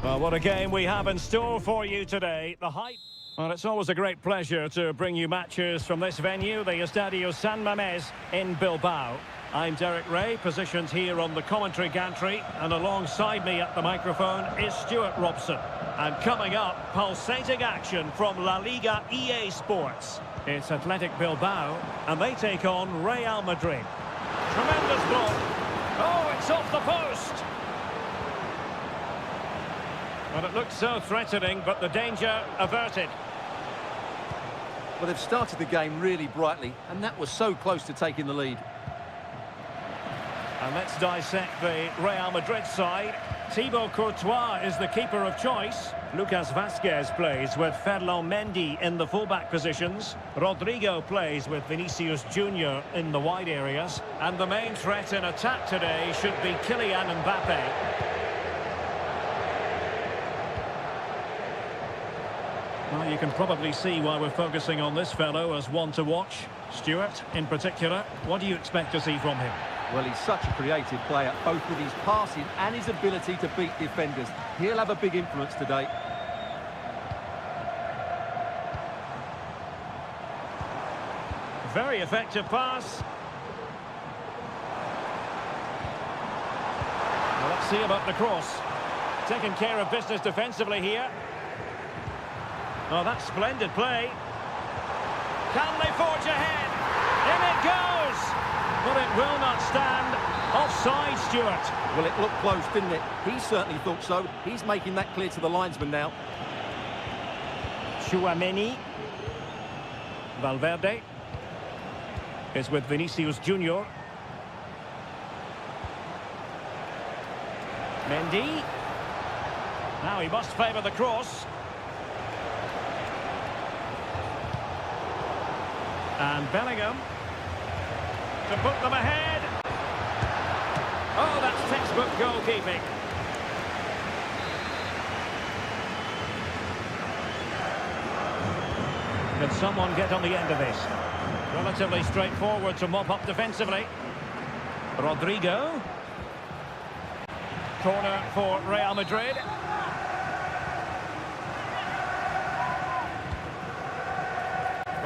Well, what a game we have in store for you today. The hype. Well, it's always a great pleasure to bring you matches from this venue, the Estadio San Mamés in Bilbao. I'm Derek Ray, positioned here on the commentary gantry, and alongside me at the microphone is Stuart Robson. And coming up, pulsating action from La Liga EA Sports. It's Athletic Bilbao, and they take on Real Madrid. Tremendous block. Oh, it's off the post. Well, it looked so threatening, but the danger averted. Well, they've started the game really brightly, and that was so close to taking the lead. And let's dissect the Real Madrid side. Thibaut Courtois is the keeper of choice. Lucas Vazquez plays with Ferland Mendy in the fullback positions. Rodrigo plays with Vinicius Junior in the wide areas. And the main threat in attack today should be Kylian Mbappe. Well, you can probably see why we're focusing on this fellow as one to watch. Stuart, in particular, what do you expect to see from him? Well, he's such a creative player, both with his passing and his ability to beat defenders. He'll have a big influence today. Very effective pass. Well, let's see about the cross. Taking care of business defensively here. Oh, that's splendid play. Can they forge ahead? In it goes! But it will not stand. Offside, Stuart. Well, it looked close, didn't it? He certainly thought so. He's making that clear to the linesman now. Tchouaméni. Valverde is with Vinicius Junior. Mendy. Now he must favour the cross. And Bellingham to put them ahead. Oh, that's textbook goalkeeping. Can someone get on the end of this? Relatively straightforward to mop up defensively. Rodrigo. Corner for Real Madrid.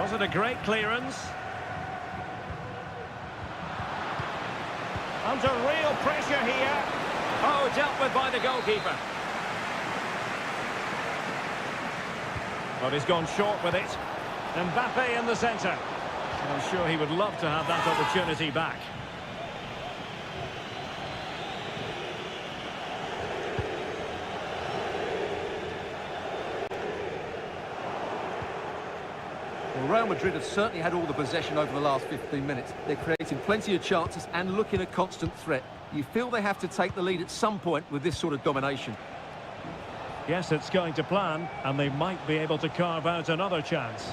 Was it a great clearance? Under real pressure here. Oh, dealt with by the goalkeeper. But he's gone short with it. Mbappe in the centre. I'm sure he would love to have that opportunity back. Well, Real Madrid have certainly had all the possession over the last 15 minutes. They're creating plenty of chances and looking a constant threat. You feel they have to take the lead at some point with this sort of domination. Yes, it's going to plan, and they might be able to carve out another chance.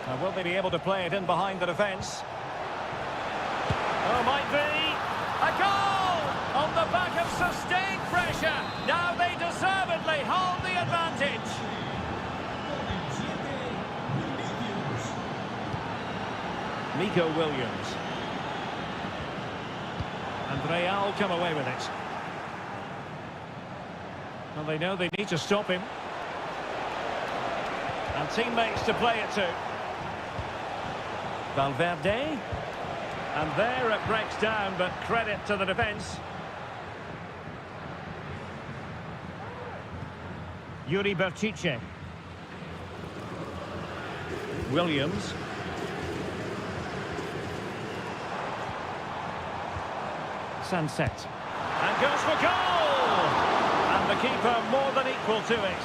Now, will they be able to play it in behind the defence? Oh, might be. A goal! On the back of sustained pressure. Now they deservedly hold the advantage. Nico Williams. And Real come away with it. Well, they know they need to stop him. And teammates to play it to. Valverde. And there it breaks down, but credit to the defence. Yuri Berchiche. Williams. Sunset. And goes for goal! And the keeper more than equal to it.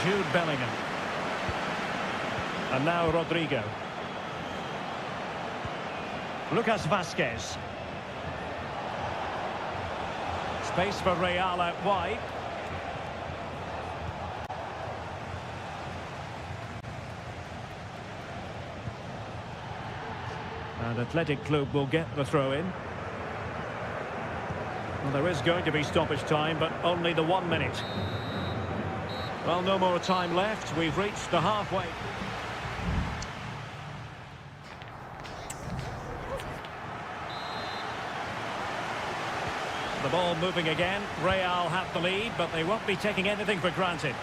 Jude Bellingham. And now Rodrigo. Lucas Vazquez. Space for Real out wide. And Athletic Club will get the throw in. Well, there is going to be stoppage time, but only the 1 minute. Well, no more time left. We've reached the halfway. ball moving again. Real have the lead, but they won't be taking anything for granted.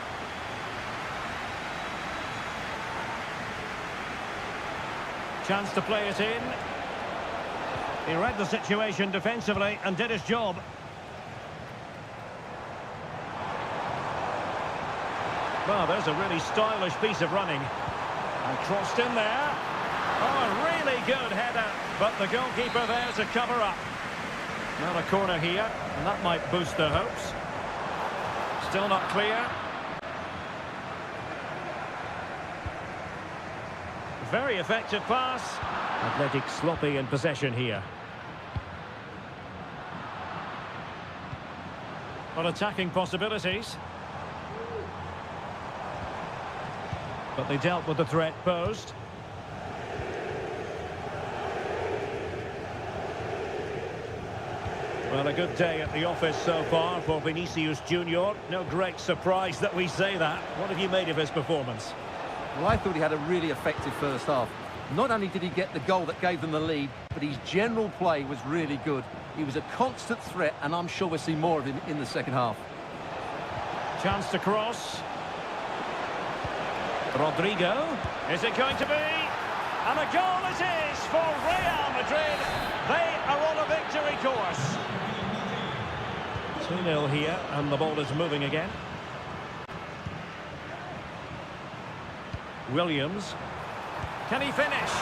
Chance to play it in. He read the situation defensively and did his job. Well, there's a really stylish piece of running. And crossed in there. Oh, a really good header. But the goalkeeper there to cover up. Now a corner here, and that might boost their hopes. Still not clear. Very effective pass. Athletic sloppy in possession here. Well, attacking possibilities. But they dealt with the threat posed. Well, a good day at the office so far for Vinicius Junior. No great surprise that we say that. What have you made of his performance? Well, I thought he had a really effective first half. Not only did he get the goal that gave them the lead, but his general play was really good. He was a constant threat, and I'm sure we'll see more of him in the second half. Chance to cross. Rodrigo. Is it going to be? And a goal it is for Real Madrid. They are on a victory course. 2-0 here, and the ball is moving again. Williams. Can he finish?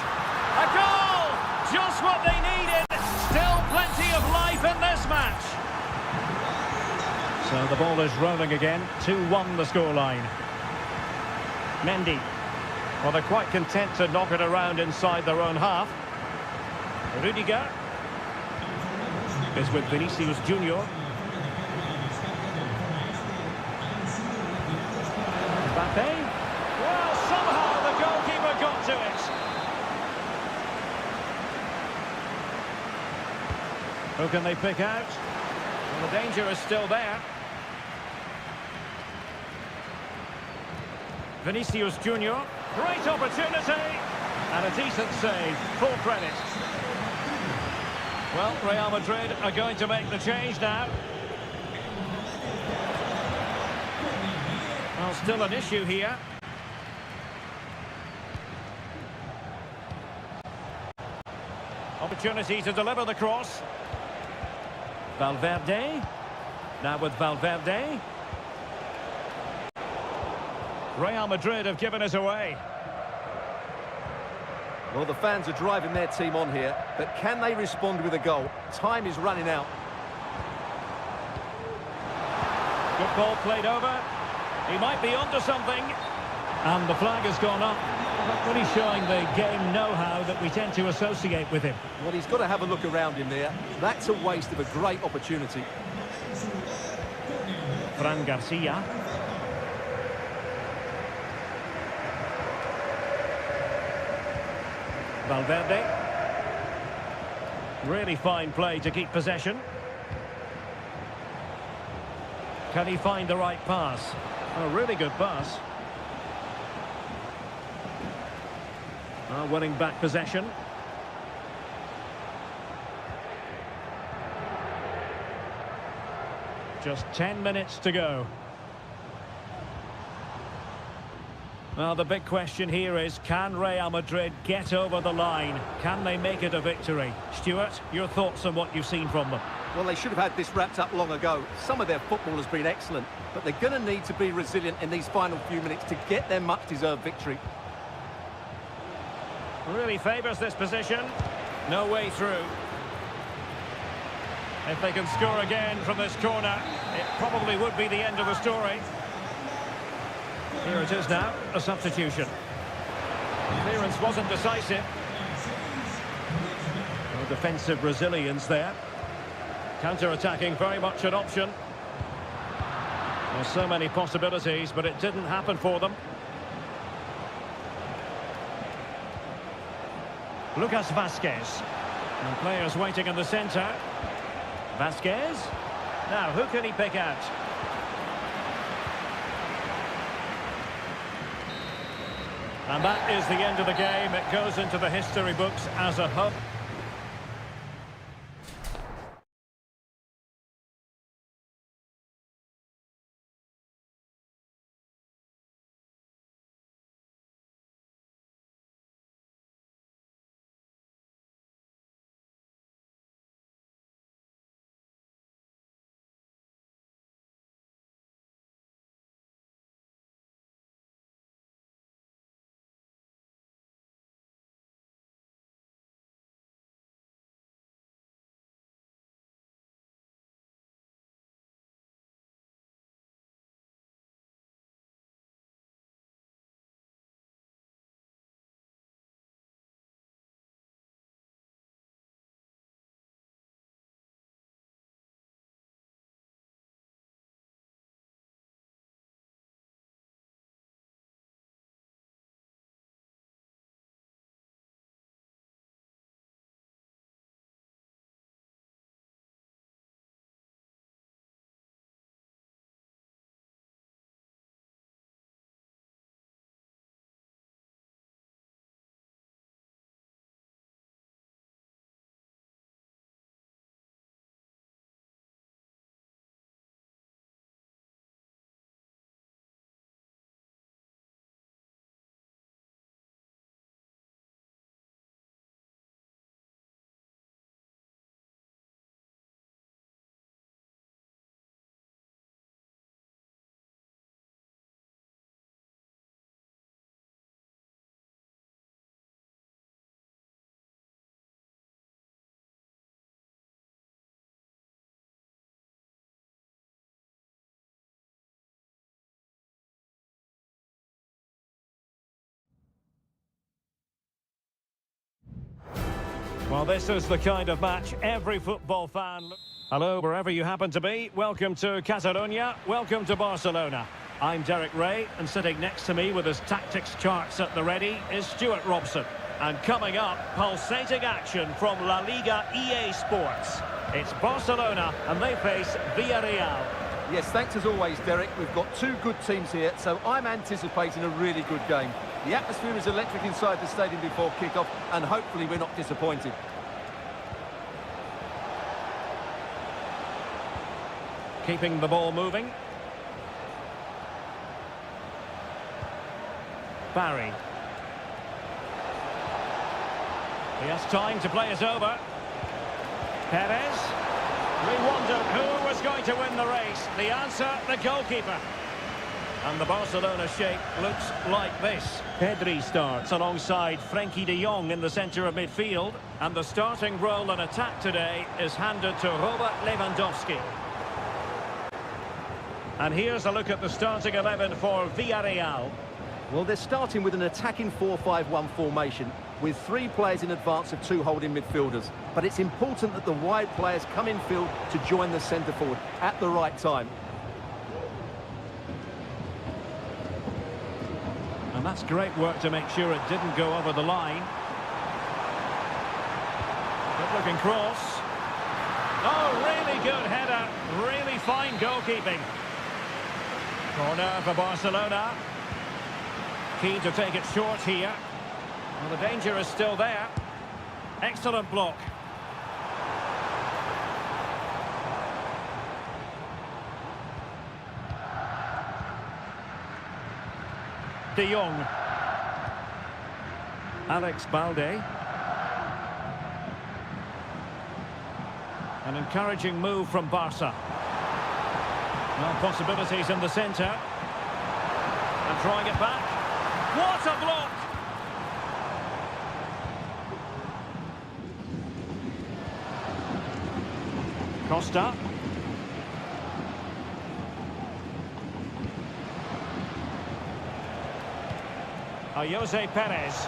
A goal! Just what they needed. Still plenty of life in this match. So the ball is rolling again. 2-1 the scoreline. Mendy. Well, they're quite content to knock it around inside their own half. Rudiger is with Vinicius Junior. Mbappe. Well, somehow the goalkeeper got to it. Who can they pick out? Well, the danger is still there. Vinicius Junior. Great opportunity. And a decent save. Full credit. Well, Real Madrid are going to make the change now. Well, still an issue here. Opportunity to deliver the cross. Valverde. Now with Valverde. Real Madrid have given us away. Well, the fans are driving their team on here, but can they respond with a goal? Time is running out. Good ball played over. He might be onto something. And the flag has gone up. Not really showing the game know-how that we tend to associate with him. Well, he's got to have a look around him there. That's a waste of a great opportunity. Fran Garcia. Valverde. Really fine play to keep possession. Can he find the right pass? A really good pass. Winning back possession. Just 10 minutes to go. Well, the big question here is, can Real Madrid get over the line? Can they make it a victory? Stuart, your thoughts on what you've seen from them? Well, they should have had this wrapped up long ago. Some of their football has been excellent, but they're going to need to be resilient in these final few minutes to get their much-deserved victory. Really favours this position. No way through. If they can score again from this corner, it probably would be the end of the story. Here it is now, a substitution. Clearance wasn't decisive. No defensive resilience there. Counter-attacking very much an option. There's so many possibilities, but it didn't happen for them. Lucas Vazquez. And players waiting in the centre. Vazquez. Now, who can he pick out? And that is the end of the game. It goes into the history books as a hub. Well, this is the kind of match every football fan... Hello, wherever you happen to be. Welcome to Catalonia. Welcome to Barcelona. I'm Derek Ray, and sitting next to me with his tactics charts at the ready is Stuart Robson. And coming up, pulsating action from La Liga EA Sports. It's Barcelona, and they face Villarreal. Yes, thanks as always, Derek. We've got two good teams here, so I'm anticipating a really good game. The atmosphere is electric inside the stadium before kick-off, and hopefully we're not disappointed. Keeping the ball moving. Barry. He has time to play it over. Perez. We wondered who was going to win the race. The answer, the goalkeeper. And the Barcelona shape looks like this. Pedri starts alongside Frenkie de Jong in the centre of midfield. And the starting role in attack today is handed to Robert Lewandowski. And here's a look at the starting 11 for Villarreal. Well, they're starting with an attacking 4-5-1 formation with 3 players in advance of 2 holding midfielders. But it's important that the wide players come in field to join the centre forward at the right time. And that's great work to make sure it didn't go over the line. Good looking cross. Oh, really good header. Really fine goalkeeping. Corner for Barcelona. Key to take it short here. Well, the danger is still there. Excellent block. De Jong. Alex Balde. An encouraging move from Barca. Well, possibilities in the centre. And drawing it back. What a block! Costa. Jose Perez.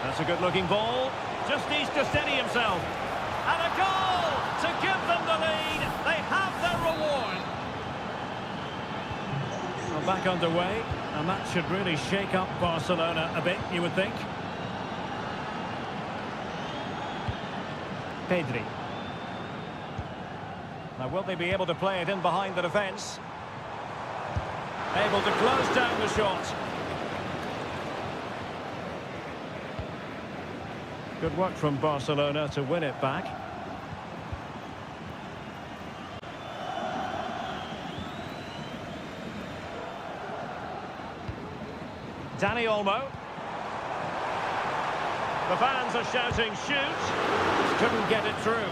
That's a good-looking ball. Just needs to steady himself. And a goal to give them the lead. They have their reward. Well, back underway, and that should really shake up Barcelona a bit, you would think. Pedri. Now, will they be able to play it in behind the defence? Able to close down the shot. Good work from Barcelona to win it back. Dani Olmo. The fans are shouting, shoot. Just couldn't get it through.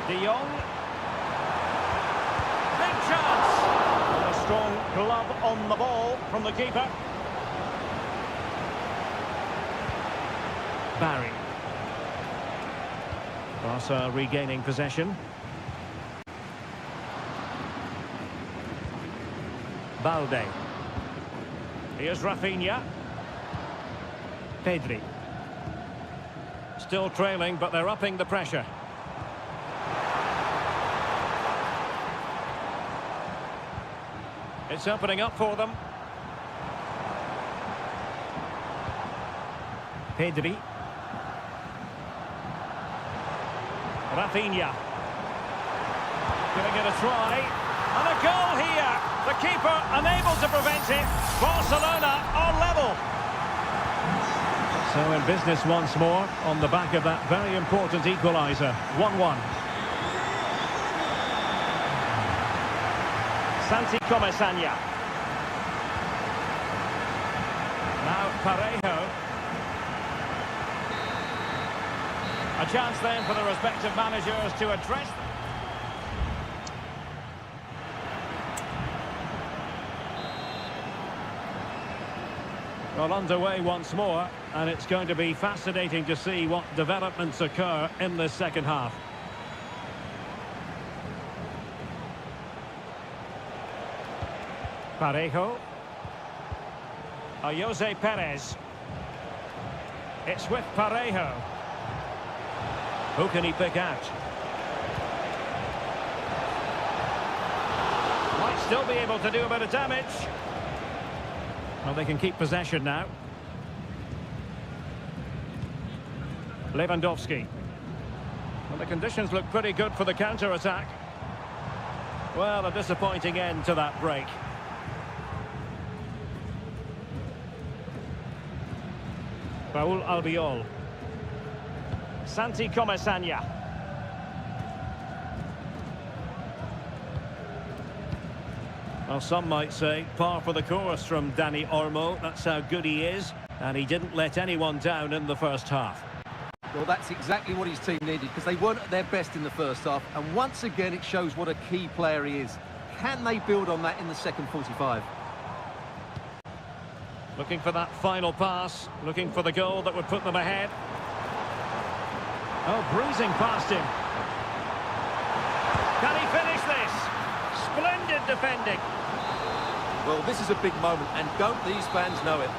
De Jong. Big chance. A strong glove on the ball from the keeper. Barry. Barca regaining possession. Balde. Here's Rafinha. Pedri. Still trailing, but they're upping the pressure. It's opening up for them. Pedri. Rafinha. Giving it a try. And a goal here. The keeper unable to prevent it. Barcelona are level. So in business once more on the back of that very important equaliser. 1-1. Santi Comesaña. Now Parejo. A chance then for the respective managers to address them. Well, underway once more, and it's going to be fascinating to see what developments occur in this second half. Parejo. Jose Perez. It's with Parejo. Who can he pick out? Might still be able to do a bit of damage. Well, they can keep possession now. Lewandowski. Well, the conditions look pretty good for the counter-attack. Well, a disappointing end to that break. Raul Albiol. Santi Comesanya. Well, some might say par for the course from Dani Olmo. That's how good he is. And he didn't let anyone down in the first half. Well, that's exactly what his team needed, because they weren't at their best in the first half. And once again, it shows what a key player he is. Can they build on that in the second 45? Looking for that final pass. Looking for the goal that would put them ahead. Oh, breezing past him. Can he finish this? Splendid defending. Well, this is a big moment, and don't these fans know it?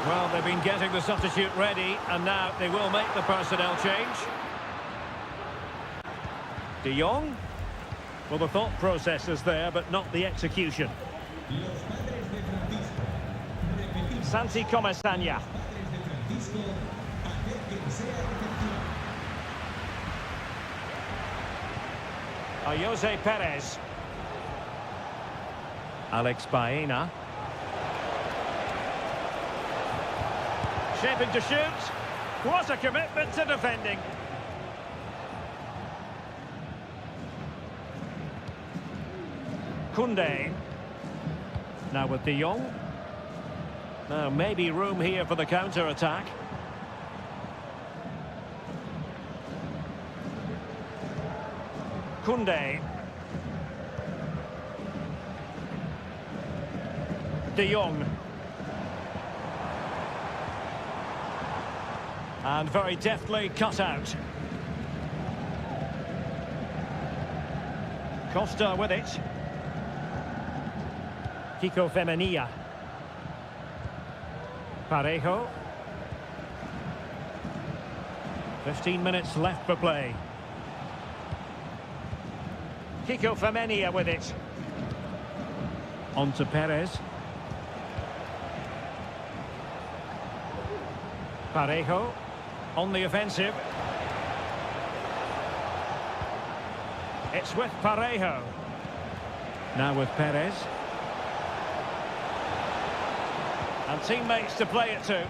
Well, they've been getting the substitute ready, and now they will make the personnel change. De Jong? Well, the thought process is there, but not the execution. Santi Comesanya. Jose Perez. Alex Baena. Shaping to shoot. What a commitment to defending. Koundé. Now with De Jong. Now maybe room here for the counter-attack. Koundé. De Jong. And very deftly cut out. Costa with it. Kiko Femenia. Parejo. 15 minutes left for play. Kiko Femenia with it. On to Perez. Parejo on the offensive. It's with Parejo. Now with Perez. And teammates to play it to.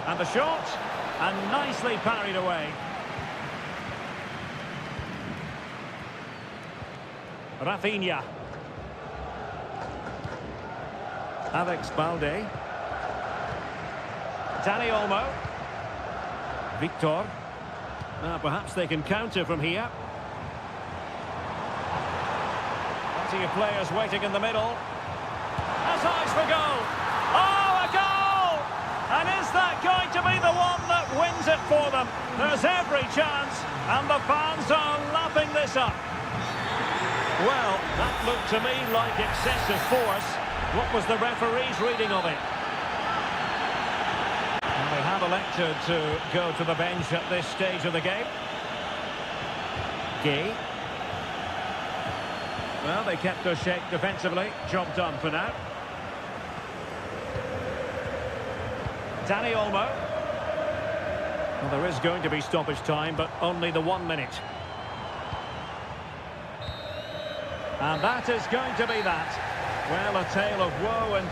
And the shot. And nicely parried away. Rafinha. Alex Balde. Dani Olmo. Victor. Now perhaps they can counter from here. Plenty of players waiting in the middle. Has eyes for goal. Oh, a goal! And is that going to be the one that wins it for them? There's every chance, and the fans are lapping this up. Well, that looked to me like excessive force. What was the referee's reading of it? And they have elected to go to the bench at this stage of the game. Gay. Well, they kept their shape defensively. Job done for now. Dani Olmo. Well, there is going to be stoppage time, but only the 1 minute. And that is going to be that. Well, a tale of woe and...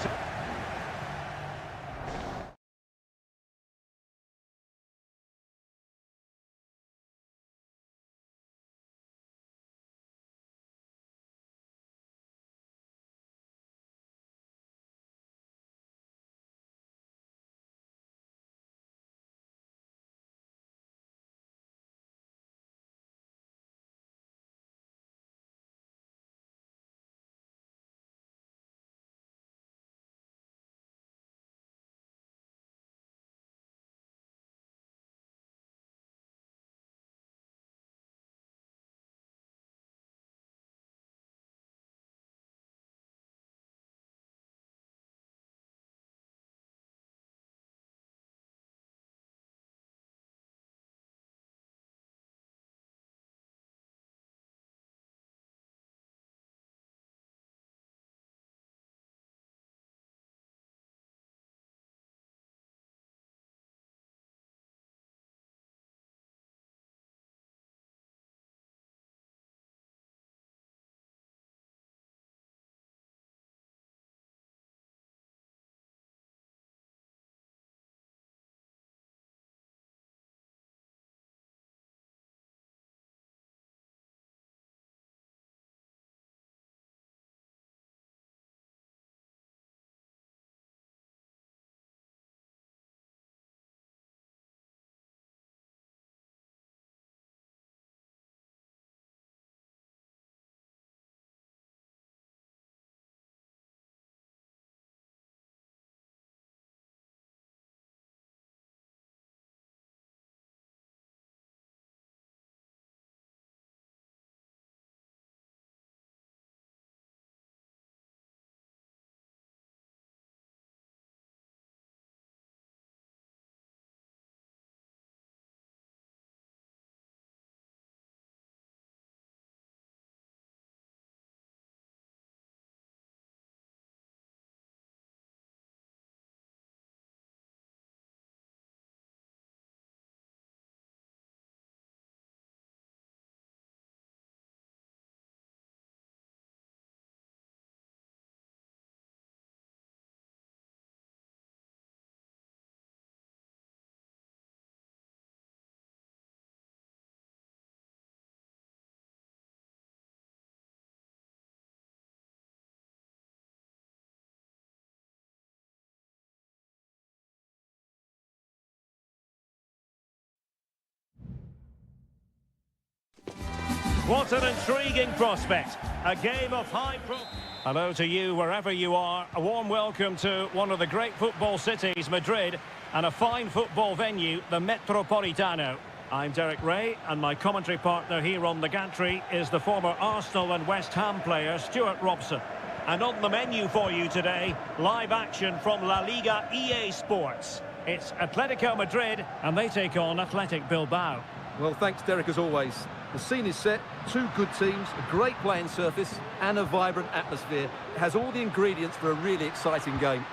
What an intriguing prospect. A game of high pro... Hello to you wherever you are. A warm welcome to one of the great football cities, Madrid, and a fine football venue, the Metropolitano. I'm Derek Ray, and my commentary partner here on the gantry is the former Arsenal and West Ham player, Stuart Robson. And on the menu for you today, live action from La Liga EA Sports. It's Atletico Madrid, and they take on Athletic Bilbao. Well, thanks, Derek, as always. The scene is set, two good teams, a great playing surface, and a vibrant atmosphere. It has all the ingredients for a really exciting game.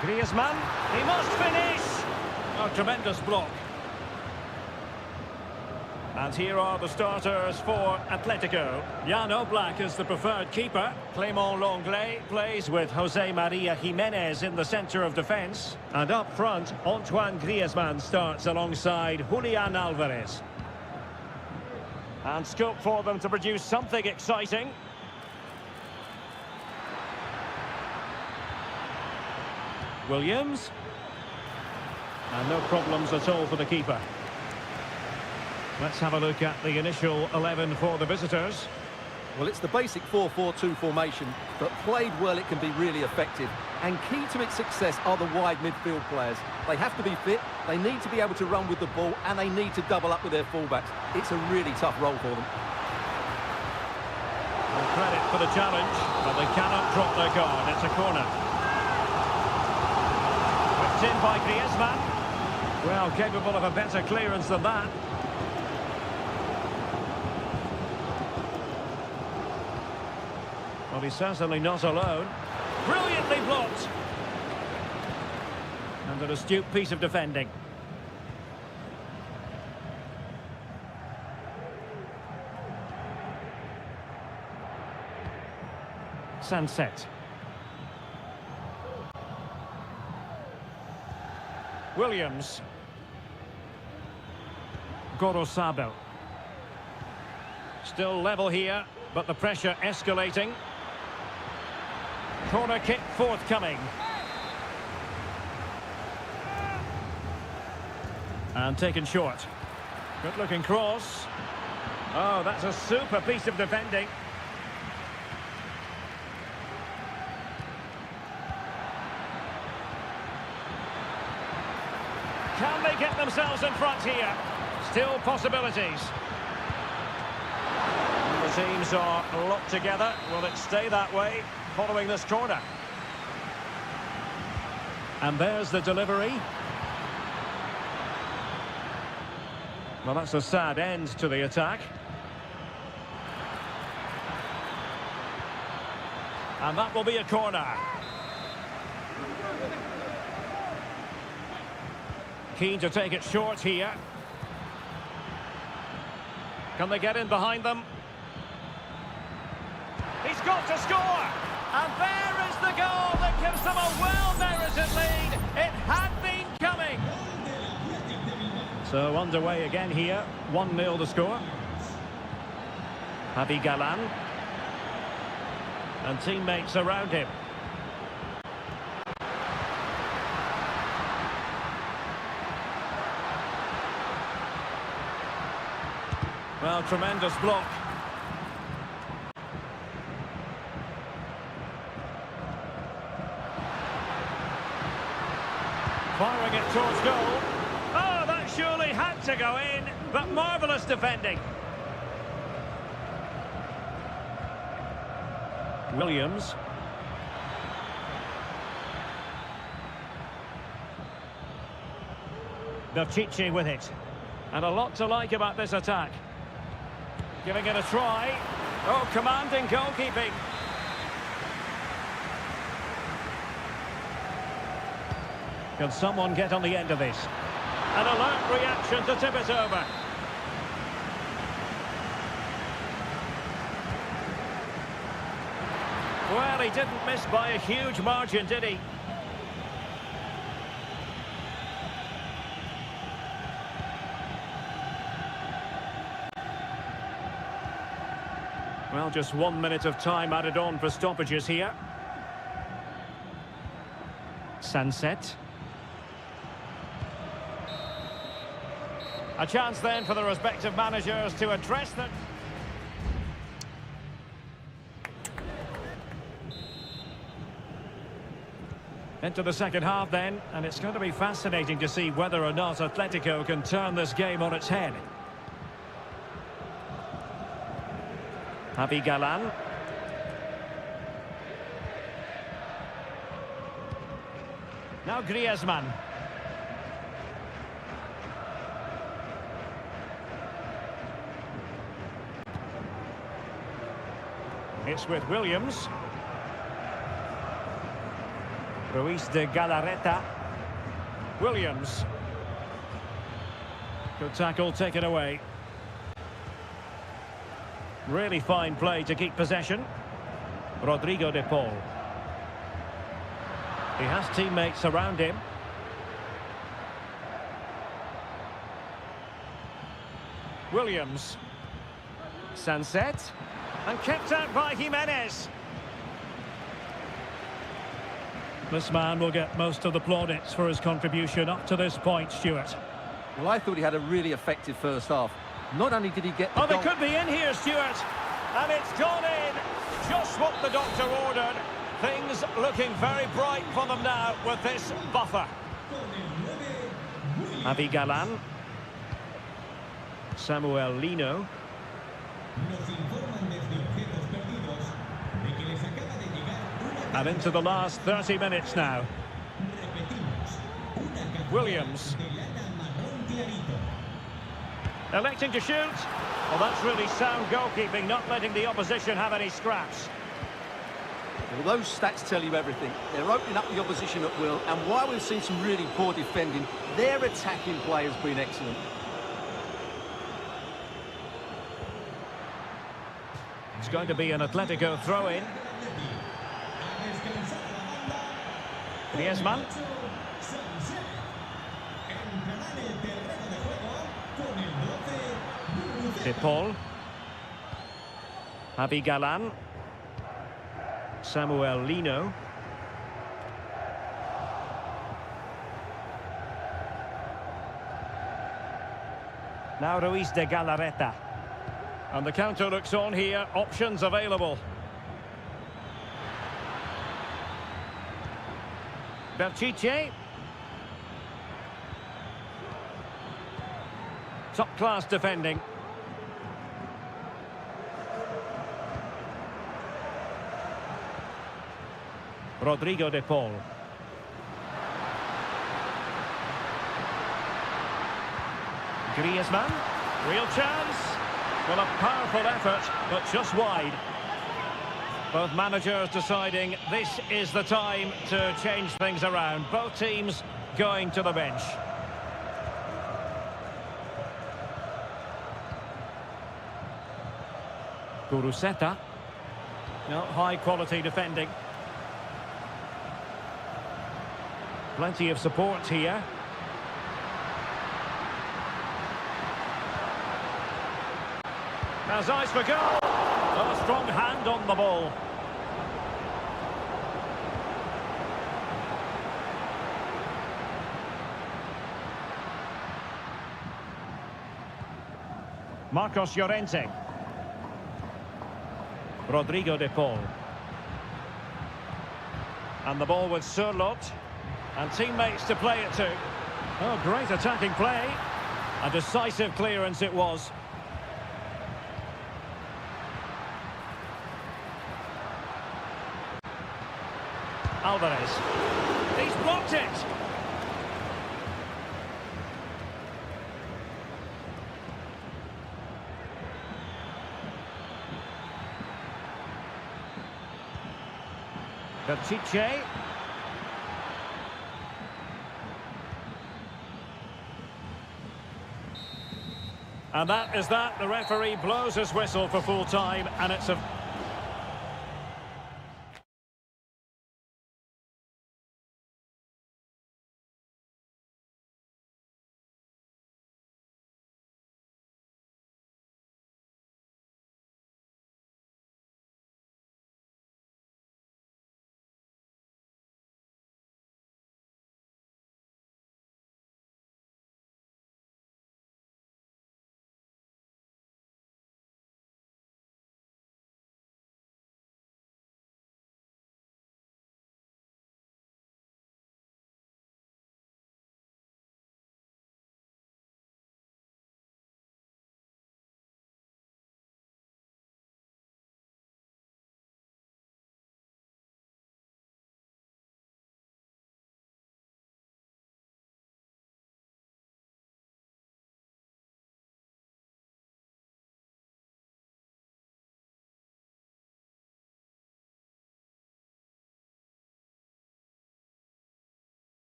Griezmann, he must finish! A tremendous block. And here are the starters for Atletico. Jan Oblak is the preferred keeper. Clément Lenglet plays with José María Jiménez in the centre of defence. And up front, Antoine Griezmann starts alongside Julián Álvarez. And scope for them to produce something exciting. Williams. And no problems at all for the keeper. Let's have a look at the initial 11 for the visitors. Well, it's the basic 4-4-2 formation, but played well it can be really effective. And key to its success are the wide midfield players. They have to be fit, they need to be able to run with the ball, and they need to double up with their fullbacks. It's a really tough role for them. Well, credit for the challenge, but they cannot drop their guard. It's a corner. Whipped in by Griezmann. Well, capable of a better clearance than that. Well, he's certainly not alone. Brilliantly blocked. And an astute piece of defending. Sunset. Williams. Gorosabel. Still level here, but the pressure escalating. Corner kick forthcoming. And taken short. Good looking cross. Oh, that's a super piece of defending. Can they get themselves in front here? Still possibilities. The teams are locked together. Will it stay that way following this corner? And there's the delivery. Well, that's a sad end to the attack. And that will be a corner. Keen to take it short here. Can they get in behind them? He's got to score! And there is the goal that gives them a well-merited lead. It had been coming. So underway again here. 1-0 the score. Javi Galan. And teammates around him. Well, tremendous block. Firing it towards goal. Oh, that surely had to go in, but marvellous defending. Williams. Píratськими with it. And a lot to like about this attack. Giving it a try. Oh, commanding goalkeeping. Can someone get on the end of this? An alert reaction to tip it over. Well, he didn't miss by a huge margin, did he? Well, just 1 minute of time added on for stoppages here. Sunset. A chance then for the respective managers to address them. Into the second half then, and it's going to be fascinating to see whether or not Atletico can turn this game on its head. Javi Galan. Now Griezmann. It's with Williams. Ruiz de Galarreta. Williams. Good tackle taken away. Really fine play to keep possession. Rodrigo de Paul. He has teammates around him. Williams. Sunset. And kept out by Jimenez. This man will get most of the plaudits for his contribution up to this point, Stuart. Well, I thought he had a really effective first half. Not only did he get the Oh, they goal... could be in here, Stuart. And it's gone in. Just what the doctor ordered. Things looking very bright for them now with this buffer. Javi Galan. Samuel Lino. And into the last 30 minutes now. Williams. Electing to shoot. Well, that's really sound goalkeeping, not letting the opposition have any scraps. Well, those stats tell you everything. They're opening up the opposition at will, and while we've seen some really poor defending, their attacking play has been excellent. It's going to be an Atletico throw-in. Griezmann. De Paul. Javi Galan. Samuel Lino. Now Ruiz de Galarreta. And the counter looks on here. Options available. Pichetty. Top-class defending. Rodrigo de Paul. Griezmann. Real chance. Well, a powerful effort, but just wide. Both managers deciding this is the time to change things around. Both teams going to the bench. Kuruseta. No, high-quality defending. Plenty of support here. Has eyes for goal. Oh, a strong hand on the ball. Marcos Llorente. Rodrigo de Paul. And the ball with Surlot. And teammates to play it to. Oh, great attacking play. A decisive clearance it was. Alvarez. He's blocked it. Pichetty. And that is that. The referee blows his whistle for full time, and it's a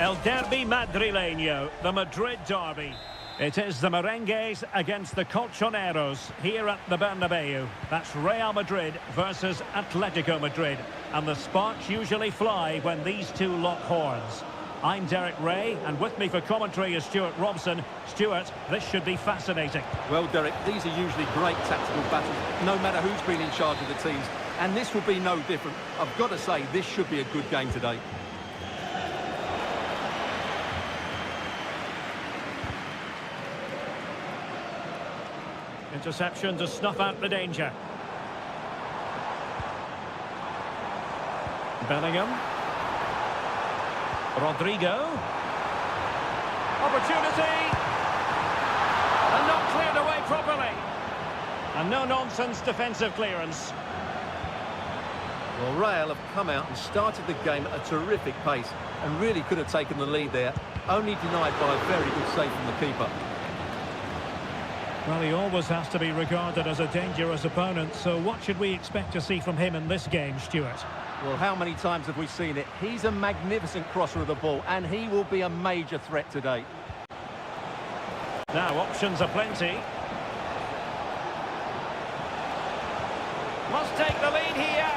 El Derby Madrileño, the Madrid derby. It is the Merengues against the Colchoneros here at the Bernabeu. That's Real Madrid versus Atletico Madrid. And the sparks usually fly when these two lock horns. I'm Derek Ray, and with me for commentary is Stuart Robson. Stuart, this should be fascinating. Well, Derek, these are usually great tactical battles, no matter who's been in charge of the teams. And this will be no different. I've got to say, this should be a good game today. Interception to snuff out the danger. Bellingham. Rodrigo. Opportunity. And not cleared away properly. And no-nonsense defensive clearance. Well, Real have come out and started the game at a terrific pace and really could have taken the lead there, only denied by a very good save from the keeper. Well, he always has to be regarded as a dangerous opponent, so what should we expect to see from him in this game, Stuart? Well, how many times have we seen it? He's a magnificent crosser of the ball, and he will be a major threat today. Now, options are plenty. Must take the lead here.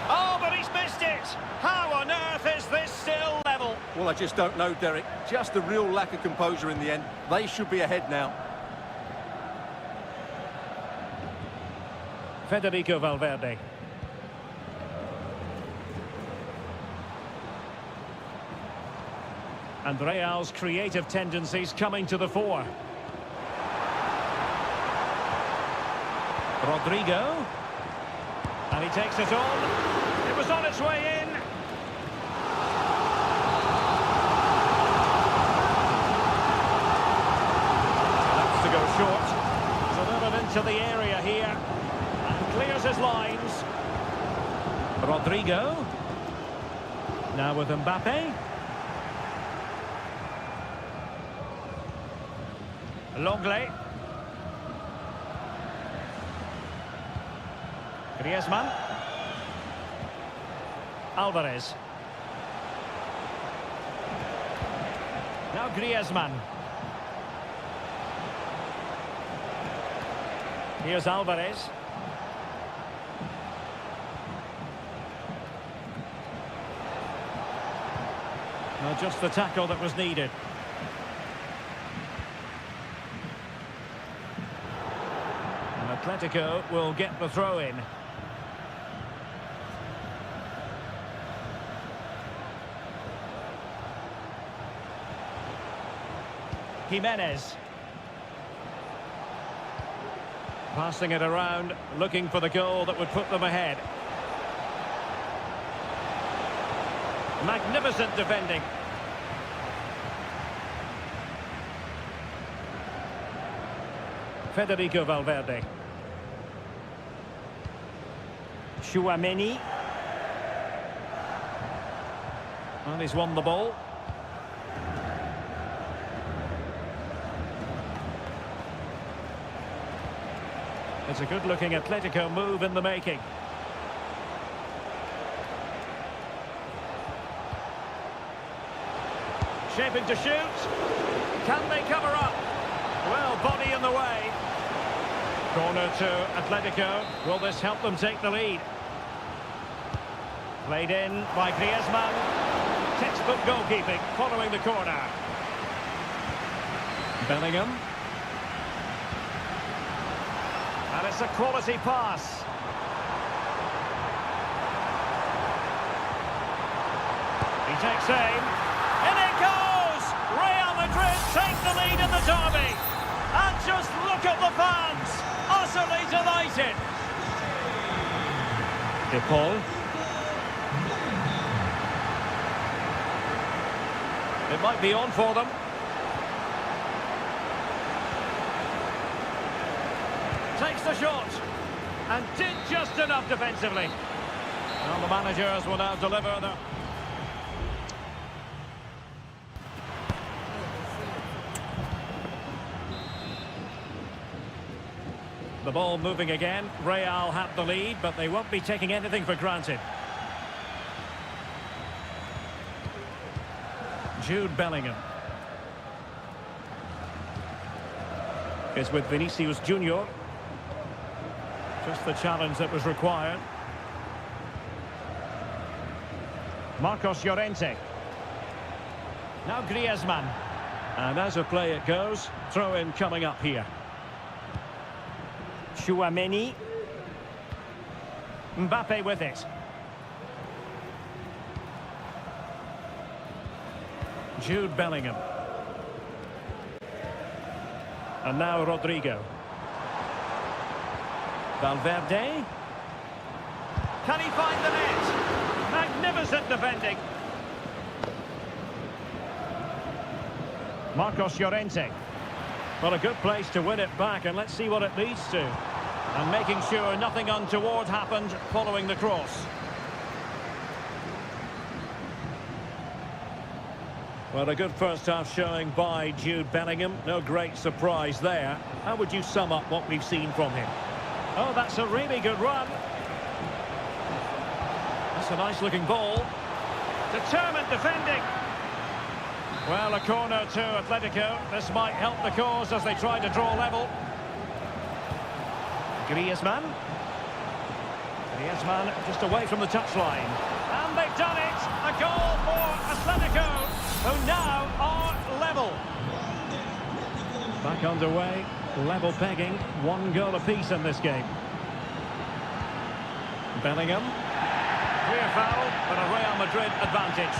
Oh, but he's missed it. How on earth is this still level? Well, I just don't know, Derek. Just a real lack of composure in the end. They should be ahead now. Federico Valverde. And Real's creative tendencies coming to the fore. Rodrigo. And he takes it on. It was on its way in. That's to go short. Delivered into the area here. Clears his lines. Rodrigo. Now with Mbappe. Longley. Griezmann. Alvarez. Now Griezmann. Here's Alvarez. Well, just the tackle that was needed. And Atletico will get the throw in. Jimenez. Passing it around, looking for the goal that would put them ahead. Magnificent defending. Federico Valverde. Chouameni. And he's won the ball. It's a good-looking Atletico move in the making. Shaping to shoot. Can they cover up? Well, body in the way. Corner to Atletico. Will this help them take the lead? Played in by Griezmann. Textbook goalkeeping following the corner. Bellingham. And it's a quality pass. He takes aim. In it goes! Real Madrid take the lead in the derby. And just look at the fans. Utterly delighted. De Paul. It might be on for them. Takes the shot. And did just enough defensively. Well, the managers will now deliver the... The ball moving again. Real have the lead, but they won't be taking anything for granted. Jude Bellingham. It's with Vinicius Junior. Just the challenge that was required. Marcos Llorente. Now Griezmann. And as a play it goes, throw in coming up here. Chouameni. Mbappe with it. Jude Bellingham. And now Rodrigo. Valverde. Can he find the net? Magnificent defending. Marcos Llorente. Well, a good place to win it back, and let's see what it leads to. And making sure nothing untoward happened following the cross. Well, a good first half showing by Jude Bellingham. No great surprise there. How would you sum up what we've seen from him? Oh, that's a really good run. That's a nice-looking ball. Determined defending. Well, a corner to Atletico. This might help the cause as they try to draw level. Griezmann. Griezmann just away from the touchline. And they've done it! A goal for Atletico, who now are level. Back underway, level pegging, 1 goal apiece in this game. Bellingham. Clear foul, but a Real Madrid advantage.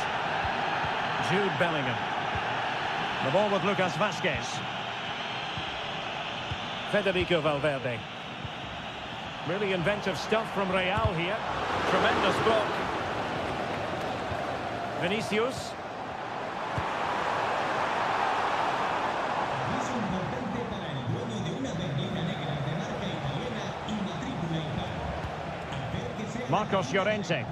Jude Bellingham. The ball with Lucas Vázquez. Federico Valverde. Really inventive stuff from Real here. Tremendous block. Vinicius. Marcos Llorente.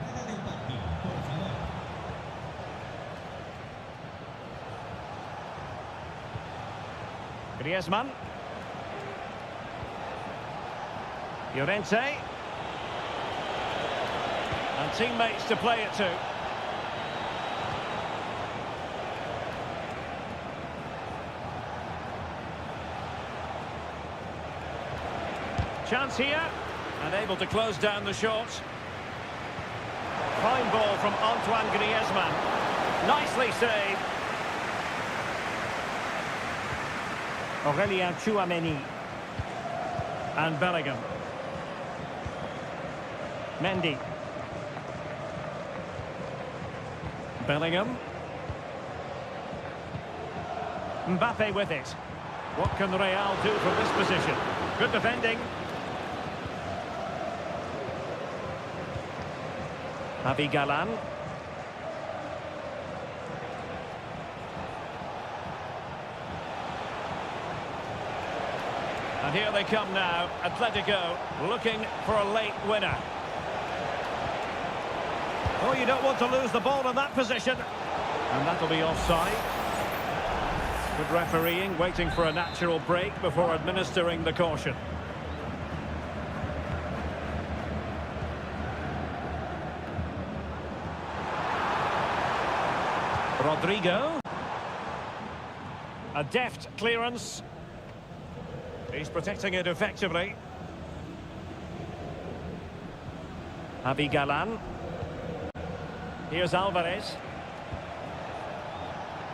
Griezmann. Llorente. And teammates to play it to. Chance here. And able to close down the shot. Fine ball from Antoine Griezmann. Nicely saved. Aurélien Chouameni. And Bellingham. Mendy. Bellingham. Mbappe with it. What can Real do from this position? Good defending. Javi Galán. And here they come now, Atletico looking for a late winner. Oh, you don't want to lose the ball in that position. And that'll be offside. Good refereeing, waiting for a natural break before administering the caution. Rodrigo. A deft clearance. He's protecting it effectively. Javi Galán. Here's Alvarez.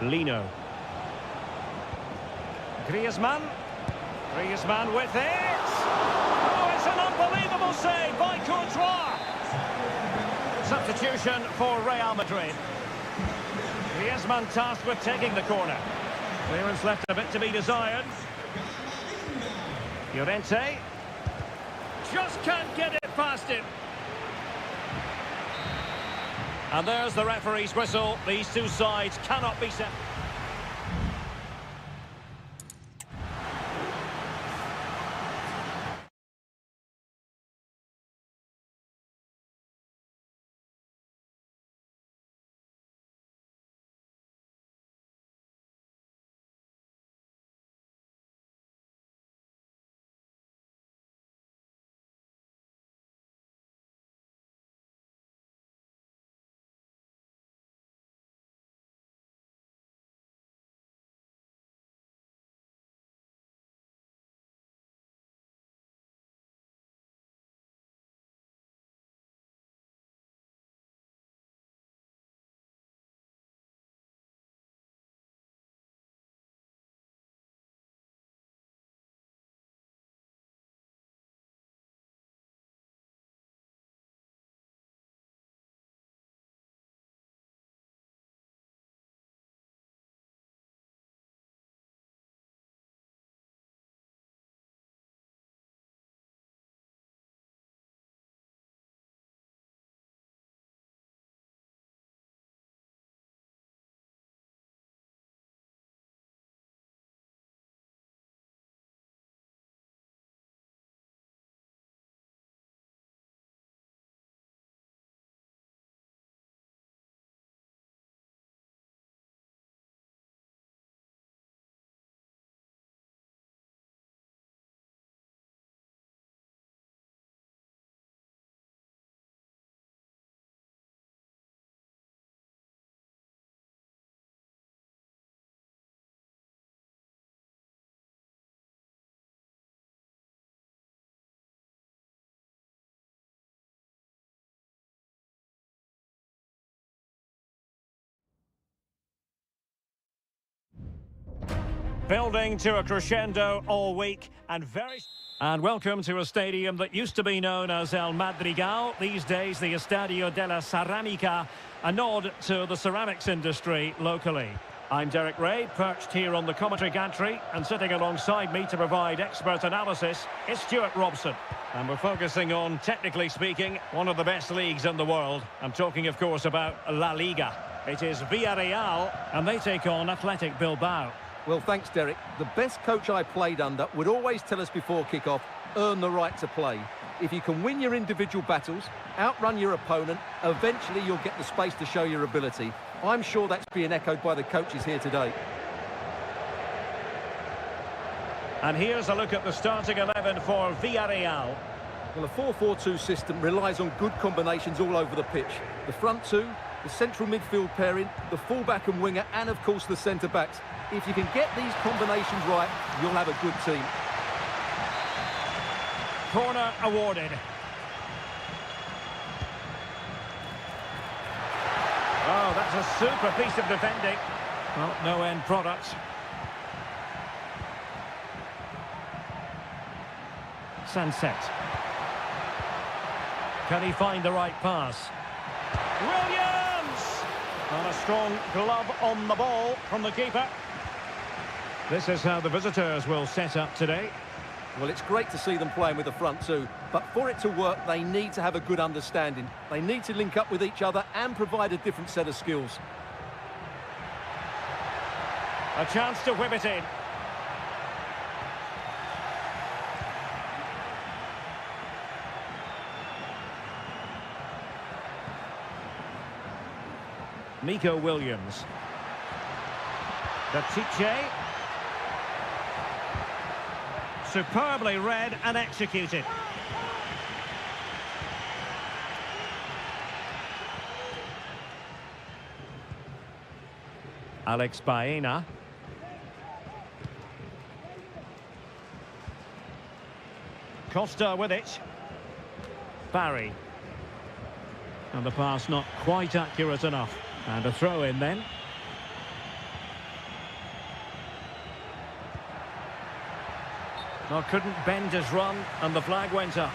Lino. Griezmann. Griezmann with it. Oh, it's an unbelievable save by Courtois. Substitution for Real Madrid. Griezmann tasked with taking the corner. Clearance left a bit to be desired. Llorente. Just can't get it past him. And there's the referee's whistle. These two sides cannot be set. Building to a crescendo all week and welcome to a stadium that used to be known as El Madrigal, these days the Estadio de la Ceramica, a nod to the ceramics industry locally. I'm Derek Ray, perched here on the commentary gantry, and sitting alongside me to provide expert analysis is Stuart Robson. And we're focusing on, technically speaking, one of the best leagues in the world. I'm talking, of course, about La Liga. It is Villarreal, and they take on Athletic Bilbao. Well, thanks, Derek. The best coach I played under would always tell us before kick-off, earn the right to play. If you can win your individual battles, outrun your opponent, eventually you'll get the space to show your ability. I'm sure that's being echoed by the coaches here today. And here's a look at the starting 11 for Villarreal. Well, a 4-4-2 system relies on good combinations all over the pitch. The front two, the central midfield pairing, the fullback and winger, and of course the centre-backs. If you can get these combinations right, you'll have a good team. Corner awarded. Oh, that's a super piece of defending. Well, no end product. Sunset. Can he find the right pass? Williams! And a strong glove on the ball from the keeper. This is how the visitors will set up today. Well, it's great to see them playing with the front two, but for it to work, they need to have a good understanding. They need to link up with each other and provide a different set of skills. A chance to whip it in. Nico Williams. Baptiche. Superbly read and executed. Alex Baena. Costa with it. Barry. And the pass not quite accurate enough. And a throw in then. Well, couldn't bend his run, and the flag went up.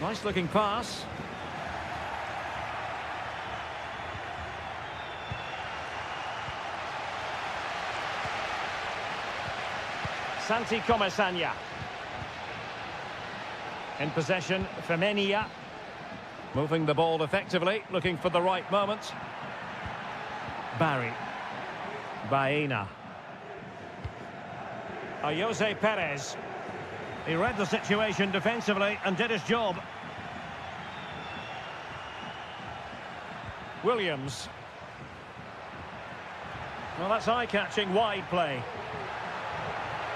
Nice looking pass. Santi Comesaña. In possession, Femenia. Moving the ball effectively, looking for the right moment. Barry. Baena. Jose Perez. He read the situation defensively and did his job. Williams. Well, that's eye-catching wide play.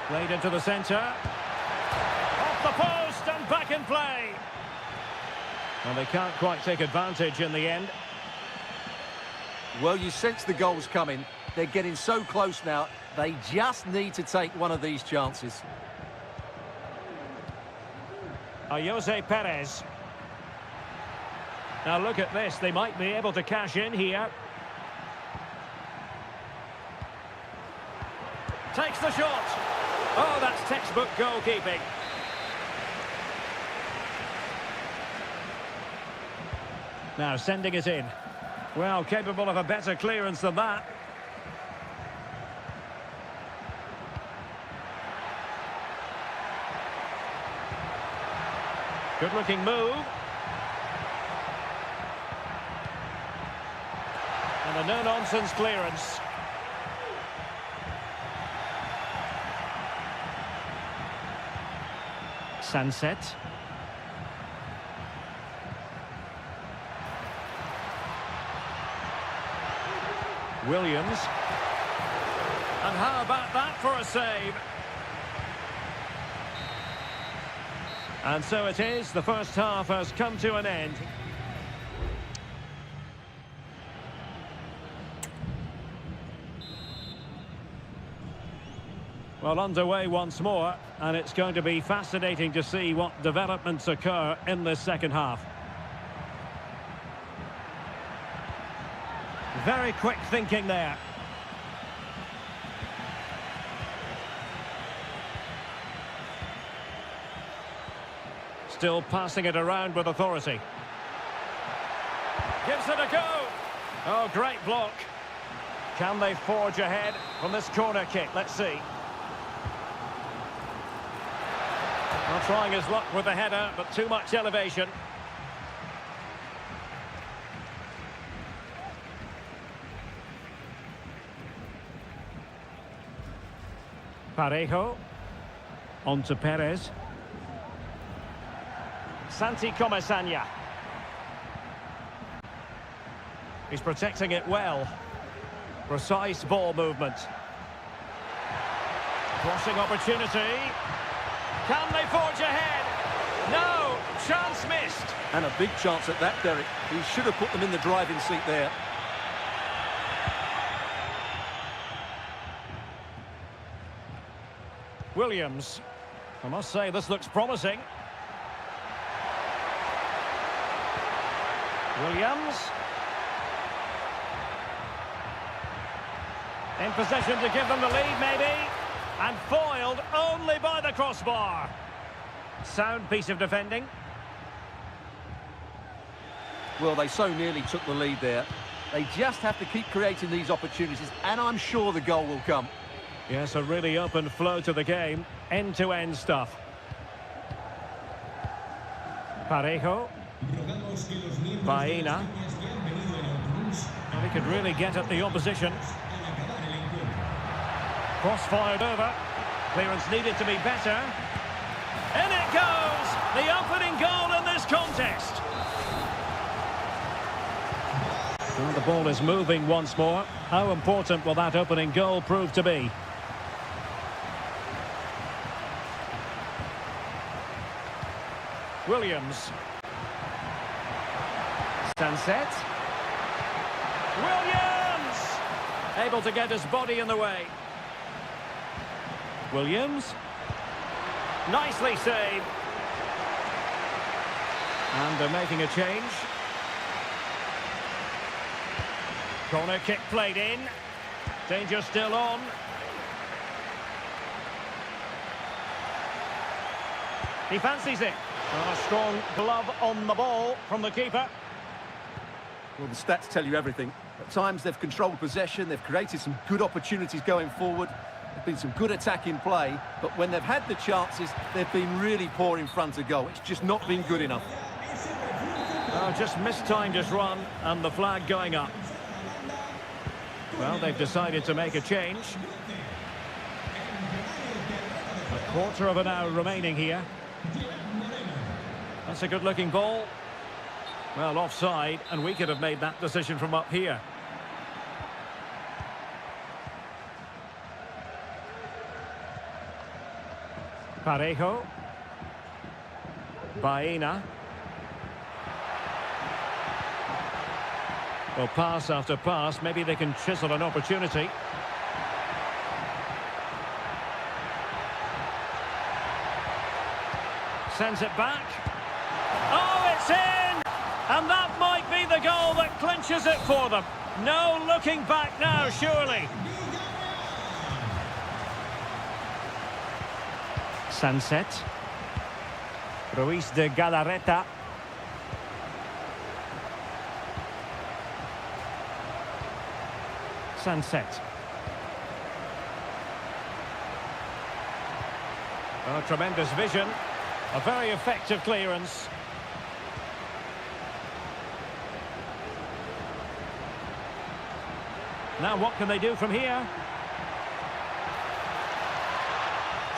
Played into the centre. Off the post and back in play. Well, they can't quite take advantage in the end. Well, you sense the goals coming. They're getting so close now, they just need to take one of these chances. Jose Perez. Now look at this, they might be able to cash in here. Takes the shot. Oh, that's textbook goalkeeping. Now sending it in. Well, capable of a better clearance than that. Good-looking move. And a no-nonsense clearance. Sunset. Williams. And how about that for a save? And so it is, the first half has come to an end. Well, underway once more, and it's going to be fascinating to see what developments occur in this second half. Very quick thinking there. Still passing it around with authority. Gives it a go. Oh, great block. Can they forge ahead from this corner kick? Let's see. Well, trying his luck with the header, but too much elevation. Parejo. On to Perez. Santi Comesaña. He's protecting it well. Precise ball movement. Crossing opportunity. Can they forge ahead? No! Chance missed. And a big chance at that, Derek. He should have put them in the driving seat there. Williams. I must say, this looks promising. Williams. In possession to give them the lead, maybe. And foiled only by the crossbar. Sound piece of defending. Well, they so nearly took the lead there. They just have to keep creating these opportunities, and I'm sure the goal will come. Yes, a really open flow to the game. End-to-end stuff. Parejo. Baena. Well, he could really get at the opposition. Cross fired over. Clearance needed to be better. In it goes! The opening goal in this contest. Well, the ball is moving once more. How important will that opening goal prove to be? Williams. Sunset. Williams! Able to get his body in the way. Williams. Nicely saved. And they're making a change. Corner kick played in. Danger still on. He fancies it. Well, a strong glove on the ball from the keeper. Well, the stats tell you everything. At times they've controlled possession, they've created some good opportunities going forward. There's been some good attacking play, but when they've had the chances, they've been really poor in front of goal. It's just not been good enough. Oh, just mistimed his run and the flag going up. Well, they've decided to make a change. A quarter of an hour remaining here. That's a good-looking ball. Well, offside, and we could have made that decision from up here. Parejo. Baena. Well, pass after pass, maybe they can chisel an opportunity. Sends it back. Oh, it's in! And that might be the goal that clinches it for them. No looking back now, surely. Sunset. Ruiz de Galarreta. Sunset. Oh, tremendous vision. A very effective clearance. Now what can they do from here?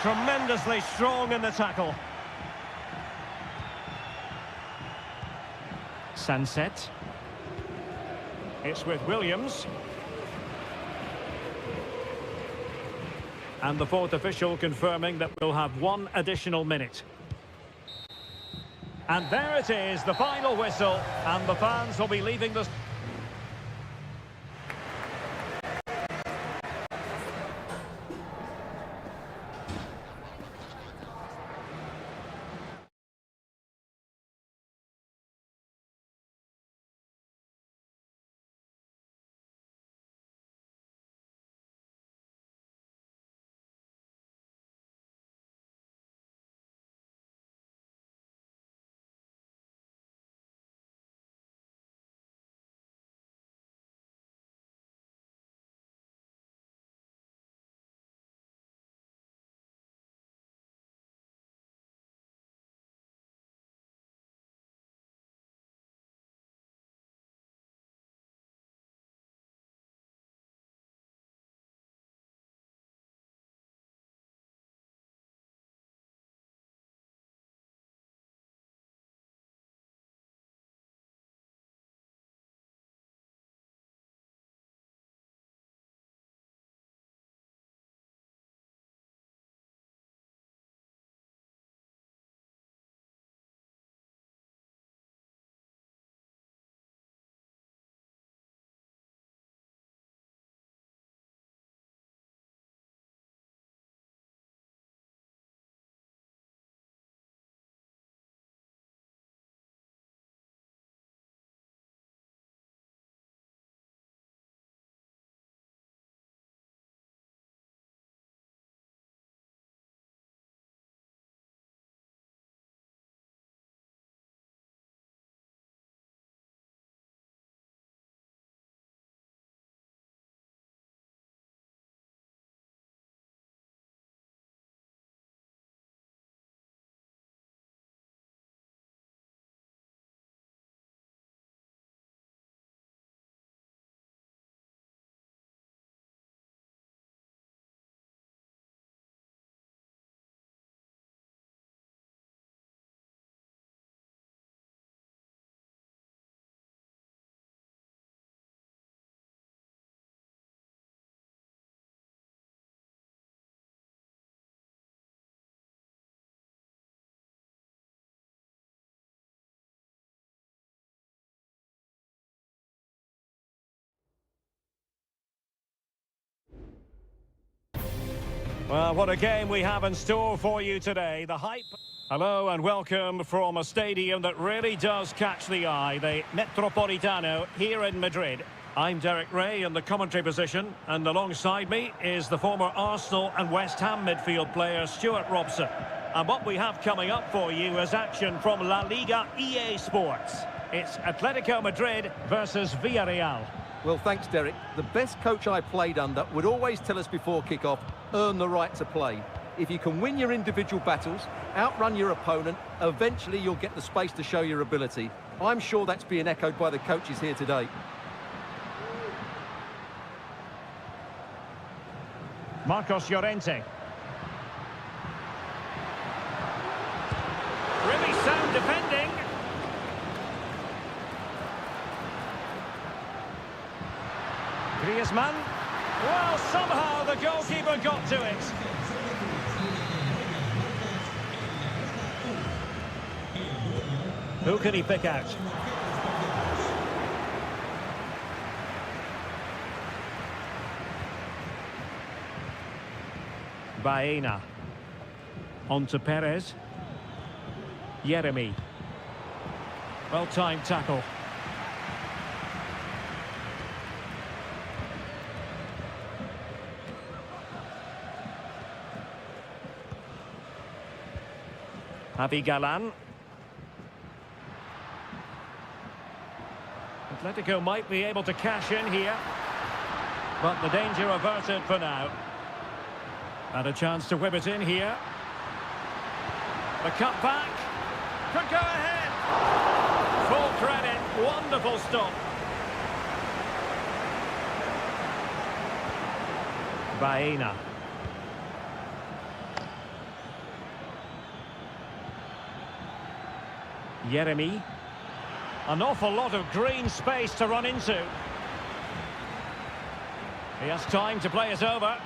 Tremendously strong in the tackle. Sunset. It's with Williams. And the fourth official confirming that we'll have one additional minute. And there it is, the final whistle, and the fans will be leaving the... Well, what a game we have in store for you today. The hype. Hello and welcome from a stadium that really does catch the eye, the Metropolitano here in Madrid. I'm Derek Ray in the commentary position, and alongside me is the former Arsenal and West Ham midfield player Stuart Robson. And what we have coming up for you is action from La Liga EA Sports. It's Atletico Madrid versus Villarreal. Well, thanks, Derek. The best coach I played under would always tell us before kick-off, earn the right to play. If you can win your individual battles, outrun your opponent, eventually you'll get the space to show your ability. I'm sure that's being echoed by the coaches here today. Marcos Llorente. Really sound defending. Griezmann. Well, somehow the goalkeeper got to it. Who can he pick out? Baena. On to Perez. Yeremy. Well-timed tackle. Javi Galan. Atletico might be able to cash in here, but the danger averted for now. And a chance to whip it in here. The cut back. Could go ahead. Full credit. Wonderful stop. Baena. Yeremy. An awful lot of green space to run into. He has time to play it over.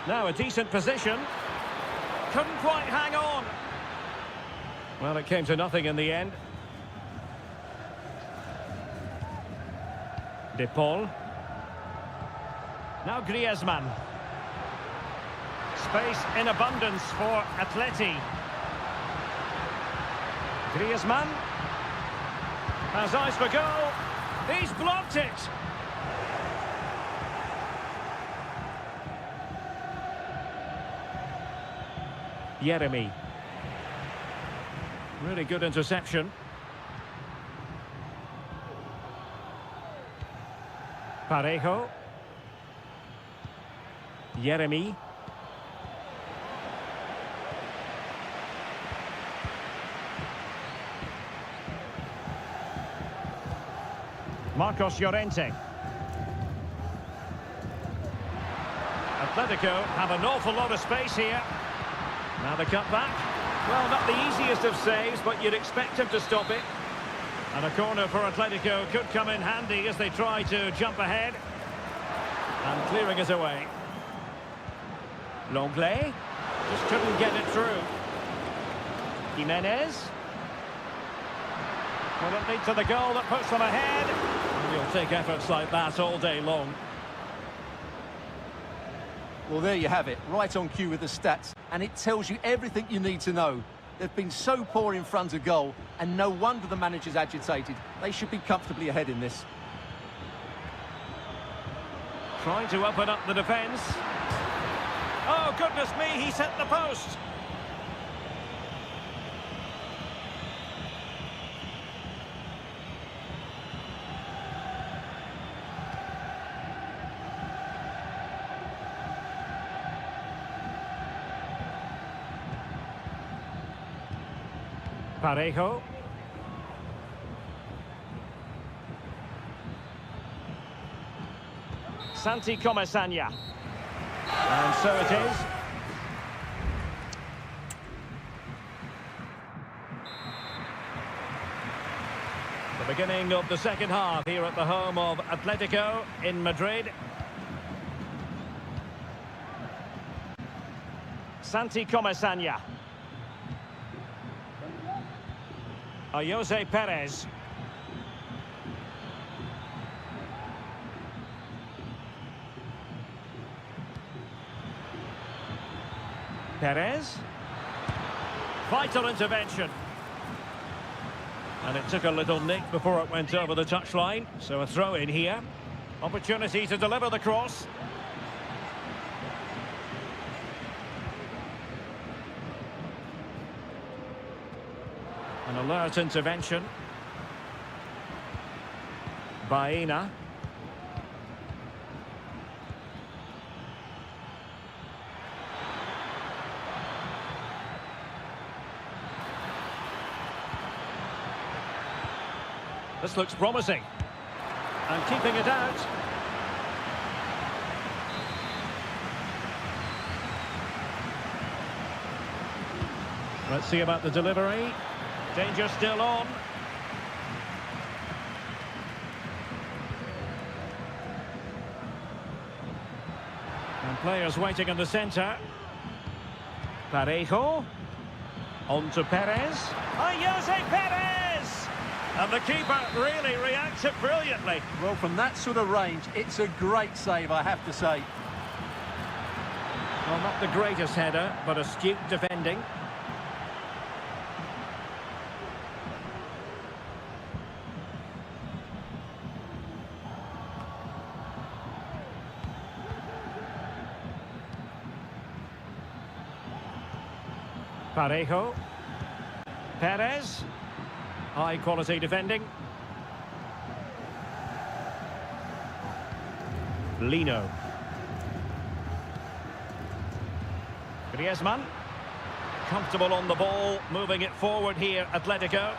Now a decent position. Couldn't quite hang on. Well, it came to nothing in the end. De Paul. Now Griezmann. Space in abundance for Atleti. Griezmann has eyes for goal. He's blocked it. Yeremy. Really good interception. Parejo. Yeremy. Marcos Llorente. Atletico have an awful lot of space here. Now the cut back. Well, not the easiest of saves, but you'd expect him to stop it. And a corner for Atletico could come in handy as they try to jump ahead. And clearing it away. Longley. Just couldn't get it through. Jimenez. Will it lead to the goal that puts them ahead? And you'll take efforts like that all day long. Well, there you have it, right on cue with the stats, and it tells you everything you need to know. They've been so poor in front of goal, and no wonder the manager's agitated. They should be comfortably ahead in this. Trying to open up the defence. Oh, goodness me, he's hit the post. Parejo. Santi Comesaña. And so it is. The beginning of the second half here at the home of Atletico in Madrid. Santi Comesaña. Jose Perez. Perez. Vital intervention. And it took a little nick before it went over the touchline. So a throw in here. Opportunity to deliver the cross. An alert intervention. Baena. This looks promising. And keeping it out. Let's see about the delivery. Danger still on. And players waiting in the centre. Parejo. On to Perez. Jose Perez! And the keeper really reacts it brilliantly. Well, from that sort of range, it's a great save, I have to say. Well, not the greatest header, but astute defending. Parejo. Perez. High quality defending. Lino. Griezmann. Comfortable on the ball, moving it forward here, Atletico.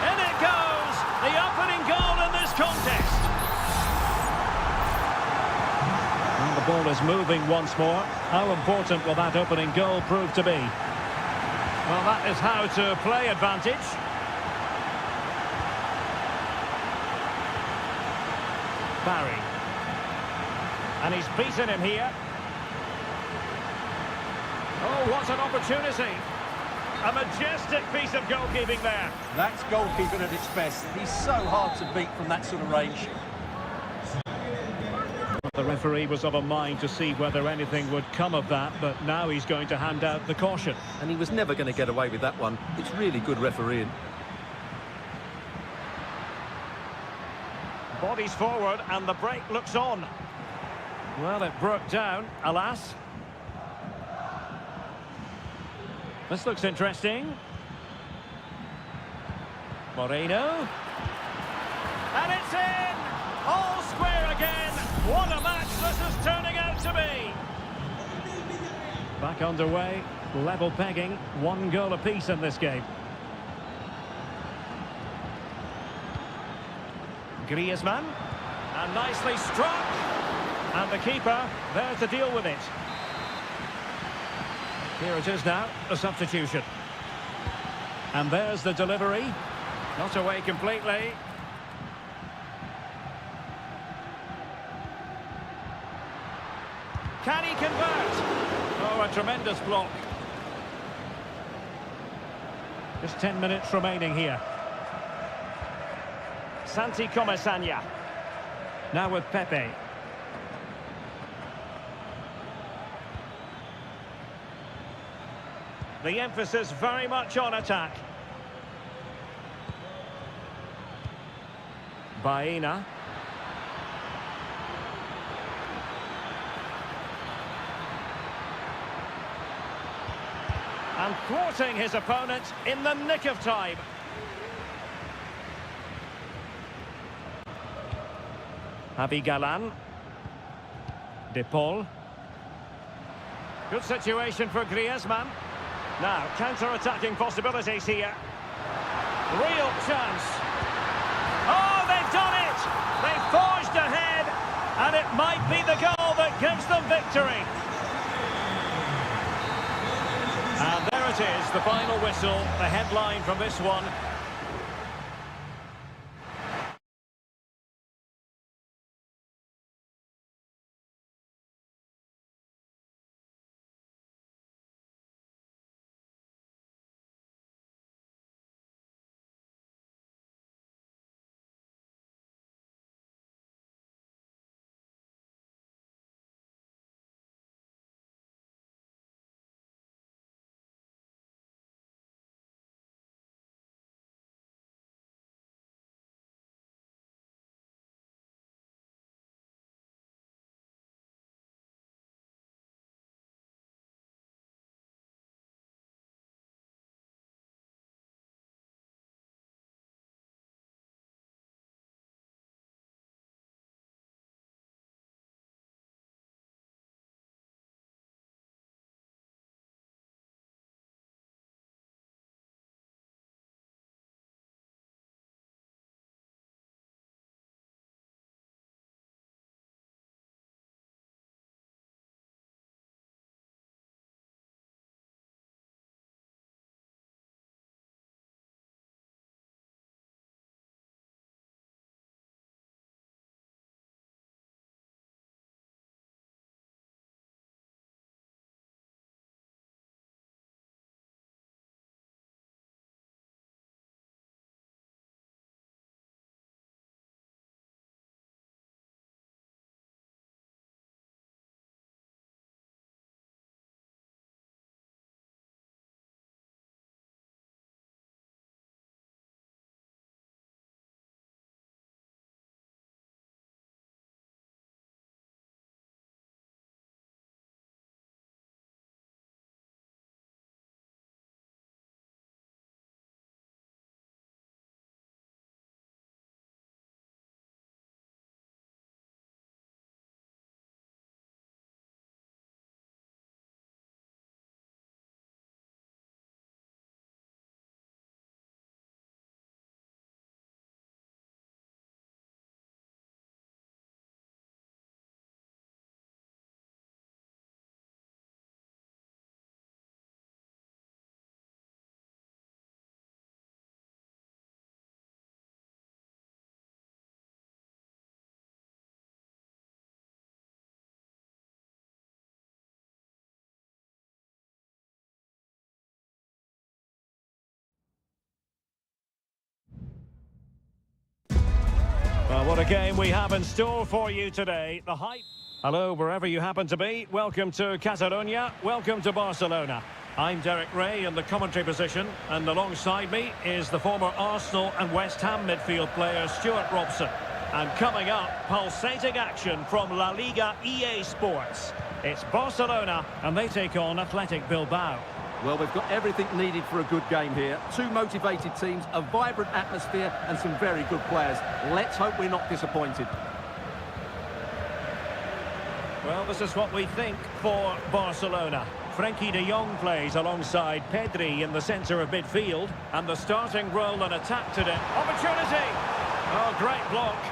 In it goes! The opening goal in this contest. And the ball is moving once more. How important will that opening goal prove to be? Well, that is how to play advantage. Barry. And he's beaten him here. Oh, what an opportunity. A majestic piece of goalkeeping there. That's goalkeeping at its best. He's so hard to beat from that sort of range. The referee was of a mind to see whether anything would come of that, but now he's going to hand out the caution. And he was never going to get away with that one. It's really good refereeing. Bodies forward and the break looks on. Well, it broke down, alas. This looks interesting. Moreno. And it's in! All square again! What a match this is turning out to be! Back underway, level pegging, 1 goal apiece in this game. Griezmann, and nicely struck! And the keeper there to deal with it. Here it is now, a substitution. And there's the delivery. Not away completely. Can he convert? Oh, a tremendous block. Just 10 minutes remaining here. Santi Comesaña. Now with Pepe. The emphasis very much on attack. Baena. And thwarting his opponent in the nick of time. Javi Galan. De Paul. Good situation for Griezmann. Now, counter-attacking possibilities here. Real chance. Oh, they've done it! They've forged ahead, and it might be the goal that gives them victory. And there it is, the final whistle, the headline from this one. What a game we have in store for you today. The hype. Hello, wherever you happen to be. Welcome to Catalonia. Welcome to Barcelona. I'm Derek Ray in the commentary position, and alongside me is the former Arsenal and West Ham midfield player Stuart Robson. And coming up, pulsating action from La Liga EA Sports. It's Barcelona, and they take on Athletic Bilbao. Well, we've got everything needed for a good game here. Two motivated teams, a vibrant atmosphere, and some very good players. Let's hope we're not disappointed. Well, this is what we think for Barcelona. Frenkie de Jong plays alongside Pedri in the centre of midfield, and the starting role in attack today. Opportunity! Oh, great block.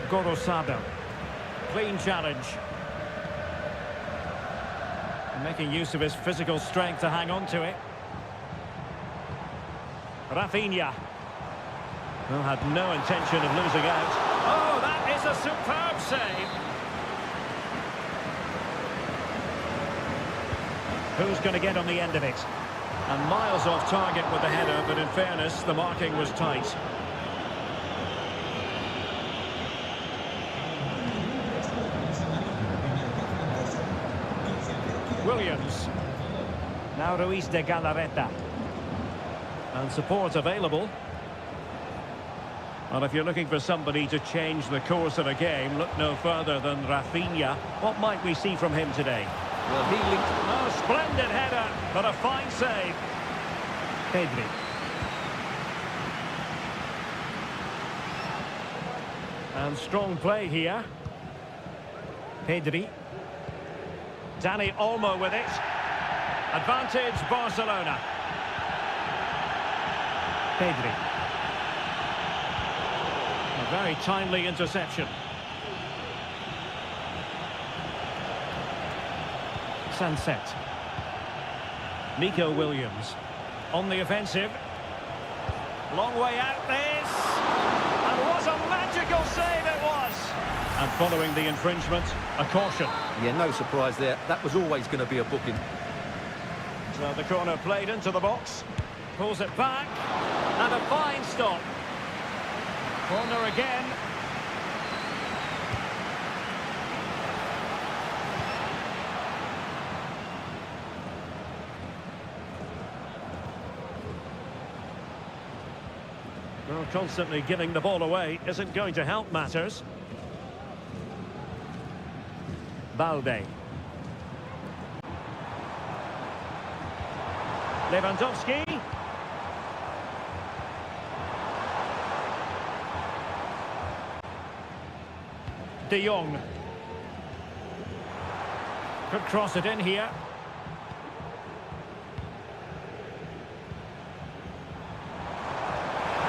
Gorosado. Clean challenge. Making use of his physical strength to hang on to it. Rafinha. Well, had no intention of losing out. Oh, that is a superb save. Who's going to get on the end of it? And miles off target with the header, but in fairness, the marking was tight. Williams. Now Ruiz de Galarreta. And support available. Well, if you're looking for somebody to change the course of a game, look no further than Rafinha. What might we see from him today? Well, he linked... Oh, splendid header, but a fine save. Pedri. And strong play here. Pedri. Dani Olmo with it. Advantage Barcelona. Pedri. A very timely interception. Sunset. Nico Williams. On the offensive. Long way out this. And what a magical save it was. And following the infringement, a caution. Yeah, no surprise there. That was always going to be a booking. So the corner played into the box. Pulls it back. And a fine stop. Corner again. Well, constantly giving the ball away isn't going to help matters. Balde. Lewandowski. De Jong. Could cross it in here.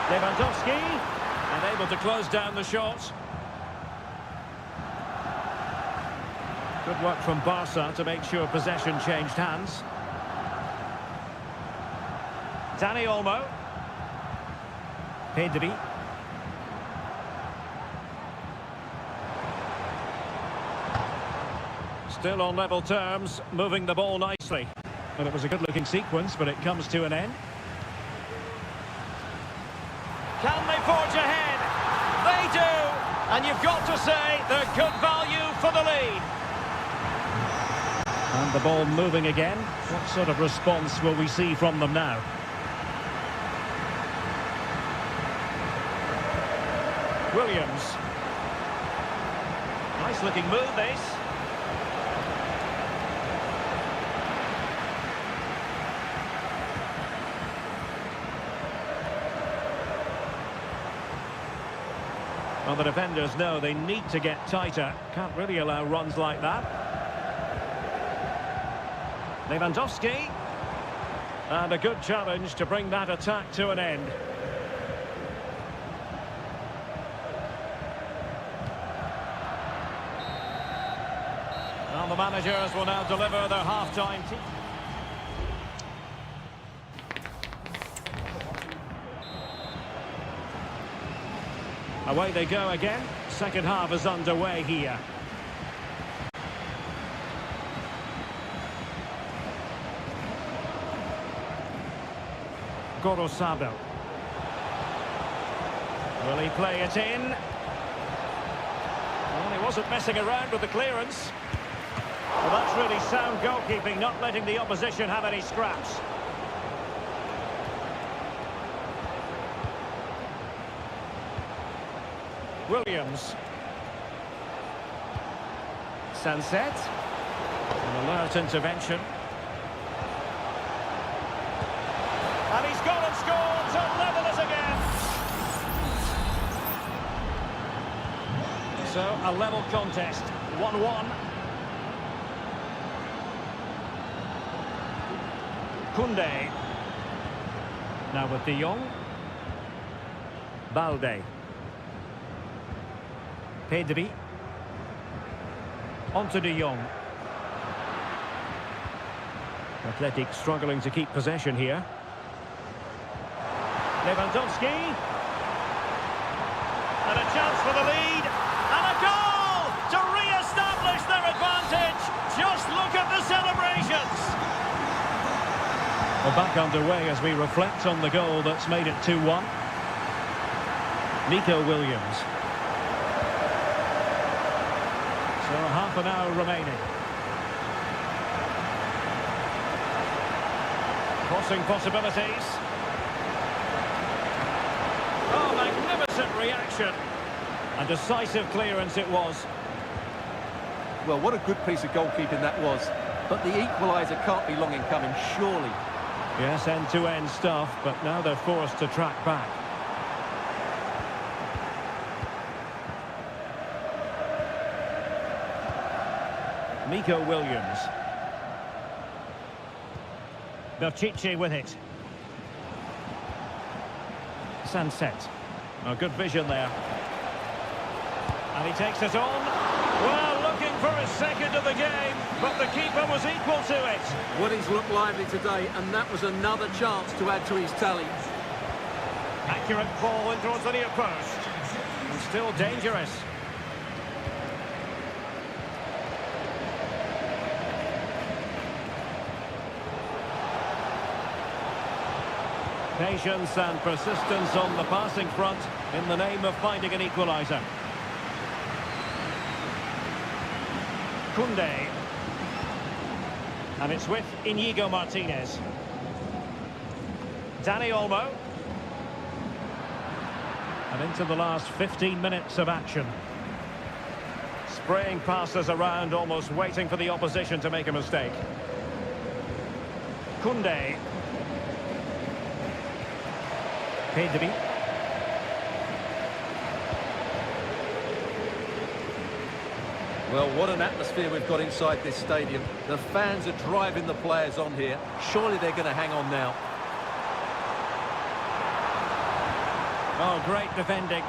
Lewandowski. And able to close down the shot. Good work from Barca to make sure possession changed hands. Dani Olmo. Pedri. Still on level terms, moving the ball nicely. Well, it was a good-looking sequence, but it comes to an end. Can they forge ahead? They do! And you've got to say they're good value for the lead. And the ball moving again. What sort of response will we see from them now? Williams. Nice looking move, this. Well, the defenders know they need to get tighter. Can't really allow runs like that. Lewandowski. And a good challenge to bring that attack to an end. And the managers will now deliver their half-time team. Away they go again. Second half is underway here. Gorosado. Will he play it in? Well, he wasn't messing around with the clearance. Well, that's really sound goalkeeping, not letting the opposition have any scraps. Williams. Sunset. An alert intervention. And he's gone and scored to level it again. So, a level contest. 1-1. Koundé. Now with De Jong. Balde. Pedri. On to De Jong. Athletic struggling to keep possession here. Lewandowski. And a chance for the lead. And a goal to re-establish their advantage. Just look at the celebrations. We're back underway as we reflect on the goal that's made it 2-1. Nico Williams. So half an hour remaining. Crossing possibilities. Oh, magnificent reaction. A decisive clearance it was. Well, what a good piece of goalkeeping that was. But the equaliser can't be long in coming, surely. Yes, end-to-end stuff, but now they're forced to track back. Nico Williams. Pishit with it. Sunset. Oh, good vision there. And he takes it on. Well, looking for his second of the game, but the keeper was equal to it. Woody's looked lively today, and that was another chance to add to his tally. Accurate ball in towards the near post. And still dangerous. Patience and persistence on the passing front in the name of finding an equaliser. Koundé. And it's with Inigo Martinez. Dani Olmo. And into the last 15 minutes of action. Spraying passes around, almost waiting for the opposition to make a mistake. Koundé. Pedri. Well, what an atmosphere we've got inside this stadium. The fans are driving the players on here. Surely they're going to hang on now. Oh, great defending.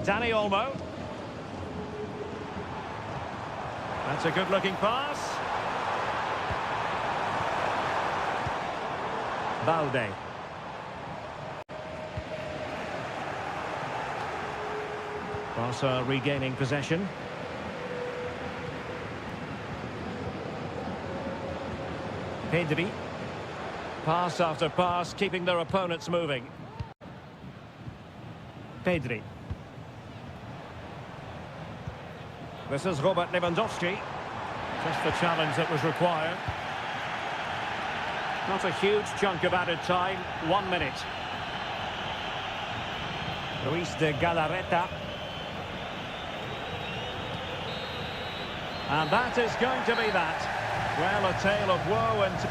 Dani Olmo. That's a good-looking pass. Balde. Barca regaining possession. Pedri. Pass after pass, keeping their opponents moving. Pedri. This is Robert Lewandowski. Just the challenge that was required. Not a huge chunk of added time. 1 minute. Luis de Galarreta. And that is going to be that. Well, a tale of woe and...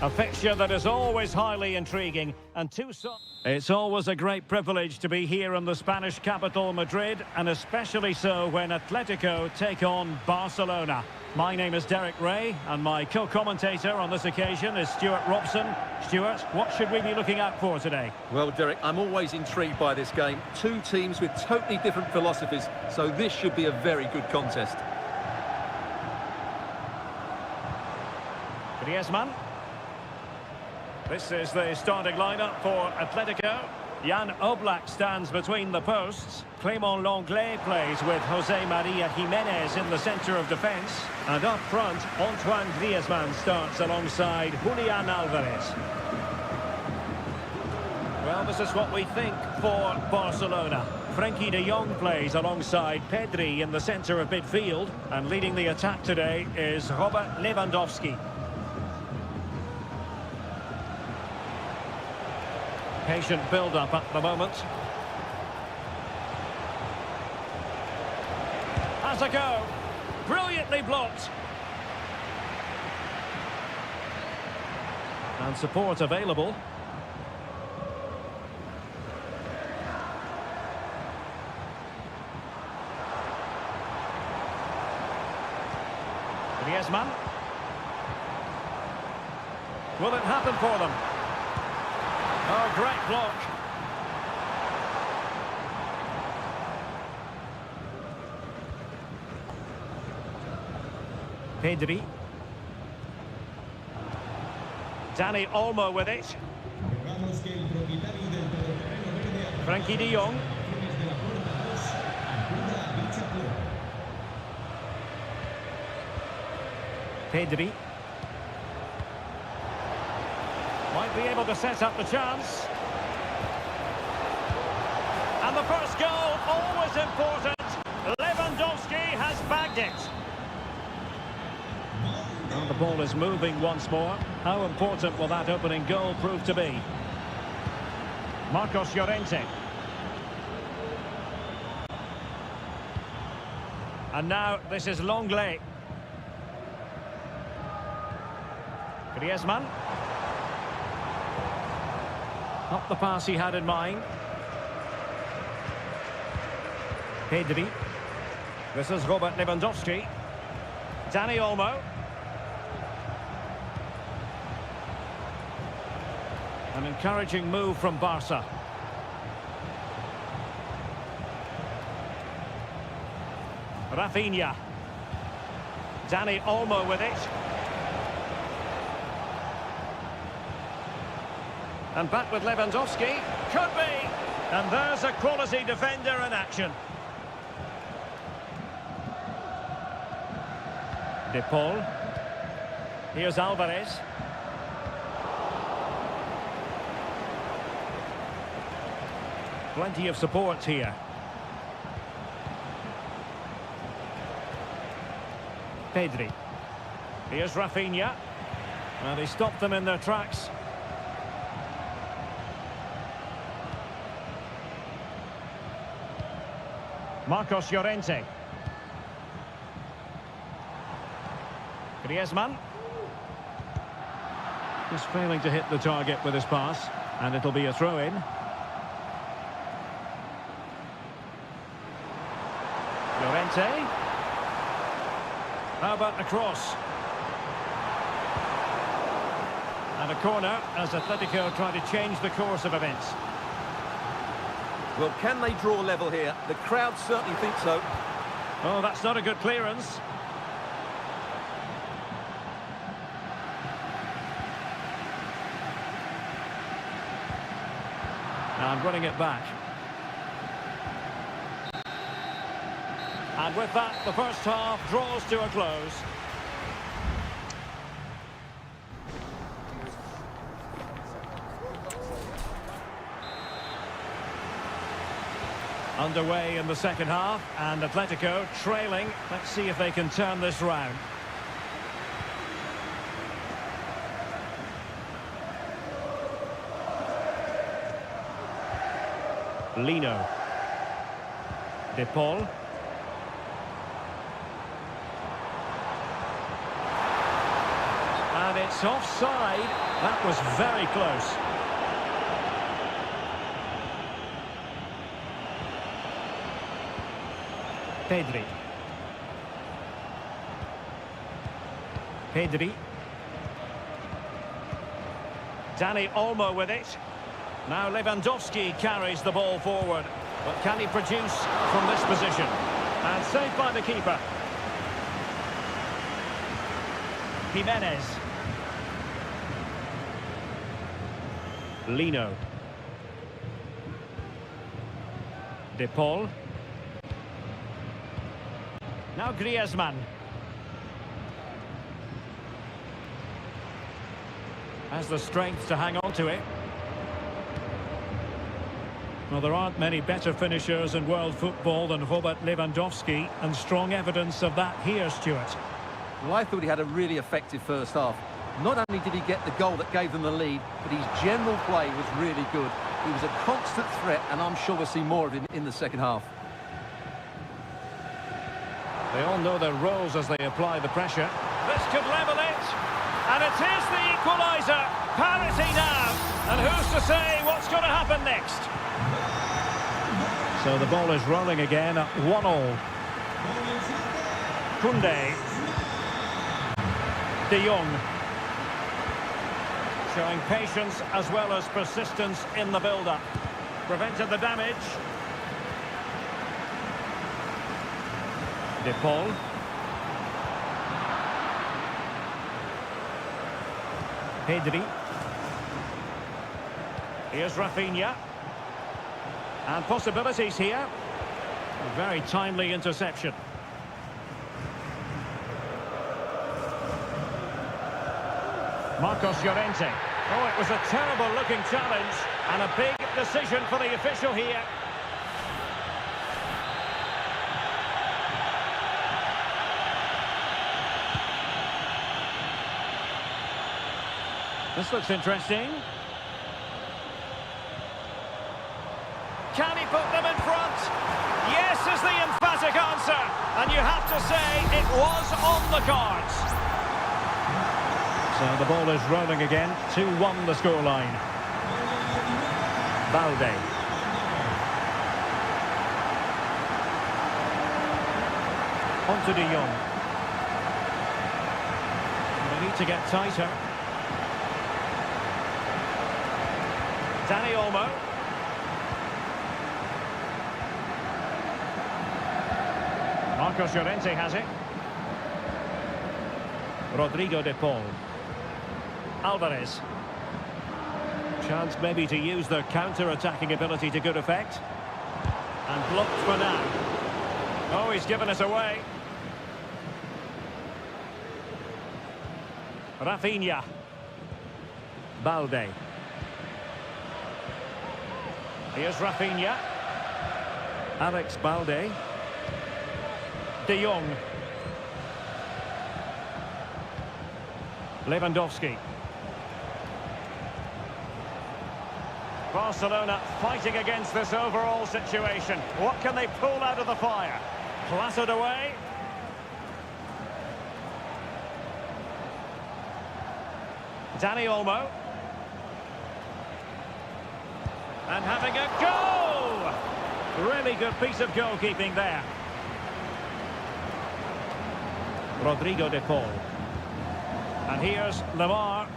A fixture that is always highly intriguing, and it's always a great privilege to be here in the Spanish capital, Madrid, and especially so when Atletico take on Barcelona. My name is Derek Ray, and my co-commentator on this occasion is Stuart Robson. Stuart, what should we be looking out for today? Well, Derek, I'm always intrigued by this game. Two teams with totally different philosophies, so this should be a very good contest. Griezmann. This is the starting lineup for Atletico. Jan Oblak stands between the posts. Clément Lenglet plays with José María Jiménez in the centre of defence. And up front, Antoine Griezmann starts alongside Julián Álvarez. Well, this is what we think for Barcelona. Frenkie de Jong plays alongside Pedri in the centre of midfield. And leading the attack today is Robert Lewandowski. Patient build-up at the moment. Has a go. Brilliantly blocked. And support available. Griezmann. Will it happen for them? Oh, great block. Pedri. Dani Olmo with it. Frenkie de Jong. Pedri. Might be able to set up the chance. And the first goal, always important. Lewandowski has bagged it. And the ball is moving once more. How important will that opening goal prove to be? Marcos Llorente. And now this is Lenglet. Griezmann. Not the pass he had in mind. Pedri. This is Robert Lewandowski. Dani Olmo. An encouraging move from Barca. Rafinha. Dani Olmo with it. And back with Lewandowski. Could be. And there's a quality defender in action. De Paul. Here's Álvarez. Plenty of support here. Pedri. Here's Rafinha. And he stopped them in their tracks. Marcos Llorente. Griezmann. Just failing to hit the target with his pass. And it'll be a throw-in. Llorente. How about the cross? And a corner as Atletico try to change the course of events. Well, can they draw level here? The crowd certainly think so. Oh, that's not a good clearance. And running it back. And with that, the first half draws to a close. Underway in the second half, and Atletico trailing. Let's see if they can turn this round. Lino. De Paul. And it's It's offside. That was very close. Pedri. Pedri. Dani Olmo with it. Now Lewandowski carries the ball forward. But can he produce from this position? And saved by the keeper. Jimenez. Lino. De Paul. Now Griezmann. Has the strength to hang on to it. Well, there aren't many better finishers in world football than Robert Lewandowski, and strong evidence of that here, Stuart. Well, I thought he had a really effective first half. Not only did he get the goal that gave them the lead, but his general play was really good. He was a constant threat, and I'm sure we'll see more of him in the second half. They all know their roles as they apply the pressure. This could level it. And it is the equaliser. Parity now. And who's to say what's going to happen next? So the ball is rolling again at 1-1. Koundé. De Jong. Showing patience as well as persistence in the build-up. Prevented the damage. De Paul. Pedri. Here's Rafinha. And possibilities here. A very timely interception. Marcos Llorente. Oh, it was a terrible looking challenge and a big decision for the official here. This looks interesting. Can he put them in front? Yes is the emphatic answer. And you have to say it was on the cards. So the ball is rolling again. 2-1 the scoreline. Balde. On to De Jong. They need to get tighter. Dani Olmo. Marcos Llorente has it. Rodrigo de Paul. Alvarez. Chance maybe to use their counter-attacking ability to good effect. And blocked for now. Oh, he's given us away. Rafinha. Balde. Here's Rafinha. Alex Balde. De Jong. Lewandowski. Barcelona fighting against this overall situation. What can they pull out of the fire? Clattered away. Dani Olmo. And having a goal! Really good piece of goalkeeping there. Rodrigo de Paul. And here's Lemar.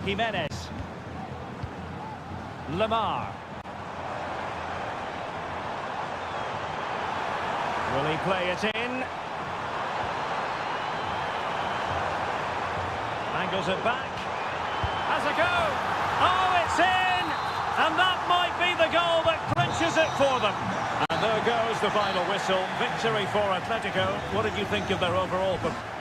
Jimenez. Lemar. Will he play it in? Angles it back. Has a go. Oh, it's in! And that might be the goal that clinches it for them. And there goes the final whistle. Victory for Atletico. What did you think of their overall performance?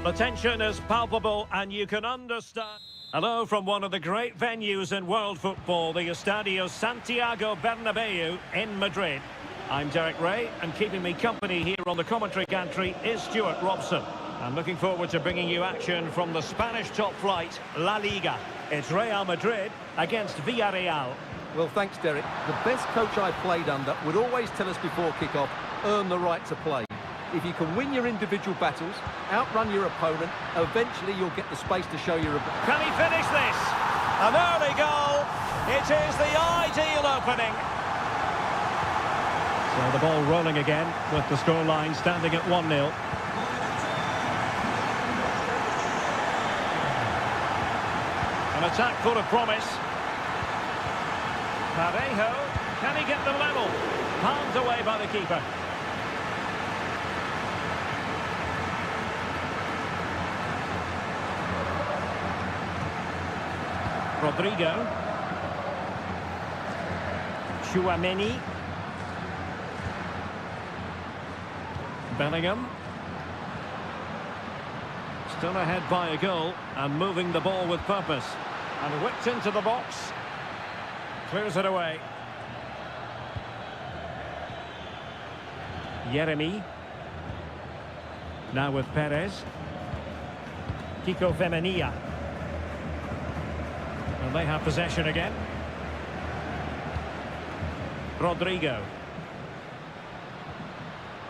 The tension is palpable and you can understand. Hello from one of the great venues in world football, the Estadio Santiago Bernabeu in Madrid. I'm Derek Ray, and keeping me company here on the commentary gantry is Stuart Robson. I'm looking forward to bringing you action from the Spanish top flight, La Liga. It's Real Madrid against Villarreal. Well, thanks, Derek. The best coach I played under would always tell us before kick-off, earn the right to play. If you can win your individual battles, outrun your opponent, eventually you'll get the space to show your ability. Can he finish this? An early goal. It is the ideal opening. So the ball rolling again with the scoreline standing at 1-0. An attack full of promise. Parejo, can he get them level? Palmed away by the keeper. Rodrigo. Tchouaméni. Bellingham. Still ahead by a goal and moving the ball with purpose. And whipped into the box. Clears it away. Yeremy. Now with Perez. Kiko Femenia. And they have possession again. Rodrigo.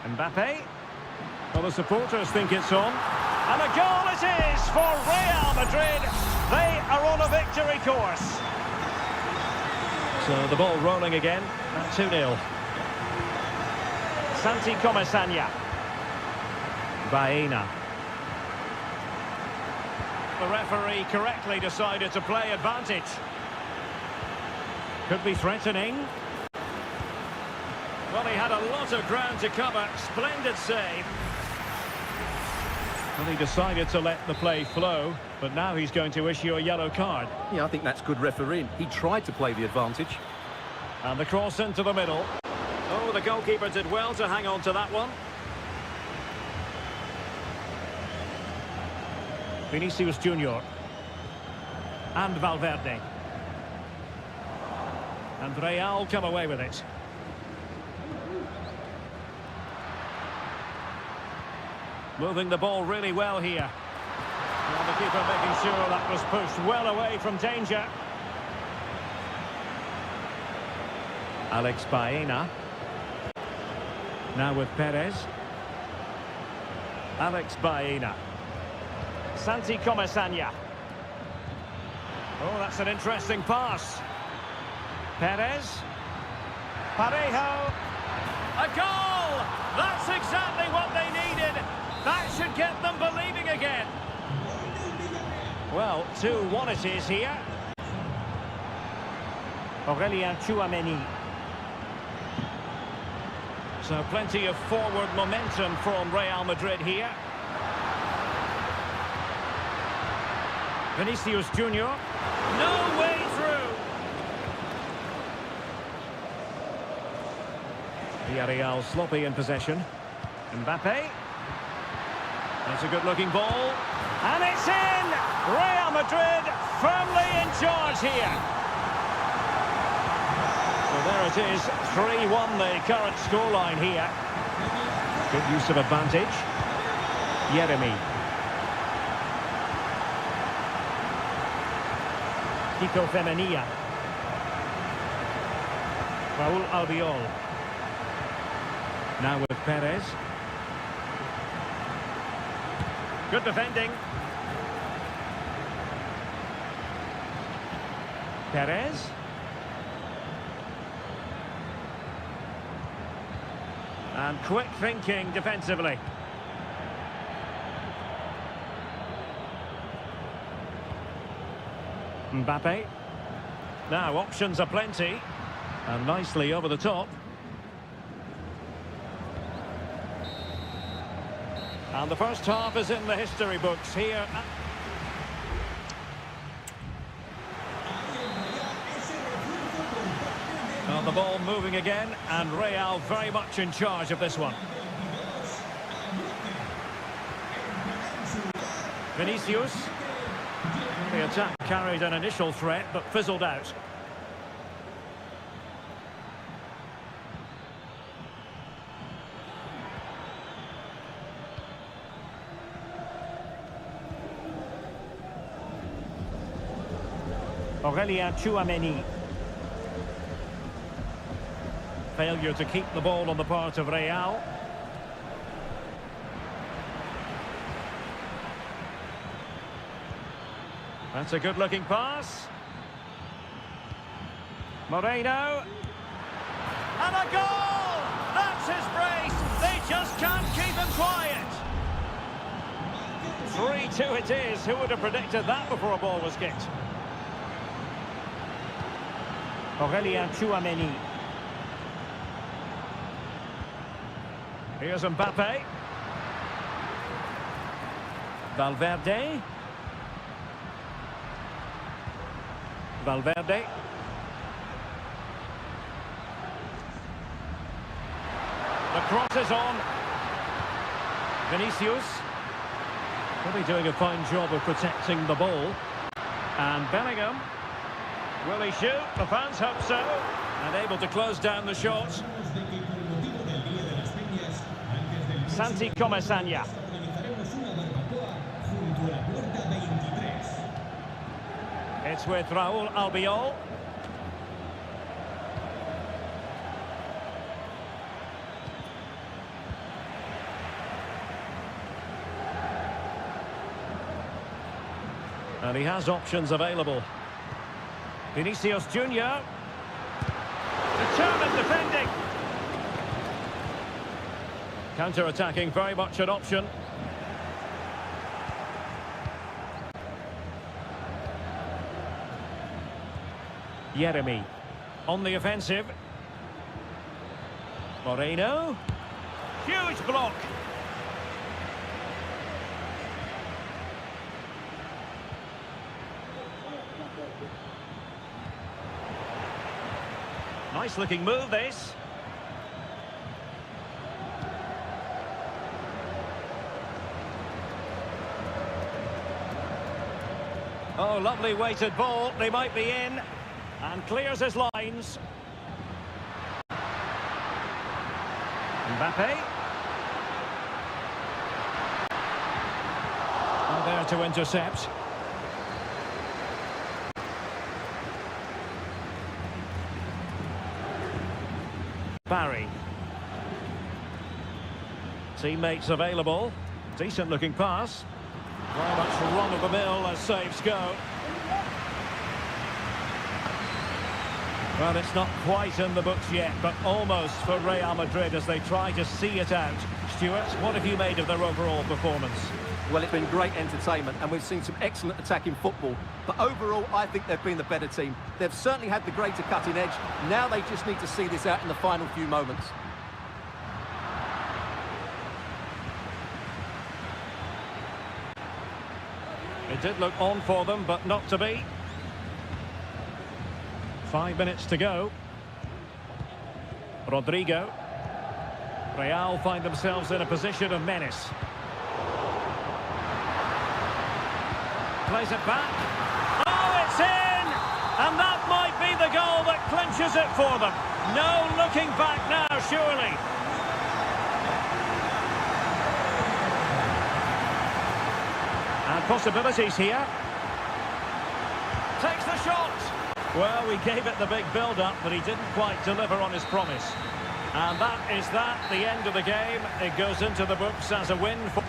Mbappe. Well, the supporters think it's on. And a goal it is for Real Madrid. They are on a victory course. So the ball rolling again at 2-0. Santi Comesaña. Baena. The referee correctly decided to play advantage. Could be threatening. Well, he had a lot of ground to cover. Splendid save. Well, he decided to let the play flow, but now he's going to issue a yellow card. Yeah, I think that's good refereeing. He tried to play the advantage. And the cross into the middle. Oh, the goalkeeper did well to hang on to that one. Vinicius Junior. And Valverde. And Real come away with it. Moving the ball really well here. And the keeper making sure that was pushed well away from danger. Alex Baena. Now with Perez. Alex Baena. Santi Comesaña. Oh, that's an interesting pass. Perez. Parejo. A goal! That's exactly what they needed. That should get them believing again. Well, 2-1 it is here. Aurélien Tchouaméni. So plenty of forward momentum from Real Madrid here. Vinicius Junior. No way through. Villarreal sloppy in possession. Mbappe. That's a good-looking ball. And it's in! Real Madrid firmly in charge here. So there it is, 3-1 the current scoreline here. Good use of advantage. Yeremy. Kiko Femenia. Raúl Albiol. Now with Perez. Good defending. Perez. And quick thinking defensively. Mbappe. Now options are plenty. And nicely over the top. And the first half is in the history books here. Well, the ball moving again, and Real very much in charge of this one. Vinicius. The attack carried an initial threat, but fizzled out. Chouameni. Failure to keep the ball on the part of Real. That's a good-looking pass. Moreno. And a goal! That's his brace! They just can't keep him quiet! 3-2 it is. Who would have predicted that before a ball was kicked? Chouameni. Here's Mbappe. Valverde. Valverde. The cross is on. Vinicius. Really doing a fine job of protecting the ball. And Bellingham. Will he shoot? The fans hope so. And able to close down the shot. Santi Comesaña. It's with Raúl Albiol. And he has options available. Vinicius Junior. Determined defending. Counter-attacking, very much an option. Jeremy on the offensive. Moreno. Huge block. Nice looking move, this. Oh, lovely weighted ball. They might be in. And clears his lines. Mbappe. And there to intercept. Barry. Teammates available. Decent looking pass. Very much run of the mill as saves go. Well, it's not quite in the books yet, but almost for Real Madrid as they try to see it out. Stuart, what have you made of their overall performance? Well, it's been great entertainment, and we've seen some excellent attacking football. But overall, I think they've been the better team. They've certainly had the greater cutting edge. Now they just need to see this out in the final few moments. It did look on for them, but not to be. 5 minutes to go. Rodrigo. Real find themselves in a position of menace. Plays it back. Oh, it's in! And that might be the goal that clinches it for them. No looking back now, surely. And possibilities here. Takes the shot. Well, we gave it the big build-up, but he didn't quite deliver on his promise. And that is that, the end of the game. It goes into the books as a win for...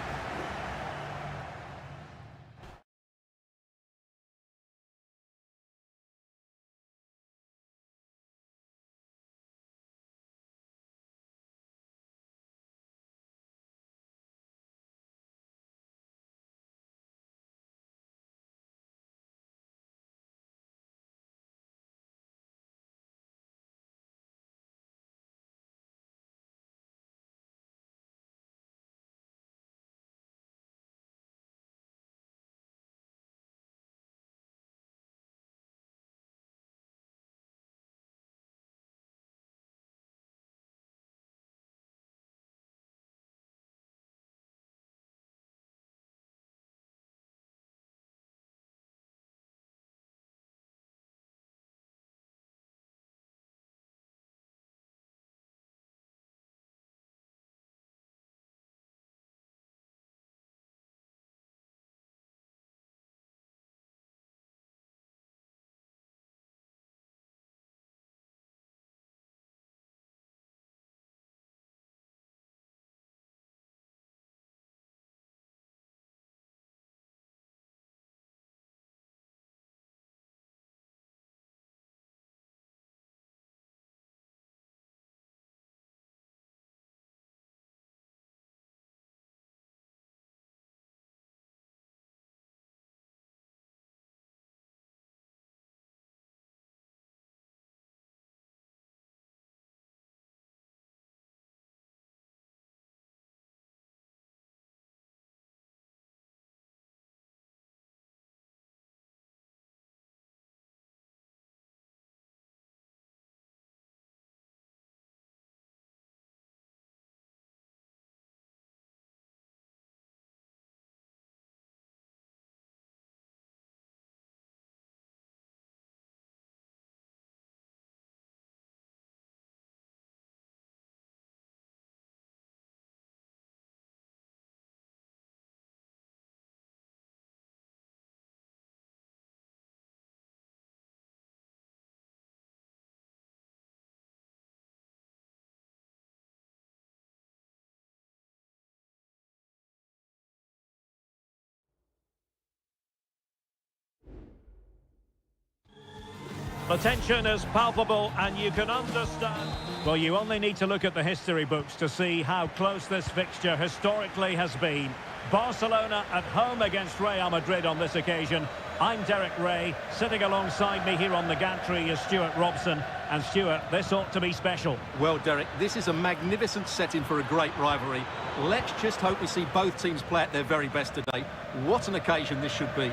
The tension is palpable and you can understand. Well, you only need to look at the history books to see how close this fixture historically has been. Barcelona at home against Real Madrid on this occasion. I'm Derek Ray. Sitting alongside me here on the gantry is Stuart Robson. And Stuart, this ought to be special. Well, Derek, this is a magnificent setting for a great rivalry. Let's just hope we see both teams play at their very best today. What an occasion this should be.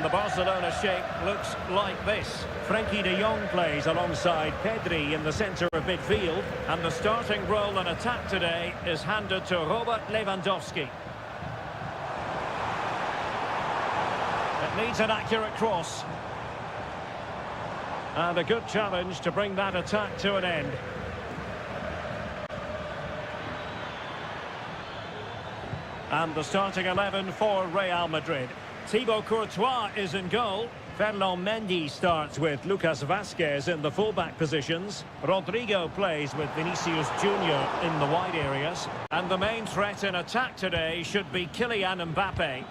And the Barcelona shape looks like this. Frenkie de Jong plays alongside Pedri in the centre of midfield. And the starting role in attack today is handed to Robert Lewandowski. It needs an accurate cross. And a good challenge to bring that attack to an end. And the starting 11 for Real Madrid. Thibaut Courtois is in goal. Ferland Mendy starts with Lucas Vazquez in the fullback positions. Rodrigo plays with Vinicius Junior in the wide areas. And the main threat in attack today should be Kylian Mbappe.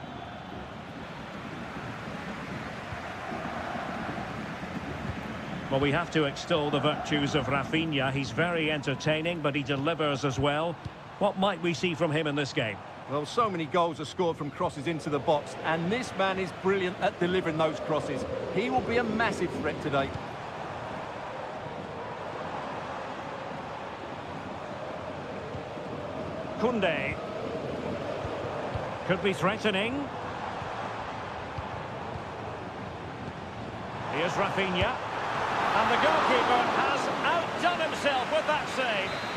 Well, we have to extol the virtues of Rafinha. He's very entertaining, but he delivers as well. What might we see from him in this game? Well, so many goals are scored from crosses into the box, and this man is brilliant at delivering those crosses. He will be a massive threat today. Koundé. Could be threatening. Here's Rafinha. And the goalkeeper has outdone himself with that save.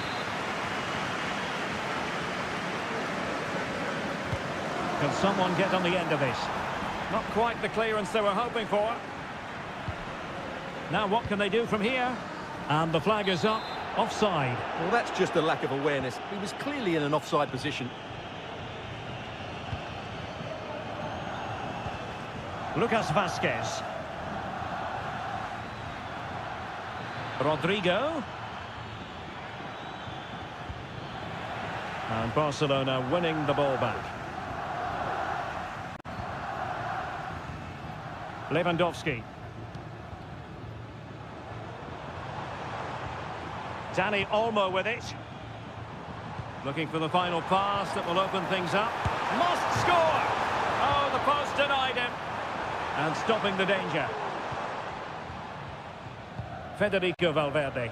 Can someone get on the end of this? Not quite the clearance they were hoping for. Now what can they do from here? And the flag is up. Offside. Well, that's just a lack of awareness. He was clearly in an offside position. Lucas Vazquez. Rodrigo. And Barcelona winning the ball back. Lewandowski. Dani Olmo with it. Looking for the final pass that will open things up. Must score! Oh, the post denied him. And stopping the danger. Federico Valverde.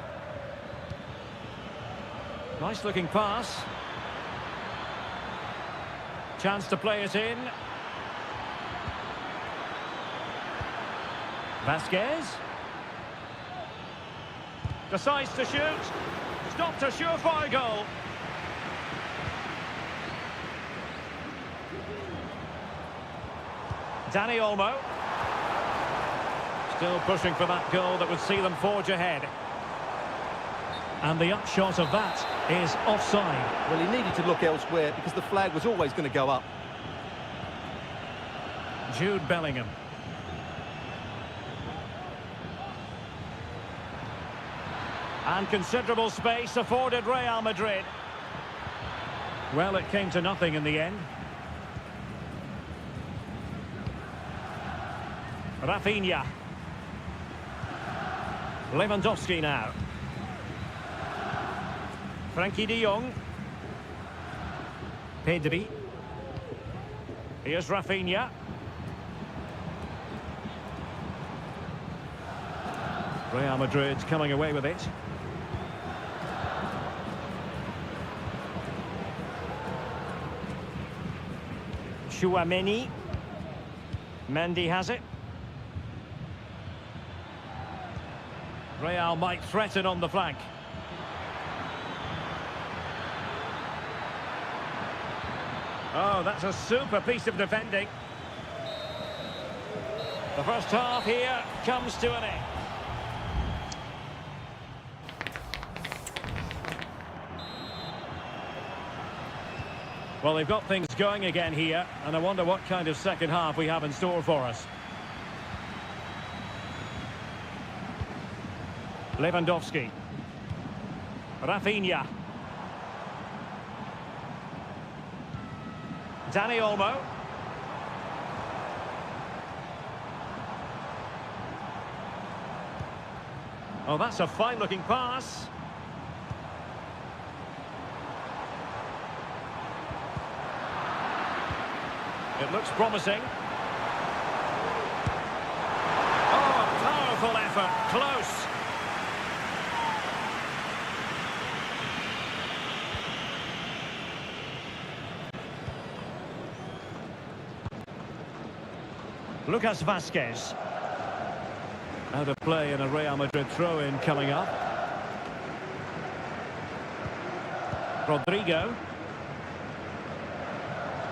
Nice looking pass. Chance to play it in. Vazquez. Decides to shoot. Stopped a surefire goal. Dani Olmo. Still pushing for that goal that would see them forge ahead. And the upshot of that is offside. Well, he needed to look elsewhere because the flag was always going to go up. Jude Bellingham. And considerable space afforded Real Madrid. Well, it came to nothing in the end. Rafinha. Lewandowski now. Frenkie de Jong. Pedri. Here's Rafinha. Real Madrid coming away with it. Chouameni. Mendy has it. Real might threaten on the flank. Oh, that's a super piece of defending. The first half here comes to an end. Well, they've got things going again here, and I wonder what kind of second half we have in store for us. Lewandowski. Rafinha. Dani Olmo. Oh, that's a fine-looking pass. It looks promising. Oh, powerful effort. Close. Lucas Vazquez. Out of play in a Real Madrid throw-in coming up. Rodrigo.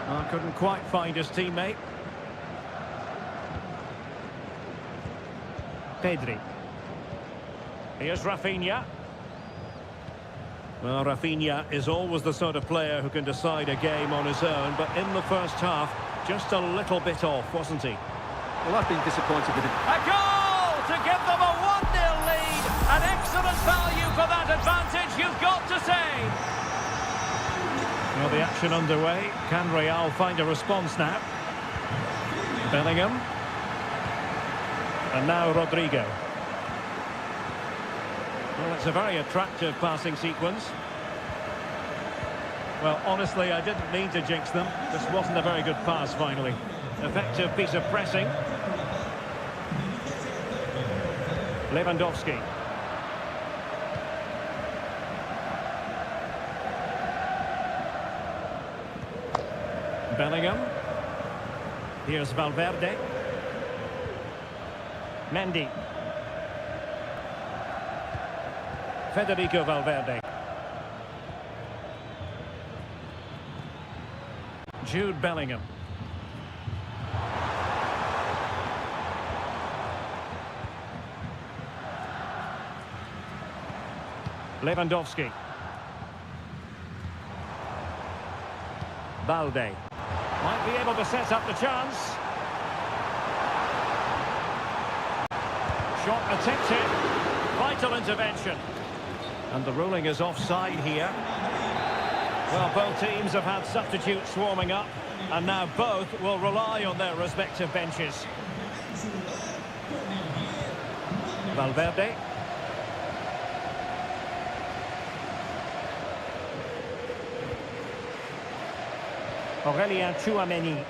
Oh, couldn't quite find his teammate. Pedri. Here's Rafinha. Well, Rafinha is always the sort of player who can decide a game on his own, but in the first half, just a little bit off, wasn't he? Well, I've been disappointed with him. A goal to give them a 1-0 lead. An excellent value for that advantage, you've got to say. Well, the action underway. Can Real find a response now? Bellingham. And now Rodrigo. Well, it's a very attractive passing sequence. Well, honestly, I didn't mean to jinx them. This wasn't a very good pass, finally. Effective piece of pressing. Lewandowski. Bellingham. Here's Valverde. Mendy. Federico Valverde. Jude Bellingham. Lewandowski. Balde. Might be able to set up the chance. Shot attempted. Vital intervention. And the ruling is offside here. Well, both teams have had substitutes warming up, and now both will rely on their respective benches. Valverde. Aurélien Tchouameni.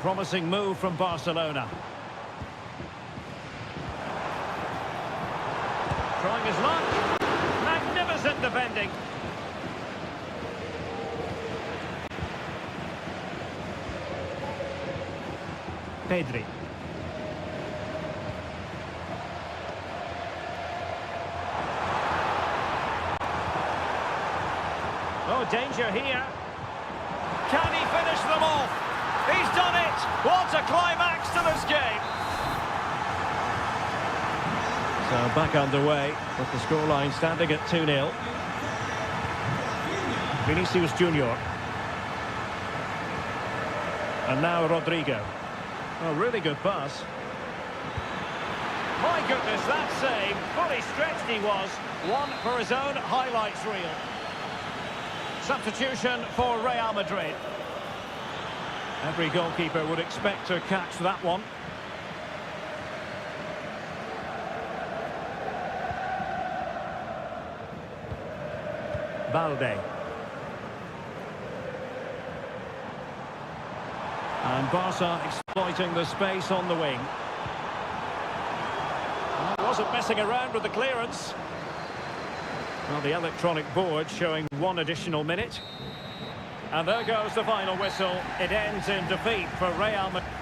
Promising move from Barcelona. Trying his luck. Magnificent defending. Pedri. Oh, danger here. Can he finish them off? He's done it! What a climax to this game! So back underway with the scoreline standing at 2-0. Vinicius Junior. And now Rodrigo. Oh, really good pass. My goodness, that save. Fully stretched he was. One for his own highlights reel. Substitution for Real Madrid. Every goalkeeper would expect to catch that one. Balde. And Barca exploiting the space on the wing. Wasn't messing around with the clearance. Well, the electronic board showing one additional minute. And there goes the final whistle. It ends in defeat for Real Madrid.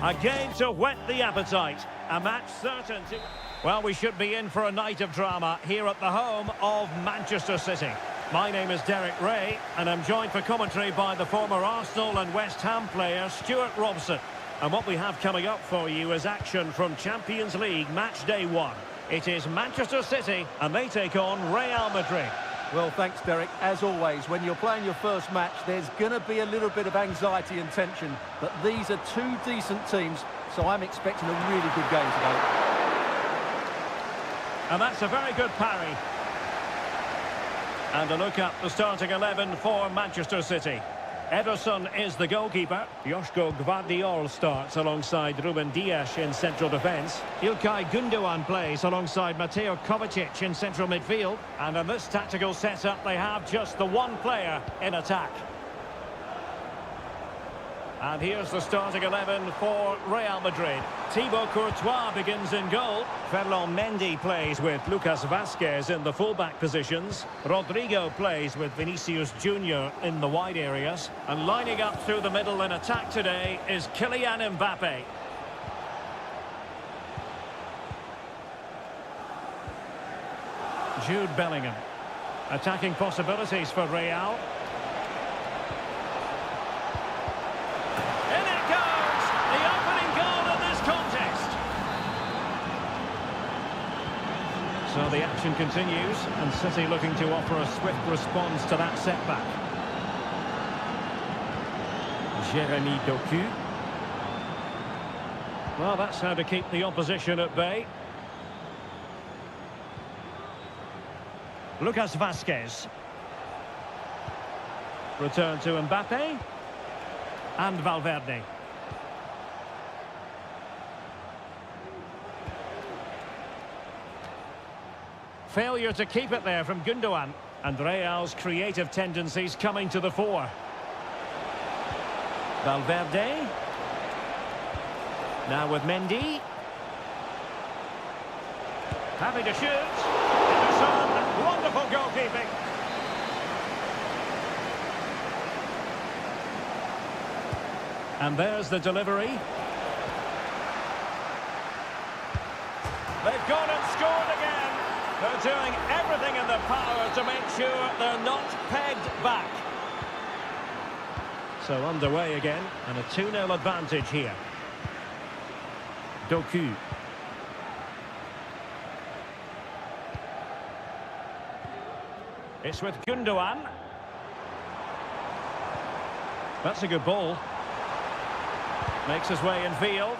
A game to whet the appetite. A match certain to... Well, we should be in for a night of drama here at the home of Manchester City. My name is Derek Ray, and I'm joined for commentary by the former Arsenal and West Ham player Stuart Robson. And what we have coming up for you is action from Champions League match day 1. It is Manchester City, and they take on Real Madrid. Well, thanks, Derek. As always, when you're playing your first match, there's going to be a little bit of anxiety and tension. But these are two decent teams, so I'm expecting a really good game today. And that's a very good parry. And a look at the starting 11 for Manchester City. Ederson is the goalkeeper. Joško Gvardiol starts alongside Ruben Dias in central defence. İlkay Gündoğan plays alongside Mateo Kovacic in central midfield. And in this tactical setup, they have just the one player in attack. And here's the starting 11 for Real Madrid. Thibaut Courtois begins in goal. Ferland Mendy plays with Lucas Vazquez in the full-back positions. Rodrigo plays with Vinicius Junior in the wide areas. And lining up through the middle in attack today is Kylian Mbappe. Jude Bellingham. Attacking possibilities for Real. So the action continues, and City looking to offer a swift response to that setback. Jeremy Doku. Well, that's how to keep the opposition at bay. Lucas Vazquez. Return to Mbappe. And Valverde. Failure to keep it there from Gündoğan. And Real's creative tendencies coming to the fore. Valverde. Now with Mendy. Happy to shoot. Ederson. Wonderful goalkeeping. And there's the delivery. They've gone and scored again. They're doing everything in their power to make sure they're not pegged back. So underway again, and a 2-0 advantage here. Doku. It's with Gündoğan. That's a good ball. Makes his way in field.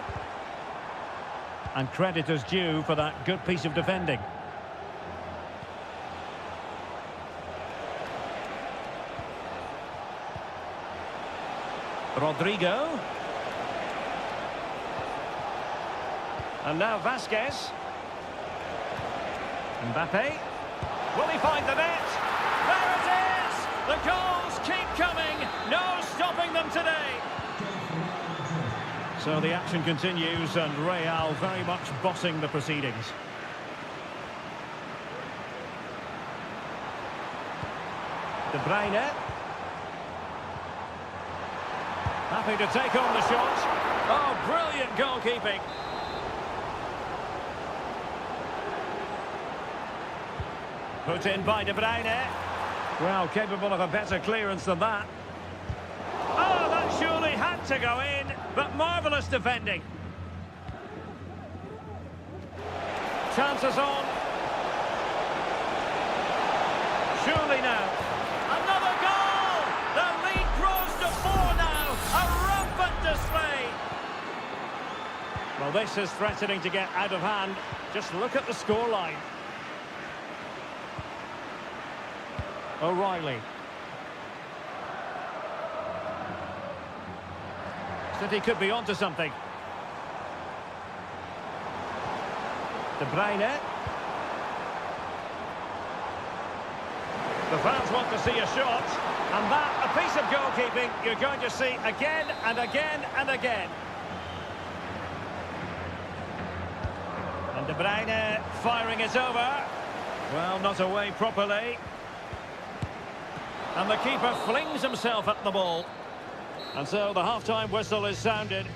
And credit is due for that good piece of defending. Rodrigo. And now Vazquez. Mbappe. Will he find the net? There it is! The goals keep coming. No stopping them today. So the action continues, and Real very much bossing the proceedings. De Bruyne. Happy to take on the shot. Oh, brilliant goalkeeping. Put in by De Bruyne. Well, capable of a better clearance than that. Oh, that surely had to go in, but marvellous defending. Chances on. Surely now. Another goal! The lead grows to 4 now. A rampant display. Well, this is threatening to get out of hand. Just look at the scoreline. O'Reilly. City could be onto something. De Bruyne. The fans want to see a shot, and that, a piece of goalkeeping you're going to see again and again and again. And De Bruyne firing it over. Well, not away properly. And the keeper flings himself at the ball. And so the half-time whistle is sounded.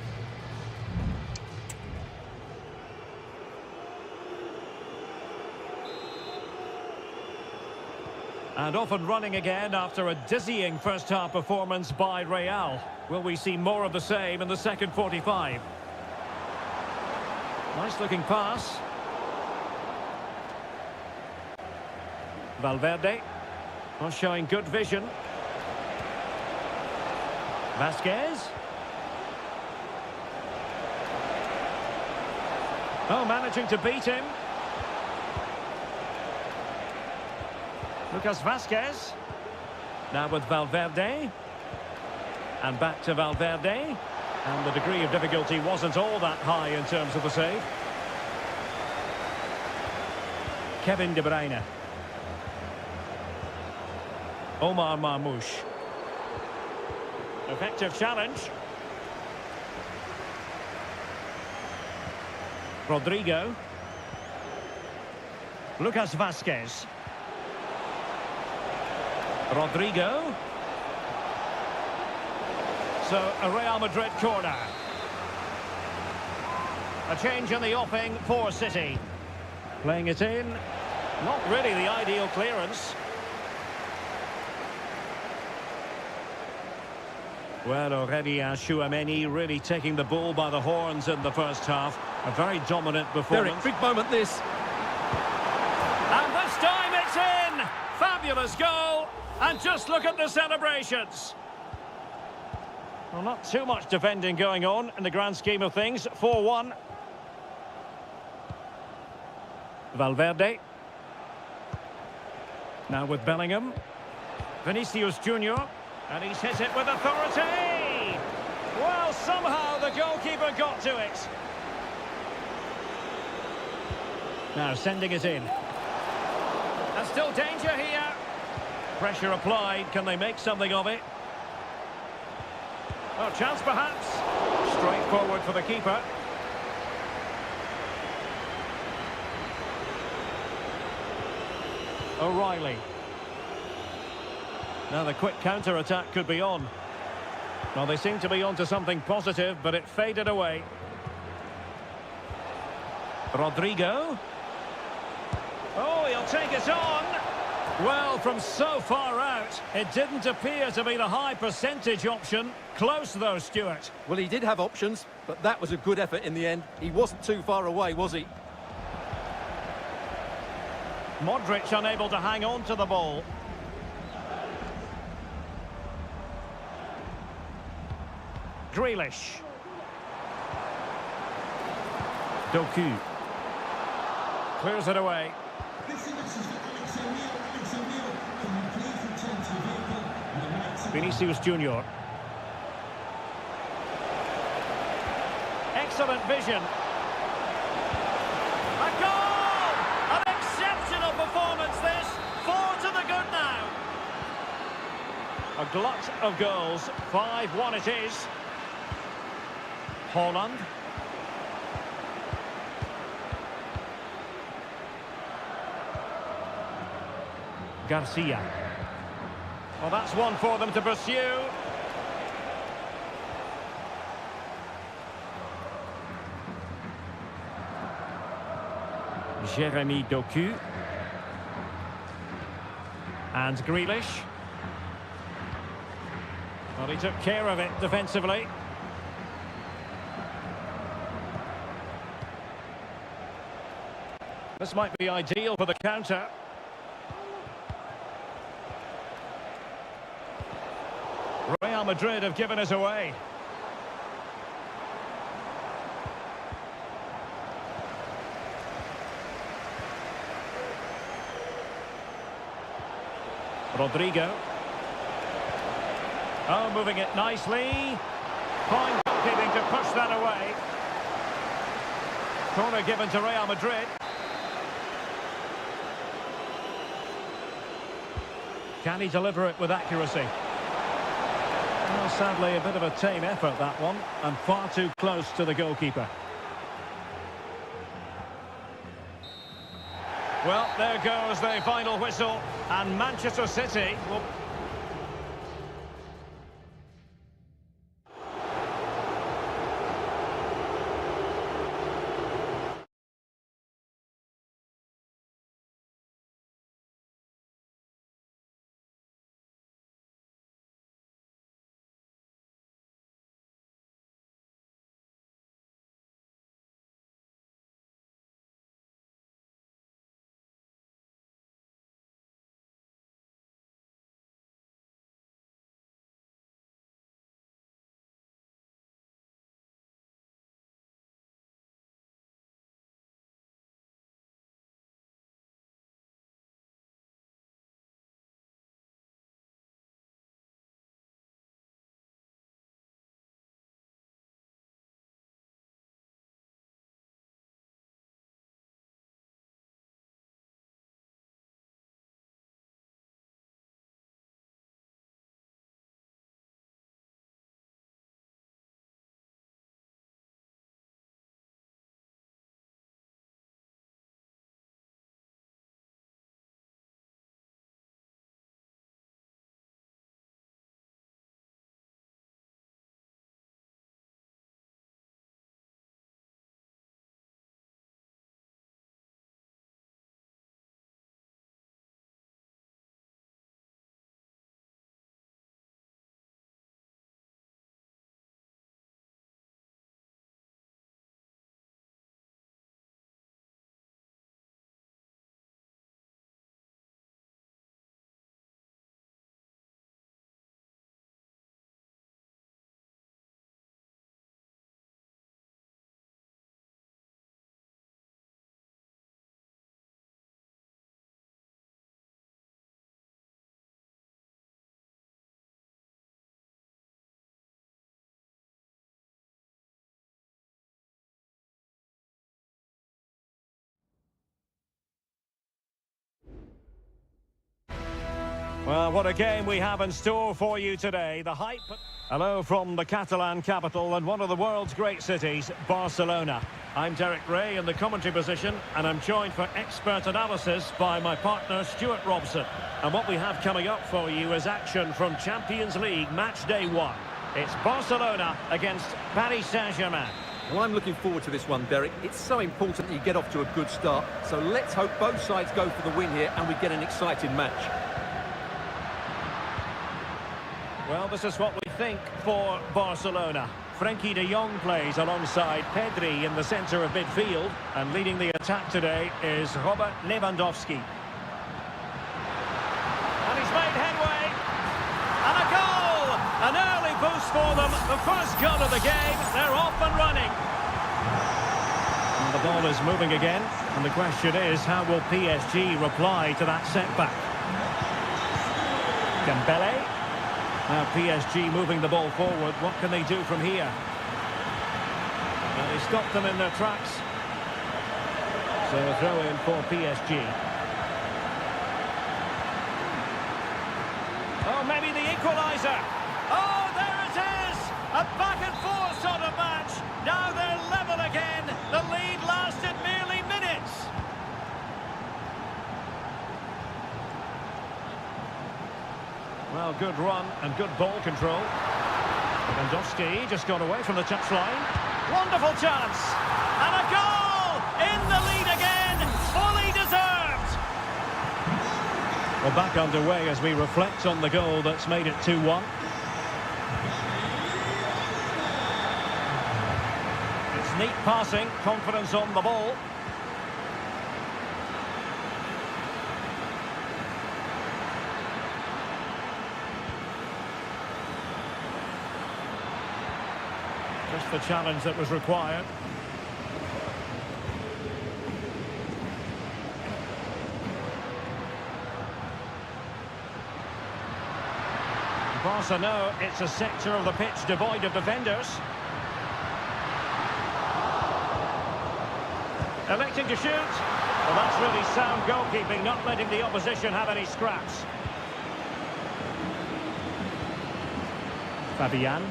And off and running again after a dizzying first-half performance by Real. Will we see more of the same in the second 45? Nice-looking pass. Valverde. Well, showing good vision. Vasquez. Oh, managing to beat him. Lucas Vasquez. Now with Valverde. And back to Valverde. And the degree of difficulty wasn't all that high in terms of the save. Kevin De Bruyne. Omar Marmoush. Effective challenge. Rodrigo. Lucas Vasquez. Rodrigo. So, a Real Madrid corner. A change in the offing for City. Playing it in. Not really the ideal clearance. Well, already Chouameni really taking the bull by the horns in the first half. A very dominant performance. Big moment this. And this time it's in! Fabulous goal! And just look at the celebrations. Well, not too much defending going on in the grand scheme of things. 4-1. Valverde. Now with Bellingham. Vinicius Junior. And he's hit it with authority! Well, somehow the goalkeeper got to it. Now sending it in. And still danger here. Pressure applied. Can they make something of it? Oh, chance perhaps. Straight forward for the keeper. O'Reilly. Now the quick counter-attack could be on. Well, they seem to be onto something positive, but it faded away. Rodrigo. Oh, he'll take it on. Well, from so far out, it didn't appear to be the high percentage option. Close, though, Stuart. Well, he did have options, but that was a good effort in the end. He wasn't too far away, was he? Modric unable to hang on to the ball. Grealish. Doku. Clears it away. Vinicius Junior. Excellent vision. A goal! An exceptional performance this. 4 to the good now. A glut of goals. 5-1 it is. Holland. Garcia. Well, that's one for them to pursue. Jeremy Doku. And Grealish. Well, he took care of it defensively. This might be ideal for the counter. Real Madrid have given us away. Rodrigo. Oh, moving it nicely. Fine goalkeeping to push that away. Corner given to Real Madrid. Can he deliver it with accuracy? Well, sadly, a bit of a tame effort, that one, and far too close to the goalkeeper. Well, there goes the final whistle, and Manchester City will Well, what a game we have in store for you today. The hype. Hello from the Catalan capital and one of the world's great cities, Barcelona. I'm Derek Ray in the commentary position, and I'm joined for expert analysis by my partner, Stuart Robson. And what we have coming up for you is action from Champions League match day 1. It's Barcelona against Paris Saint-Germain. Well, I'm looking forward to this one, Derek. It's so important that you get off to a good start. So let's hope both sides go for the win here and we get an exciting match. Well, this is what we think for Barcelona. Frenkie de Jong plays alongside Pedri in the centre of midfield. And leading the attack today is Robert Lewandowski. And he's made headway. And a goal! An early boost for them. The first goal of the game. They're off and running. And the ball is moving again. And the question is, how will PSG reply to that setback? Dembele. Now PSG moving the ball forward. What can they do from here? Well, they stopped them in their tracks. So a throw in for PSG. Oh, maybe the equaliser. Oh, there it is! A back and forth sort of match. Now they're level again. The lead lasted merely minutes. Well, good run and good ball control. Lewandowski just got away from the touchline. Wonderful chance. And a goal! In the lead again. Fully deserved. Well, back underway as we reflect on the goal that's made it 2-1. It's neat passing, confidence on the ball. Just the challenge that was required. Barca know it's a sector of the pitch devoid of defenders. Electing to shoot. Well, that's really sound goalkeeping, not letting the opposition have any scraps. Fabian.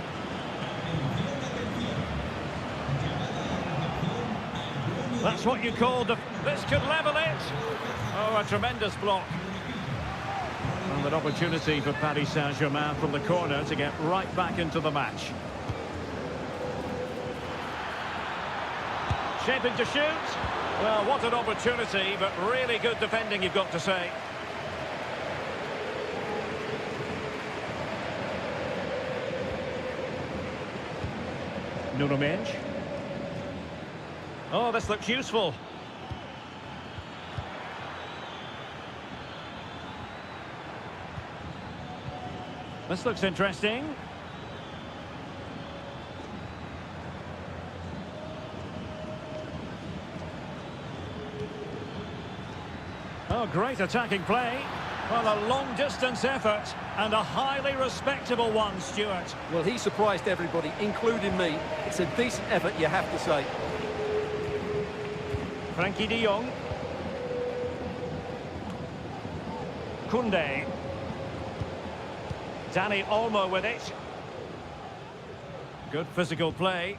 That's what you call the... This could level it. Oh, a tremendous block. And an opportunity for Paris Saint-Germain from the corner to get right back into the match. Shaping to shoot. Well, what an opportunity, but really good defending, you've got to say. Nuno Mendes. Oh, this looks useful. This looks interesting. Oh, great attacking play. Well, a long-distance effort and a highly respectable one, Stuart. Well, he surprised everybody, including me. It's a decent effort, you have to say. Frenkie de Jong. Koundé. Dani Olmo with it. Good physical play.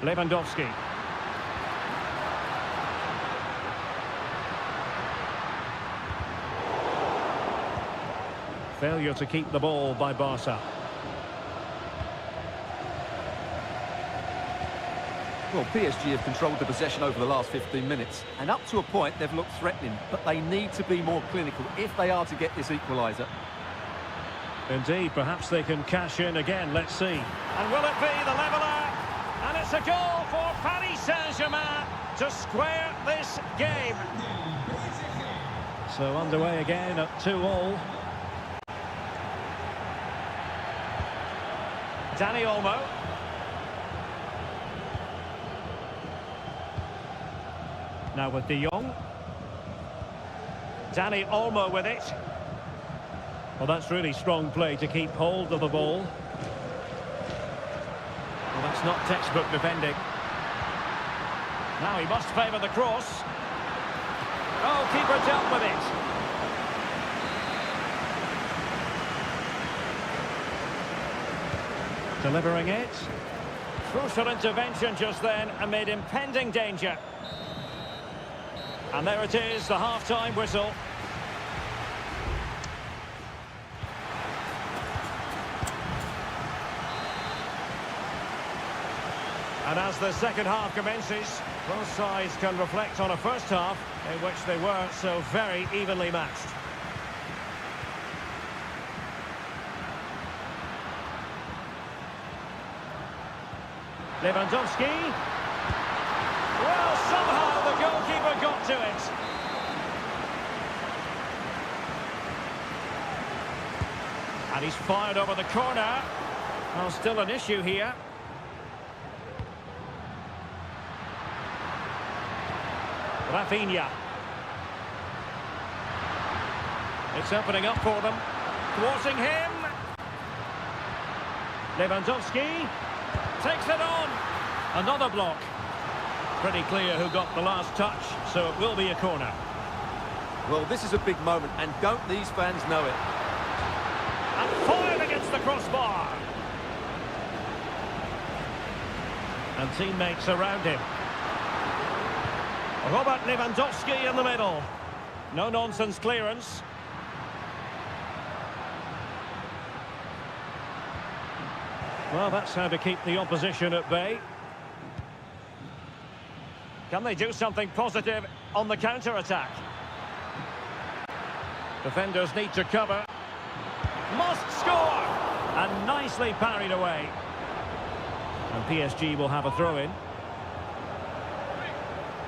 Lewandowski. Failure to keep the ball by Barca. Well, PSG have controlled the possession over the last 15 minutes, and up to a point they've looked threatening, but they need to be more clinical if they are to get this equaliser. Indeed, perhaps they can cash in again, let's see. And will it be the leveller? And it's a goal for Paris Saint-Germain to square this game. So underway again at 2-2. Dani Olmo. Now with De Jong. Dani Olmo with it. Well, that's really strong play to keep hold of the ball. Well, that's not textbook defending. Now he must favour the cross. Oh, keeper dealt with it. Delivering it. Crucial intervention just then amid impending danger. And there it is, the half-time whistle. And as the second half commences, both sides can reflect on a first half in which they were so very evenly matched. Lewandowski. Well, somehow the goalkeeper got to it. And he's fired over the corner. Well, still an issue here. Rafinha. It's opening up for them. Thwarting him. Lewandowski takes it on. Another block. Pretty clear who got the last touch, so it will be a corner. Well, this is a big moment, and don't these fans know it? And fired against the crossbar. And teammates around him. Robert Lewandowski in the middle. No-nonsense clearance. Well, that's how to keep the opposition at bay. Can they do something positive on the counter-attack? Defenders need to cover. Must score! And nicely parried away. And PSG will have a throw-in.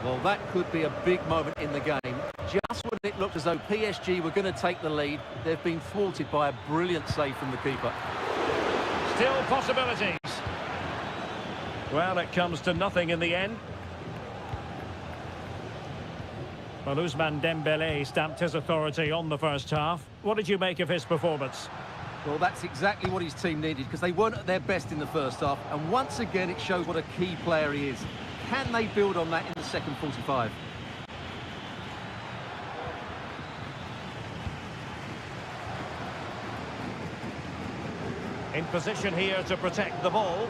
Well, that could be a big moment in the game. Just when it looked as though PSG were going to take the lead, they've been thwarted by a brilliant save from the keeper. Still possibilities. Well, it comes to nothing in the end. Well, Ousmane Dembélé stamped his authority on the first half. What did you make of his performance? Well, that's exactly what his team needed, because they weren't at their best in the first half. And once again, it shows what a key player he is. Can they build on that in the second 45? In position here to protect the ball.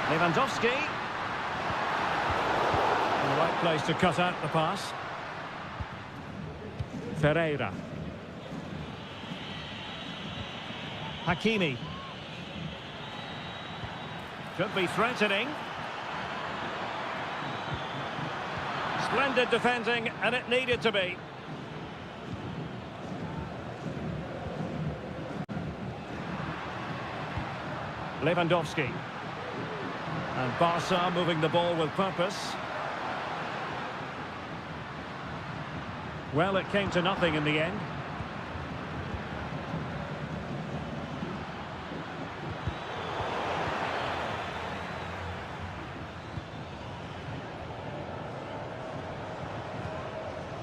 Lewandowski. In the right place to cut out the pass. Ferreira. Hakimi. Could be threatening. Splendid defending, and it needed to be. Lewandowski. And Barca moving the ball with purpose. Well, it came to nothing in the end.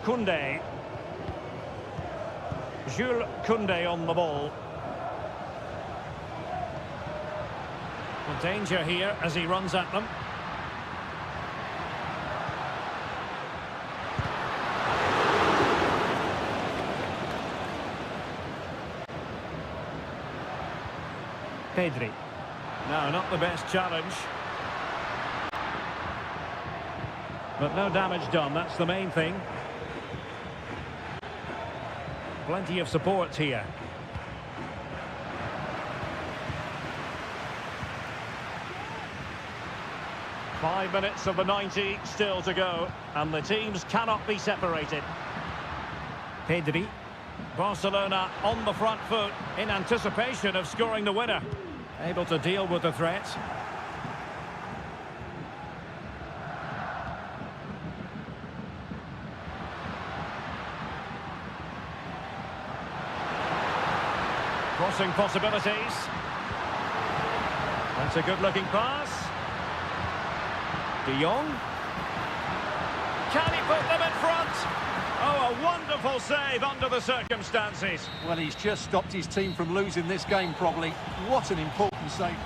Koundé. Jules Koundé on the ball. The danger here as he runs at them. Pedri. No, not the best challenge. But no damage done, that's the main thing. Plenty of support here. Five minutes of the 90 still to go, and the teams cannot be separated. Pedri. Barcelona on the front foot in anticipation of scoring the winner. Able to deal with the threat. Crossing possibilities. That's a good-looking pass. De Jong. Can he put them in front? Oh, a wonderful save under the circumstances. Well, he's just stopped his team from losing this game, probably. What an important save.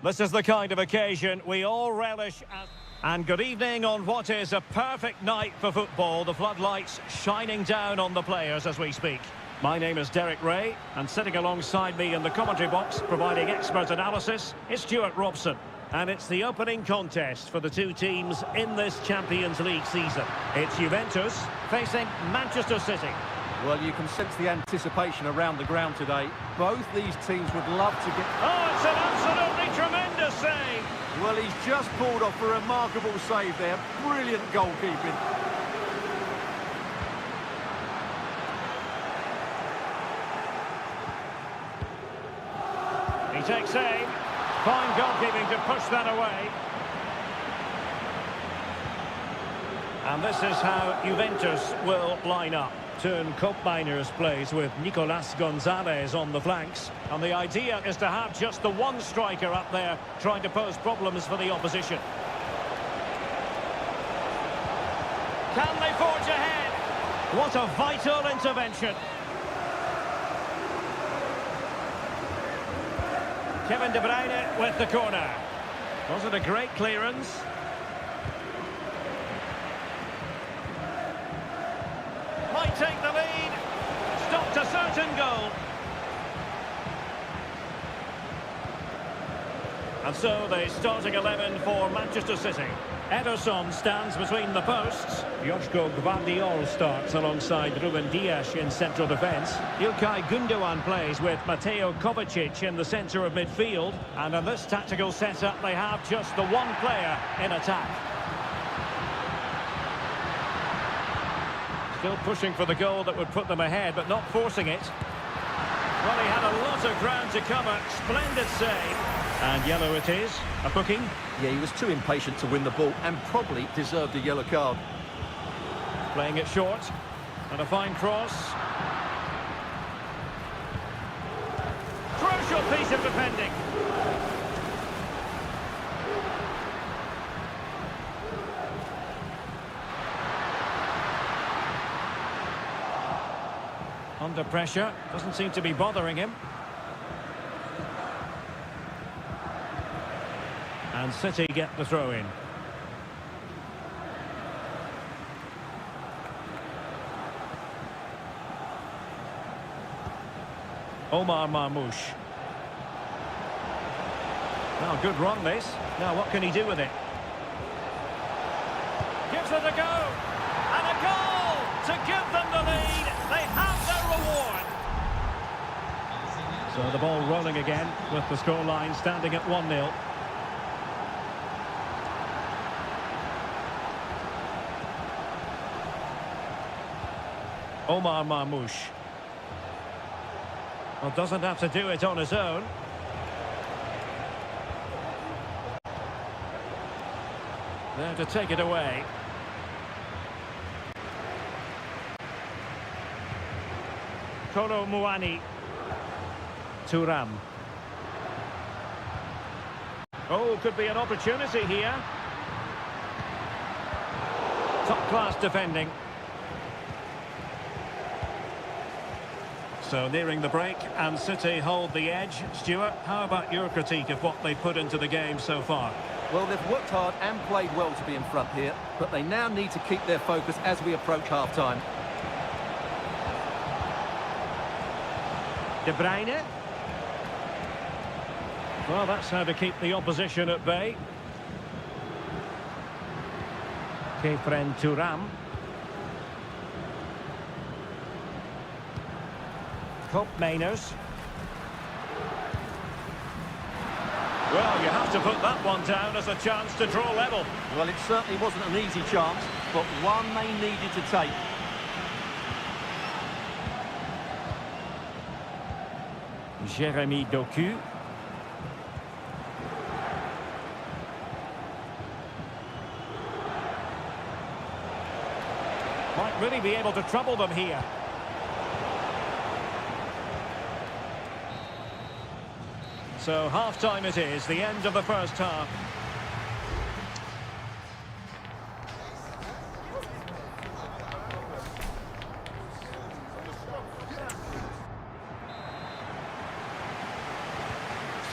This is the kind of occasion we all relish at. And good evening on what is a perfect night for football. The floodlights shining down on the players as we speak. My name is Derek Ray, and sitting alongside me in the commentary box, providing expert analysis, is Stuart Robson. And it's the opening contest for the two teams in this Champions League season. It's Juventus facing Manchester City. Well, you can sense the anticipation around the ground today. Both these teams would love to get... Oh, it's an absolutely tremendous save! Well, he's just pulled off a remarkable save there. Brilliant goalkeeping. He takes aim. Fine goalkeeping to push that away. And this is how Juventus will line up. Turn Koopmeiners plays with Nicolas Gonzalez on the flanks. And the idea is to have just the one striker up there trying to pose problems for the opposition. Can they forge ahead? What a vital intervention. Kevin De Bruyne with the corner. Was it a great clearance? Might take the lead. Stopped a certain goal. And so the starting 11 for Manchester City. Ederson stands between the posts. Joško Gvardiol starts alongside Ruben Dias in central defence. Ilkay Gundogan plays with Mateo Kovacic in the centre of midfield. And in this tactical setup, they have just the one player in attack. Still pushing for the goal that would put them ahead, but not forcing it. Well, he had a lot of ground to cover. Splendid save. And yellow it is. A booking. Yeah, he was too impatient to win the ball and probably deserved a yellow card. Playing it short. And a fine cross. Crucial piece of defending. Under pressure. Doesn't seem to be bothering him. And City get the throw in. Omar Marmoush. Now, good run this. Now, what can he do with it? Gives it a go. And a goal to give them the lead. They have their reward. So the ball rolling again with the scoreline standing at 1-0. Omar Marmoush. Well, doesn't have to do it on his own. There to take it away. Kolo Muani. Thuram. Oh, could be an opportunity here. Top-class defending. So nearing the break, and City hold the edge. Stuart, how about your critique of what they put into the game so far? Well, they've worked hard and played well to be in front here, but they now need to keep their focus as we approach half-time. De Bruyne. Well, that's how to keep the opposition at bay. Kefren Thuram. Koopmeiners. Well, you have to put that one down as a chance to draw level. Well, it certainly wasn't an easy chance, but one they needed to take. Jérémy Doku. Might really be able to trouble them here. So half-time it is, the end of the first half.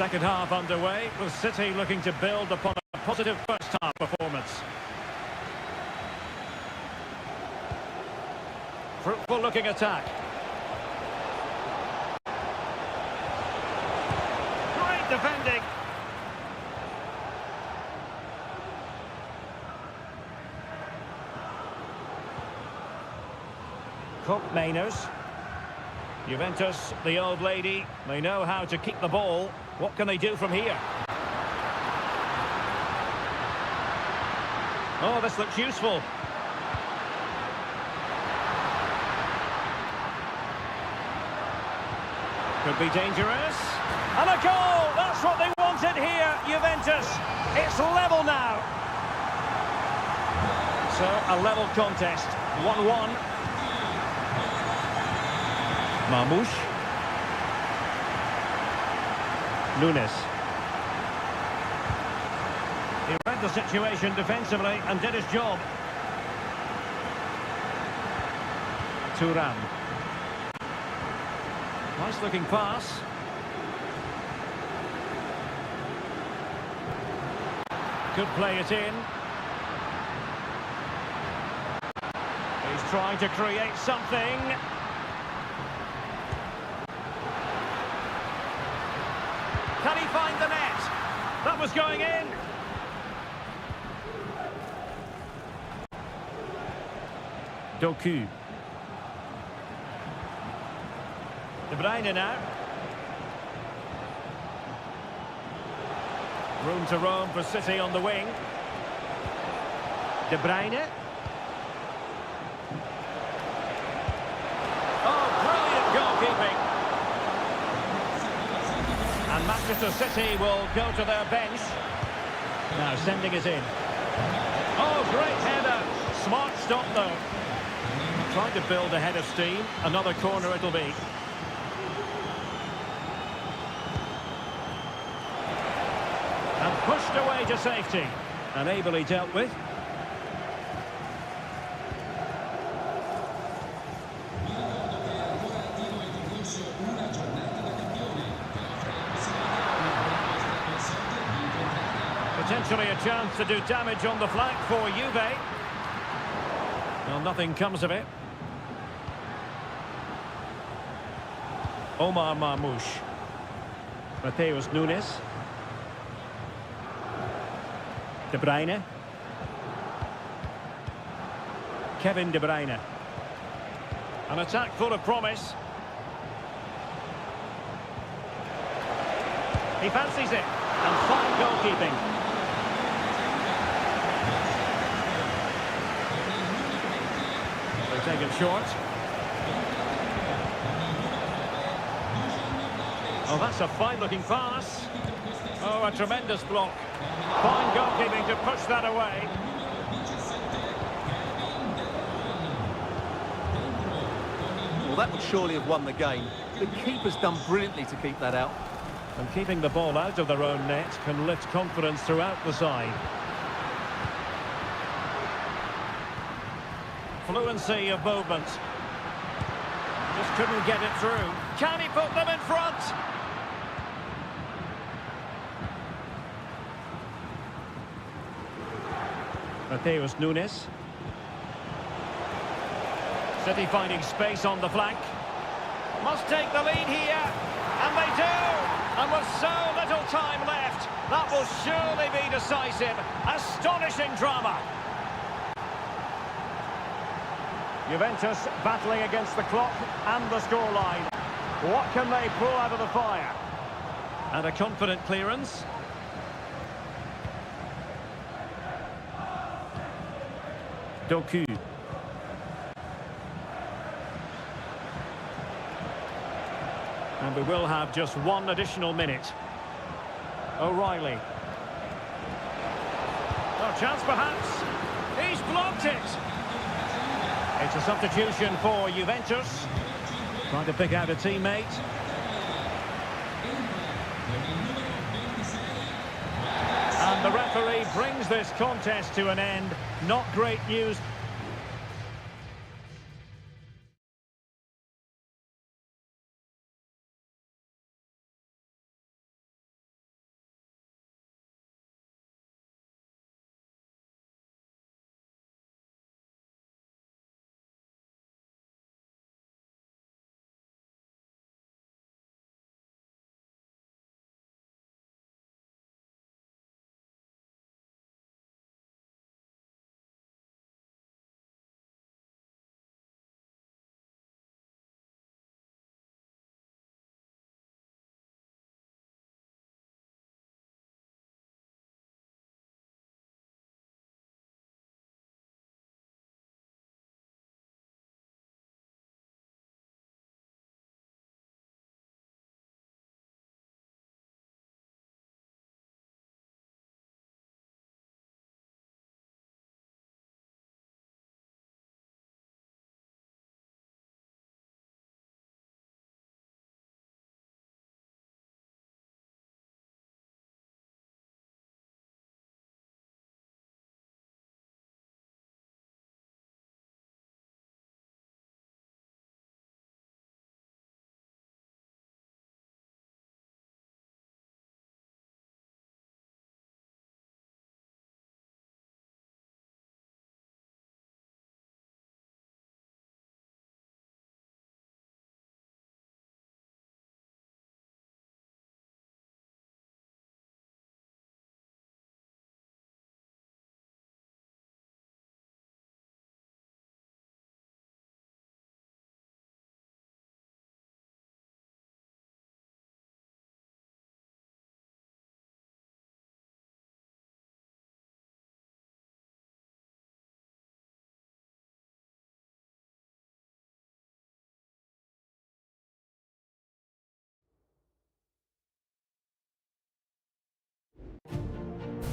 Second half underway, with City looking to build upon a positive first half performance. Fruitful looking attack. Great defending. Mainers. Juventus, the old lady, they know how to keep the ball. What can they do from here? Oh, this looks useful. Could be dangerous. And a goal! That's what they wanted here, Juventus. It's level now. So, a level contest. 1-1. Marmoush. Nunes. He read the situation defensively and did his job. Thuram. Nice looking pass. Could play it in. He's trying to create something. Can he find the net? That was going in. Doku. De Bruyne now. Room to roam for City on the wing. De Bruyne. Oh, brilliant goalkeeping. And Manchester City will go to their bench. Now sending it in. Oh, great header. Smart stop though. Trying to build a head of steam. Another corner it'll be. And pushed away to safety. And ably dealt with. Potentially a chance to do damage on the flank for Juve. Well, nothing comes of it. Omar Marmoush. Mateus Nunes. De Bruyne. Kevin De Bruyne. An attack full of promise. He fancies it. And fine goalkeeping. They take it short. Oh, that's a fine-looking pass. Oh, a tremendous block. Fine goalkeeping to push that away. Well, that would surely have won the game. The keeper's done brilliantly to keep that out. And keeping the ball out of their own net can lift confidence throughout the side. Fluency of movement. Just couldn't get it through. Can he put them in front? Mateus Nunes. City finding space on the flank. Must take the lead here. And they do! And with so little time left, that will surely be decisive. Astonishing drama. Juventus battling against the clock and the scoreline. What can they pull out of the fire? And a confident clearance. Doku. And we will have just one additional minute. O'Reilly. Oh, chance perhaps. He's blocked it. It's a substitution for Juventus. Trying to pick out a teammate. And the referee brings this contest to an end. Not great news.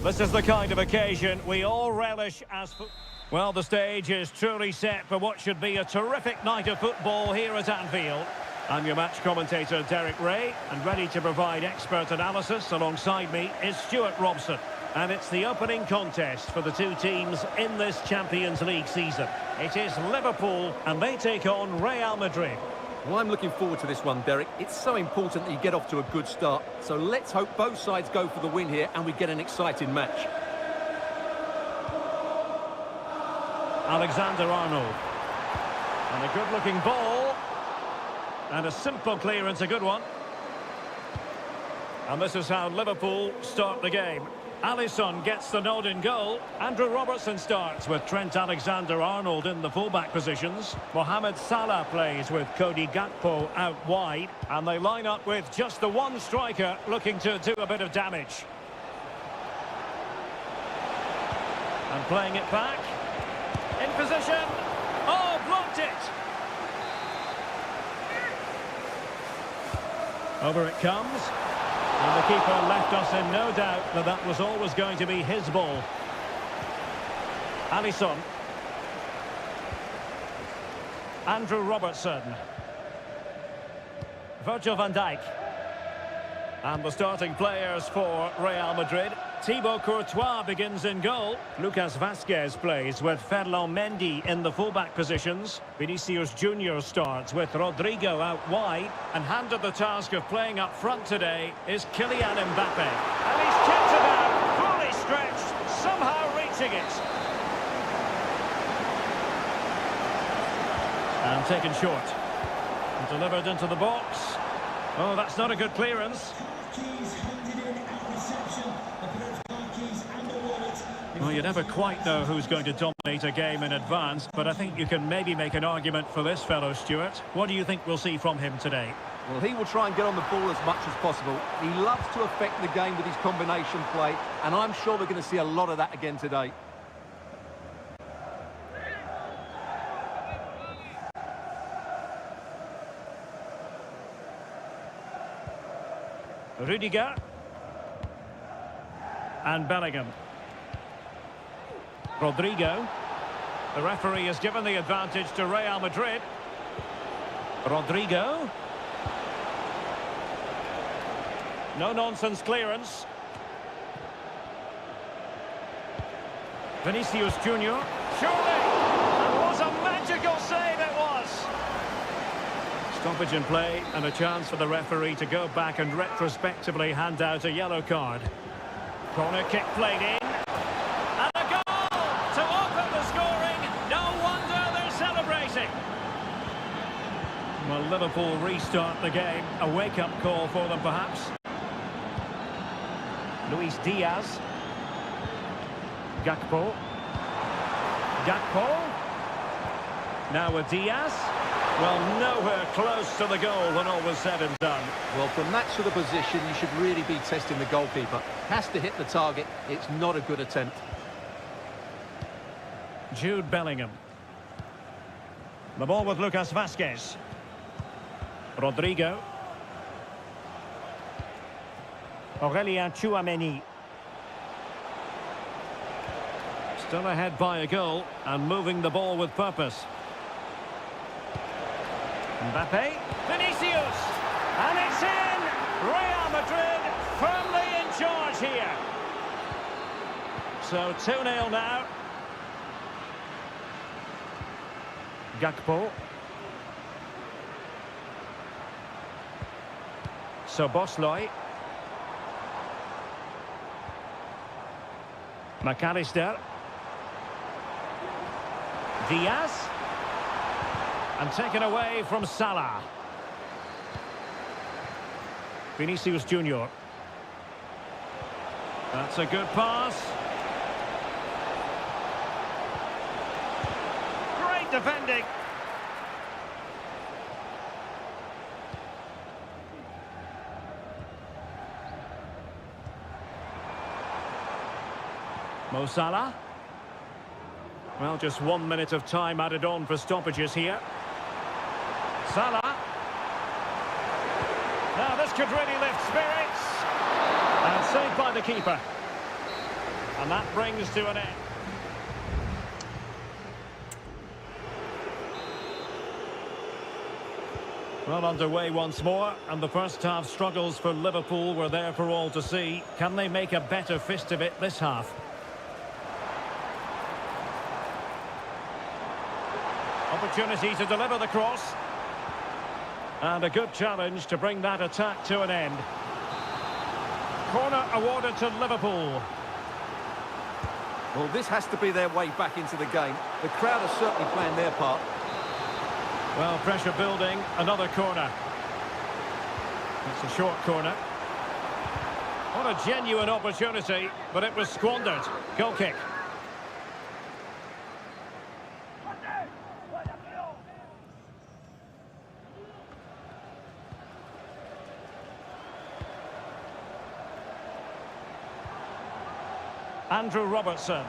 This is the kind of occasion we all relish as... Well, the stage is truly set for what should be a terrific night of football here at Anfield. I'm your match commentator, Derek Ray, and ready to provide expert analysis alongside me is Stuart Robson. And it's the opening contest for the two teams in this Champions League season. It is Liverpool, and they take on Real Madrid. Well, I'm looking forward to this one, Derek. It's so important that you get off to a good start. So let's hope both sides go for the win here and we get an exciting match. Alexander-Arnold. And a good-looking ball. And a simple clearance, a good one. And this is how Liverpool start the game. Alisson gets the nod in goal. Andrew Robertson starts with Trent Alexander-Arnold in the fullback positions. Mohamed Salah plays with Cody Gakpo out wide. And they line up with just the one striker looking to do a bit of damage. And playing it back. In position. Oh, blocked it. Over it comes. And the keeper left us in no doubt that that was always going to be his ball. Alisson. Andrew Robertson. Virgil van Dijk. And the starting players for Real Madrid. Thibaut Courtois begins in goal. Lucas Vazquez plays with Ferland Mendy in the fullback positions. Vinicius Junior starts with Rodrigo out wide. And handed the task of playing up front today is Kylian Mbappe. And he's kept it out, fully stretched, somehow reaching it. And taken short. And delivered into the box. Oh, that's not a good clearance. Well, you never quite know who's going to dominate a game in advance, but I think you can maybe make an argument for this fellow, Stuart. What do you think we'll see from him today? Well, he will try and get on the ball as much as possible. He loves to affect the game with his combination play, and I'm sure we're going to see a lot of that again today. Rudiger. And Bellingham. Rodrigo. The referee has given the advantage to Real Madrid. Rodrigo. No-nonsense clearance. Vinicius Junior. Surely! That was a magical save it was! Stoppage in play and a chance for the referee to go back and retrospectively hand out a yellow card. Corner kick played in. And a goal to open the scoring. No wonder they're celebrating. Well, Liverpool restart the game. A wake-up call for them, perhaps. Luis Diaz. Gakpo. Gakpo. Now with Diaz. Well, nowhere close to the goal when all was said and done. Well, from that sort of position, you should really be testing the goalkeeper. Has to hit the target. It's not a good attempt. Jude Bellingham. The ball with Lucas Vazquez. Rodrigo. Aurelien Tchouameni. Still ahead by a goal and moving the ball with purpose. Mbappe, Vinicius, and it's in! Real Madrid firmly in charge here. So 2-0 now. Gakpo. Szoboszlai. McAllister. Diaz. And taken away from Salah. Vinicius Junior. That's a good pass. Great defending. Mo Salah. Well, just 1 minute of time added on for stoppages here. Salah. Now this could really lift spirits. And saved by the keeper. And that brings to an end. Well, underway once more, and the first half struggles for Liverpool were there for all to see. Can they make a better fist of it this half? Opportunity to deliver the cross. And a good challenge to bring that attack to an end. Corner awarded to Liverpool. Well, this has to be their way back into the game. The crowd are certainly playing their part. Well, pressure building, another corner. It's a short corner. What a genuine opportunity, but it was squandered. Goal kick. Andrew Robertson.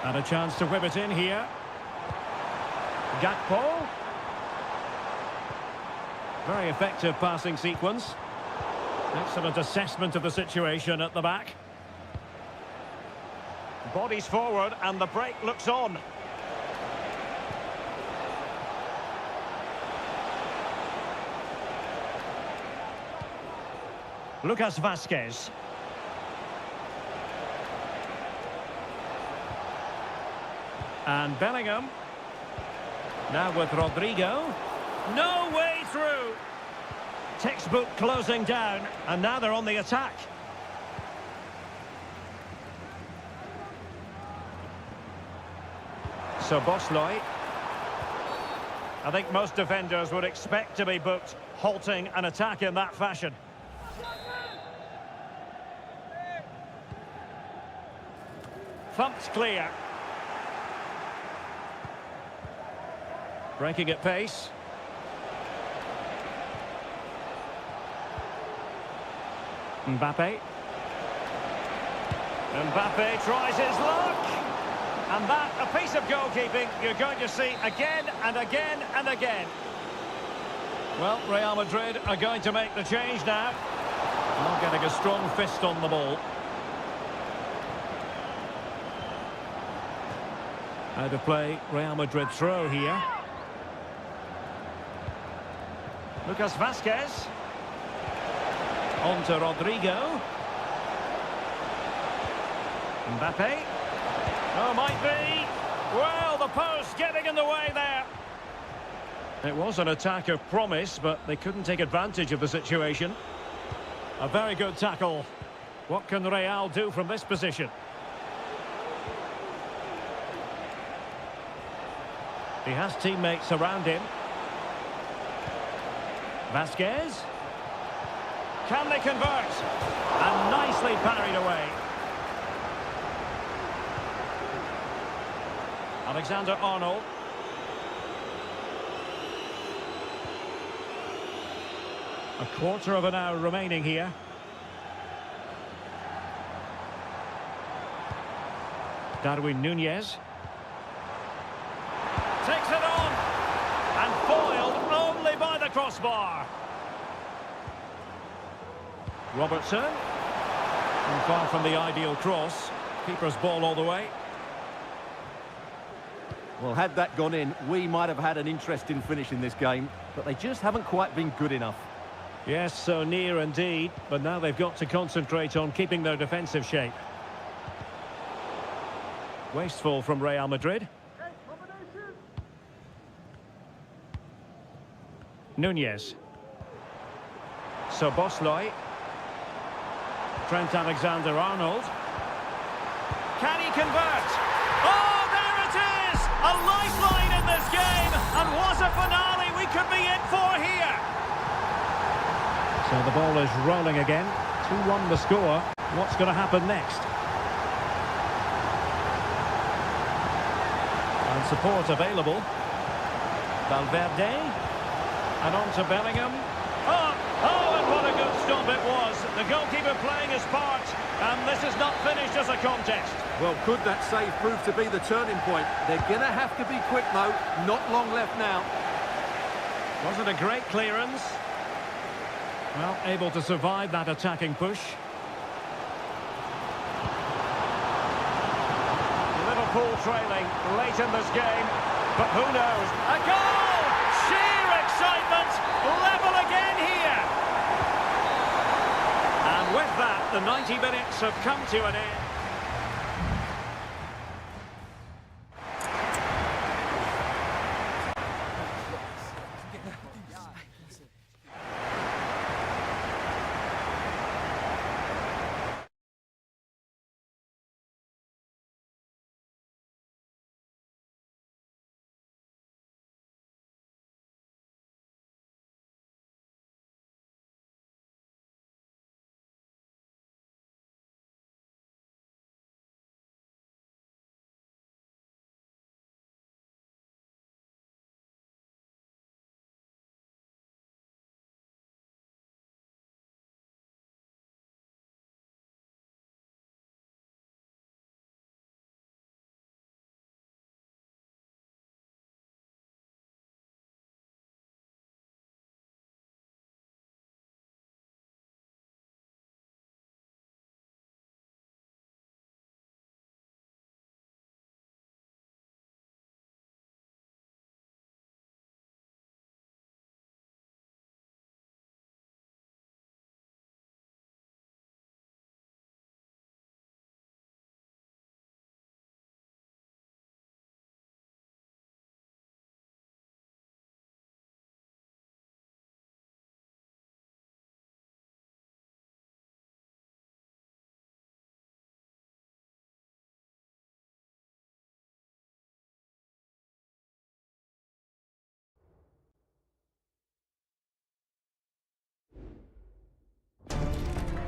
And a chance to whip it in here. Gakpo. Very effective passing sequence. Excellent assessment of the situation at the back. Bodies forward and the break looks on. Lucas Vazquez. And Bellingham. Now with Rodrigo. No way through. Textbook closing down, and now they're on the attack. So Bosley. I think most defenders would expect to be booked halting an attack in that fashion. Thumped clear. Breaking at pace. Mbappe. Mbappe tries his luck. And that, a piece of goalkeeping you're going to see again and again and again. Well, Real Madrid are going to make the change now. Not getting a strong fist on the ball. Out of play, Real Madrid throw here. Lucas Vazquez. On to Rodrigo. Mbappe. Oh, might be. Well, the post getting in the way there. It was an attack of promise, but they couldn't take advantage of the situation. A very good tackle. What can Real do from this position? He has teammates around him. Vazquez. Can they convert? And nicely parried away. Alexander-Arnold. A quarter of an hour remaining here. Darwin Núñez. Takes it on. And foiled only by the crossbar. Robertson. And far from the ideal cross. Keeper's ball all the way. Well, had that gone in, we might have had an interesting finish in this game, but they just haven't quite been good enough. Yes, so near indeed, but now they've got to concentrate on keeping their defensive shape. Wasteful from Real Madrid. Núñez. So Bosley. Trent Alexander-Arnold. Can he convert? Oh, there it is! A lifeline in this game, and what a finale we could be in for here! So the ball is rolling again. 2-1 the score. What's going to happen next? And support available. Valverde. And on to Bellingham. Oh, and what a good stop it was. The goalkeeper playing his part, and this is not finished as a contest. Well, could that save prove to be the turning point? They're going to have to be quick, though. Not long left now. Was it a great clearance? Well, able to survive that attacking push. trailing late in this game, but who knows? A goal! Sheer excitement! Level again here! And with that, the 90 minutes have come to an end.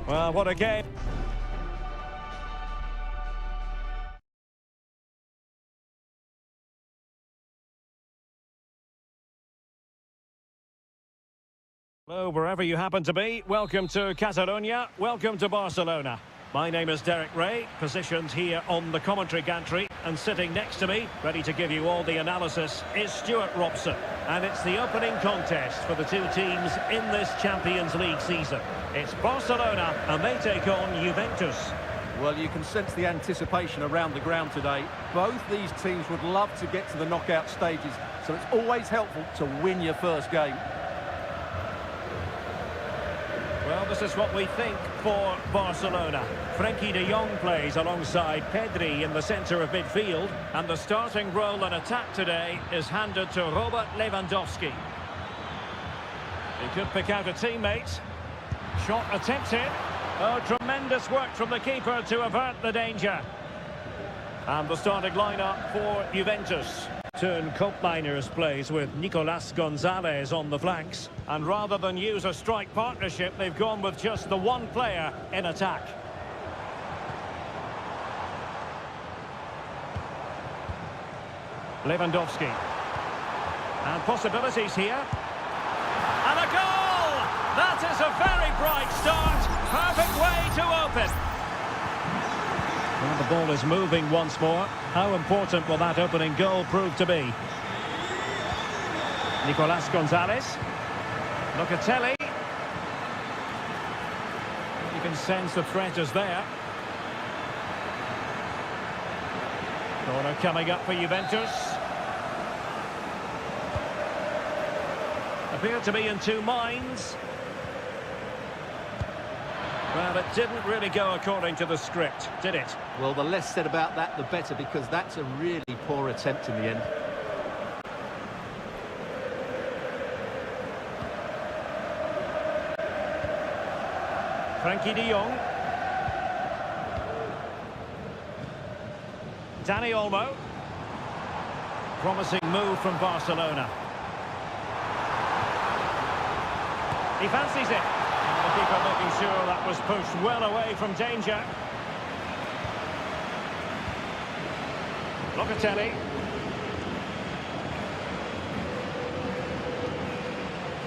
Well, what a game. Hello, wherever you happen to be. Welcome to Catalonia. Welcome to Barcelona. My name is Derek Ray, positioned here on the commentary gantry, and sitting next to me, ready to give you all the analysis, is Stuart Robson. And it's the opening contest for the two teams in this Champions League season. It's Barcelona, and they take on Juventus. Well, you can sense the anticipation around the ground today. Both these teams would love to get to the knockout stages, so it's always helpful to win your first game. Well, this is what we think for Barcelona. Frenkie de Jong plays alongside Pedri in the centre of midfield, and the starting role in attack today is handed to Robert Lewandowski. He could pick out a teammate. Shot attempted. Oh, tremendous work from the keeper to avert the danger. And the starting lineup for Juventus. Turn Koopmeiners plays with Nicolas Gonzalez on the flanks. And rather than use a strike partnership, they've gone with just the one player in attack. Lewandowski. And possibilities here. And a goal! That is a very bright start. Perfect way to open. Well, the ball is moving once more. How important will that opening goal prove to be? Nicolas Gonzalez. Locatelli. You can sense the threat is there. Corner coming up for Juventus. Appeared to be in two minds. Well, it didn't really go according to the script, did it? Well, the less said about that, the better, because that's a really poor attempt in the end. Frenkie de Jong. Dani Olmo. Promising move from Barcelona. He fancies it. And the keeper making sure that was pushed well away from danger. Locatelli.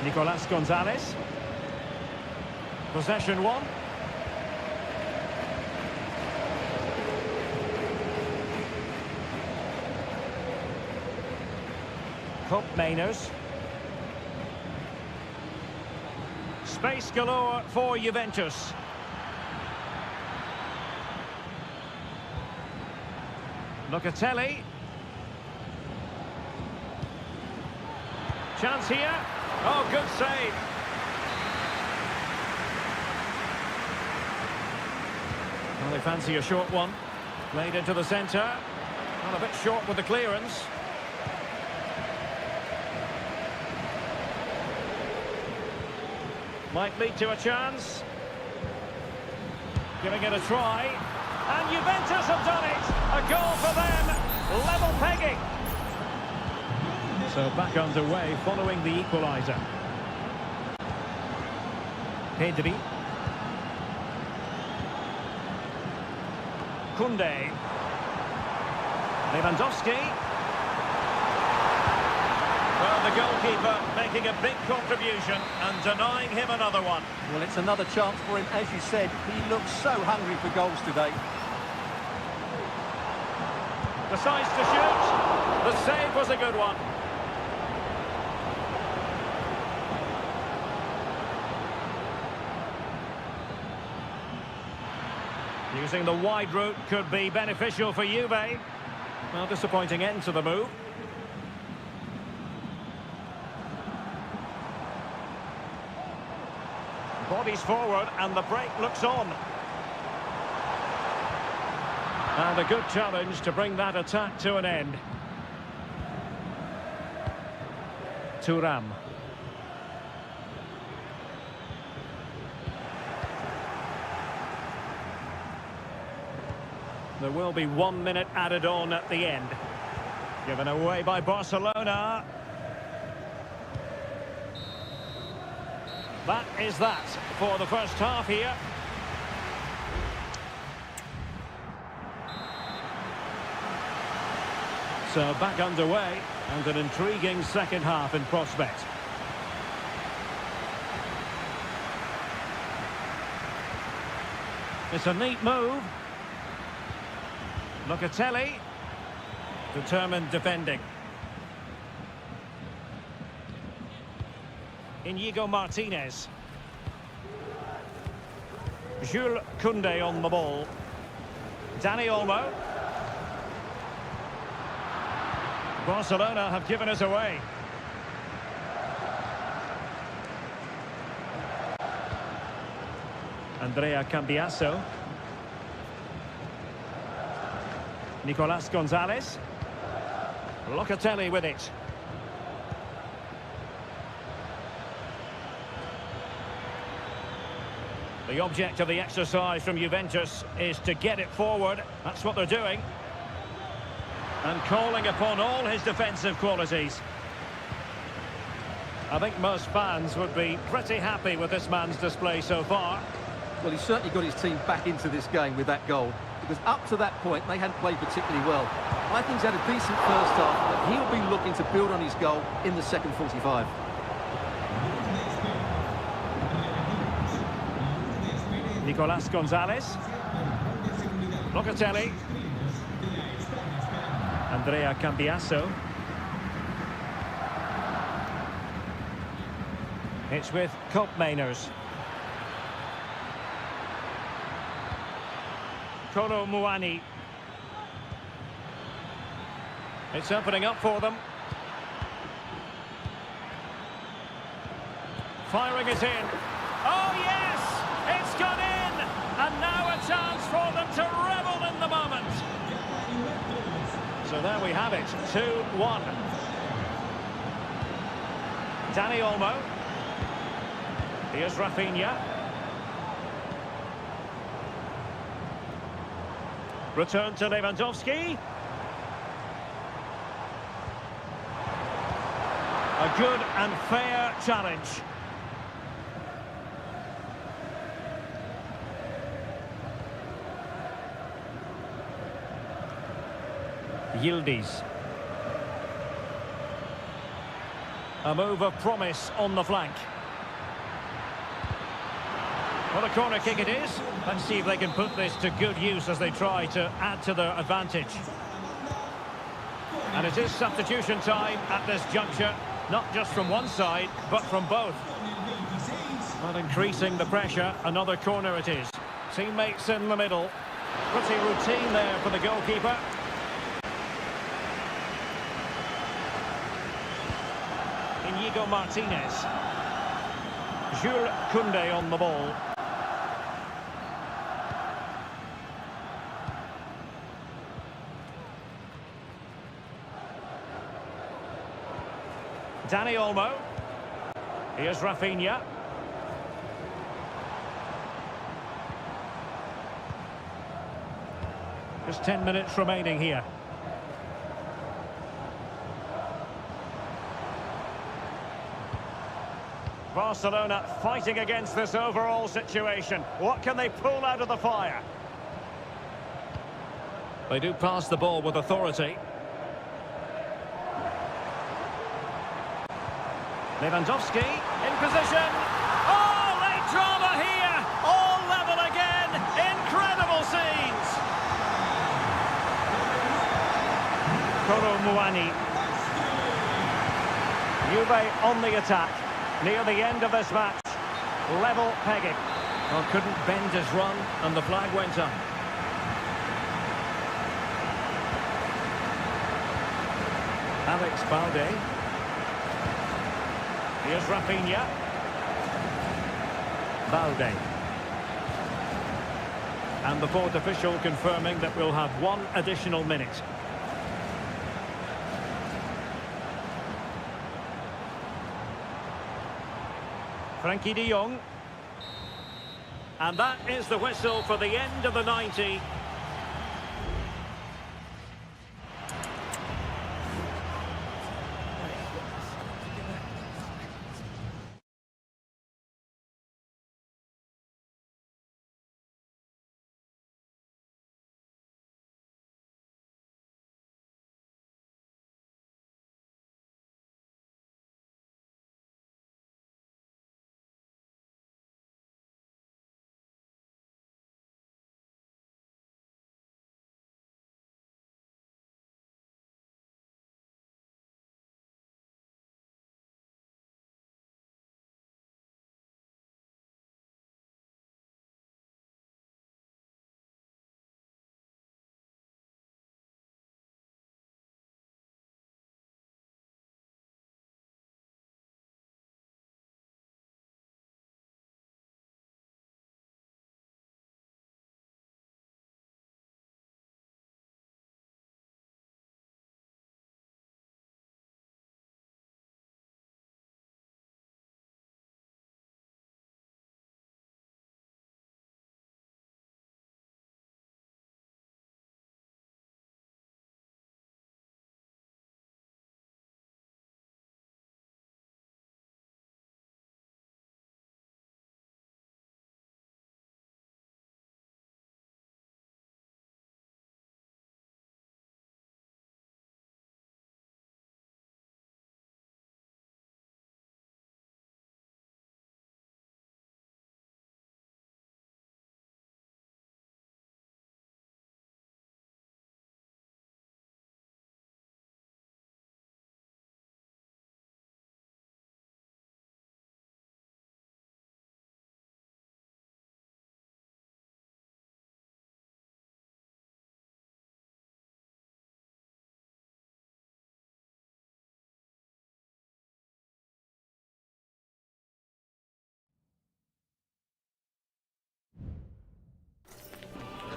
Nicolas Gonzalez. Possession one. Koopmeiners. Space galore for Juventus. Locatelli. Chance here. Oh, good save. Well, they fancy a short one. Played into the centre. Well, a bit short with the clearance. Might lead to a chance. Giving it a try. And Juventus have done it. A goal for them. Level pegging. So back underway following the equaliser. Pedri. Koundé. Lewandowski. Well, the goalkeeper making a big contribution and denying him another one. Well, it's another chance for him. As you said, he looks so hungry for goals today. Decides to shoot. The save was a good one. Using the wide route could be beneficial for Juve. Well, disappointing end to the move. Bodies forward and the break looks on. And a good challenge to bring that attack to an end. Thuram. There will be 1 minute added on at the end. Given away by Barcelona. That is that for the first half here. So back underway and an intriguing second half in prospect. It's a neat move. Locatelli. Determined defending. Inigo Martinez. Jules Koundé on the ball. Dani Olmo. Barcelona have given us away. Andrea Cambiasso. Nicolas Gonzalez. Locatelli with it. The object of the exercise from Juventus is to get it forward. That's what they're doing. And calling upon all his defensive qualities. I think most fans would be pretty happy with this man's display so far. Well, he's certainly got his team back into this game with that goal. Because up to that point, they hadn't played particularly well. I think he's had a decent first half, but he'll be looking to build on his goal in the second 45. Nicolas Gonzalez. Locatelli. Andrea Cambiasso. It's with Koopmeiners. Kolo Muani. It's opening up for them. Firing it in. Oh yes! It's gone in! And now a chance for them to revel in the moment. So there we have it, 2-1. Dani Olmo. Here's Rafinha. Return to Lewandowski. A good and fair challenge. Yildiz. A move of promise on the flank. What a corner kick it is. Let's see if they can put this to good use as they try to add to their advantage. And it is substitution time at this juncture, not just from one side, but from both. Well, increasing the pressure, another corner it is. Teammates in the middle. Pretty routine there for the goalkeeper. Diego Martinez. Jules Koundé on the ball. Dani Olmo. Here's Rafinha. Just 10 minutes remaining here. Barcelona fighting against this overall situation. What can they pull out of the fire? They do pass the ball with authority. Lewandowski in position. Oh, late drama here. All level again. Incredible scenes. Koro Muani. Juve on the attack. Near the end of this match. Level pegging. Well, couldn't bend his run and the flag went up. Alex Balde. Here's Rafinha. Balde. And the fourth official confirming that we'll have one additional minute. Frankie de Jong. And that is the whistle for the end of the 90.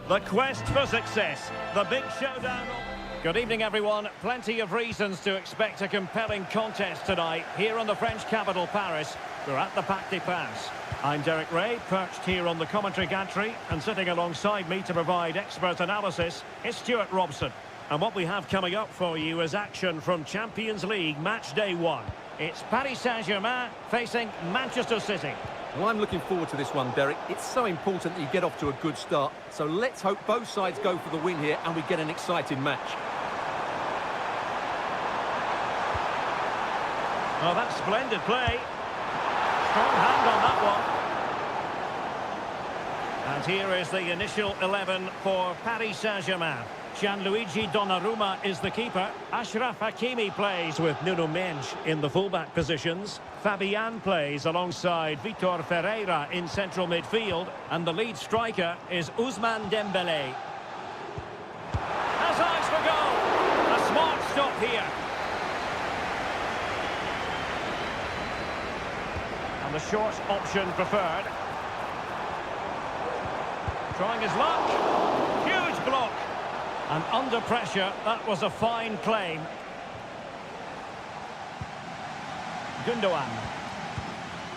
The quest for success, the big showdown. Good evening, everyone. Plenty of reasons to expect a compelling contest tonight here in the French capital, Paris. We're at the Parc des Princes. I'm Derek Ray, perched here on the commentary gantry, and sitting alongside me to provide expert analysis is Stuart Robson. And what we have coming up for you is action from Champions League match day 1. It's Paris Saint-Germain facing Manchester City. Well, I'm looking forward to this one, Derek. It's so important that you get off to a good start. So let's hope both sides go for the win here and we get an exciting match. Oh, that's splendid play. Strong hand on that one. And here is the initial 11 for Paris Saint-Germain. Gianluigi Donnarumma is the keeper. Achraf Hakimi plays with Nuno Mendes in the fullback positions. Fabian plays alongside Vitor Ferreira in central midfield. And the lead striker is Ousmane Dembélé. Has eyes for goal. A smart stop here. And the short option preferred. Trying his luck. Huge block. And under pressure, that was a fine claim. Gundogan.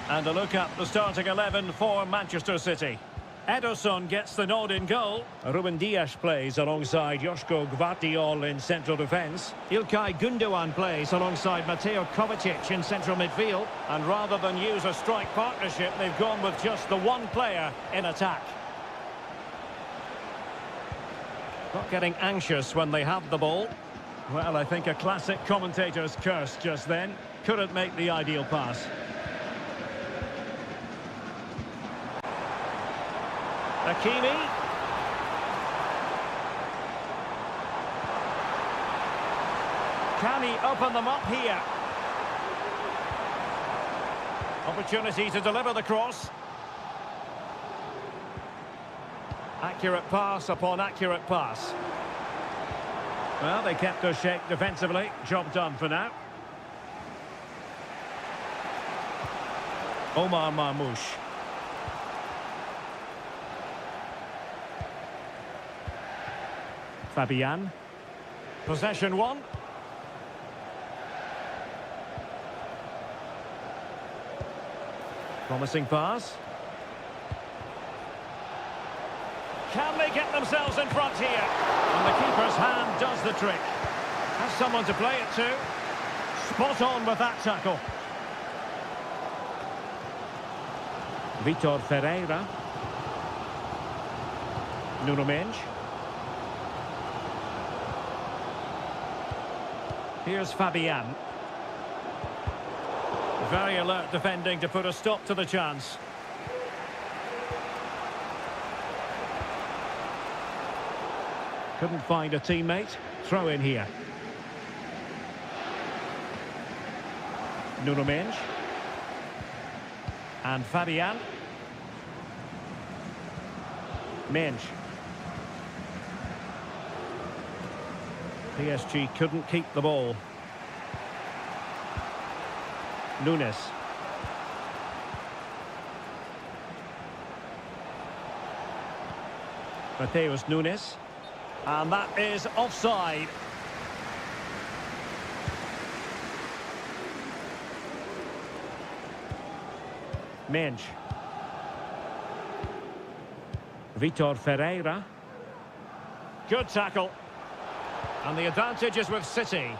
And a look at the starting 11 for Manchester City. Ederson gets the nod in goal. Ruben Dias plays alongside Joško Gvardiol in central defence. İlkay Gundogan plays alongside Mateo Kovacic in central midfield. And rather than use a strike partnership, they've gone with just the one player in attack. Not getting anxious when they have the ball. Well, I think a classic commentator's curse just then. Couldn't make the ideal pass. Hakimi. Can he open them up here? Opportunity to deliver the cross. Accurate pass upon accurate pass. Well, they kept their shape defensively. Job done for now. Omar Marmoush. Fabian. Possession one. Promising pass. Can they get themselves in front here? And the keeper's hand does the trick. Has someone to play it to. Spot on with that tackle. Vitor Ferreira. Nuno Mendes. Here's Fabian. Very alert defending to put a stop to the chance. Couldn't find a teammate. Throw in here. Nuno Mendes. And Fabian. Mendes. PSG couldn't keep the ball. Nunes. Mateus Nunes. And that is offside. Mendes. Vitor Ferreira. Good tackle. And the advantage is with City.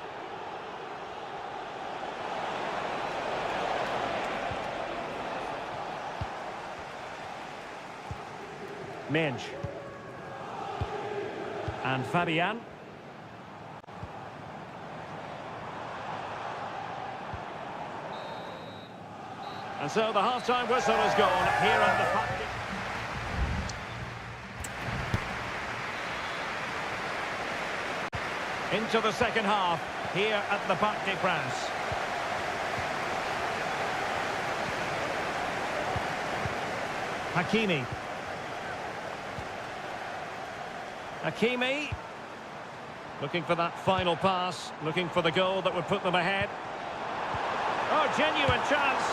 Mendes. And Fabian. And so the half-time whistle is gone here at the park. Into the second half here at the Parc des Princes. Hakimi. Hakimi. Looking for that final pass. Looking for the goal that would put them ahead. Oh, genuine chance.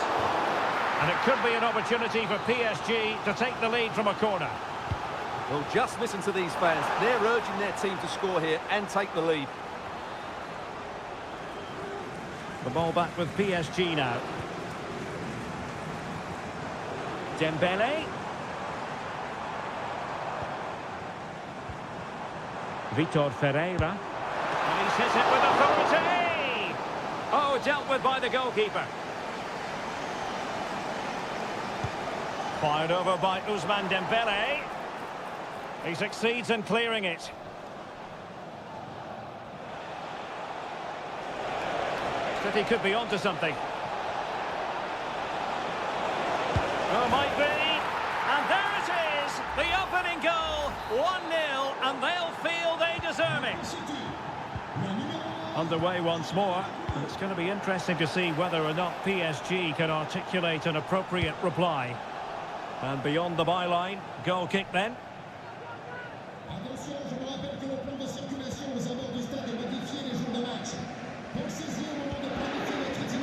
And it could be an opportunity for PSG to take the lead from a corner. Well, just listen to these fans. They're urging their team to score here and take the lead. The ball back with PSG now. Dembele. Vitor Ferreira. And he's hit it with authority! Oh, dealt with by the goalkeeper. Fired over by Ousmane Dembele. He succeeds in clearing it. City could be onto something. Oh, might be. And there it is! The opening goal! 1-0, and they'll feel they deserve it. Underway once more. And it's going to be interesting to see whether or not PSG can articulate an appropriate reply. And beyond the byline, goal kick then.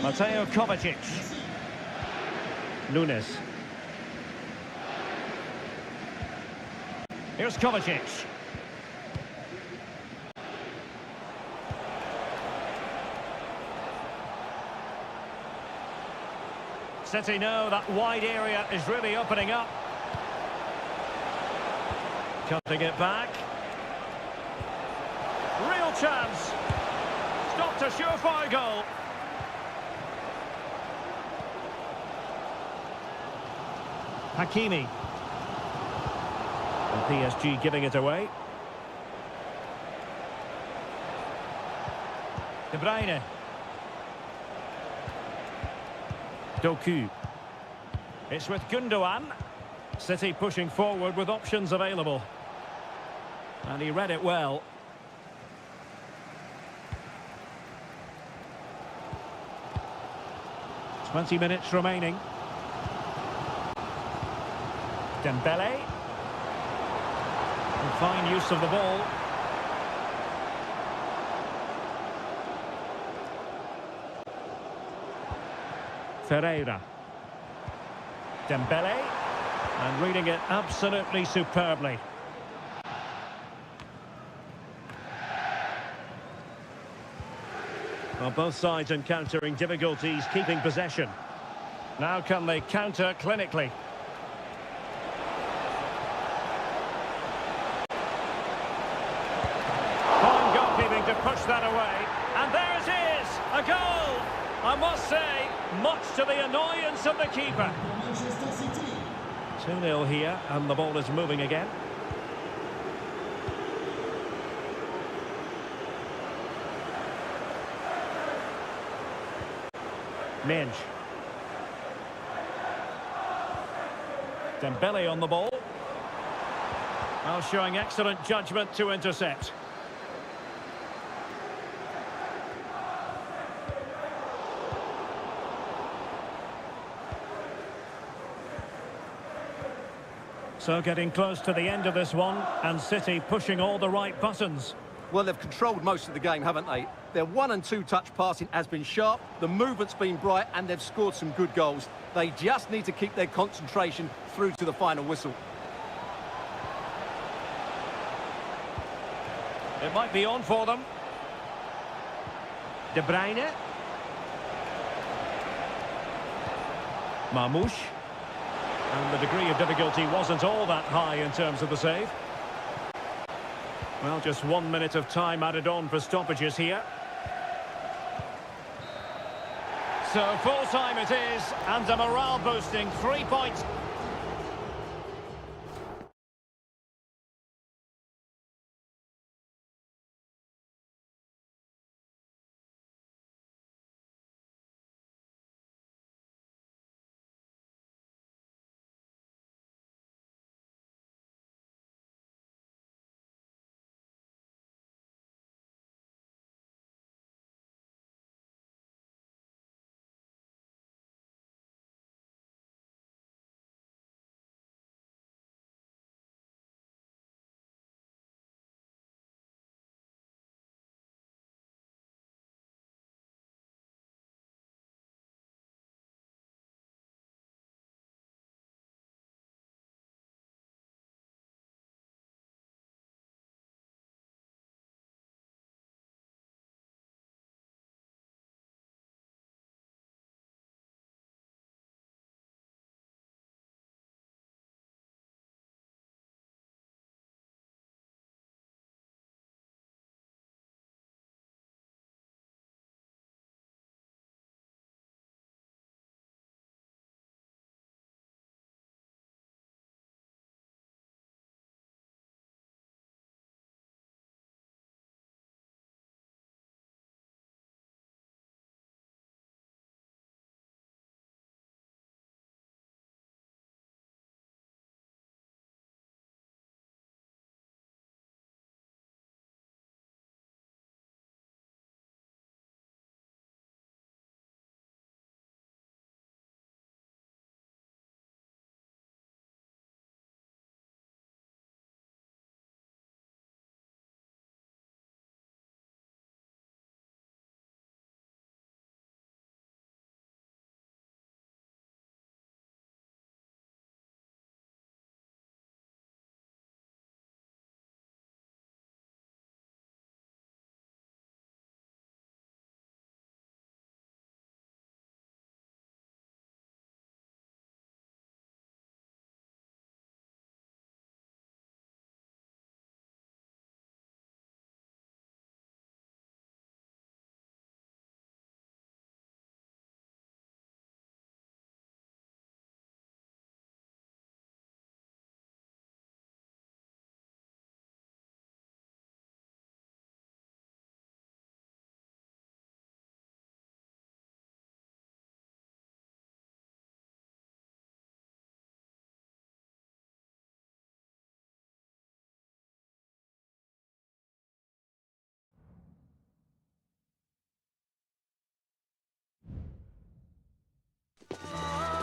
Mateo Kovacic. Nunes. Here's Kovacic. City know that wide area is really opening up. Cutting it back. Real chance. Stopped a surefire goal. Hakimi. And PSG giving it away. De Bruyne. Doku. It's with Gundogan. City pushing forward with options available. And he read it well. "20 minutes remaining. Dembele. And fine use of the ball. Ferreira. Dembele. And reading it absolutely superbly. Well, both sides encountering difficulties keeping possession. Now can they counter clinically? Fine goalkeeping to push that away. And there it is! A goal! I must say, much to the annoyance of the keeper. 2-0 here, and the ball is moving again. Minge. Dembele on the ball. Well, showing excellent judgment to intercept. So getting close to the end of this one, and City pushing all the right buttons. Well, they've controlled most of the game, haven't they? Their 1- and 2-touch passing has been sharp, the movement's been bright, and they've scored some good goals. They just need to keep their concentration through to the final whistle. It might be on for them. De Bruyne. Marmoush. And the degree of difficulty wasn't all that high in terms of the save. Well, just 1 minute of time added on for stoppages here. So full time it is, and a morale boosting 3 points.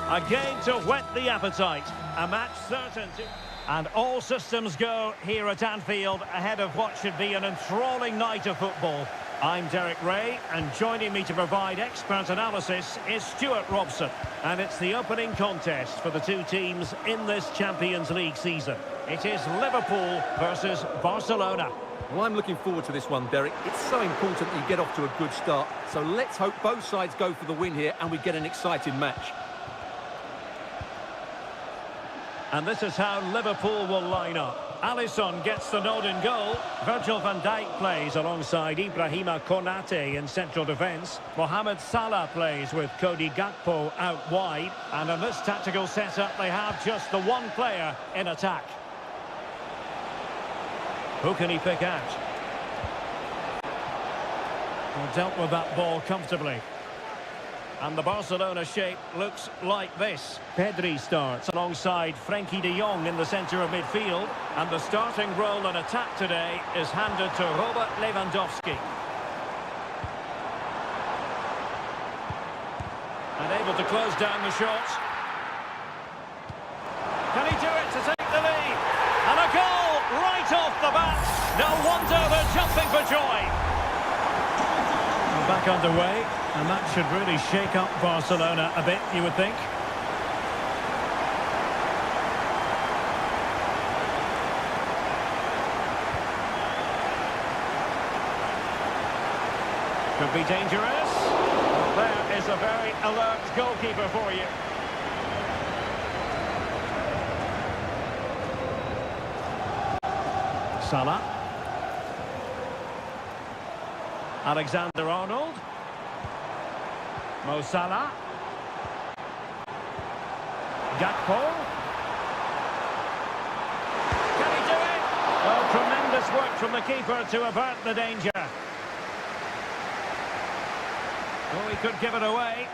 A game to whet the appetite. A match certain to... And all systems go here at Anfield ahead of what should be an enthralling night of football. I'm Derek Ray, and joining me to provide expert analysis is Stuart Robson. And it's the opening contest for the two teams in this Champions League season. It is Liverpool versus Barcelona. Well, I'm looking forward to this one, Derek. It's so important that you get off to a good start. So let's hope both sides go for the win here and we get an exciting match. And this is how Liverpool will line up. Alisson gets the nod in goal. Virgil van Dijk plays alongside Ibrahima Konate in central defence. Mohamed Salah plays with Cody Gakpo out wide. And in this tactical setup, they have just the one player in attack. Who can he pick out? Well, dealt with that ball comfortably. And the Barcelona shape looks like this. Pedri starts alongside Frenkie de Jong in the centre of midfield. And the starting role in attack today is handed to Robert Lewandowski. And able to close down the shots. Can he do it to take the lead? And a goal right off the bat. No wonder they're jumping for joy. Back underway, and that should really shake up Barcelona a bit, you would think. Could be dangerous. Well, there is a very alert goalkeeper for you. Salah. Alexander-Arnold. Mo Salah. Gakpo. Can he do it? Oh, tremendous work from the keeper to avert the danger. Oh, he could give it away.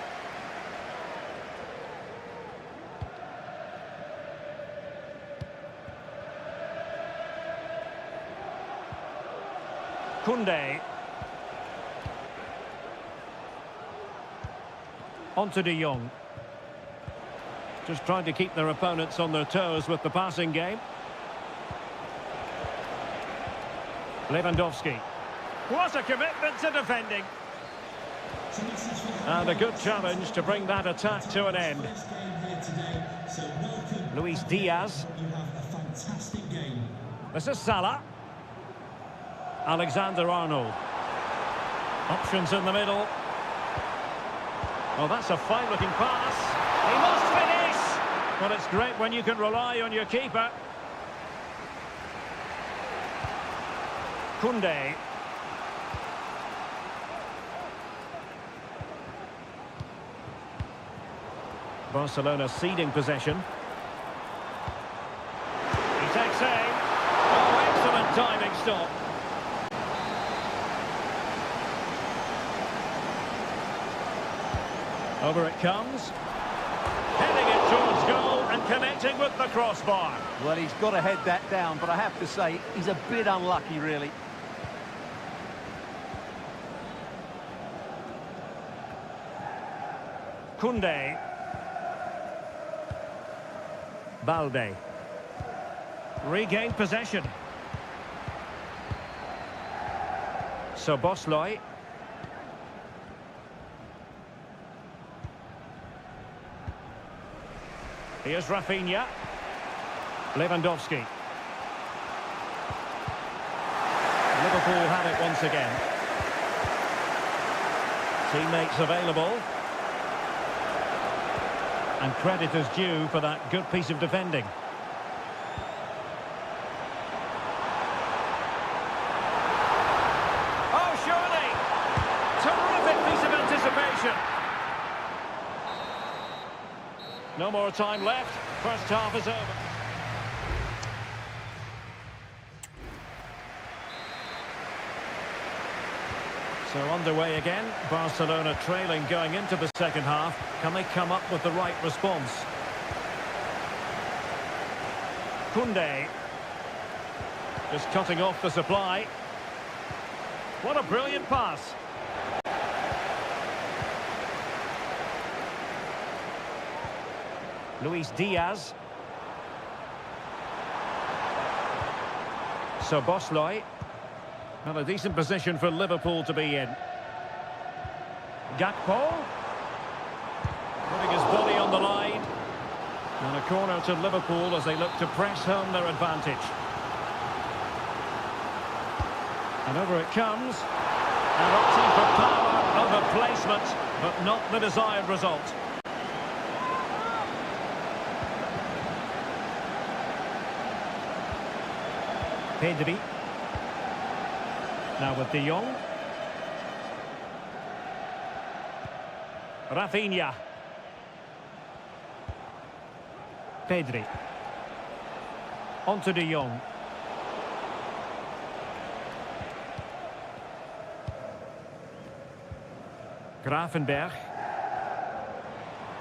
Koundé. On to de Jong. Just trying to keep their opponents on their toes with the passing game. Lewandowski. What a commitment to defending. And a good challenge to bring that attack to an end. Luis Diaz. This is Salah. Alexander-Arnold. Options in the middle. Oh, that's a fine-looking pass. He must finish! Well, it's great when you can rely on your keeper. Koundé. Barcelona ceding possession. He takes aim. Oh, excellent timing stop. Over it comes. Heading it towards goal and connecting with the crossbar. Well, he's got to head that down, but I have to say, he's a bit unlucky, really. Koundé. Balde. Regained possession. Szoboszlai. Here's Rafinha. Lewandowski. Liverpool had it once again. Teammates available. And credit is due for that good piece of defending. Oh, surely! Terrific piece of anticipation. No more time left. First half is over. So underway again. Barcelona trailing going into the second half. Can they come up with the right response? Koundé. Just cutting off the supply. What a brilliant pass. Luis Diaz. So Bosley. Well, a decent position for Liverpool to be in. Gakpo. Putting his body on the line. And a corner to Liverpool as they look to press home their advantage. And over it comes. And opting for power over placement, but not the desired result. Pedri. Now with De Jong. Rafinha. Pedri. On to De Jong. Gravenberg.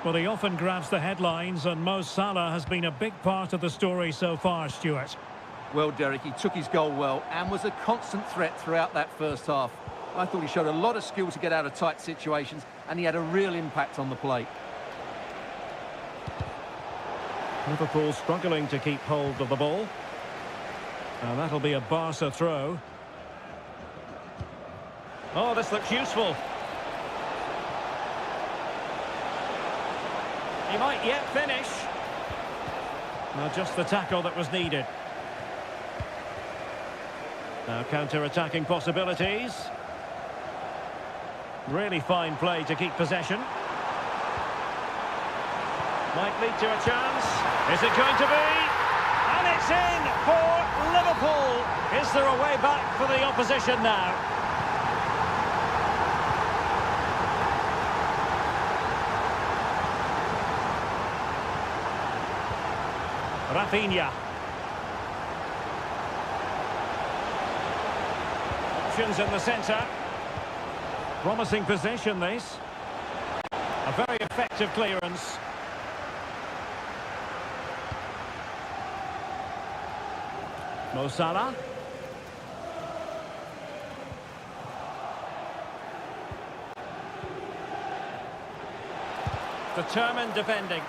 Well, he often grabs the headlines, and Mo Salah has been a big part of the story so far, Stuart. Well, Derek, he took his goal well and was a constant threat throughout that first half. I thought he showed a lot of skill to get out of tight situations, and he had a real impact on the plate. Liverpool struggling to keep hold of the ball. And that'll be a Barca throw. Oh, this looks useful. He might yet finish. Now just the tackle that was needed. Now counter-attacking possibilities. Really fine play to keep possession. Might lead to a chance. Is it going to be? And it's in for Liverpool. Is there a way back for the opposition now? Rafinha. Options in the centre. Promising possession, this. A very effective clearance. Mo Salah. Determined defending.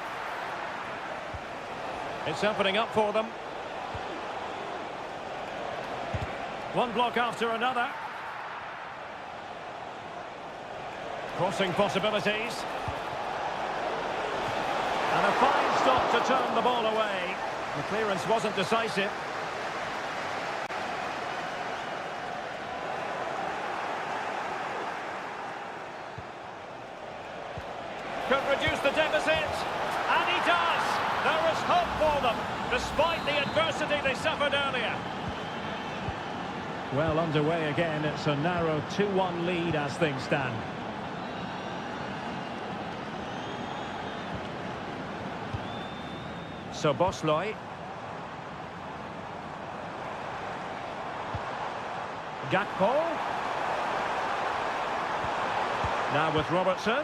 It's opening up for them. One block after another. Crossing possibilities. And a fine stop to turn the ball away. The clearance wasn't decisive. Could reduce the deficit. And he does. There is hope for them, despite the adversity they suffered earlier. Well, underway again. It's a narrow 2-1 lead as things stand. So Bosley. Gakpo. Now with Robertson.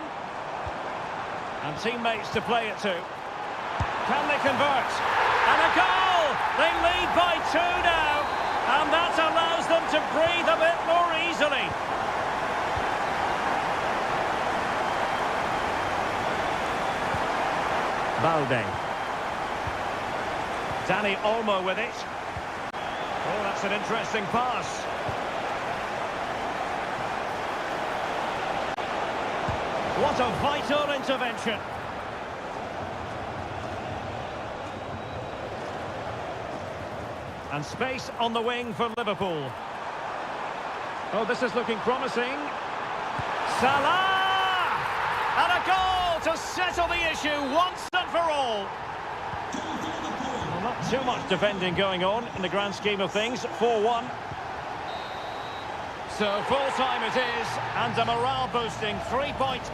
And teammates to play it to. Can they convert? And a goal! They lead by 2 now. And that allows them to breathe a bit more easily. Balde. Dani Olmo with it. Oh, that's an interesting pass. What a vital intervention. And space on the wing for Liverpool. Oh, this is looking promising. Salah! And a goal to settle the issue once and for all. Well, not too much defending going on in the grand scheme of things. 4-1. So full time it is, and a morale-boosting 3-point.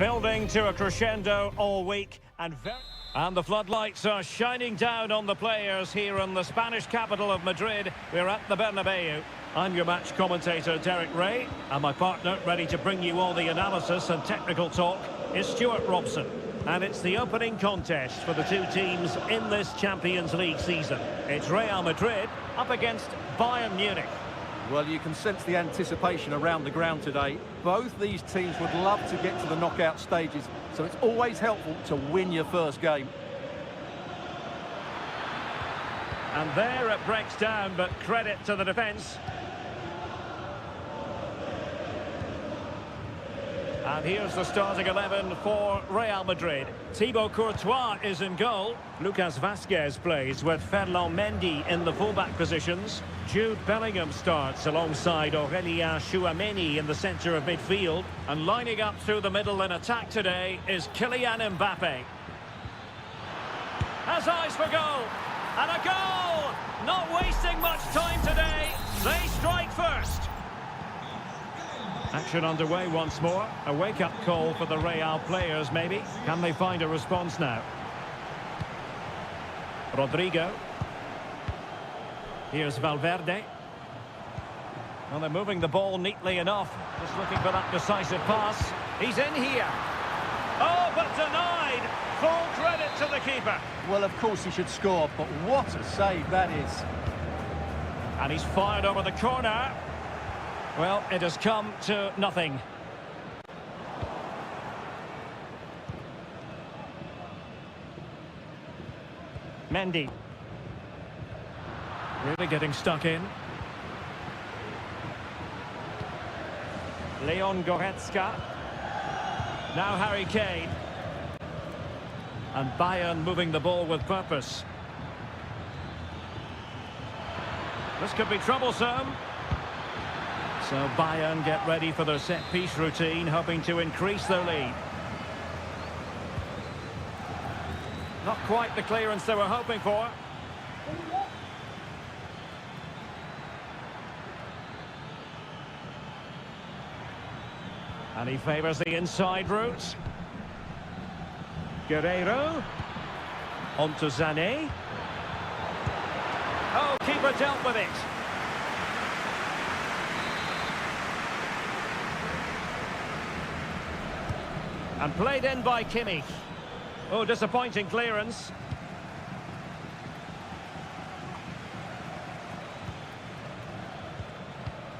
Building to a crescendo all week and the floodlights are shining down on the players here in the Spanish capital of Madrid. We're at the Bernabeu. I'm your match commentator, Derek Ray, and my partner, ready to bring you all the analysis and technical talk, is Stuart Robson. And it's the opening contest for the two teams in this Champions League season. It's Real Madrid up against Bayern Munich. Well, you can sense the anticipation around the ground today. Both these teams would love to get to the knockout stages, so it's always helpful to win your first game. And there it breaks down, but credit to the defence. And here's the starting 11 for Real Madrid. Thibaut Courtois is in goal. Lucas Vazquez plays with Ferland Mendy in the fullback positions. Jude Bellingham starts alongside Aurelien Chouameni in the centre of midfield. And lining up through the middle in attack today is Kylian Mbappe. Has eyes for goal. And a goal! Not wasting much time today. They strike first. Action underway once more. A wake-up call for the Real players, maybe. Can they find a response now? Rodrigo. Here's Valverde. Well, they're moving the ball neatly enough. Just looking for that decisive pass. He's in here. Oh, but denied. Full credit to the keeper. Well, of course he should score, but what a save that is. And he's fired over the corner. Well, it has come to nothing. Mendy. Really getting stuck in. Leon Goretzka. Now Harry Kane. And Bayern moving the ball with purpose. This could be troublesome. So Bayern get ready for their set-piece routine, hoping to increase their lead. Not quite the clearance they were hoping for. And he favours the inside route. Guerreiro. On to Sané. Oh, keeper dealt with it. And played in by Kimmich. Oh, disappointing clearance.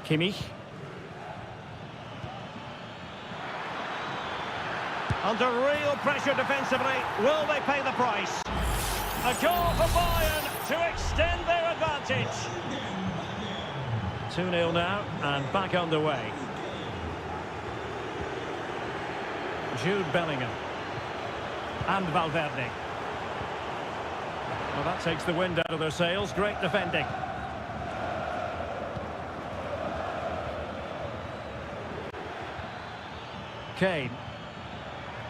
Kimmich. Under real pressure defensively. Will they pay the price? A goal for Bayern to extend their advantage. 2-0 now and back underway. Jude Bellingham. And Valverde. Well, that takes the wind out of their sails. Great defending. Kane.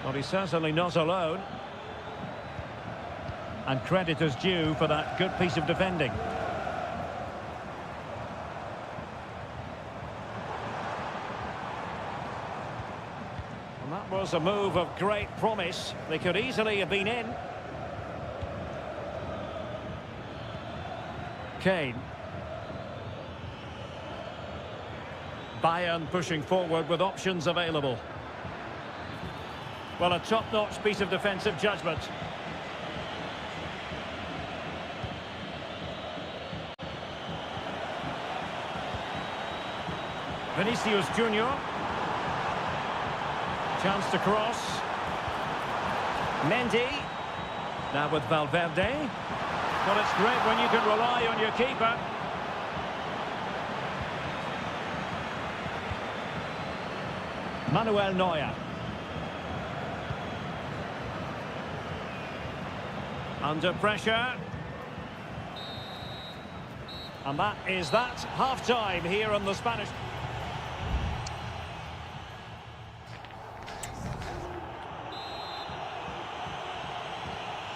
Well, he's certainly not alone. And credit is due for that good piece of defending. And that was a move of great promise. They could easily have been in. Kane. Bayern pushing forward with options available. Well, a top-notch piece of defensive judgment. Vinicius Junior. Chance to cross. Mendy. Now with Valverde. Well, it's great when you can rely on your keeper. Manuel Neuer. Under pressure. And that is that. Half-time here on the Spanish.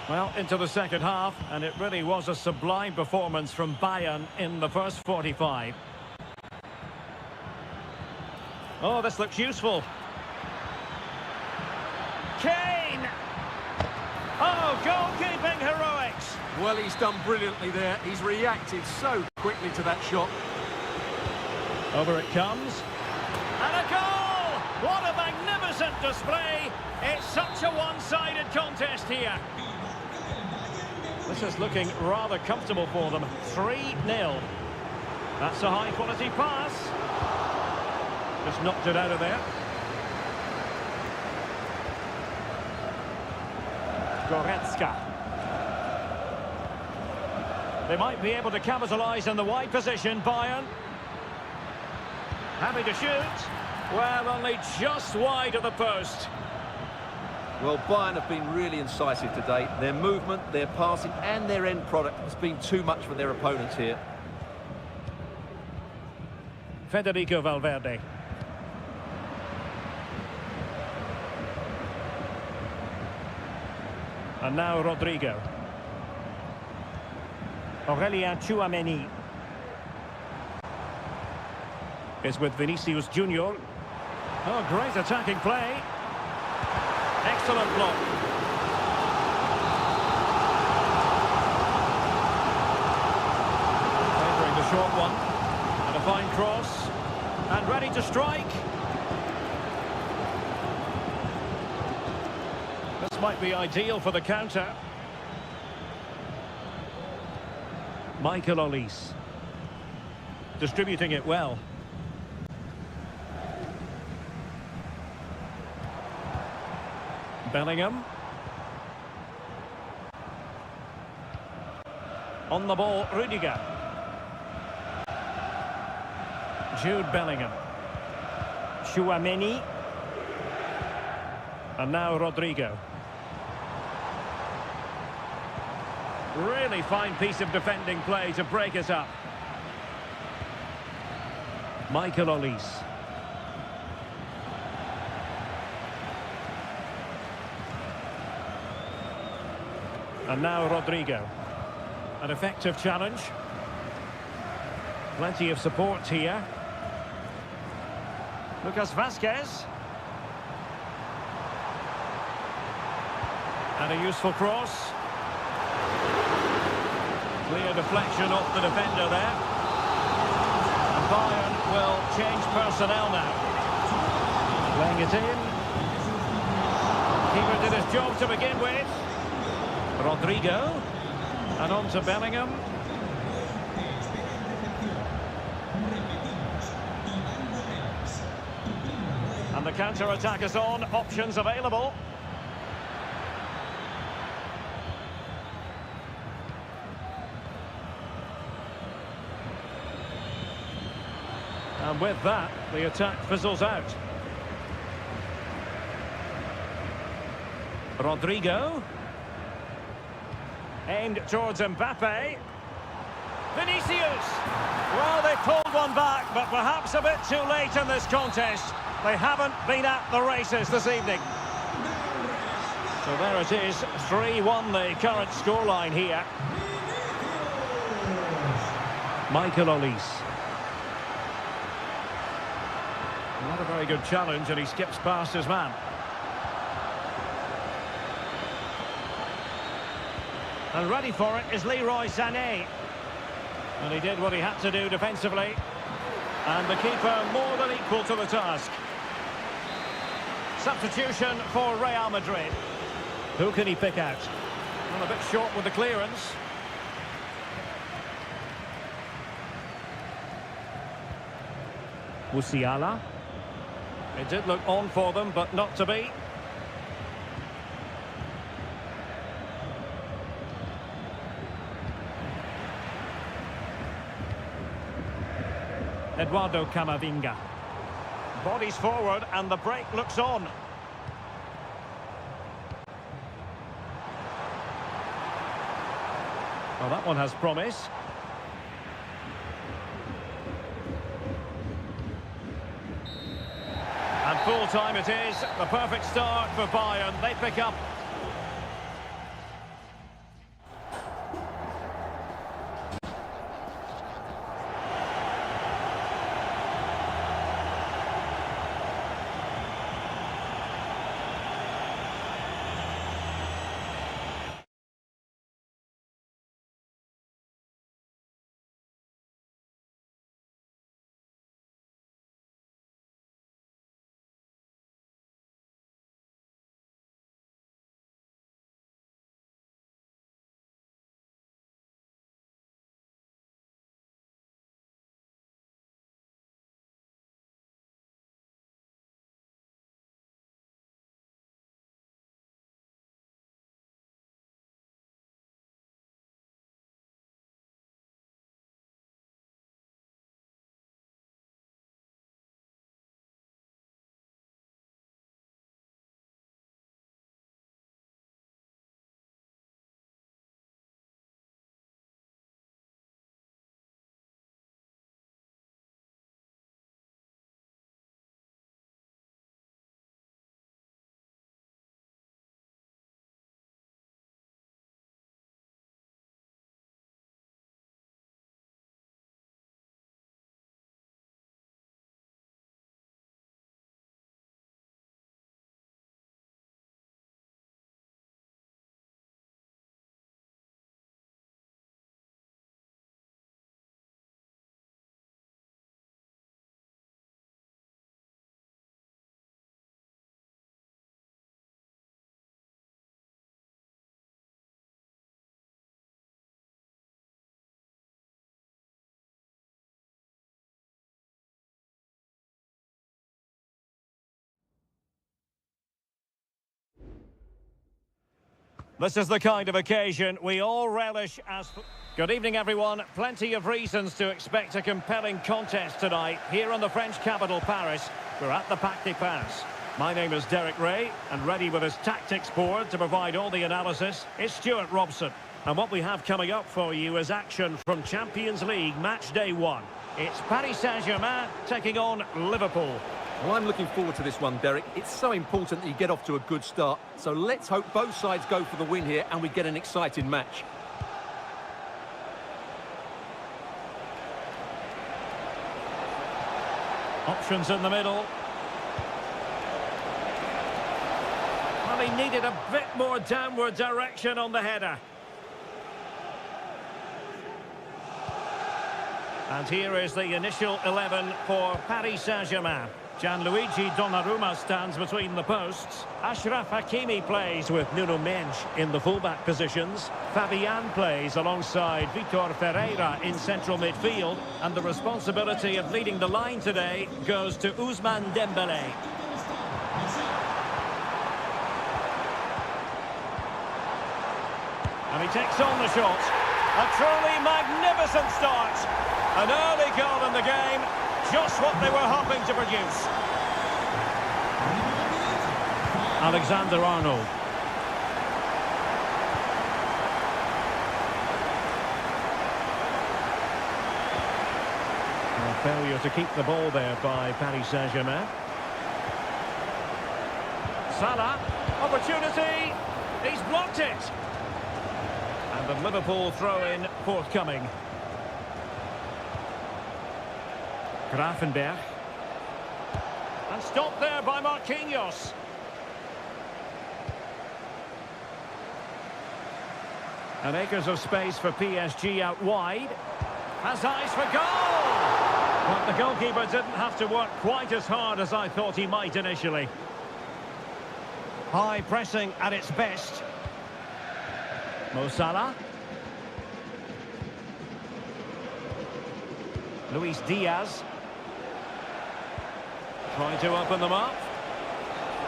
Well, into the second half, and it really was a sublime performance from Bayern in the first 45. Oh, this looks useful. Well, he's done brilliantly there. He's reacted so quickly to that shot. Over it comes. And a goal! What a magnificent display. It's such a one-sided contest here. This is looking rather comfortable for them. 3-0. That's a high-quality pass. Just knocked it out of there. Goretzka. They might be able to capitalise in the wide position, Bayern. Happy to shoot. Well, only just wide of the post. Well, Bayern have been really incisive today. Their movement, their passing and their end product has been too much for their opponents here. Federico Valverde. And now Rodrigo. Aurelien Tchouameni is with Vinicius Junior. Oh, great attacking play. Excellent block. Favouring the short one. And a fine cross. And ready to strike. This might be ideal for the counter. Michael Olise. Distributing it well. Bellingham. On the ball, Rudiger. Jude Bellingham. Tchouameni. And now Rodrigo. Really fine piece of defending play to break it up. Michael Olise. And now Rodrigo. An effective challenge. Plenty of support here. Lucas Vazquez. And a useful cross. Clear deflection off the defender there. And Bayern will change personnel now. Playing it in. Keeper did his job to begin with. Rodrigo. And on to Bellingham. And the counter-attack is on. Options available. And with that, the attack fizzles out. Rodrigo. Aimed towards Mbappe. Vinicius. Well, they pulled one back, but perhaps a bit too late in this contest. They haven't been at the races this evening. So there it is, 3-1 the current scoreline here. Michael Olise. Not a very good challenge, and he skips past his man. And ready for it is Leroy Sané. And he did what he had to do defensively. And the keeper more than equal to the task. Substitution for Real Madrid. Who can he pick out? Well, a bit short with the clearance. Musiala. It did look on for them, but not to be. Eduardo Camavinga. Bodies forward and the break looks on. Well, that one has promise. And full time it is. The perfect start for Bayern. They pick up This is the kind of occasion we all relish as... Good evening, everyone. Plenty of reasons to expect a compelling contest tonight here in the French capital, Paris. We're at the Parc des Princes. My name is Derek Ray, and ready with his tactics board to provide all the analysis is Stuart Robson. And what we have coming up for you is action from Champions League match day 1. It's Paris Saint-Germain taking on Liverpool. Well, I'm looking forward to this one, Derek. It's so important that you get off to a good start. So let's hope both sides go for the win here and we get an exciting match. Options in the middle. Well, he needed a bit more downward direction on the header. And here is the initial 11 for Paris Saint-Germain. Gianluigi Donnarumma stands between the posts. Achraf Hakimi plays with Nuno Mendes in the fullback positions. Fabian plays alongside Vitor Ferreira in central midfield. And the responsibility of leading the line today goes to Ousmane Dembélé. And he takes on the shot. A truly magnificent start. An early goal in the game. Just what they were hoping to produce. Alexander-Arnold. A failure to keep the ball there by Paris Saint-Germain. Salah. Opportunity. He's blocked it. And the Liverpool throw-in forthcoming. Grafenberg. And stopped there by Marquinhos. And acres of space for PSG out wide. Has eyes for goal! But the goalkeeper didn't have to work quite as hard as I thought he might initially. High pressing at its best. Mo Salah. Luis Diaz. Trying to open them up.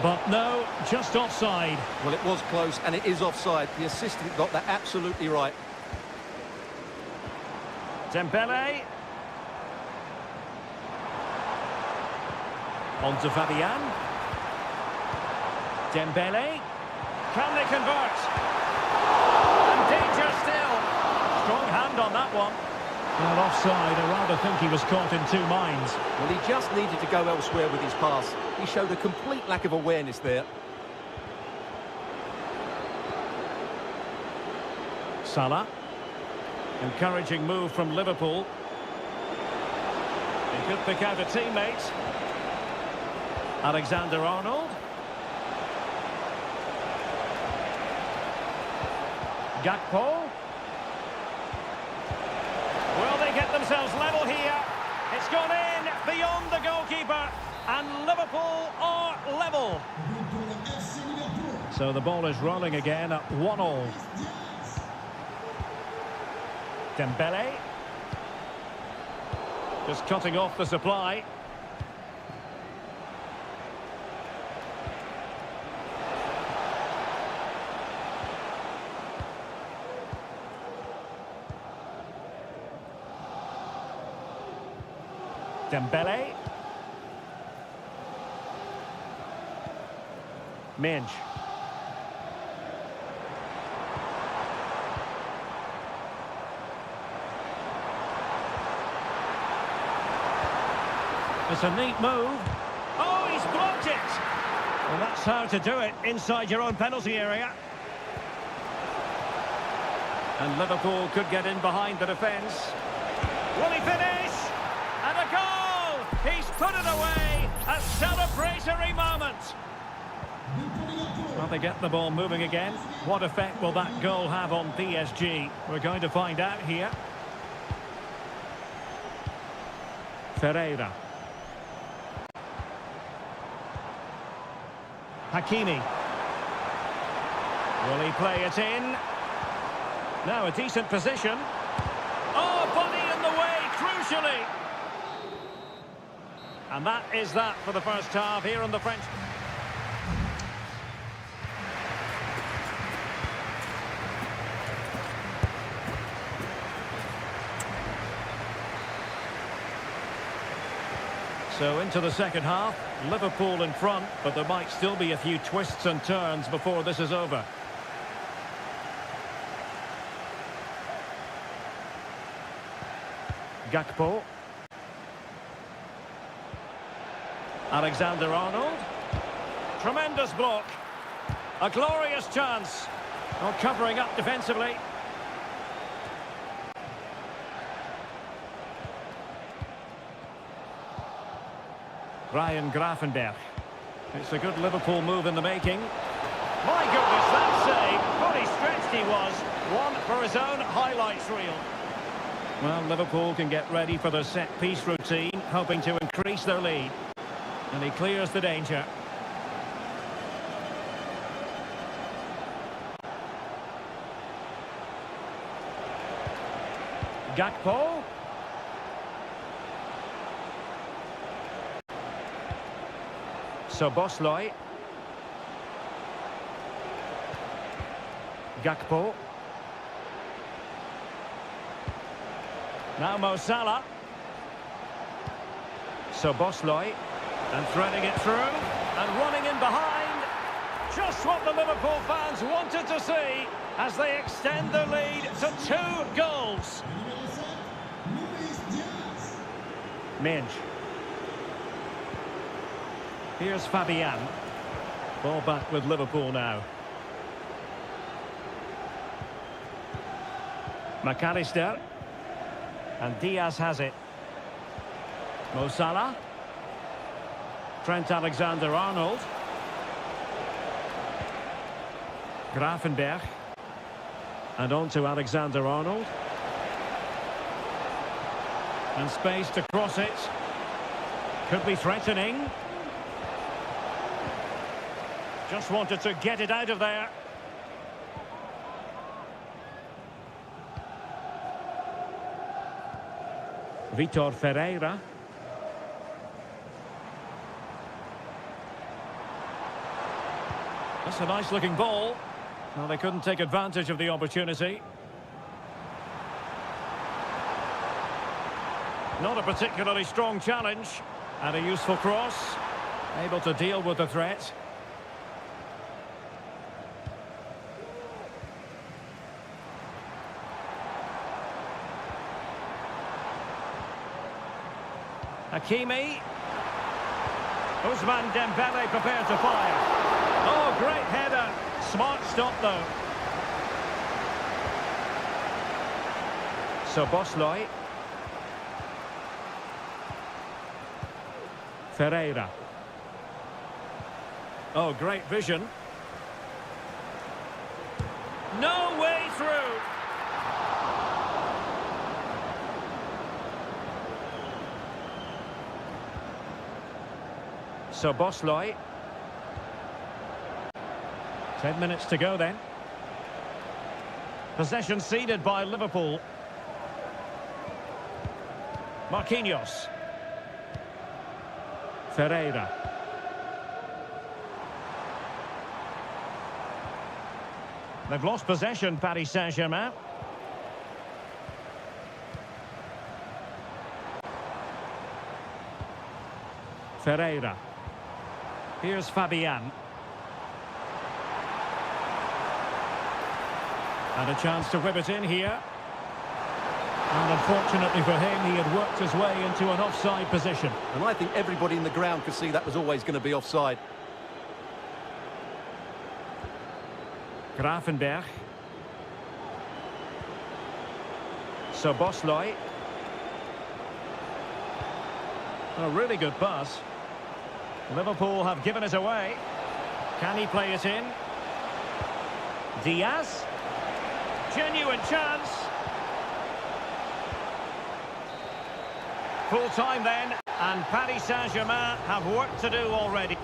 But no, just offside. Well, it was close and it is offside. The assistant got that absolutely right. Dembélé. On to Fabian. Dembélé. Can they convert? And danger still. Strong hand on that one. Well, offside, I rather think he was caught in two minds. Well, he just needed to go elsewhere with his pass. He showed a complete lack of awareness there. Salah. Encouraging move from Liverpool. He could pick out a teammate. Alexander-Arnold. Gakpo. Will they get themselves level here? It's gone in beyond the goalkeeper. And Liverpool are level. So the ball is rolling again at 1-1. Dembélé. Just cutting off the supply. Dembélé. Mendes. It's a neat move. Oh, he's blocked it! Well, that's how to do it inside your own penalty area. And Liverpool could get in behind the defence. Will he finish? And a goal! He's put it away! A celebratory moment! Well, they get the ball moving again. What effect will that goal have on PSG? We're going to find out here. Ferreira. Hakimi. Will he play it in? Now a decent position. Oh, body in the way, crucially. And that is that for the first half here on the French. So into the second half, Liverpool in front, but there might still be a few twists and turns before this is over. Gakpo. Alexander-Arnold. Tremendous block. A glorious chance. Oh, covering up defensively. Ryan Gravenberch. It's a good Liverpool move in the making. My goodness, that save. Fully stretched he was. One for his own highlights reel. Well, Liverpool can get ready for their set-piece routine, hoping to increase their lead. And he clears the danger. Gakpo. Szoboszlai. Gakpo. Now Mo Salah. Szoboszlai. And threading it through. And running in behind. Just what the Liverpool fans wanted to see as they extend their lead to 2 goals. Minge. Here's Fabian. Ball back with Liverpool now. McAllister. And Diaz has it. Mo Salah. Trent Alexander-Arnold. Gravenberch. And on to Alexander-Arnold. And space to cross it. Could be threatening. Just wanted to get it out of there. Vitor Ferreira. That's a nice looking ball. Well, they couldn't take advantage of the opportunity. Not a particularly strong challenge. And a useful cross. Able to deal with the threat. Hakimi. Ousmane Dembele prepared to fire. Oh, great header. Smart stop, though. Szoboszlai. Ferreira. Oh, great vision. No way through. Szoboszlai. 10 minutes to go then. Possession ceded by Liverpool. Marquinhos. Ferreira. They've lost possession, Paris Saint-Germain. Ferreira. Here's Fabian. And a chance to whip it in here. And unfortunately for him, he had worked his way into an offside position. And I think everybody in the ground could see that was always going to be offside. Gravenberch. Szoboszlai. A really good pass. Liverpool have given it away. Can he play it in? Diaz. Genuine chance. Full time then, and Paris Saint-Germain have work to do already.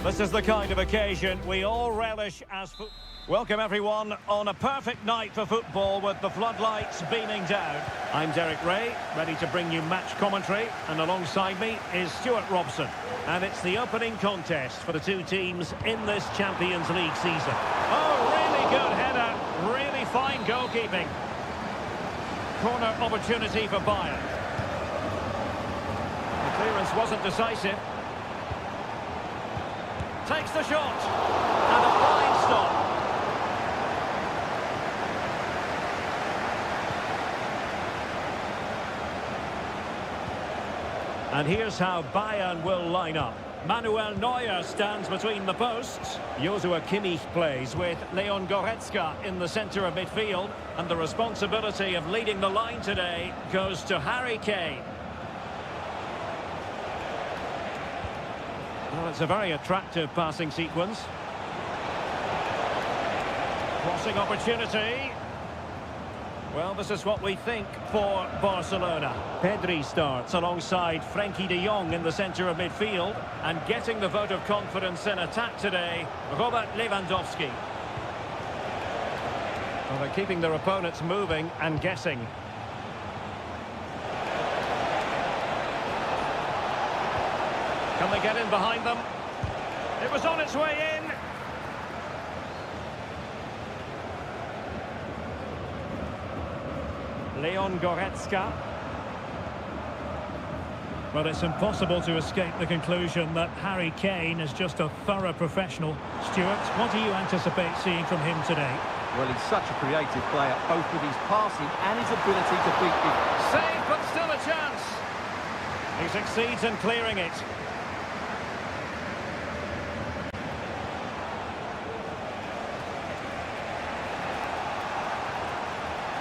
This is the kind of occasion we all relish as Welcome everyone on a perfect night for football with the floodlights beaming down. I'm Derek Ray, ready to bring you match commentary, and alongside me is Stuart Robson. And it's the opening contest for the two teams in this Champions League season. Oh, really good header, really fine goalkeeping. Corner opportunity for Bayern. The clearance wasn't decisive. Takes the shot, and a fine stop. And here's how Bayern will line up. Manuel Neuer stands between the posts. Joshua Kimmich plays with Leon Goretzka in the centre of midfield. And the responsibility of leading the line today goes to Harry Kane. Well, it's a very attractive passing sequence. Crossing opportunity. Well, this is what we think for Barcelona. Pedri starts alongside Frenkie de Jong in the centre of midfield. And getting the vote of confidence in attack today, Robert Lewandowski. Well, they're keeping their opponents moving and guessing. Can they get in behind them? It was on its way in. Leon Goretzka. Well, it's impossible to escape the conclusion that Harry Kane is just a thorough professional. Stuart, what do you anticipate seeing from him today? Well, he's such a creative player, both with his passing and his ability to beat it. Save, but still a chance. He succeeds in clearing it.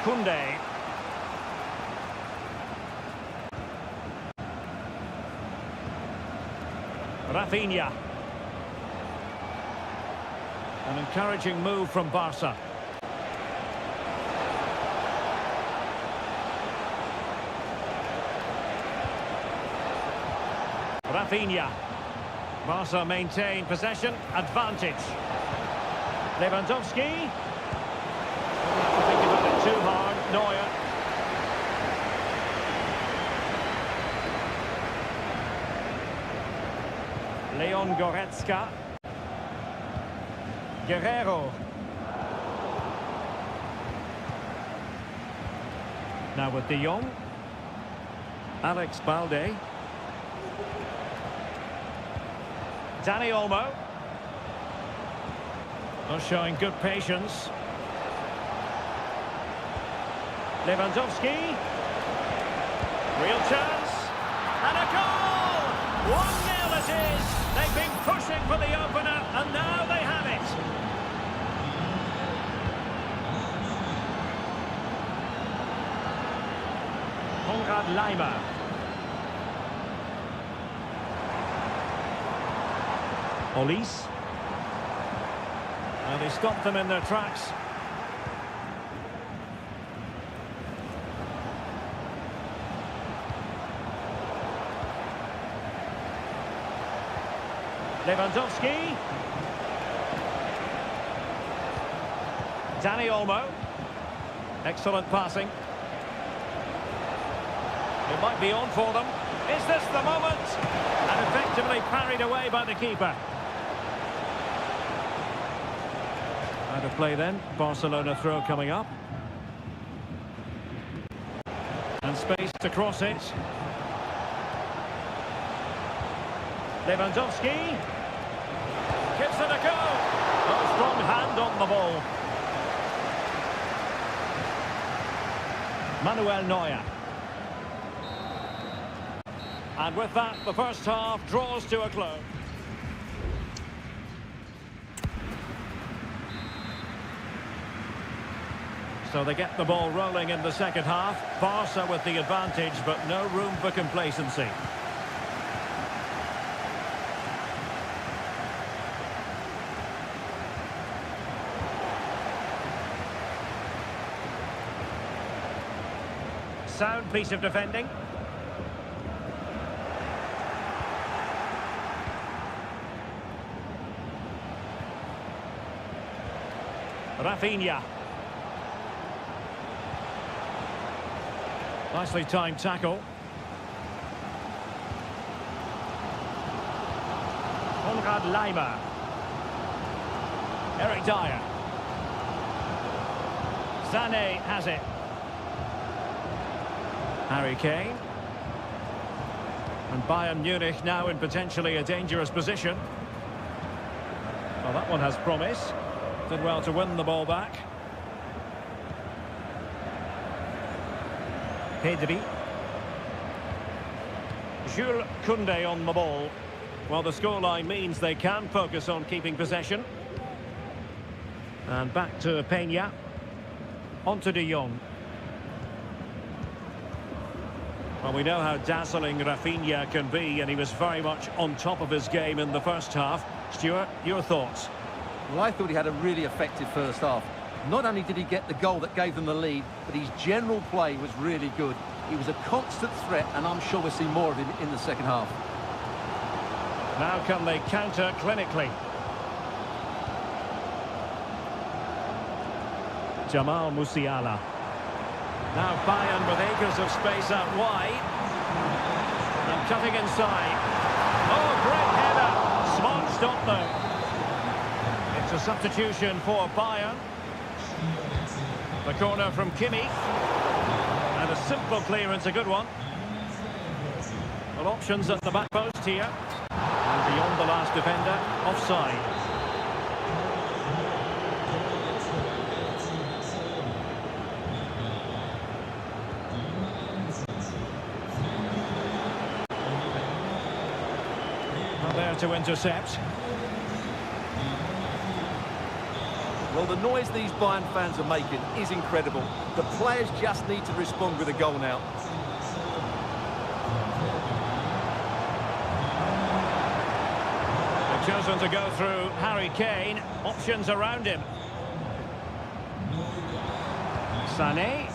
Koundé. Rafinha. An encouraging move from Barca. Rafinha. Barca maintain possession, advantage. Lewandowski. Don't have to think about it too hard. Neuer. Leon Goretzka. Guerrero. Now with de Jong. Alex Balde. Dani Olmo. Oh, showing good patience. Lewandowski. Real chance. And a goal! 1-0 it is. They've been pushing for the opener, and now they have it. Konrad Laimer. Olise. And they stopped them in their tracks. Lewandowski. Dani Olmo. Excellent passing. It might be on for them. Is this the moment? And effectively parried away by the keeper. Out of play then. Barcelona throw coming up. And space to cross it. Lewandowski. Gives it a go. A strong hand on the ball. Manuel Neuer. And with that, the first half draws to a close. So they get the ball rolling in the second half. Barca with the advantage, but no room for complacency. Sound piece of defending. Rafinha. Nicely timed tackle. Konrad Laimer. Eric Dyer. Sané has it. Harry Kane. And Bayern Munich now in potentially a dangerous position. Well, that one has promise. Did well to win the ball back. Pedri. Jules Koundé on the ball. Well, the scoreline means they can focus on keeping possession. And back to Peña. On to De Jong. Well, we know how dazzling Rafinha can be, and he was very much on top of his game in the first half. Stuart, your thoughts? Well, I thought he had a really effective first half. Not only did he get the goal that gave them the lead, but his general play was really good. He was a constant threat, and I'm sure we'll see more of him in the second half. Now can they counter clinically? Jamal Musiala. Now Bayern with acres of space out wide. And cutting inside. Oh, great header. Smart stop though. It's a substitution for Bayern. The corner from Kimmich. And a simple clearance, a good one. Well, options at the back post here. And beyond the last defender, offside. Well, there to intercept. Well, the noise these Bayern fans are making is incredible. The players just need to respond with a goal now. They've chosen to go through Harry Kane. Options around him. Sané.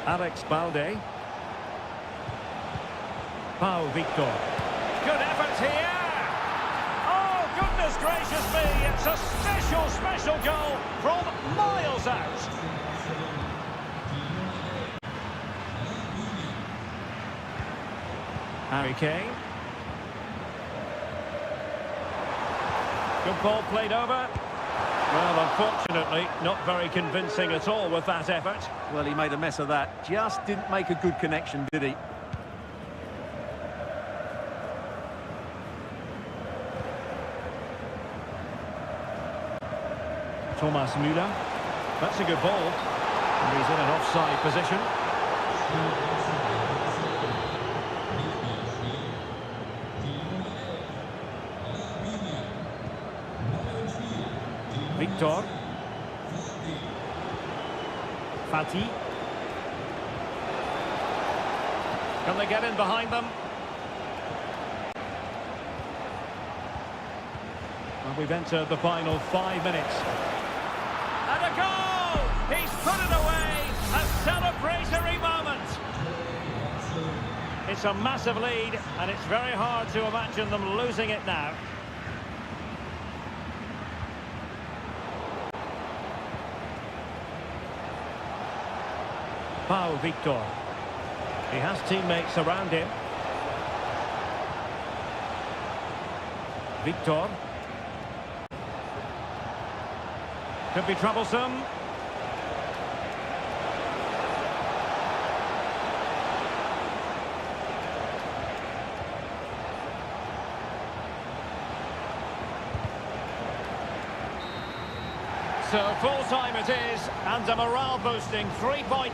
Alex Balde. Pau Victor. Good effort here. Oh, goodness gracious me. It's a special, special goal from miles out. Harry Kane. Good ball played over. Well, unfortunately, not very convincing at all with that effort. Well, he made a mess of that. Just didn't make a good connection, did he? Thomas Müller. That's a good ball. And he's in an offside position. Victor. Fati. Can they get in behind them? And we've entered the final 5 minutes. And a goal! He's put it away! A celebratory moment! It's a massive lead, and it's very hard to imagine them losing it now. Pau Victor. He has teammates around him. Victor. Could be troublesome. So full time it is, and a morale boosting 3-point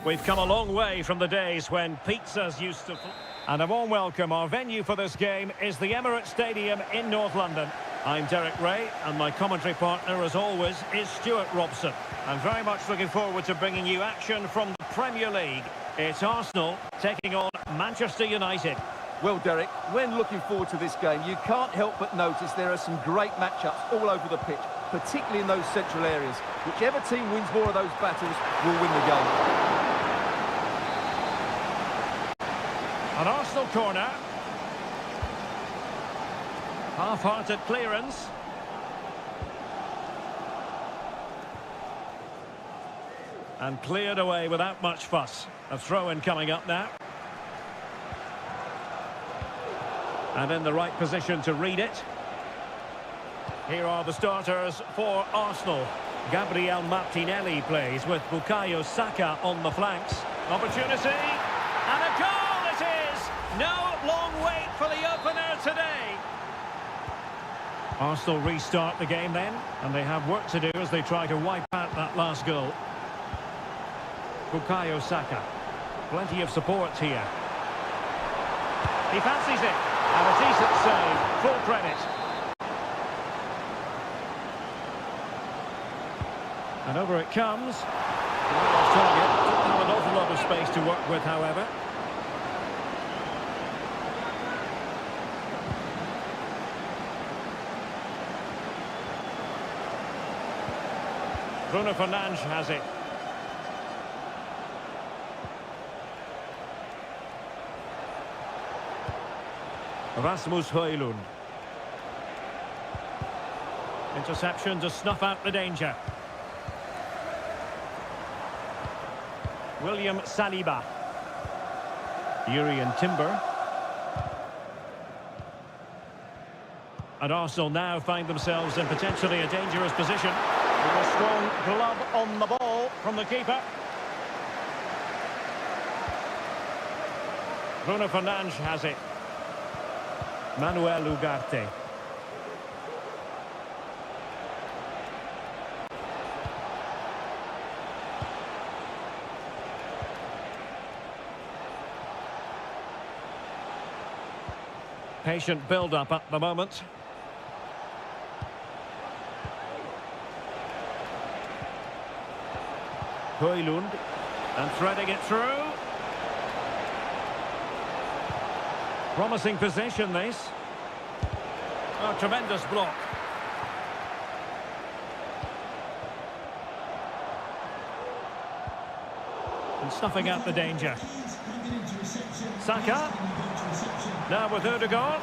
We've come a long way from the days when pizzas used to... And a warm welcome. Our venue for this game is the Emirates Stadium in North London. I'm Derek Ray, and my commentary partner, as always, is Stuart Robson. I'm very much looking forward to bringing you action from the Premier League. It's Arsenal taking on Manchester United. Well, Derek, when looking forward to this game, you can't help but notice there are some great matchups all over the pitch, particularly in those central areas. Whichever team wins more of those battles will win the game. An Arsenal corner. Half-hearted clearance. And cleared away without much fuss. A throw-in coming up now. And in the right position to read it. Here are the starters for Arsenal. Gabriel Martinelli plays with Bukayo Saka on the flanks. Opportunity. And a goal it is! No long wait for the opener today. Arsenal restart the game then, and they have work to do as they try to wipe out that last goal. Bukayo Saka. Plenty of support here. He fancies it. And a decent save. Full credit. And over it comes. Target. Didn't have an awful lot of space to work with, however. Bruno Fernandes has it. Rasmus Højlund. Interception to snuff out the danger. William Saliba. Urian Timber. And Arsenal now find themselves in potentially a dangerous position. With a strong glove on the ball from the keeper. Bruno Fernandes has it. Manuel Ugarte. Patient build-up at the moment. Højlund, and threading it through. Promising possession, this. Oh, tremendous block. And snuffing out the danger. Saka. Now with Ødegaard.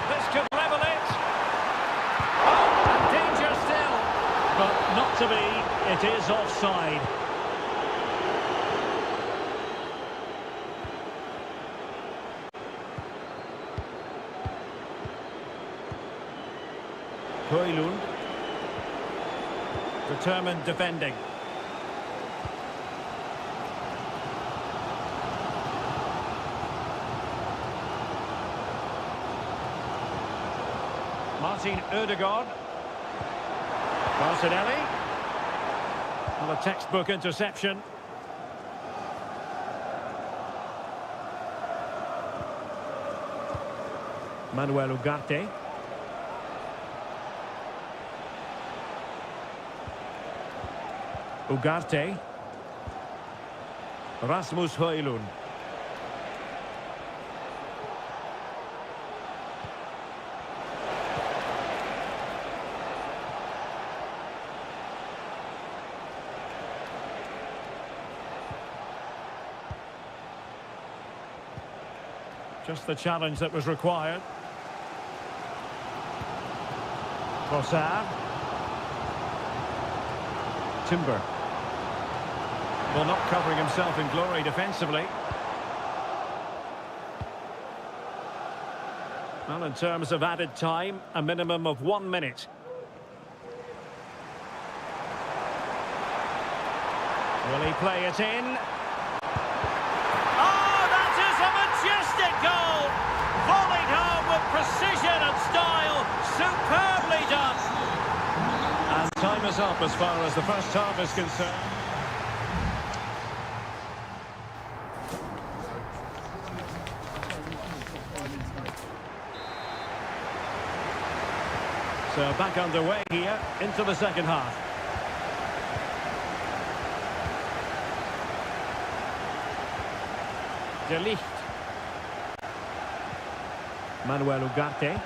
This could level it. Oh, and danger still. But not to be. It is offside. Højlund. Determined defending. Martin Ødegaard. Martinelli. And a textbook interception. Manuel Ugarte. Ugarte. Rasmus Højlund. Just the challenge that was required. Trossard. Timber. Well, not covering himself in glory defensively. Well, in terms of added time, a minimum of 1 minute. Will he play it in? Majestic goal! Volleyed home with precision and style. Superbly done. And time is up as far as the first half is concerned. So back underway here into the second half. De Ligt. Manuel Ugarte.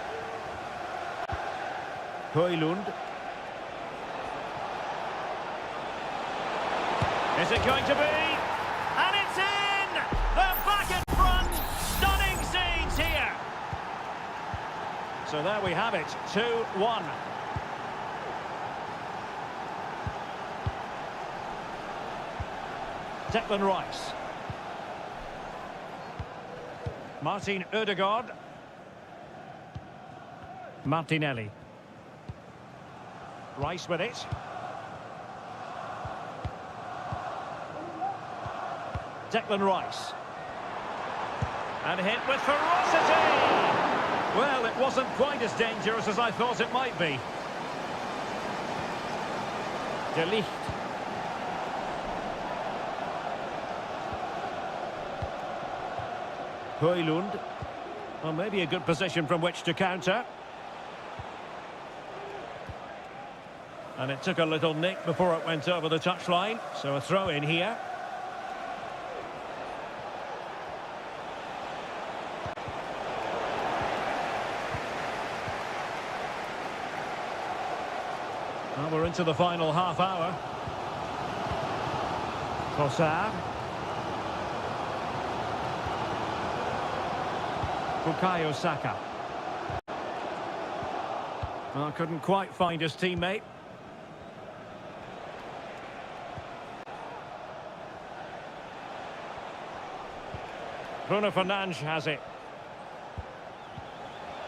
Højlund. Is it going to be? And it's in! They're back in front! Stunning scenes here! So there we have it, 2-1. Declan Rice. Martin Ødegaard. Martinelli. Rice with it. Declan Rice. And hit with ferocity! Well, it wasn't quite as dangerous as I thought it might be. De Ligt. Højlund. Well, maybe a good position from which to counter. And it took a little nick before it went over the touchline. So a throw in here. Well, we're into the final half hour. Trossard. Bukayo Saka. Well, couldn't quite find his teammate. Bruno Fernandes has it.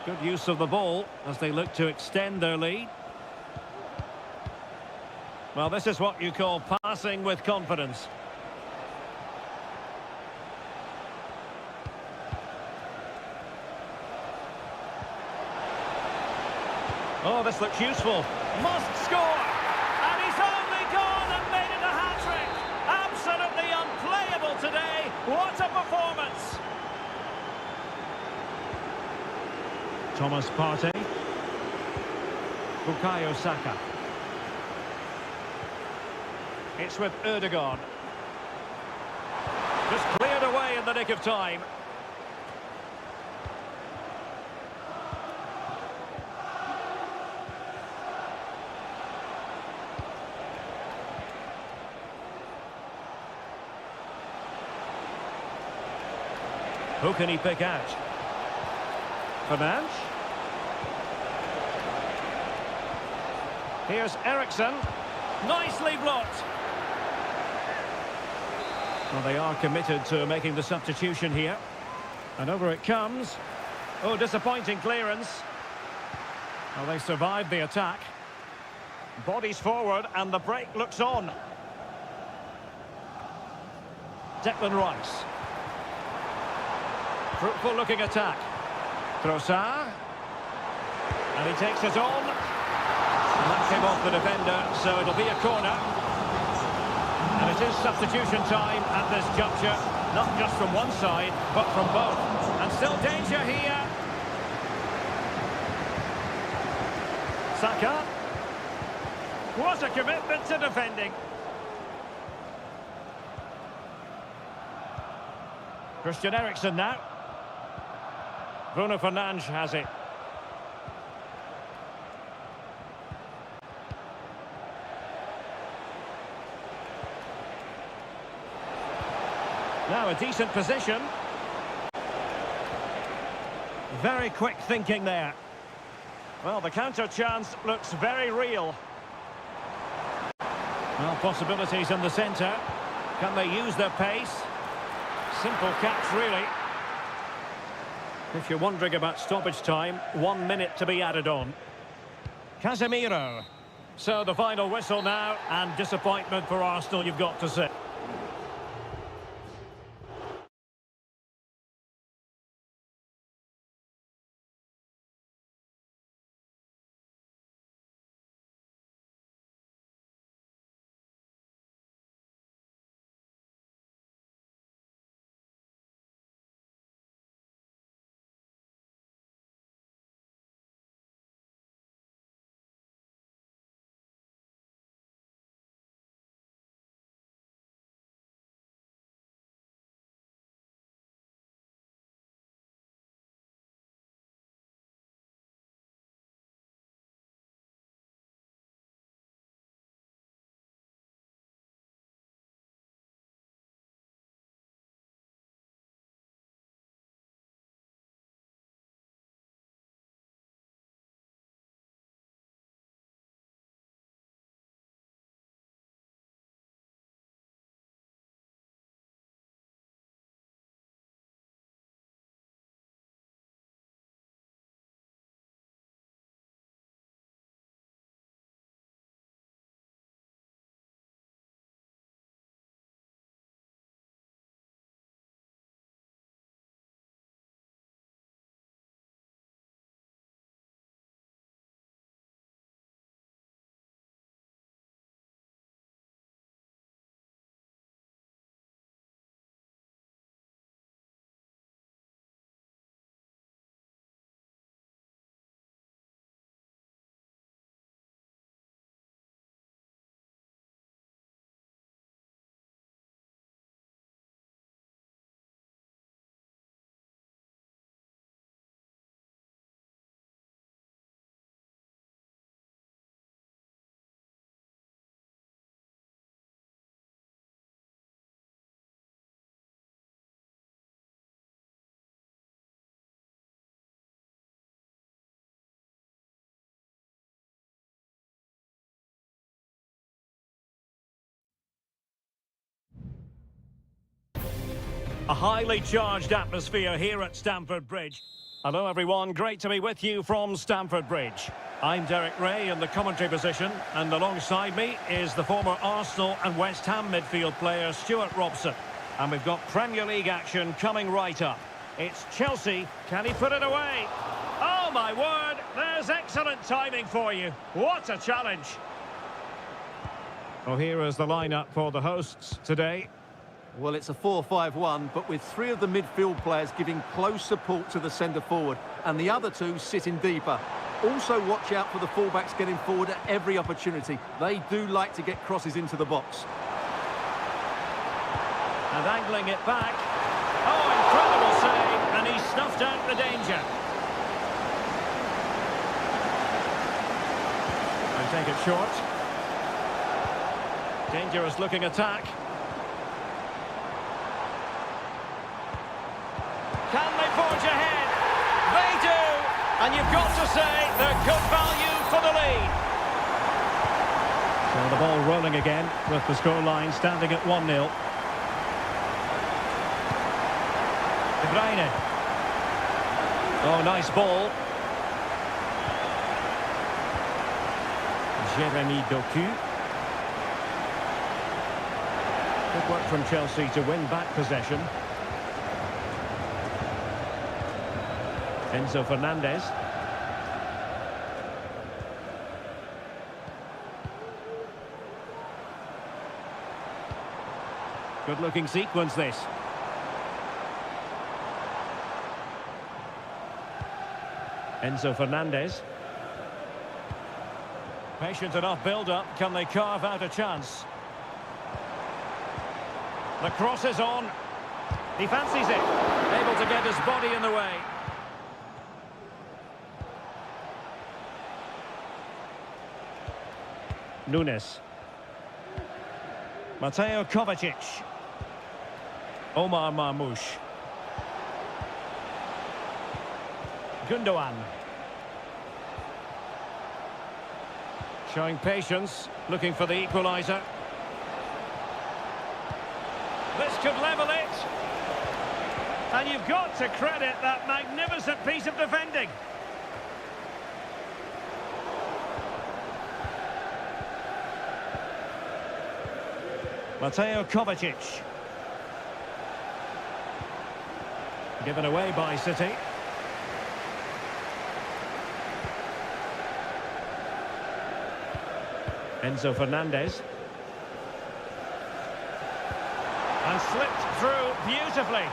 Good use of the ball as they look to extend their lead. Well, this is what you call passing with confidence. Oh, this looks useful. Must score! And he's only gone and made it a hat-trick! Absolutely unplayable today. What a performance! Thomas Partey. Bukayo Saka. It's with Ødegaard. Just cleared away in the nick of time. Who can he pick out? Fernandes. Here's Eriksson. Nicely blocked. Well, they are committed to making the substitution here. And over it comes. Oh, disappointing clearance. Well, they survived the attack. Bodies forward and the break looks on. Declan Rice. Fruitful looking attack. Trossard. And he takes it on. And that came off the defender, so it'll be a corner. And it is substitution time at this juncture, not just from one side, but from both. And still danger here. Saka. What a commitment to defending. Christian Eriksen now. Bruno Fernandes has it. Now a decent position. Very quick thinking there. Well, the counter chance looks very real. Well, possibilities in the centre. Can they use their pace? Simple catch, really. If you're wondering about stoppage time, 1 minute to be added on. Casemiro. So the final whistle now, and disappointment for Arsenal, you've got to say. A highly charged atmosphere here at Stamford Bridge. Hello everyone, great to be with you from Stamford Bridge. I'm Derek Ray in the commentary position, and alongside me is the former Arsenal and West Ham midfield player Stuart Robson. And we've got Premier League action coming right up. It's Chelsea, can he put it away? Oh my word, there's excellent timing for you. What a challenge. Well, here is the lineup for the hosts today. Well, it's a 4-5-1, but with three of the midfield players giving close support to the centre-forward, and the other two sitting deeper. Also watch out for the fullbacks getting forward at every opportunity. They do like to get crosses into the box. And angling it back. Oh, incredible save, and he snuffed out the danger. And take it short. Dangerous looking attack. Can they forge ahead? They do! And you've got to say they're good value for the lead. So the ball rolling again with the scoreline standing at 1-0. De Bruyne. Oh, nice ball. Jeremy Doku. Good work from Chelsea to win back possession. Enzo Fernandez. Good looking sequence this. Enzo Fernandez. Patient enough build-up. Can they carve out a chance? The cross is on. He fancies it. Able to get his body in the way. Nunes. Mateo Kovacic. Omar Marmoush. Gundogan. Showing patience, looking for the equaliser. This could level it. And you've got to credit that magnificent piece of defending. Mateo Kovacic. Given away by City. Enzo Fernandez. And slipped through beautifully.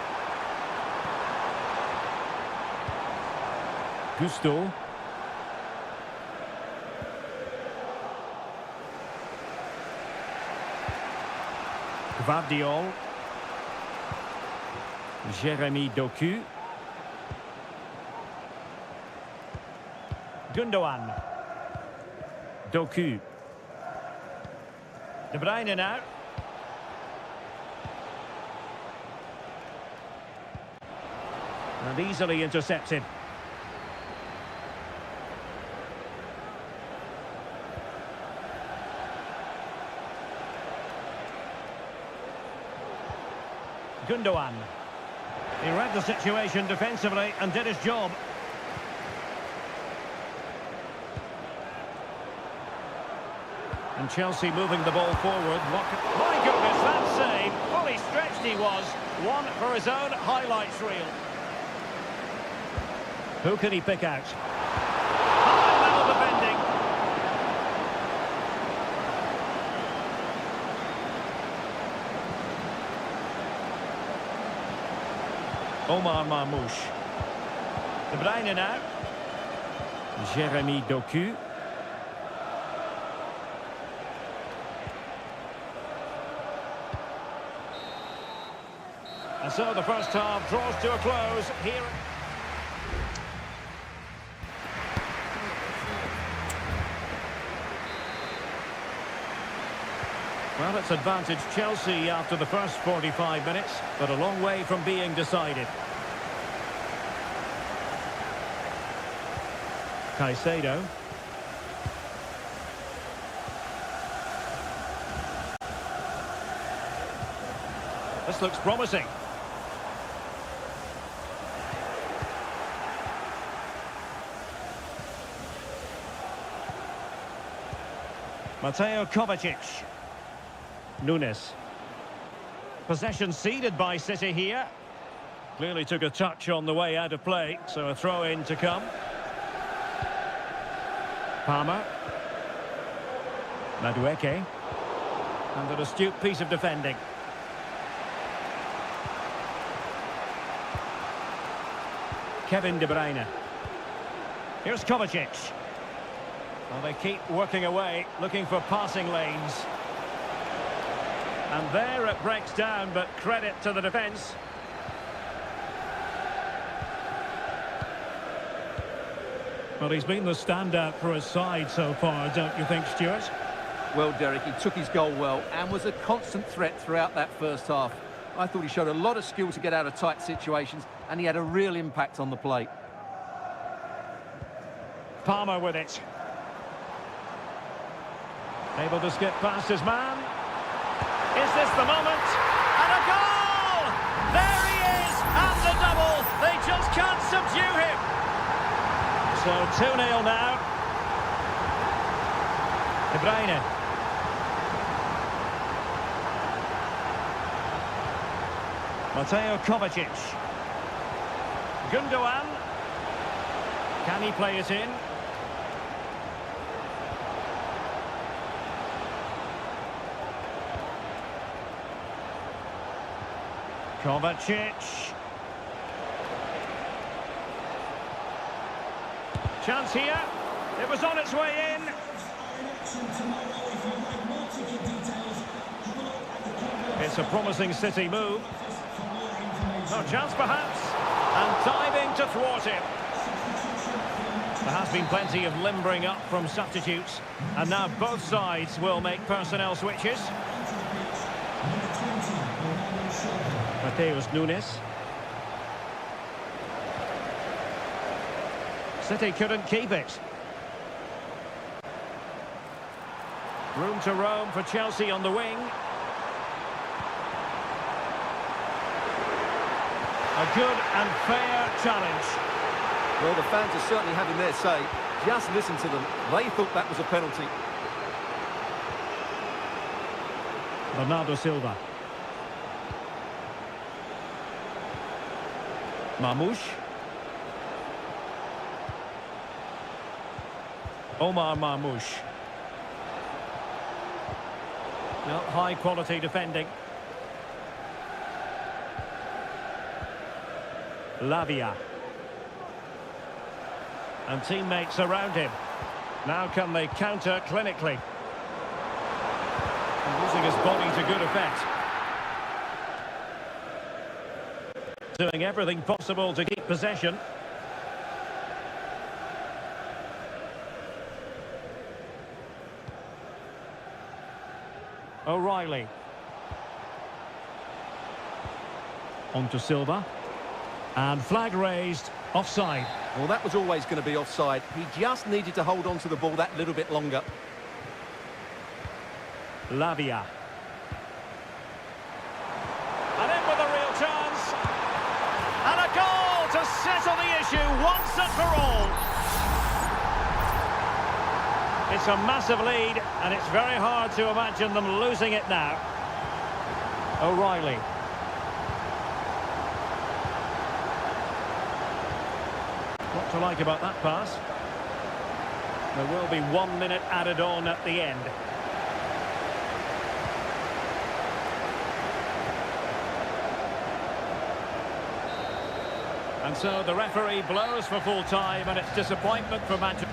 Gusto. Gvardiol. Jeremy Doku. Gundogan. Doku. De Bruyne now. And easily intercepted. Gundogan. He read the situation defensively and did his job. And Chelsea moving the ball forward. My goodness, that save. Fully stretched he was. One for his own highlights reel. Who can he pick out? High level defending. Omar Marmoush. De Bruyne now. Jeremy Doku. And so the first half draws to a close here. Well, it's advantage Chelsea after the first 45 minutes, but a long way from being decided. Caicedo. This looks promising. Mateo Kovacic. Nunes. Possession ceded by City here. Clearly took a touch on the way out of play, so a throw-in to come. Palmer. Madueke. And an astute piece of defending. Kevin De Bruyne. Here's Kovacic. Well, they keep working away, looking for passing lanes. And there it breaks down, but credit to the defence. Well, he's been the standout for his side so far, don't you think, Stuart? Well, Derek, he took his goal well and was a constant threat throughout that first half. I thought he showed a lot of skill to get out of tight situations, and he had a real impact on the plate. Palmer with it. Able to skip past his man. Is this the moment? And a goal! There he is! And the double! They just can't subdue him! So 2-0 now. De Bruyne. Mateo Kovacic. Gundogan. Can he play it in? Kovacic. Chance here. It was on its way in. It's a promising City move. No chance perhaps. And diving to thwart him. There has been plenty of limbering up from substitutes. And now both sides will make personnel switches. Mateus Nunes. City couldn't keep it. Room to roam for Chelsea on the wing. A good and fair challenge. Well, the fans are certainly having their say. Just listen to them. They thought that was a penalty. Bernardo Silva. Marmoush. Omar Marmoush. No, high quality defending. Lavia. And teammates around him. Now can they counter clinically? And using his body to good effect. Doing everything possible to keep possession. O'Reilly. On to Silva. And flag raised, offside. Well, that was always going to be offside. He just needed to hold on to the ball that little bit longer. Lavia. And in with a real chance. And a goal to settle the issue once and for all. It's a massive lead, and it's very hard to imagine them losing it now. O'Reilly. What to like about that pass? There will be 1 minute added on at the end. And so the referee blows for full time, and it's disappointment for Manchester.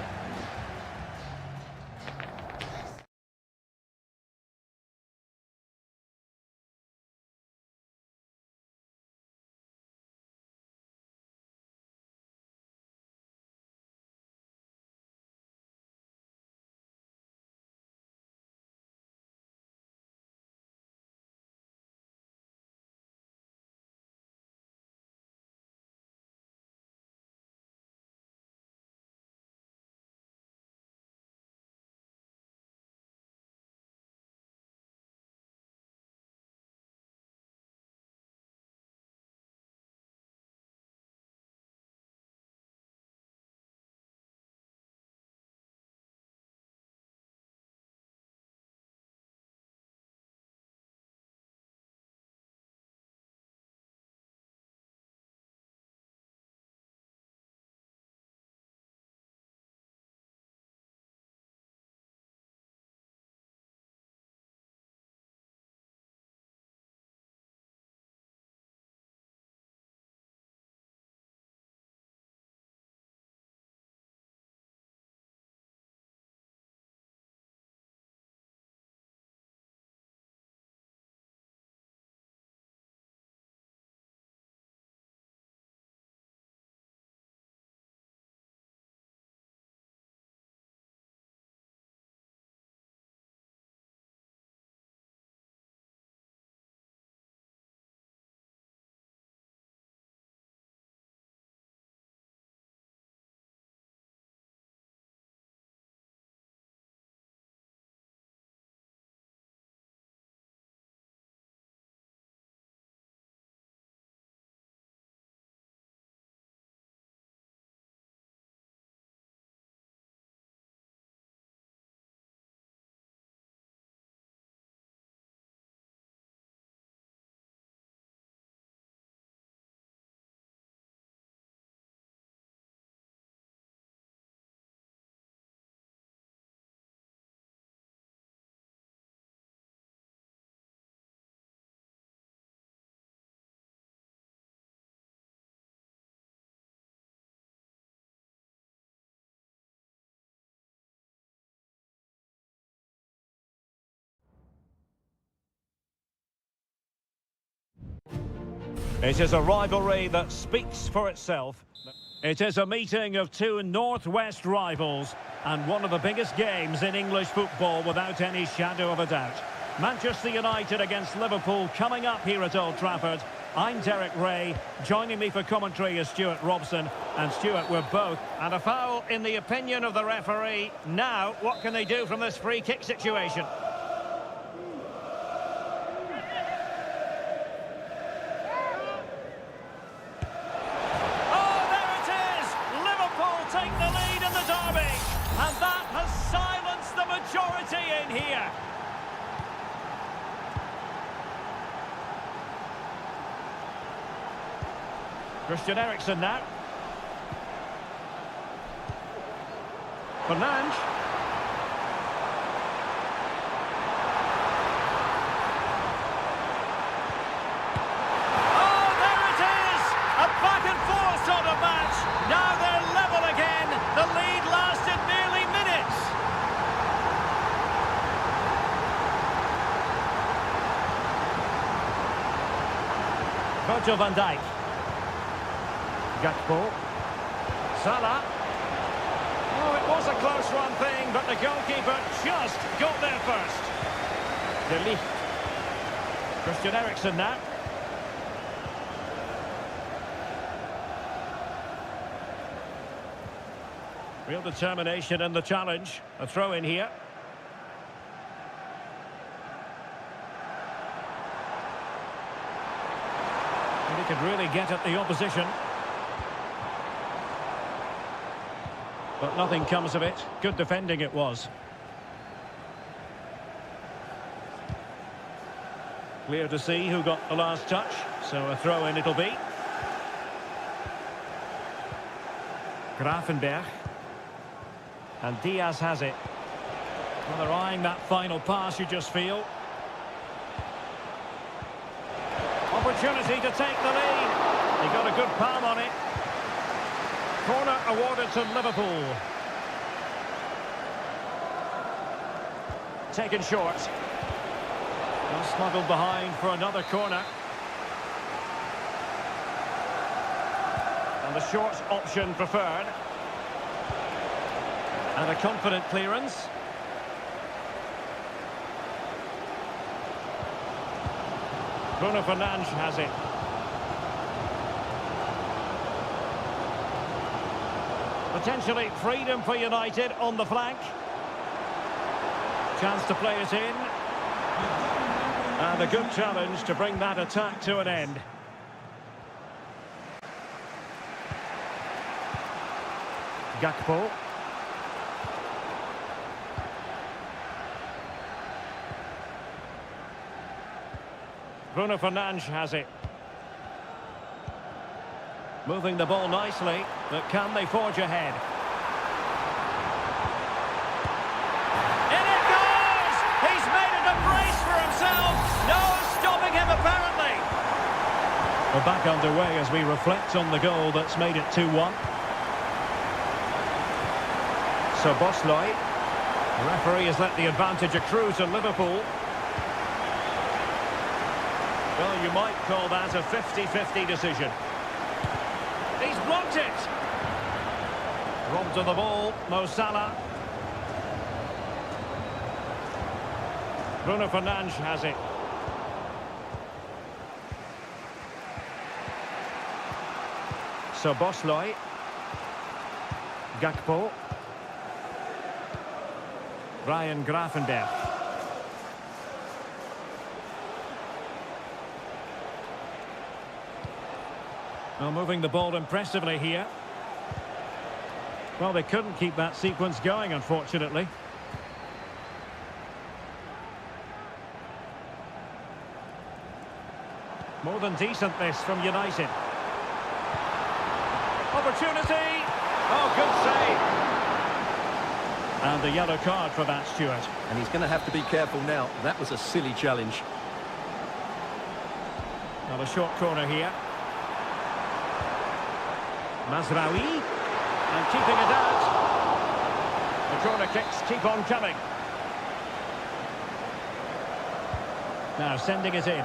It is a rivalry that speaks for itself. It is a meeting of two northwest rivals and one of the biggest games in English football without any shadow of a doubt. Manchester United against Liverpool coming up here at Old Trafford. I'm Derek Ray. Joining me for commentary is Stuart Robson. And Stuart, we're both. And a foul in the opinion of the referee. Now, what can they do from this free kick situation? Oh, there it is! Liverpool take the lead in the derby. And that has silenced the majority in here. Christian Eriksen now. Fernandes. Oh, there it is! A back and forth sort of match. Now they're level again. The lead lasted nearly minutes. Virgil van Dijk. Gakpo. Salah. Oh, it was a close run thing, but the goalkeeper just got there first. De Ligt. Christian Eriksen now. Real determination in the challenge. A throw in here. And he could really get at the opposition. But nothing comes of it. Good defending it was. Clear to see who got the last touch. So a throw-in it'll be. Gravenberch. And Diaz has it. Well, they're eyeing that final pass, you just feel. Opportunity to take the lead. He got a good palm on it. Corner awarded to Liverpool. Taken short. And smuggled behind for another corner. And the short option preferred. And a confident clearance. Bruno Fernandes has it. Potentially freedom for United on the flank. Chance to play it in. And a good challenge to bring that attack to an end. Gakpo. Bruno Fernandes has it. Moving the ball nicely, but can they forge ahead? In it goes! He's made it a brace for himself. No stopping him, apparently. We're back underway as we reflect on the goal that's made it 2-1. So Bosley, the referee has let the advantage accrue to Liverpool. Well, you might call that a 50-50 decision. He's blocked it. Robbed of the ball, Mo Salah. Bruno Fernandes has it. So Bosley. Gakpo. Ryan Gravenberch. Well, moving the ball impressively here. Well, they couldn't keep that sequence going, unfortunately. More than decent, this, from United. Opportunity! Oh, good save! And the yellow card for that, Stuart. And he's going to have to be careful now. That was a silly challenge. Well, a short corner here. Mazraoui, and keeping it out. The corner kicks keep on coming. Now sending it in.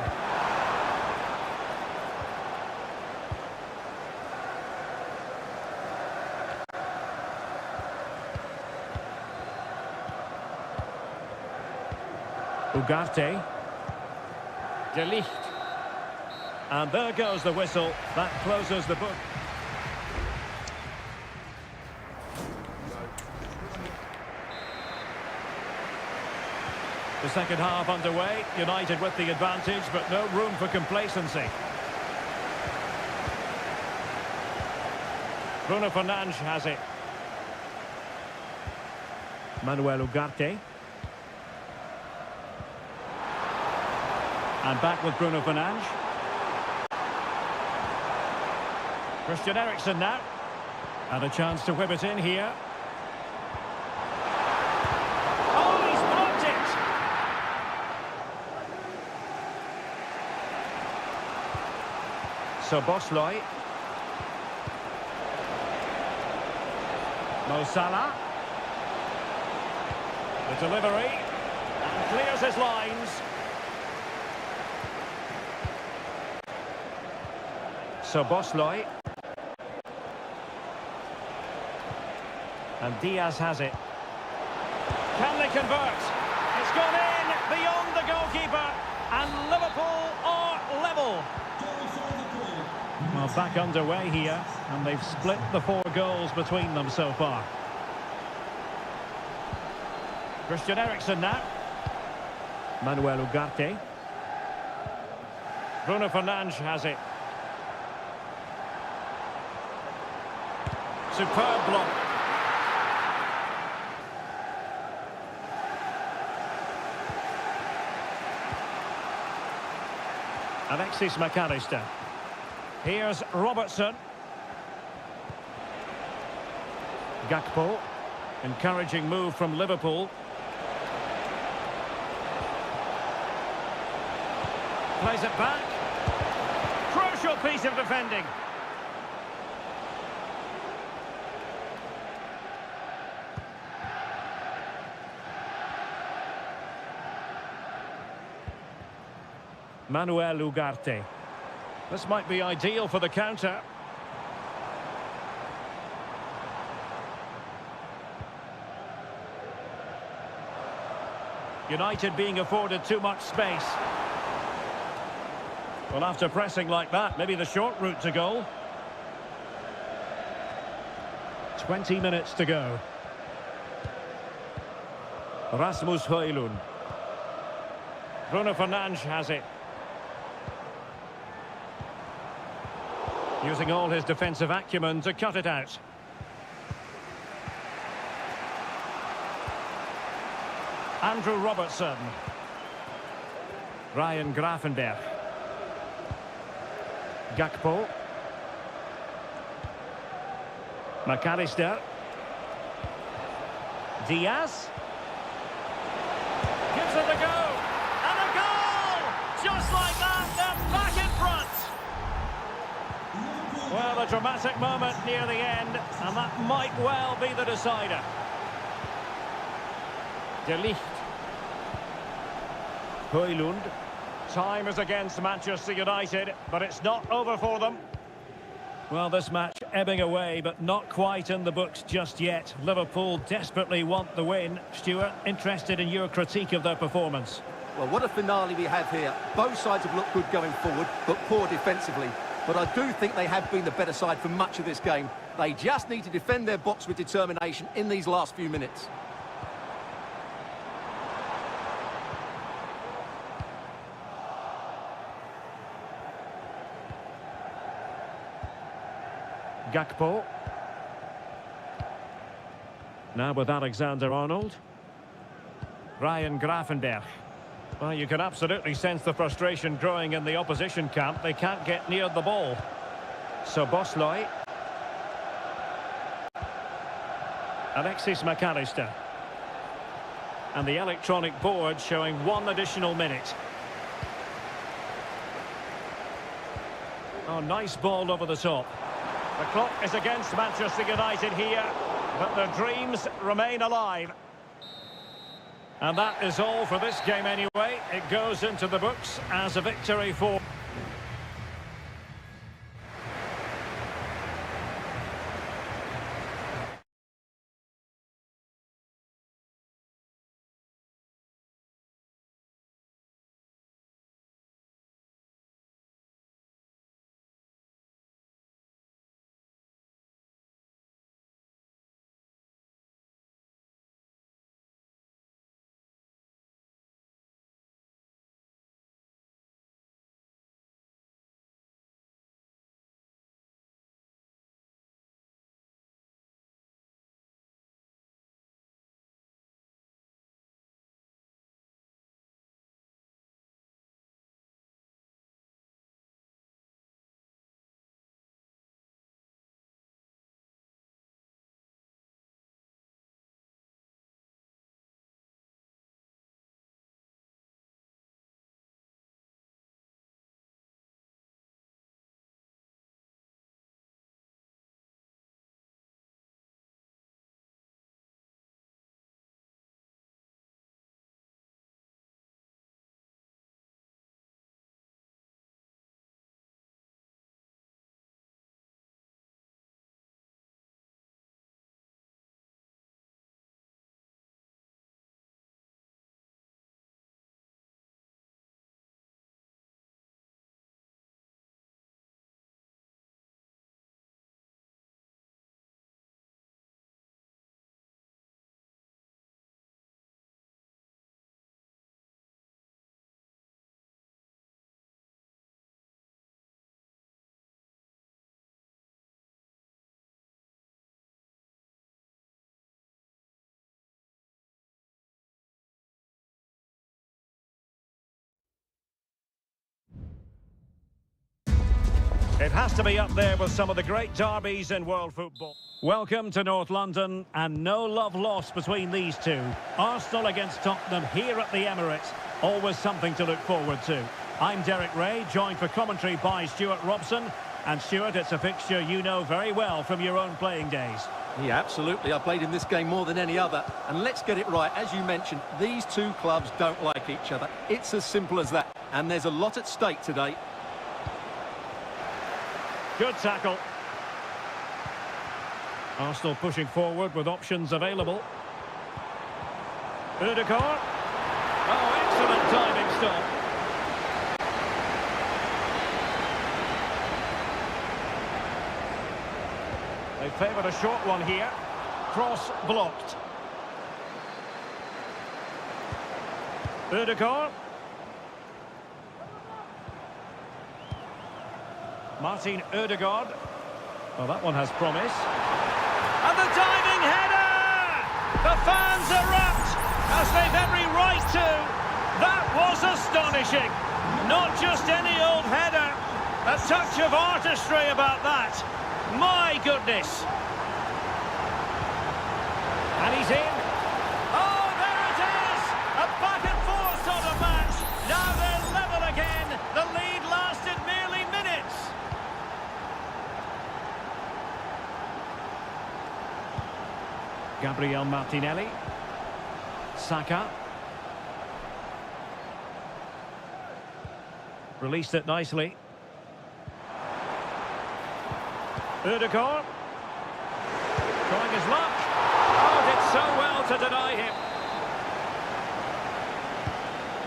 Ugarte. De Ligt. And there goes the whistle. That closes the book. The second half underway. United with the advantage, but no room for complacency. Bruno Fernandes has it. Manuel Ugarte. And back with Bruno Fernandes. Christian Eriksen now. And a chance to whip it in here. Oh, he's blocked it! So Bosley. Mo Salah. The delivery. And clears his lines. So Bosley. And Diaz has it. Can they convert? It's gone in beyond the goalkeeper. And Liverpool are level. Well, back underway here. And they've split the 4 goals between them so far. Christian Eriksen now. Manuel Ugarte. Bruno Fernandes has it. Superb block. Alexis McAllister. Here's Robertson. Gakpo. Encouraging move from Liverpool. Plays it back. Crucial piece of defending. Manuel Ugarte. This might be ideal for the counter. United being afforded too much space. Well, after pressing like that, maybe the short route to goal. 20 minutes to go. Rasmus Højlund. Bruno Fernandes has it. Using all his defensive acumen to cut it out. Andrew Robertson. Ryan Gravenberch. Gakpo. McAllister. Diaz. Gives it a go. And a goal! Just like that, they're back in front. Well, a dramatic moment near the end, and that might well be the decider. De Ligt. Højlund. Time is against Manchester United, but it's not over for them. Well, this match ebbing away, but not quite in the books just yet. Liverpool desperately want the win. Stuart, interested in your critique of their performance. Well, what a finale we have here. Both sides have looked good going forward, but poor defensively. But I do think they have been the better side for much of this game. They just need to defend their box with determination in these last few minutes. Gakpo. Now with Alexander-Arnold. Ryan Gravenberch. Well, you can absolutely sense the frustration growing in the opposition camp. They can't get near the ball. So Bosley. Alexis McAllister. And the electronic board showing 1 additional minute. Oh, nice ball over the top. The clock is against Manchester United here, but their dreams remain alive. And that is all for this game anyway. It goes into the books as a victory for... has to be up there with some of the great derbies in world football. Welcome to North London, and no love lost between these two. Arsenal against Tottenham here at the Emirates. Always something to look forward to. I'm Derek Ray, joined for commentary by Stuart Robson. And Stuart, it's a fixture you know very well from your own playing days. Yeah, absolutely. I played in this game more than any other. And let's get it right. As you mentioned, these two clubs don't like each other. It's as simple as that. And there's a lot at stake today. Good tackle. Arsenal pushing forward with options available. Ødegaard. Oh, excellent diving stop. They favoured a short one here. Cross blocked. Ødegaard. Martin Ødegaard. Well, that one has promise. And the diving header! The fans erupt, as they've every right to. That was astonishing. Not just any old header. A touch of artistry about that. My goodness. And he's in. Oh, there it is! A back and forth sort of match. Now they're level again. The lead lasted merely minutes. Gabriel Martinelli. Saka. Released it nicely. Ødegaard. Trying his luck. Oh, did so well to deny him.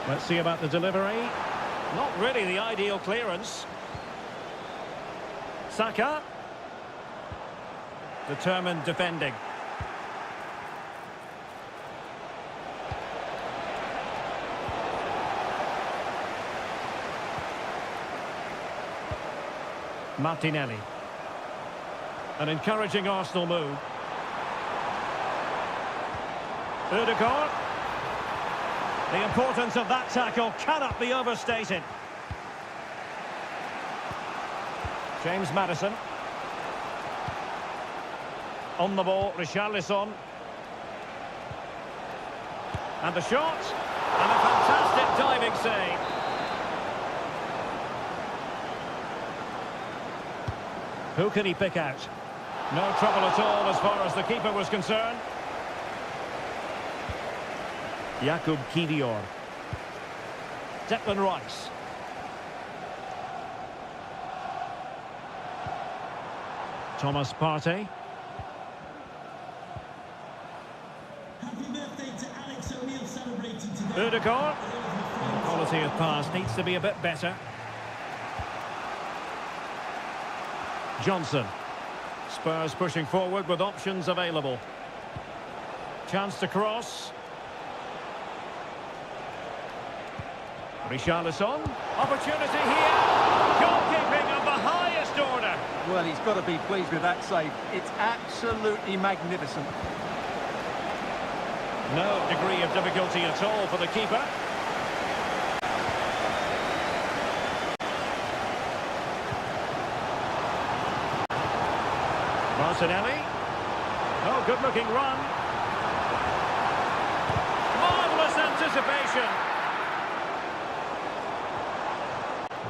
Let's see about the delivery. Not really the ideal clearance. Saka. Determined defending. Martinelli. An encouraging Arsenal move. Ødegaard. The importance of that tackle cannot be overstated. James Maddison. On the ball, Richarlison. And the shot. And a fantastic diving save. Who can he pick out? No trouble at all as far as the keeper was concerned. Jakub Kivior. Declan Rice. Thomas Partey. Happy birthday to Alex O'Neill celebrating today. Ødegaard. The quality of pass needs to be a bit better. Johnson. Spurs pushing forward with options available. Chance to cross. Richarlison. Opportunity here. Goalkeeping of the highest order. Well, he's got to be pleased with that save. It's absolutely magnificent. No degree of difficulty at all for the keeper. Martinelli. Oh, good-looking run. Marvellous anticipation.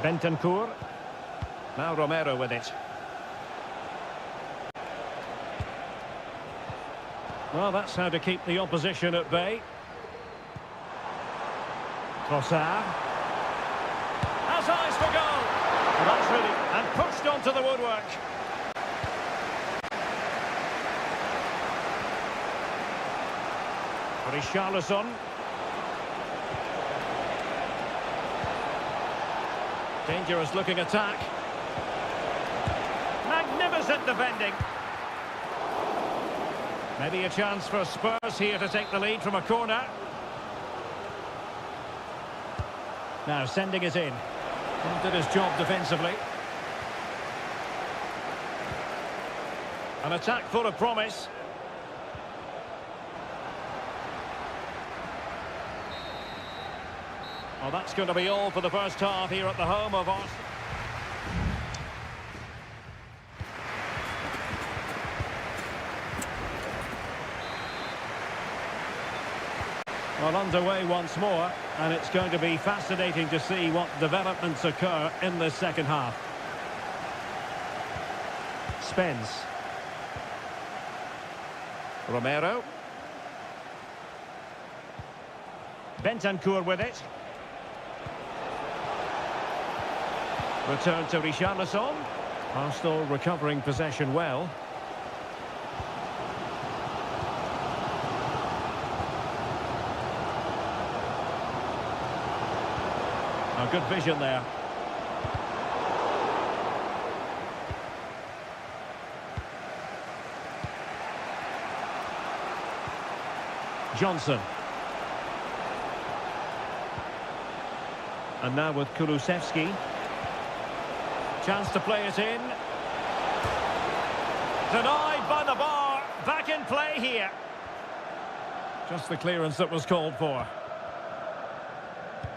Bentancur. Now Romero with it. Well, that's how to keep the opposition at bay. Trossard. Has eyes for goal. Well, that's really... And pushed onto the woodwork. Richarlison. Dangerous looking attack. Magnificent defending. Maybe a chance for Spurs here to take the lead from a corner. Now sending it in. Did his job defensively. An attack full of promise. Well, that's going to be all for the first half here at the home of Arsenal. Well, underway once more, and it's going to be fascinating to see what developments occur in this second half. Spence. Romero. Bentancur with it. Return to Richarlison. Arsenal recovering possession well. A good vision there. Johnson. And now with Kulusevski. Chance to play it in. Denied by the bar. Back in play here. Just the clearance that was called for.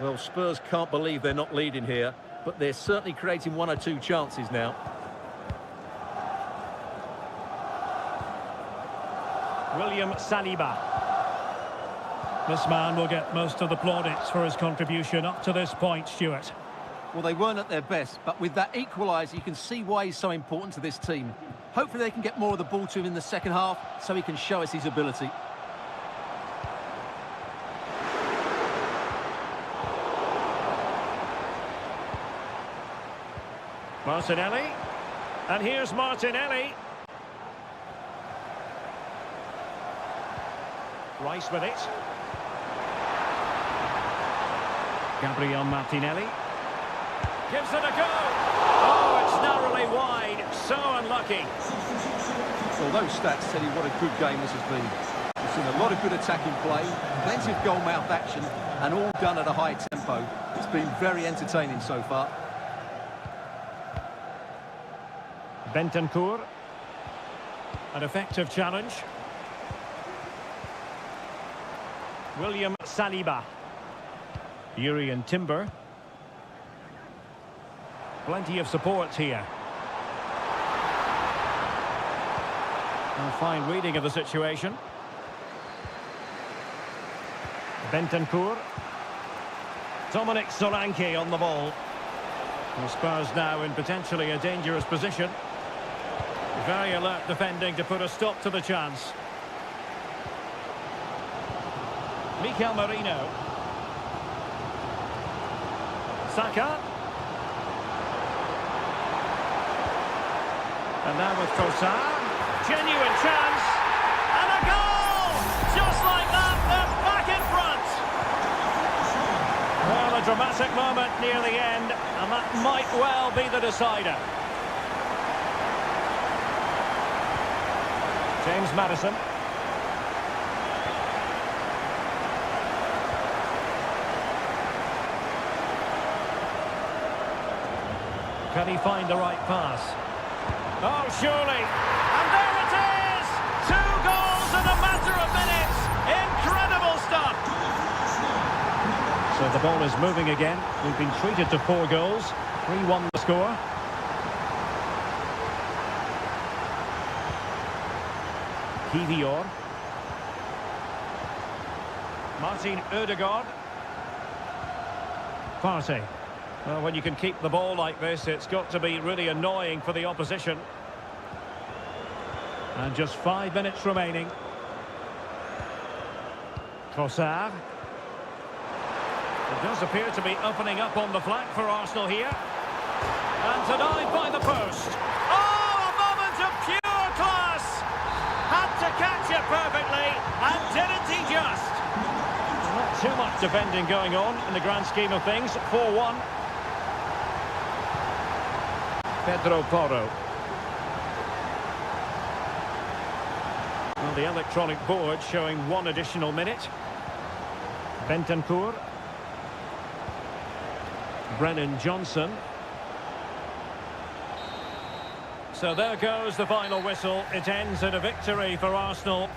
Well, Spurs can't believe they're not leading here, but they're certainly creating one or two chances now. William Saliba. This man will get most of the plaudits for his contribution up to this point, Stuart. Well, they weren't at their best, but with that equaliser, you can see why he's so important to this team. Hopefully they can get more of the ball to him in the second half, so he can show us his ability. Martinelli. And here's Martinelli. Rice with it. Gabriel Martinelli. Gives it a go. Oh, it's narrowly wide. So unlucky. Well, those stats tell you what a good game this has been. We've seen a lot of good attacking play, plenty of goal-mouth action, and all done at a high tempo. It's been very entertaining so far. Bentancur. An effective challenge. William Saliba. Urian Timber. Plenty of support here. A fine reading of the situation. Bentancur. Dominic Solanke on the ball. The Spurs now in potentially a dangerous position. Very alert defending to put a stop to the chance. Mikel Merino. Saka. And now with Trossard. Genuine chance. And a goal! Just like that, they're back in front. Well, a dramatic moment near the end, and that might well be the decider. James Maddison. Can he find the right pass? Oh, surely. And there it is! 2 goals in a matter of minutes. Incredible stuff. So the ball is moving again. We've been treated to 4 goals. 3-1 the score. Kivior. Martin Ødegaard. Partey. Well, when you can keep the ball like this, it's got to be really annoying for the opposition. And just 5 minutes remaining. Trossard. It does appear to be opening up on the flank for Arsenal here. And denied by the post. Oh, a moment of pure class! Had to catch it perfectly, and didn't he just? Not too much defending going on in the grand scheme of things. 4-1. Pedro Porro. Well, the electronic board showing 1 additional minute. Bentancur. Brennan Johnson. So there goes the final whistle. It ends in a victory for Arsenal.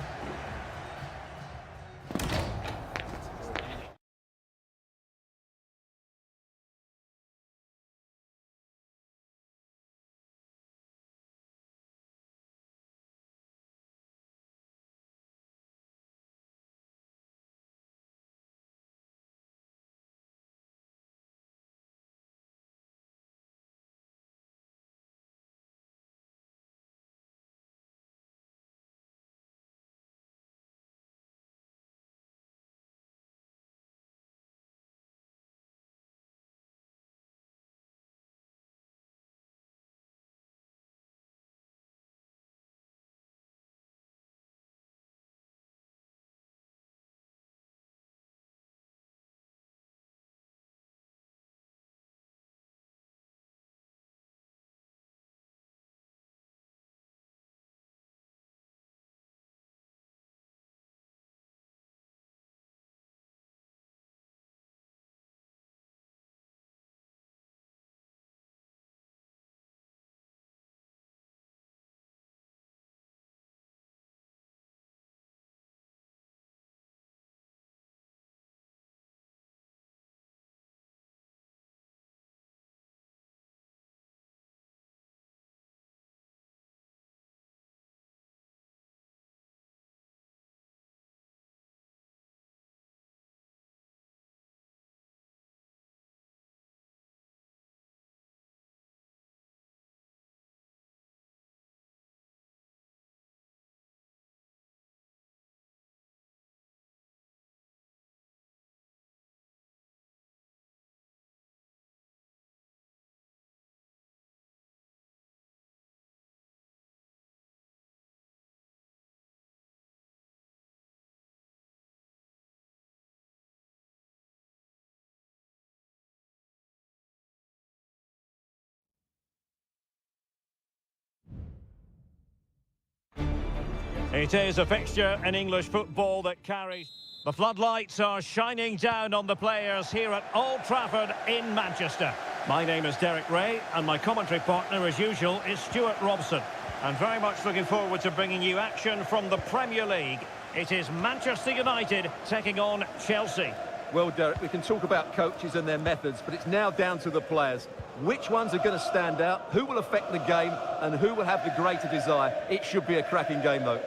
It is a fixture in English football that carries... The floodlights are shining down on the players here at Old Trafford in Manchester. My name is Derek Ray, and my commentary partner, as usual, is Stuart Robson. I'm very much looking forward to bringing you action from the Premier League. It is Manchester United taking on Chelsea. Well, Derek, we can talk about coaches and their methods, but it's now down to the players. Which ones are going to stand out, who will affect the game, and who will have the greater desire? It should be a cracking game, though.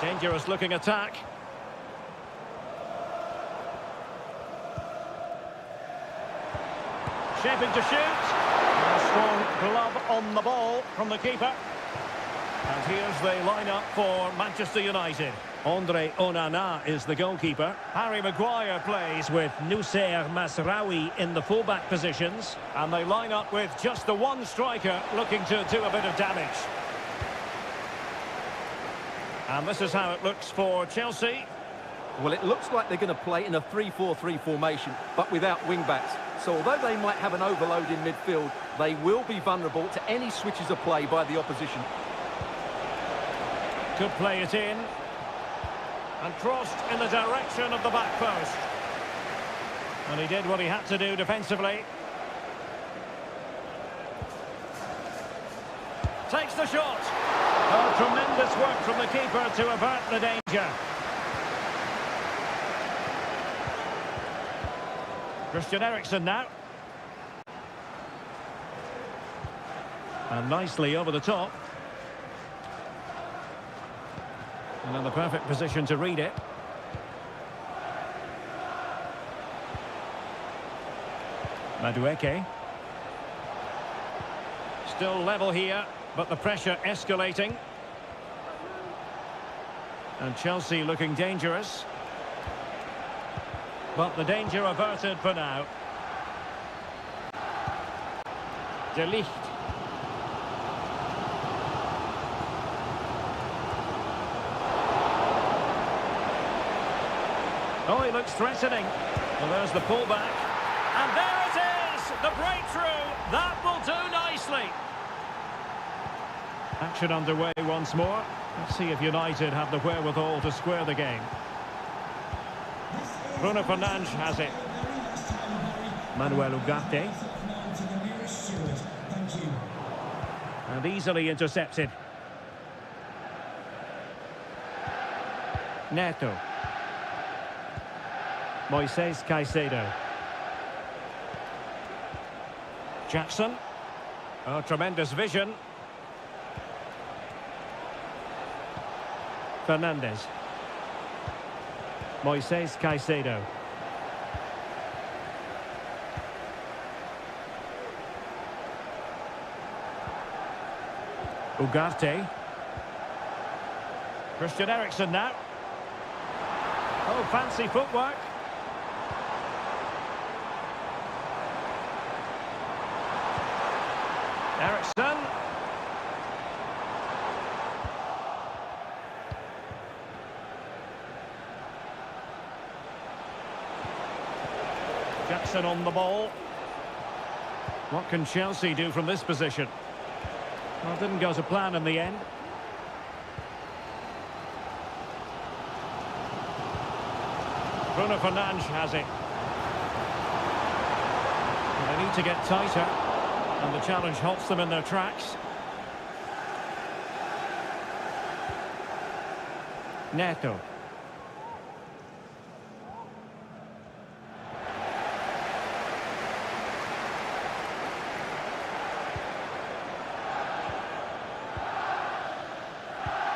Dangerous looking attack. Shaping to shoot. A strong glove on the ball from the keeper. And here's the lineup for Manchester United. Andre Onana is the goalkeeper. Harry Maguire plays with Noussair Masraoui in the fullback positions. And they line up with just the one striker looking to do a bit of damage. And this is how it looks for Chelsea. Well, it looks like they're going to play in a 3-4-3 formation, but without wing-backs. So although they might have an overload in midfield, they will be vulnerable to any switches of play by the opposition. Could play it in. And crossed in the direction of the back post. And he did what he had to do defensively. Takes the shot. Oh, tremendous work from the keeper to avert the danger. Christian Eriksen now. And nicely over the top. And in the perfect position to read it. Madueke. Still level here, but the pressure escalating. And Chelsea looking dangerous. But the danger averted for now. De Ligt. Oh, he looks threatening. Well, there's the pullback. And there it is! The breakthrough! That will do nicely. Action underway once more. Let's see if United have the wherewithal to square the game. Bruno Fernandes has it. Manuel Ugarte. And easily intercepted. Neto. Moises Caicedo. Jackson. Oh, tremendous vision. Fernandes. Moises Caicedo. Ugarte. Christian Eriksen now. Oh, fancy footwork. Eriksen. Jackson on the ball. What can Chelsea do from this position? Well, it didn't go to plan in the end. Bruno Fernandes has it. And they need to get tighter. And the challenge halts them in their tracks. Neto.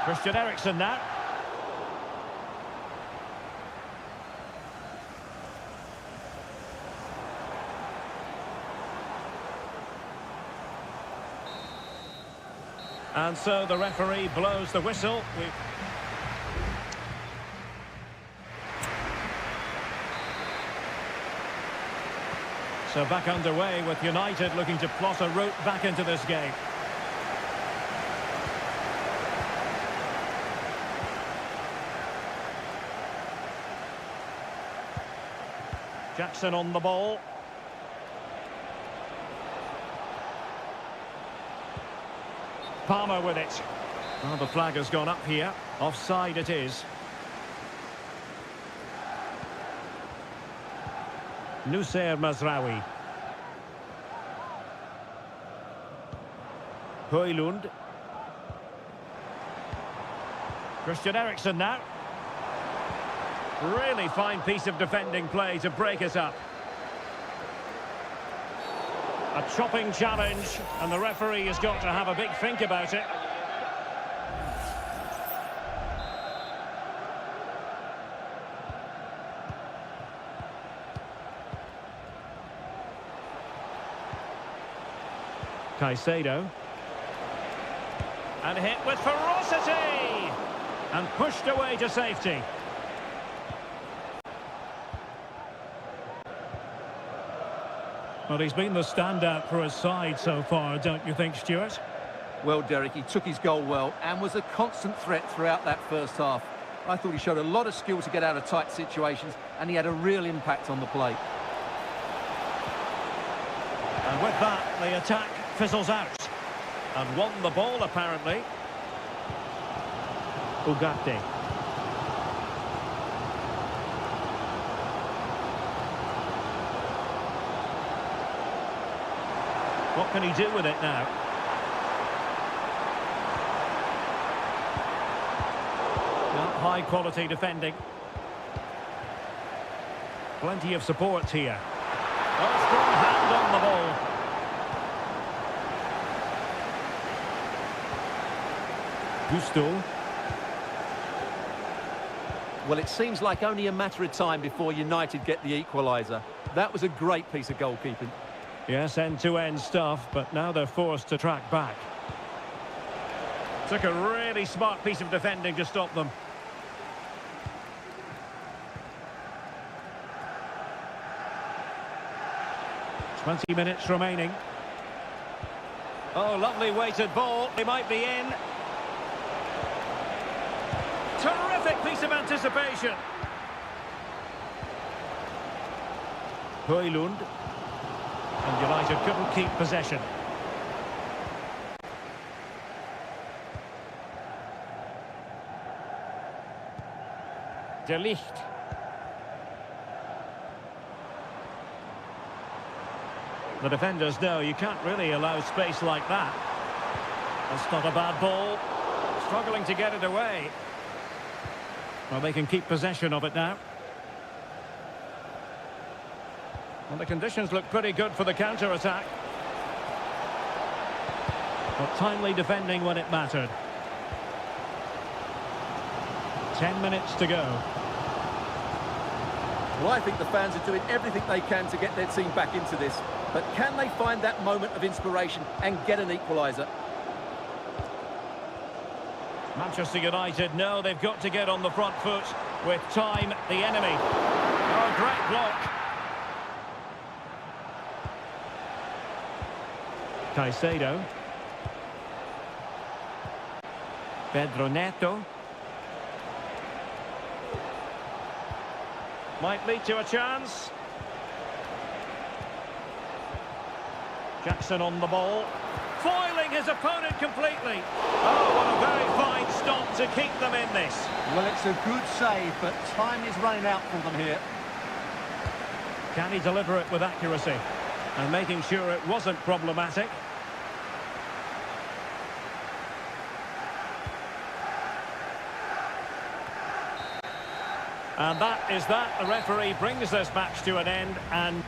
Christian Eriksen now. And so the referee blows the whistle. So back underway with United looking to plot a route back into this game. Jackson on the ball. Palmer with it. Oh, the flag has gone up here. Offside it is. Nusayr Mazraoui. Højlund. Christian Eriksen now. Really fine piece of defending play to break it up. A chopping challenge, and the referee has got to have a big think about it. Caicedo. And hit with ferocity! And pushed away to safety. Well, he's been the standout for his side so far, don't you think, Stuart? Well, Derek, he took his goal well and was a constant threat throughout that first half. I thought he showed a lot of skill to get out of tight situations, and he had a real impact on the play. And with that, the attack fizzles out. And won the ball, apparently. Ugarte. What can he do with it now? Well, high quality defending. Plenty of support here. Oh, strong hand on the ball. Gusto. Well, it seems like only a matter of time before United get the equaliser. That was a great piece of goalkeeping. Yes, end-to-end stuff, but now they're forced to track back. Took a really smart piece of defending to stop them. Twenty minutes remaining. Oh, lovely weighted ball. They might be in. Terrific piece of anticipation. Højlund. And United couldn't keep possession. De Ligt. The defenders know you can't really allow space like that. That's not a bad ball. Struggling to get it away. Well, they can keep possession of it now. Well, the conditions look pretty good for the counter-attack. But timely defending when it mattered. 10 minutes to go. Well, I think the fans are doing everything they can to get their team back into this. But can they find that moment of inspiration and get an equaliser? Manchester United know they've got to get on the front foot with time, the enemy. Oh, great block. Caicedo. Pedro Neto. Might lead to a chance. Jackson on the ball. Foiling his opponent completely. Oh, what a very fine stop to keep them in this. Well, it's a good save, but time is running out for them here. Can he deliver it with accuracy? And making sure it wasn't problematic. And that is that. The referee brings this match to an end and...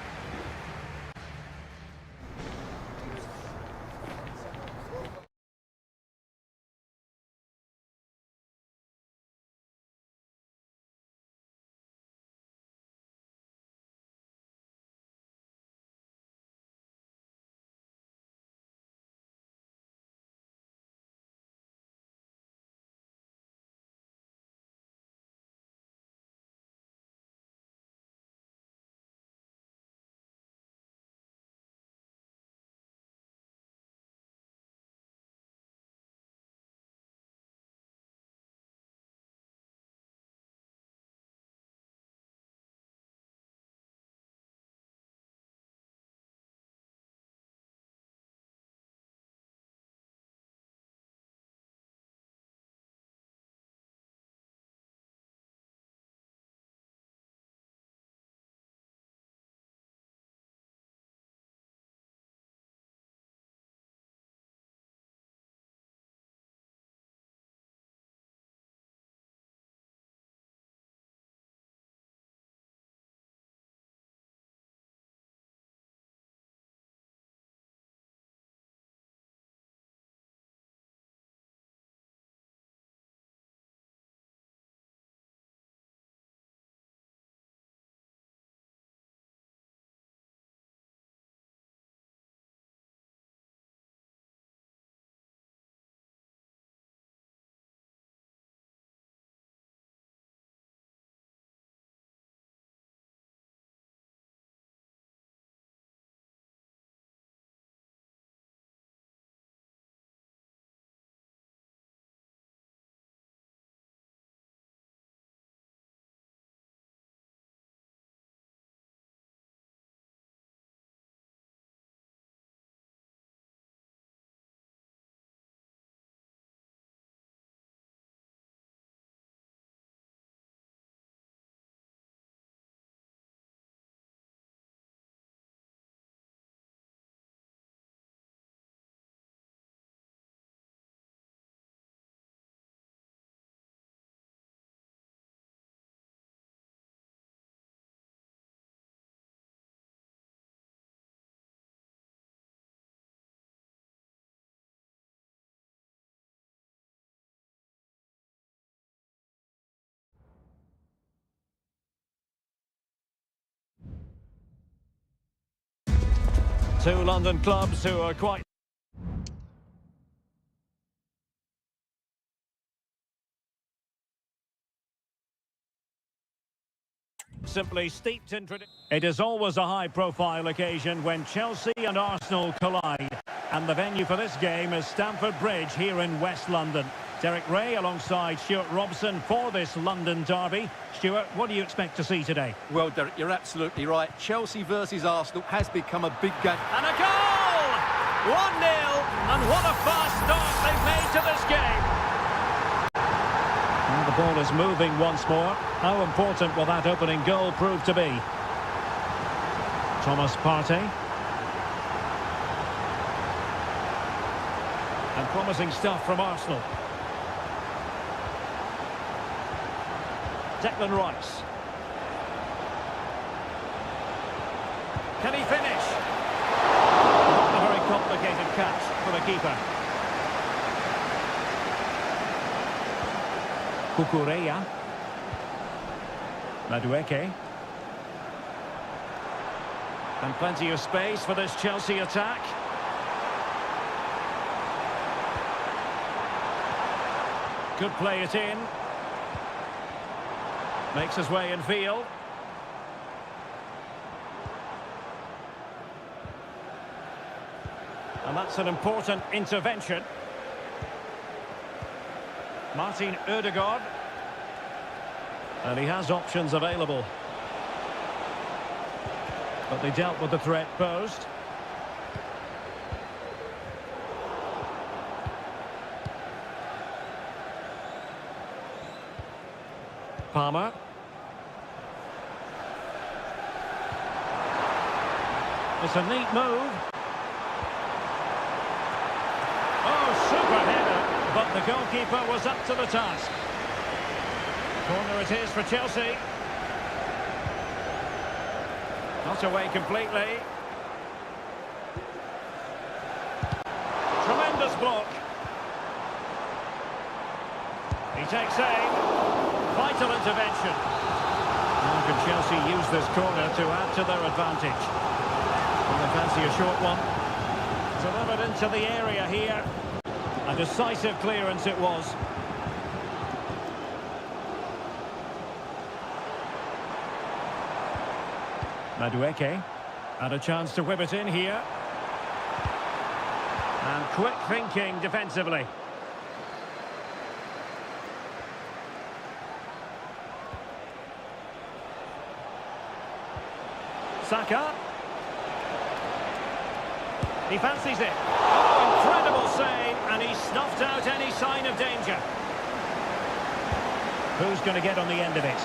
Two London clubs who are quite simply steeped in tradition. It is always a high-profile occasion when Chelsea and Arsenal collide. And the venue for this game is Stamford Bridge here in West London. Derek Ray alongside Stuart Robson for this London derby. Stuart, what do you expect to see today? Well, Derek, you're absolutely right. Chelsea versus Arsenal has become a big game. And a goal! 1-0, and what a fast start they've made to this game. And the ball is moving once more. How important will that opening goal prove to be? Thomas Partey. And promising stuff from Arsenal. Declan Rice. Can he finish? A very complicated catch for the keeper. Cucurella. Madueke. And plenty of space for this Chelsea attack. Could play it in. Makes his way in field. And that's an important intervention. Martin Ødegaard. And he has options available. But they dealt with the threat posed. Palmer. It's a neat move. Oh, super header, but the goalkeeper was up to the task. Corner it is for Chelsea. Not away completely. Tremendous block. He takes aim. Vital intervention. Now can Chelsea use this corner to add to their advantage? And they fancy a short one. Delivered into the area here. A decisive clearance it was. Madueke had a chance to whip it in here. And quick thinking defensively. Saka. He fancies it. Oh, incredible save, and he snuffed out any sign of danger. Who's going to get on the end of it?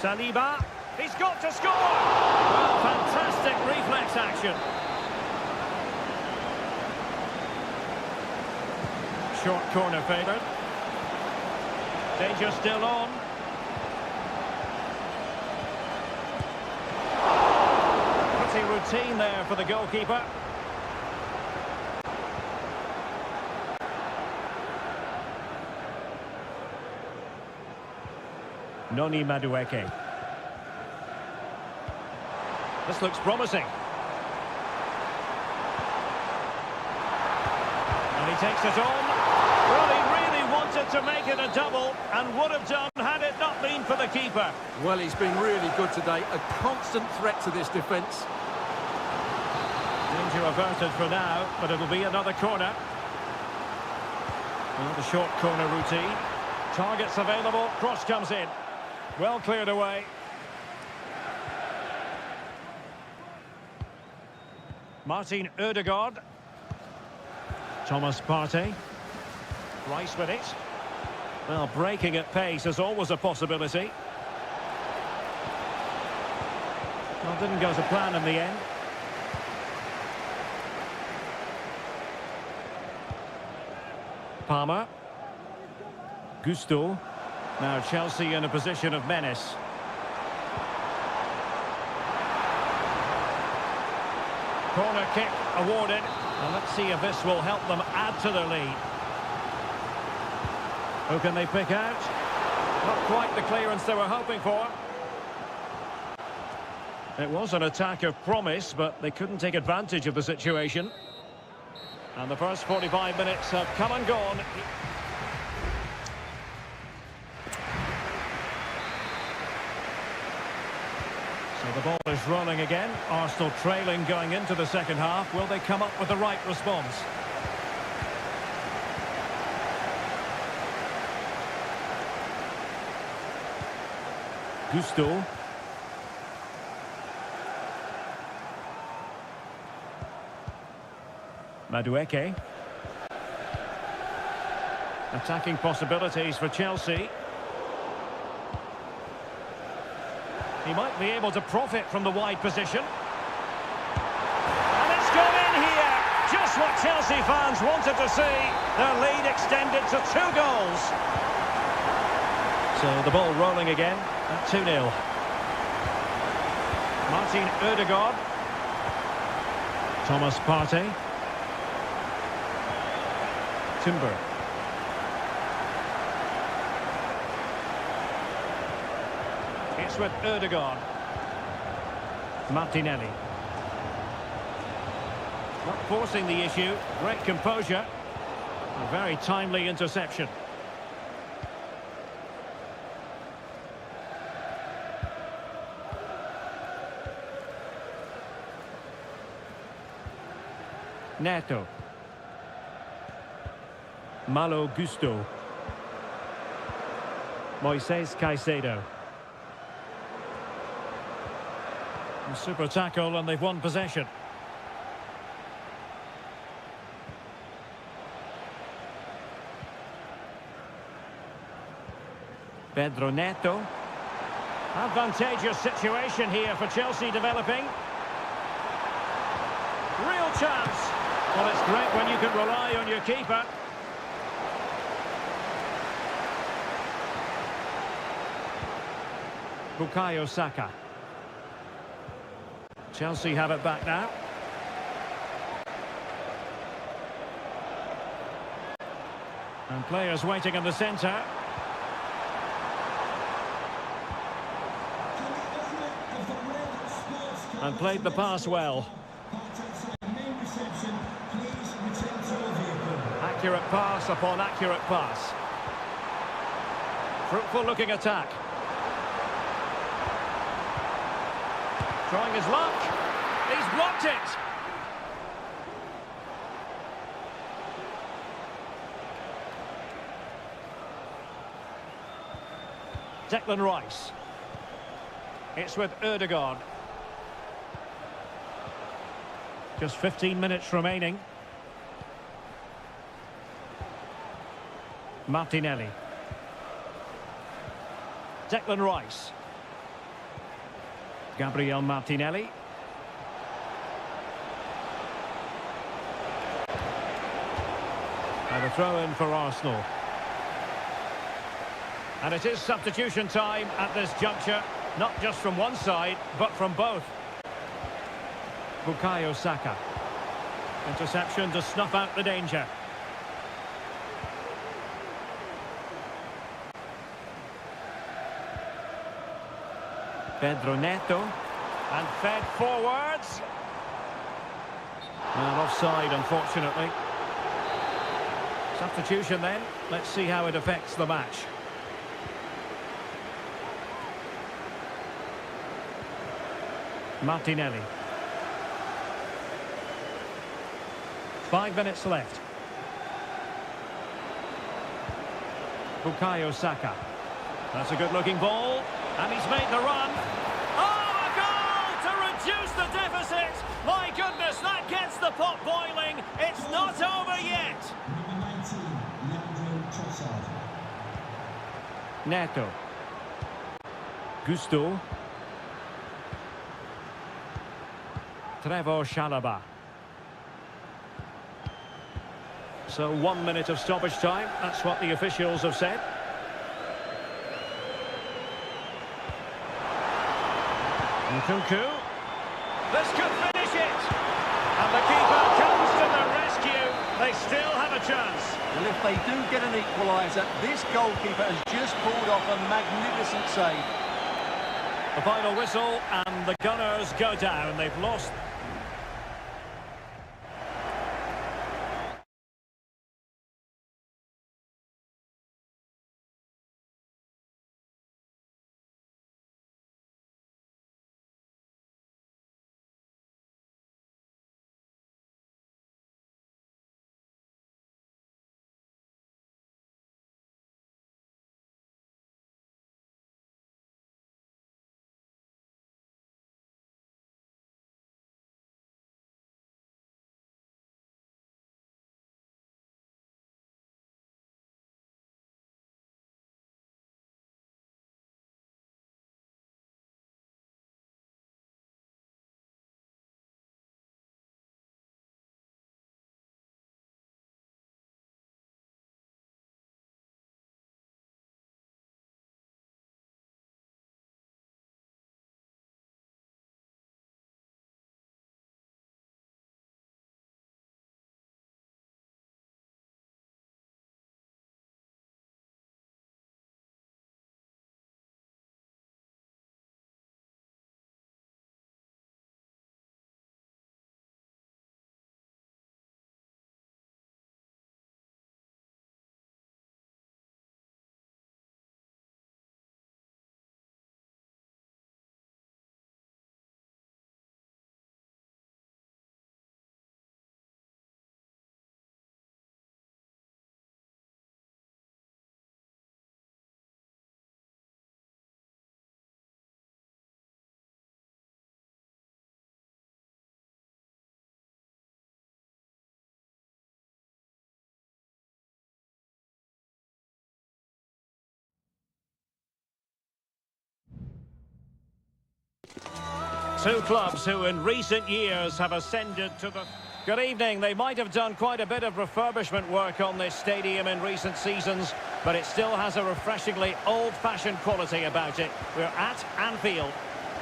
Saliba. He's got to score! Well, fantastic reflex action. Short corner favoured. Danger still on. Pretty routine there for the goalkeeper. Noni Madueke. This looks promising. And he takes it on. Well, he really wanted to make it a double and would have done had it not been for the keeper. Well, he's been really good today. A constant threat to this defence. Danger averted for now, but it'll be another corner. Well, the short corner routine. Targets available. Cross comes in. Well cleared away. Martin Ødegaard. Thomas Partey. Rice with it. Well, breaking at pace is always a possibility. Well, didn't go to plan in the end. Palmer. Gusto. Now Chelsea in a position of menace. Corner kick awarded. And let's see if this will help them add to their lead. Who can they pick out? Not quite the clearance they were hoping for. It was an attack of promise, but they couldn't take advantage of the situation. And the first 45 minutes have come and gone. So the ball is rolling again. Arsenal trailing going into the second half. Will they come up with the right response? Gusto. Madueke. Attacking possibilities for Chelsea. He might be able to profit from the wide position. And it's gone in here. Just what Chelsea fans wanted to see. Their lead extended to 2 goals. So the ball rolling again at 2-0. Martin Ødegaard. Thomas Partey. Timber. It's with Ødegaard. Martinelli. Not forcing the issue. Great composure. A very timely interception. Neto. Malo Gusto. Moises Caicedo. A super tackle and they've won possession. Pedro Neto. Advantageous situation here for Chelsea developing. Real chance. Well, it's great when you can rely on your keeper. Bukayo Saka. Chelsea have it back now. And players waiting in the centre. And played the pass well. Accurate pass upon accurate pass. Fruitful looking attack. Trying his luck. He's blocked it. Declan Rice. It's with Ødegaard. Just 15 minutes remaining. Martinelli. Declan Rice. Gabriel Martinelli. And a throw-in for Arsenal. And it is substitution time at this juncture, not just from one side, but from both. Bukayo Saka. Interception to snuff out the danger. Pedro Neto. And fed forwards. And offside, unfortunately. Substitution then. Let's see how it affects the match. Martinelli. 5 minutes left. Bukayo Saka. That's a good-looking ball. And he's made the run. Oh, a goal to reduce the deficit. My goodness, that gets the pot boiling. It's not over yet. Number 19, Leandro Trossard. Neto. Gusto. Trevor Chalobah. So 1 minute of stoppage time. That's what the officials have said. Nkunku. This could finish it. And the keeper comes to the rescue. They still have a chance. Well, if they do get an equaliser, this goalkeeper has just pulled off a magnificent save. The final whistle and the Gunners go down. They've lost. Two clubs who in recent years have ascended to the... Good evening. They might have done quite a bit of refurbishment work on this stadium in recent seasons, but it still has a refreshingly old-fashioned quality about it. We're at Anfield.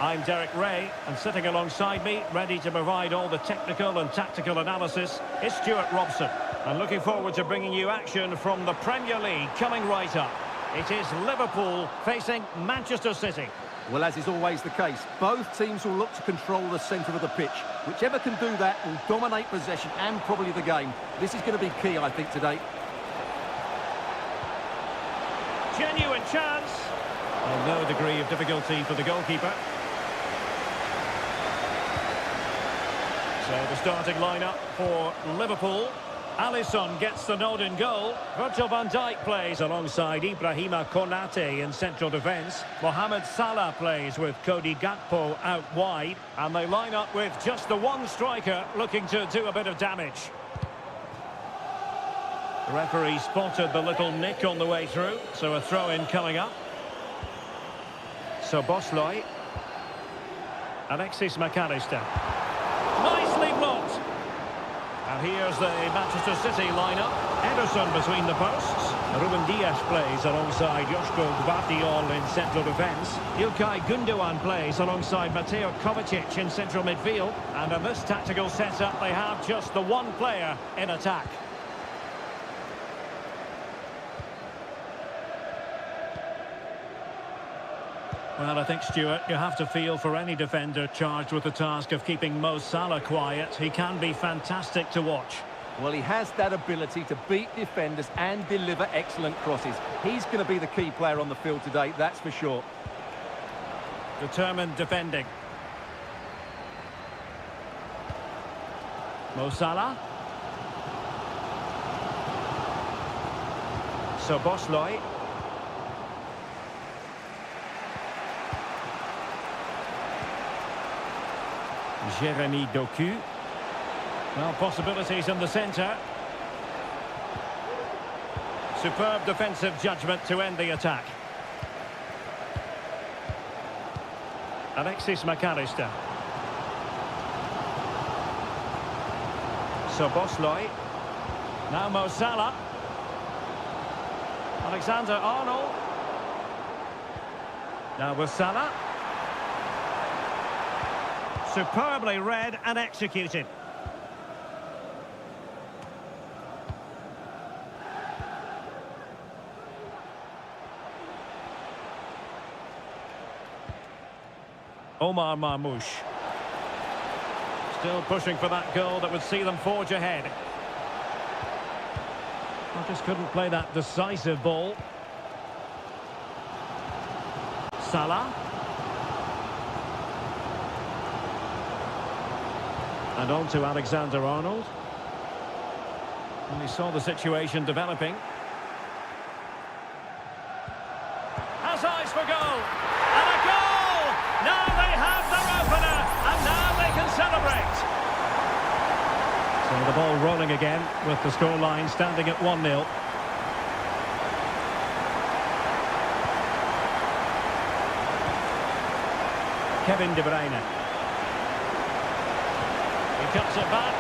I'm Derek Ray, and sitting alongside me, ready to provide all the technical and tactical analysis, is Stuart Robson. And looking forward to bringing you action from the Premier League coming right up. It is Liverpool facing Manchester City. Well, as is always the case, both teams will look to control the centre of the pitch. Whichever can do that will dominate possession and probably the game. This is going to be key, I think, today. Genuine chance. And no degree of difficulty for the goalkeeper. So the starting lineup for Liverpool. Alisson gets the nod in goal. Virgil van Dijk plays alongside Ibrahima Konate in central defence. Mohamed Salah plays with Cody Gakpo out wide. And they line up with just the one striker looking to do a bit of damage. The referee spotted the little nick on the way through, so a throw-in coming up. So Bosloy. Alexis McAllister. Nicely blocked. And here's the Manchester City lineup. Ederson between the posts. Ruben Dias plays alongside Joško Gvardiol in central defence. Ilkay Gundogan plays alongside Mateo Kovacic in central midfield. And in this tactical setup, they have just the one player in attack. Well, I think, Stuart, you have to feel for any defender charged with the task of keeping Mo Salah quiet. He can be fantastic to watch. Well, he has that ability to beat defenders and deliver excellent crosses. He's going to be the key player on the field today, that's for sure. Determined defending. Mo Salah. So Bosloy. Jeremy Doku. Well, possibilities in the centre. Superb defensive judgment to end the attack. Alexis McAllister. So Bosloy. Now Mo Salah. Alexander-Arnold. Now with Salah. Superbly read and executed. Omar Marmoush. Still pushing for that goal that would see them forge ahead. I just couldn't play that decisive ball. Salah. And on to Alexander-Arnold. And he saw the situation developing. Has eyes for goal. And a goal! Now they have their opener. And now they can celebrate. So the ball rolling again with the scoreline standing at 1-0. Kevin De Bruyne. He cuts it back.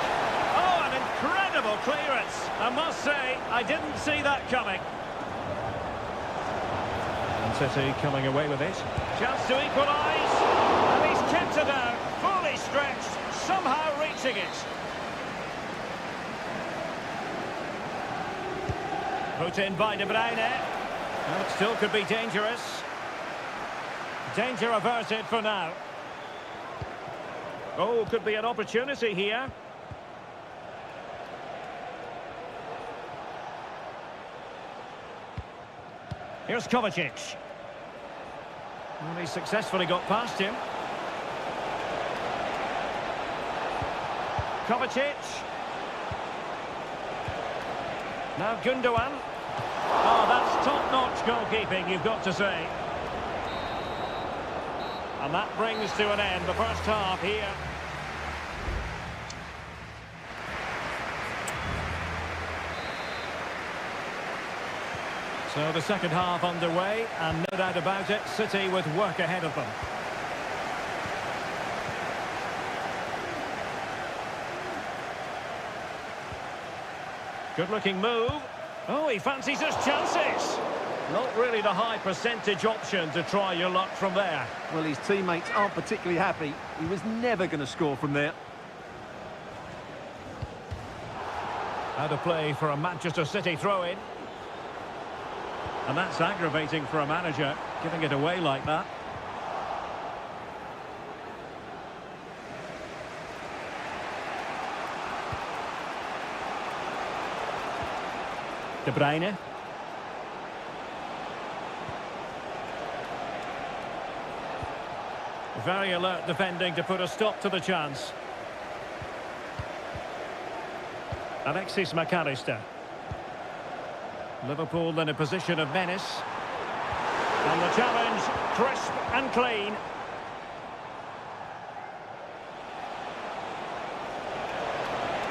Oh, an incredible clearance. I must say, I didn't see that coming. And City coming away with it. Chance to equalise. And he's kept it out, fully stretched, somehow reaching it. Put in by De Bruyne. Well, it still could be dangerous. Danger averted for now. Oh, could be an opportunity here. Here's Kovacic. Well, he successfully got past him. Kovacic. Now Gundogan. Oh, that's top-notch goalkeeping, you've got to say. And that brings to an end the first half here. So the second half underway, and no doubt about it, City with work ahead of them. Good-looking move. Oh, he fancies his chances. Not really the high percentage option to try your luck from there. Well, his teammates aren't particularly happy. He was never going to score from there. Out of play for a Manchester City throw-in. And that's aggravating for a manager, giving it away like that. De Bruyne. Very alert defending to put a stop to the chance. Alexis McAllister. Liverpool in a position of menace. And the challenge, crisp and clean.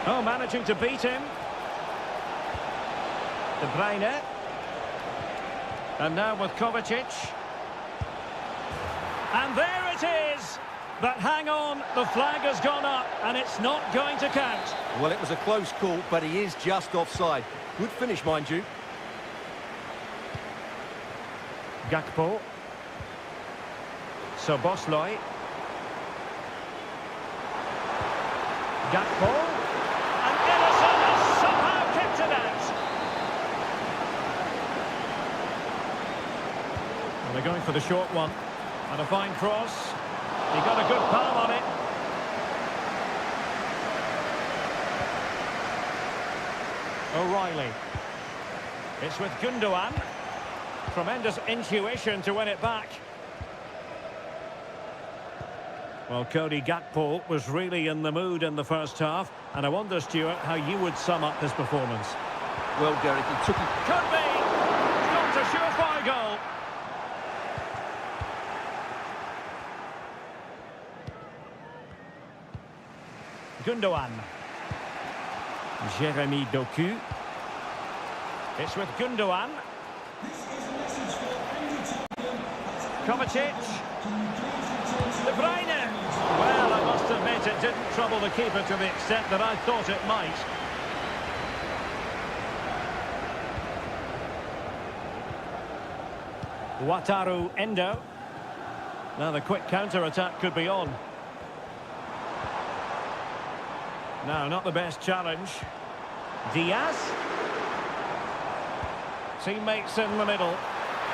Oh, managing to beat him. De Bruyne. And now with Kovacic. And there it is! But hang on, the flag has gone up and it's not going to count. Well, it was a close call, but he is just offside. Good finish, mind you. Gakpo. Soboslai. Gakpo. And Ederson has somehow kept it out. Well, they're going for the short one. And a fine cross. He got a good palm on it. O'Reilly. It's with Gundogan. Tremendous intuition to win it back. Well, Cody Gakpo was really in the mood in the first half. And I wonder, Stuart, how you would sum up his performance. Well, Derek, he took it. Could be! Not a surefire goal. Gundogan. Jeremy Doku. It's with Gundogan. Kovacic. De Bruyne. Well, I must admit it didn't trouble the keeper to the extent that I thought it might. Wataru Endo. Now the quick counter-attack could be on. No, not the best challenge. Diaz. Teammates in the middle.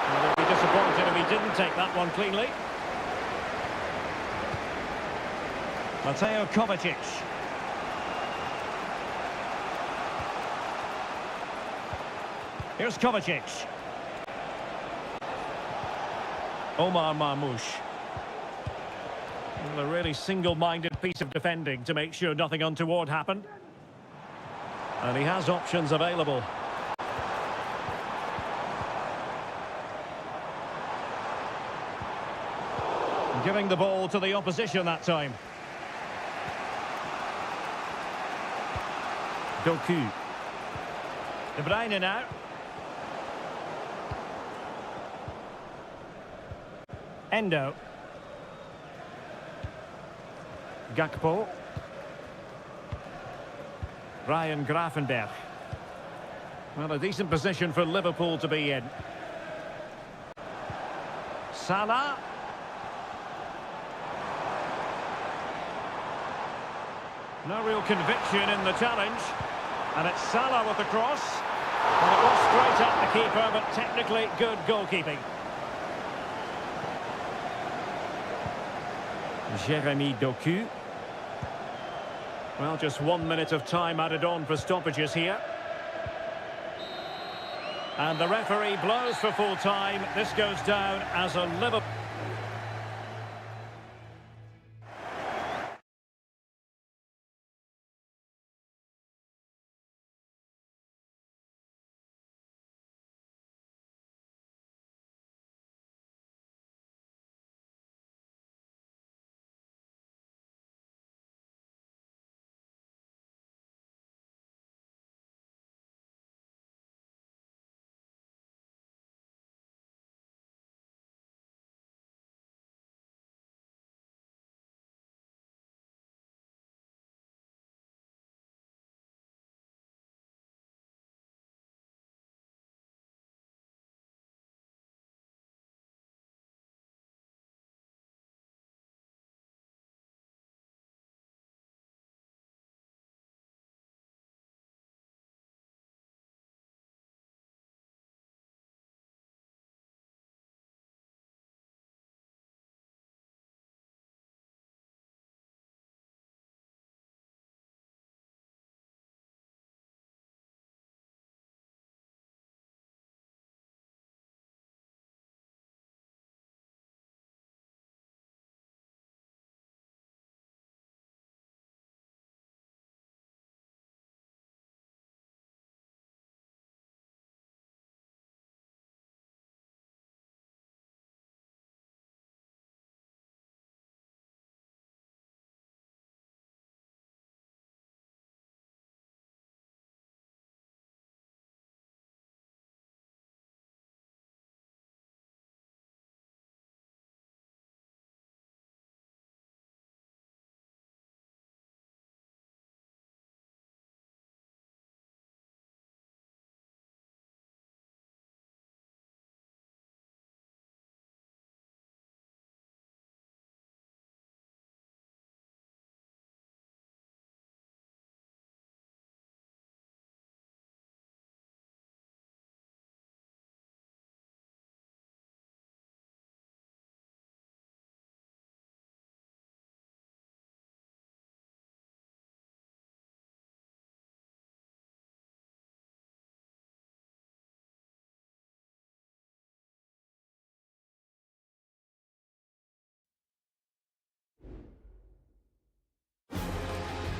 And they'd be disappointed if he didn't take that one cleanly. Mateo Kovacic. Here's Kovacic. Omar Marmoush. Well, a really single-minded piece of defending to make sure nothing untoward happened. And he has options available. Giving the ball to the opposition that time. Doku. De Bruyne now. Endo. Gakpo. Ryan Gravenberch. Well, a decent position for Liverpool to be in. Salah. No real conviction in the challenge. And it's Salah with the cross. And it was straight at the keeper, but technically good goalkeeping. Jeremy Doku. Well, just 1 minute of time added on for stoppages here. And the referee blows for full time. This goes down as a Liverpool.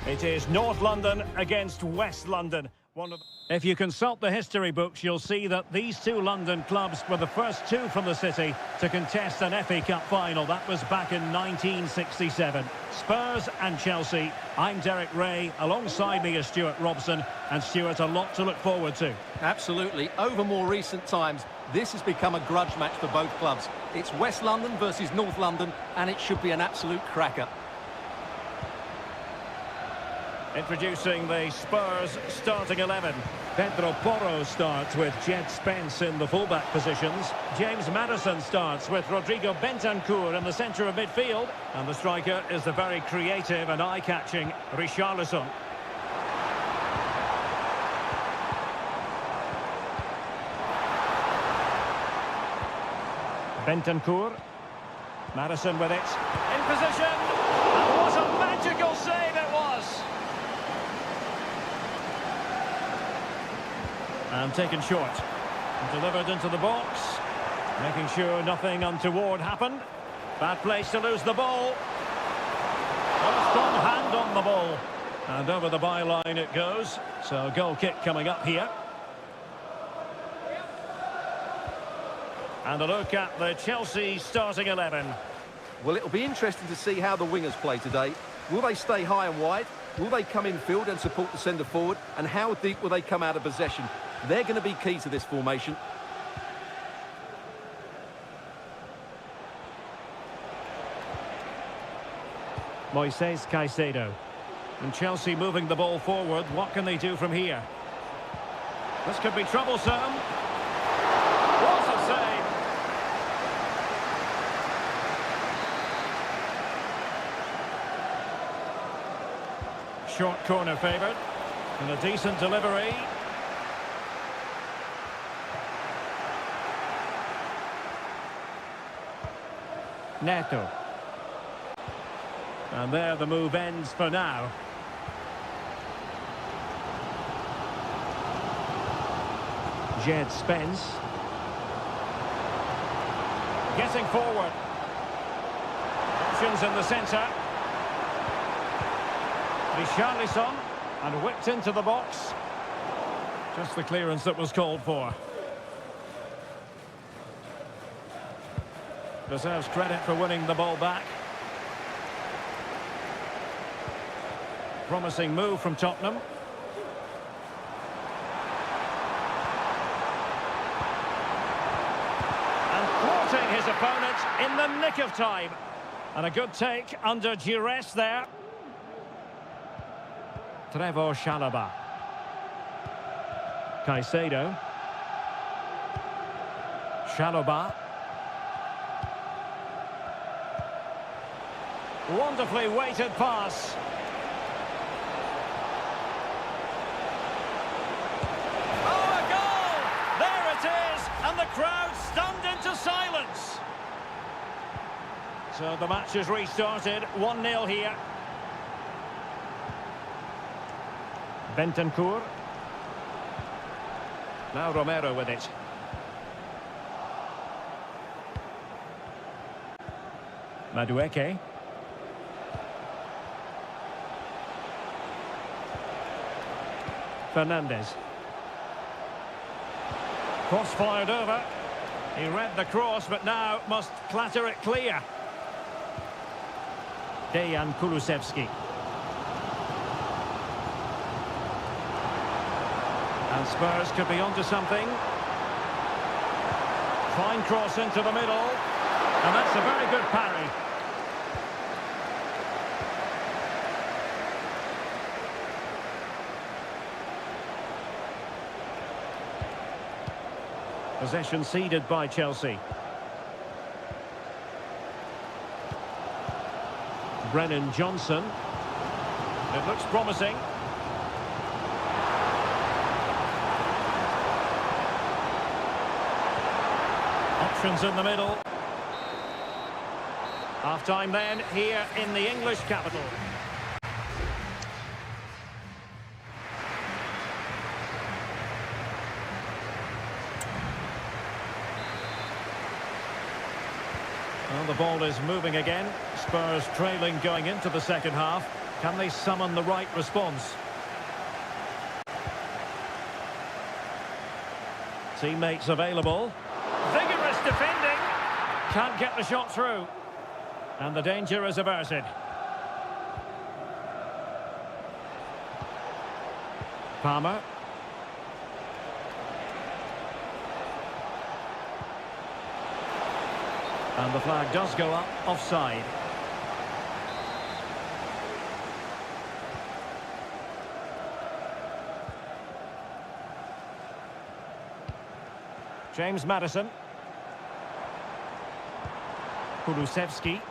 It is North London against West London. If you consult the history books, you'll see that these two London clubs were the first two from the city to contest an FA Cup final. That was back in 1967. Spurs and Chelsea. I'm Derek Ray. Alongside me is Stuart Robson. And Stuart, a lot to look forward to. Absolutely. Over more recent times, this has become a grudge match for both clubs. It's West London versus North London, and it should be an absolute cracker. Introducing the Spurs starting 11. Pedro Porro starts with Jed Spence in the fullback positions. James Maddison starts with Rodrigo Bentancur in the centre of midfield. And the striker is the very creative and eye-catching Richarlison. Bentancur. Maddison with it. In position. And what a magical And taken short. And delivered into the box. Making sure nothing untoward happened. Bad place to lose the ball. A strong hand on the ball. And over the byline it goes. So goal kick coming up here. And a look at the Chelsea starting 11. Well, it'll be interesting to see how the wingers play today. Will they stay high and wide? Will they come in field and support the centre forward? And how deep will they come out of possession? They're going to be key to this formation. Moises Caicedo. And Chelsea moving the ball forward. What can they do from here? This could be troublesome. What a save! Short corner favoured. And a decent delivery. Neto. And there the move ends for now. Jed Spence. Getting forward. Options in the centre. Richarlison. And whipped into the box. Just the clearance that was called for. Deserves credit for winning the ball back. Promising move from Tottenham. And thwarting his opponent in the nick of time. And a good take under duress there. Trevor Chalobah. Caicedo. Chalobah. Wonderfully weighted pass. And the crowd stunned into silence. So the match has restarted, 1-0 here. Bentancur. Now Romero with it. Madueke. Fernandez. Cross fired over. He read the cross, but now must clatter it clear. Dejan Kulusevski. And Spurs could be onto something. Fine cross into the middle. And that's a very good parry. Possession ceded by Chelsea. Brennan Johnson. It looks promising. Options in the middle. Half-time then, here in the English capital. Well, the ball is moving again. Spurs trailing going into the second half. Can they summon the right response? Teammates available. Vigorous defending. Can't get the shot through. And the danger is averted. Palmer. And the flag does go up, offside. James Maddison. Kulusevski.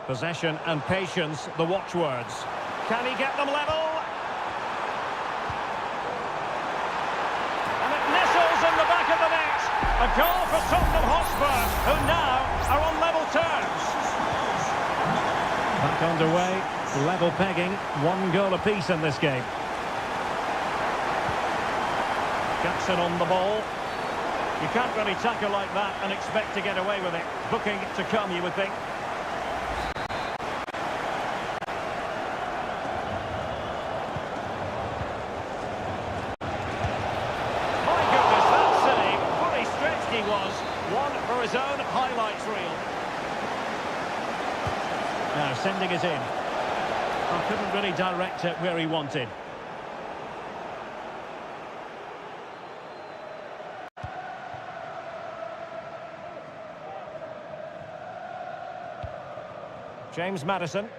Possession and patience, the watchwords. Can he get them level? And it nestles in the back of the net. A goal for Tottenham Hotspur, who now are on level terms. Back underway, level pegging, 1 goal apiece in this game. Jackson on the ball. You can't really tackle like that and expect to get away with it. Booking to come, you would think. My goodness, that save. Fully stretched he was. One for his own highlights reel. Now sending it in. Oh, couldn't really direct it where he wanted. James Maddison.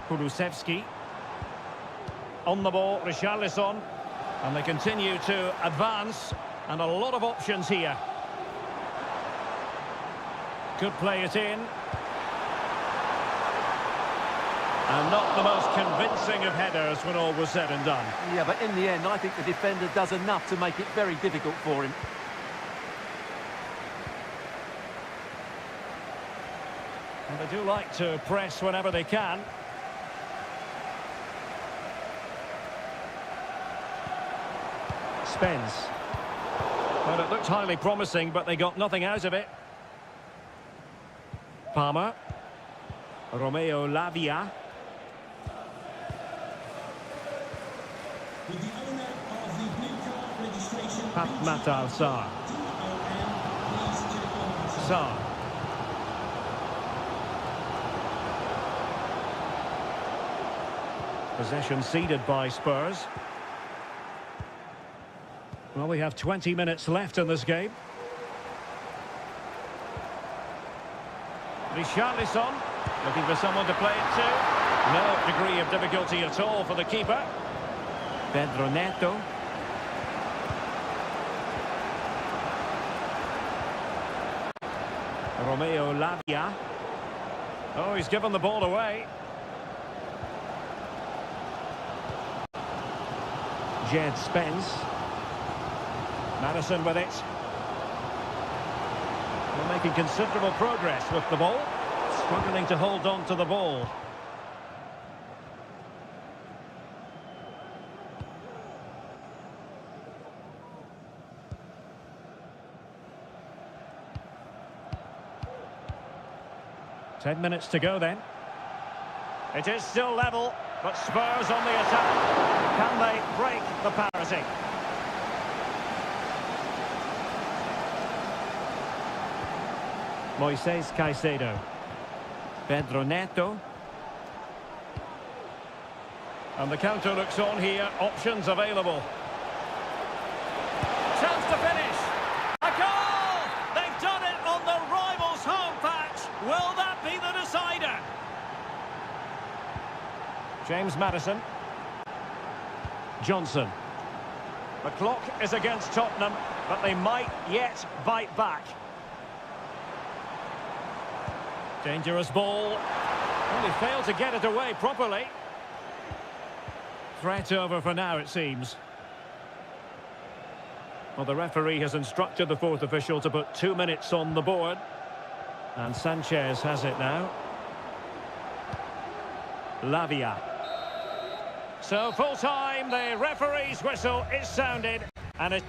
Kulusevski. On the ball, Richarlison. And they continue to advance. And a lot of options here. Could play it in. And not the most convincing of headers when all was said and done. Yeah, but in the end, I think the defender does enough to make it very difficult for him. And they do like to press whenever they can. Spence. Well, it looked highly promising, but they got nothing out of it. Palmer. Romeo Lavia. With the owner of the blue card registration, Matar Sarr. please check on Sarr. Possession ceded by Spurs. Well, we have 20 minutes left in this game. Richarlison, looking for someone to play it to. No degree of difficulty at all for the keeper. Pedro Neto. Romeo Lavia. Oh, he's given the ball away. Jed Spence. Maddison with it. They're making considerable progress with the ball. Struggling to hold on to the ball. Ten minutes to go then. It is still level, but Spurs on the attack. Can they break the parity? Moises Caicedo. Pedro Neto. And the counter looks on here. Options available. Chance to finish. A goal! They've done it on the rivals' home patch. Will that be the decider? James Maddison. Johnson. The clock is against Tottenham, but they might yet bite back. Dangerous ball. Only failed to get it away properly. Threat over for now, it seems. Well, the referee has instructed the fourth official to put 2 minutes on the board. And Sanchez has it now. Lavia. So full time, the referee's whistle is sounded. And it...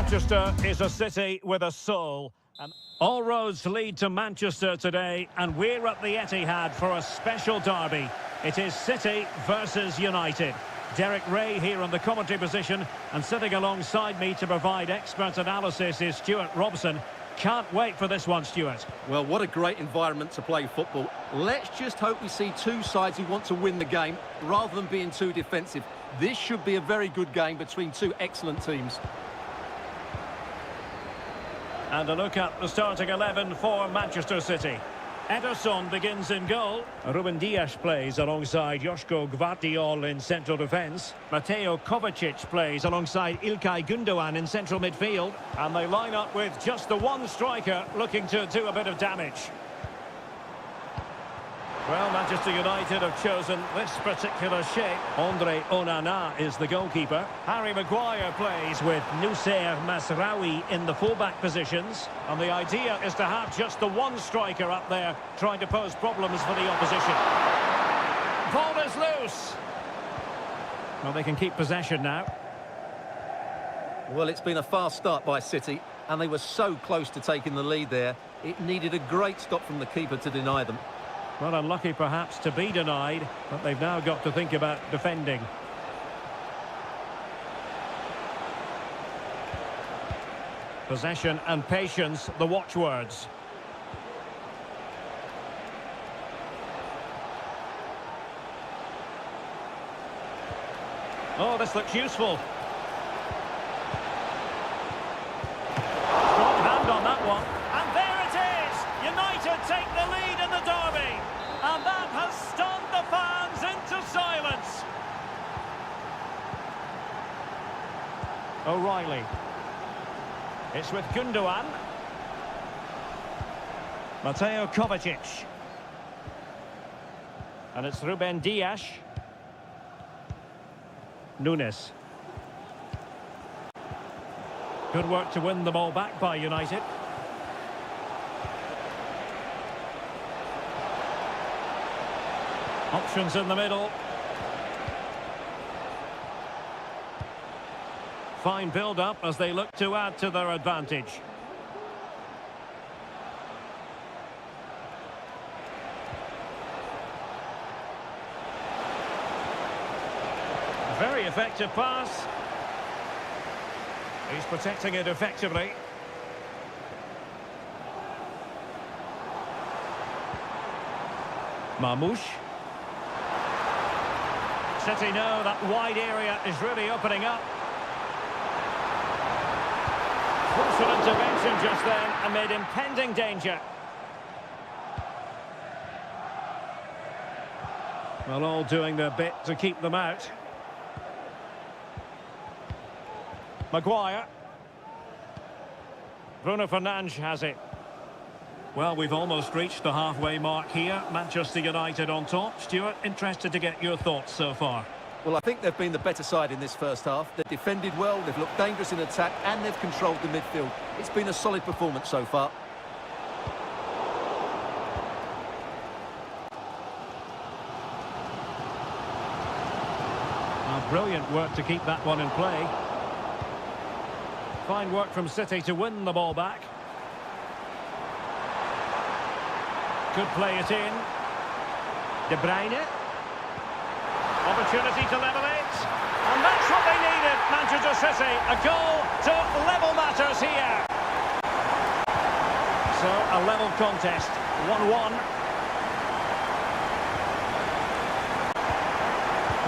Manchester is a city with a soul. And all roads lead to Manchester today, and we're at the Etihad for a special derby. It is City versus United. Derek Ray here on the commentary position, and sitting alongside me to provide expert analysis is Stuart Robson. Can't wait for this one, Stuart. Well, what a great environment to play football. Let's just hope we see two sides who want to win the game rather than being too defensive. This should be a very good game between two excellent teams. And a look at the starting 11 for Manchester City. Ederson begins in goal. Ruben Dias plays alongside Joško Gvardiol in central defence. Mateo Kovacic plays alongside İlkay Gündoğan in central midfield. And they line up with just the one striker looking to do a bit of damage. Well, Manchester United have chosen this particular shape. Andre Onana is the goalkeeper. Harry Maguire plays with Nussair Mazraoui in the fullback positions. And the idea is to have just the one striker up there trying to pose problems for the opposition. Ball is loose. Well, they can keep possession now. Well, it's been a fast start by City, and they were so close to taking the lead there. It needed a great stop from the keeper to deny them. Well, unlucky perhaps to be denied, but they've now got to think about defending. Possession and patience, the watchwords. Oh, this looks useful. Strong hand on that one. And there it is! United take the lead in the derby. And that has stunned the fans into silence. O'Reilly. It's with Gündoğan. Mateo Kovacic. And it's Ruben Dias. Nunes. Good work to win the ball back by United. Options in the middle. Fine build-up as they look to add to their advantage. Very effective pass. He's protecting it effectively. Marmoush. City know that wide area is really opening up. Crucial intervention just then amid impending danger. Well, all doing their bit to keep them out. Maguire. Bruno Fernandes has it. Well, we've almost reached the halfway mark here. Manchester United on top. Stuart, interested to get your thoughts so far. Well, I think they've been the better side in this first half. They've defended well, they've looked dangerous in attack, and they've controlled the midfield. It's been a solid performance so far. Brilliant work to keep that one in play. Fine work from City to win the ball back. Could play it in. De Bruyne. Opportunity to level it. And that's what they needed, Manchester City. A goal to level matters here. So, a level contest. 1-1.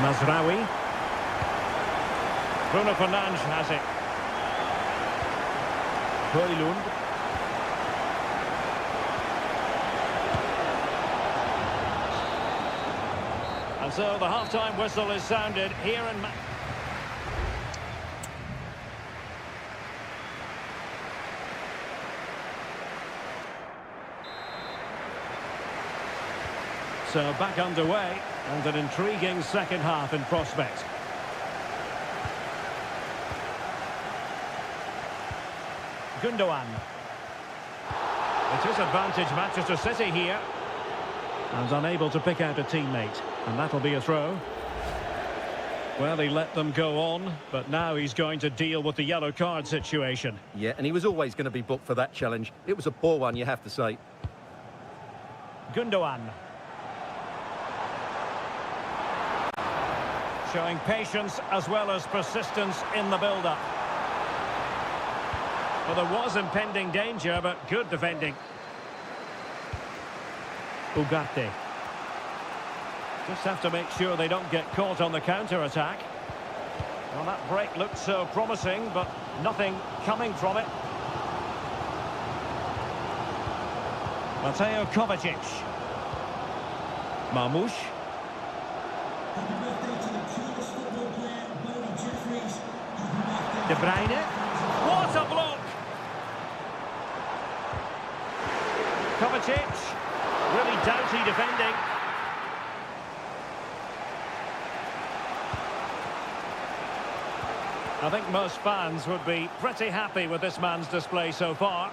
Mazraoui. Bruno Fernandes has it. Højlund. And so the half-time whistle is sounded here in... So back underway, and an intriguing second half in prospect. Gündoğan. It is advantage Manchester City here. And unable to pick out a teammate. And that'll be a throw. Well, he let them go on, but now he's going to deal with the yellow card situation. Yeah, and he was always going to be booked for that challenge. It was a poor one, you have to say. Gundogan. Showing patience as well as persistence in the build-up. Well, there was impending danger, but good defending. Ugarte. Just have to make sure they don't get caught on the counter-attack. Well, that break looked so promising, but nothing coming from it. Mateo Kovacic. Marmoush. Happy birthday to the cutest football player, Bodie Jeffries. Happy De birthday. Bruyne. What a block! Kovacic. Really doughty defending. I think most fans would be pretty happy with this man's display so far.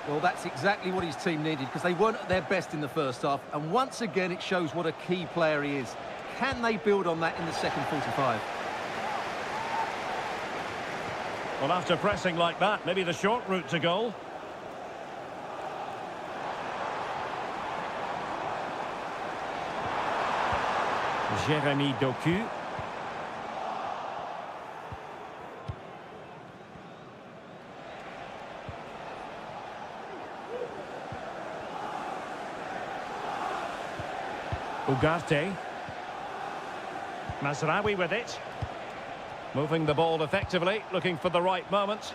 Well, that's exactly what his team needed, because they weren't at their best in the first half. And once again, it shows what a key player he is. Can they build on that in the second 45? Well, after pressing like that, maybe the short route to goal. Jérémy Doku. Ugarte. Mazraoui with it. Moving the ball effectively, looking for the right moment.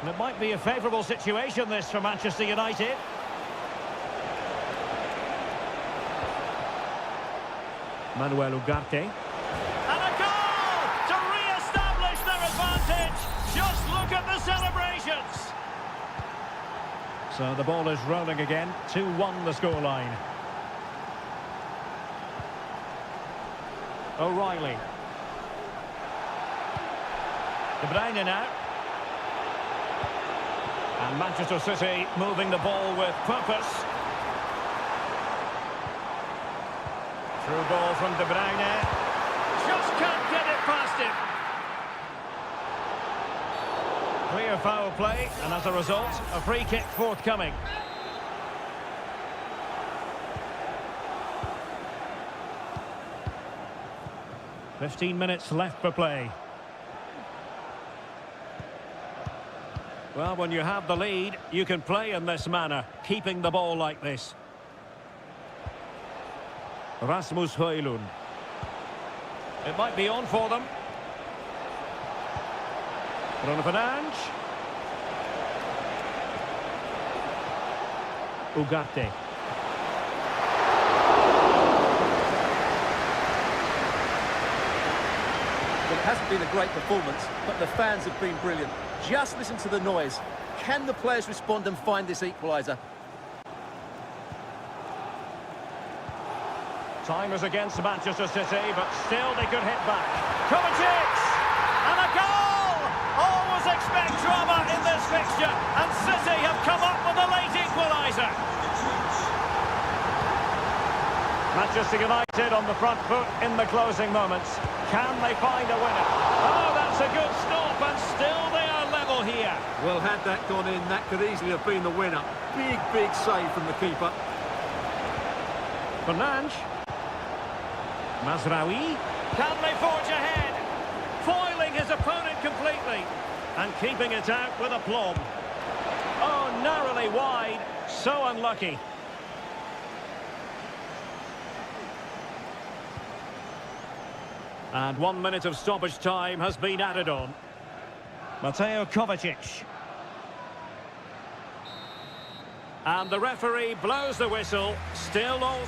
And it might be a favourable situation, this, for Manchester United. Manuel Ugarte. And a goal to re-establish their advantage. Just look at the celebrations. So the ball is rolling again. 2-1 the scoreline. O'Reilly. De Bruyne now. And Manchester City moving the ball with purpose. Through ball from De Bruyne. Just can't get it past him. Clear foul play, and as a result, a free kick forthcoming. "15 minutes left for play. Well, when you have the lead, you can play in this manner, keeping the ball like this. Rasmus Højlund. It might be on for them. Bruno Fernandes. Ugarte. Well, it hasn't been a great performance, but the fans have been brilliant. Just listen to the noise. Can the players respond and find this equaliser? Time is against Manchester City, but still they could hit back. Kovacic! And a goal! Always expect drama in this fixture, and City have come up with a late equaliser. Manchester United on the front foot in the closing moments. Can they find a winner? Oh, that's a good stop, and still they are level here. Well, had that gone in, that could easily have been the winner. Big, big save from the keeper. Fernandes. Mazraoui. Can they forge ahead? Foiling his opponent completely. And keeping it out with aplomb. Oh, narrowly wide. So unlucky. And 1 minute of stoppage time has been added on. Mateo Kovacic. And the referee blows the whistle. Still all...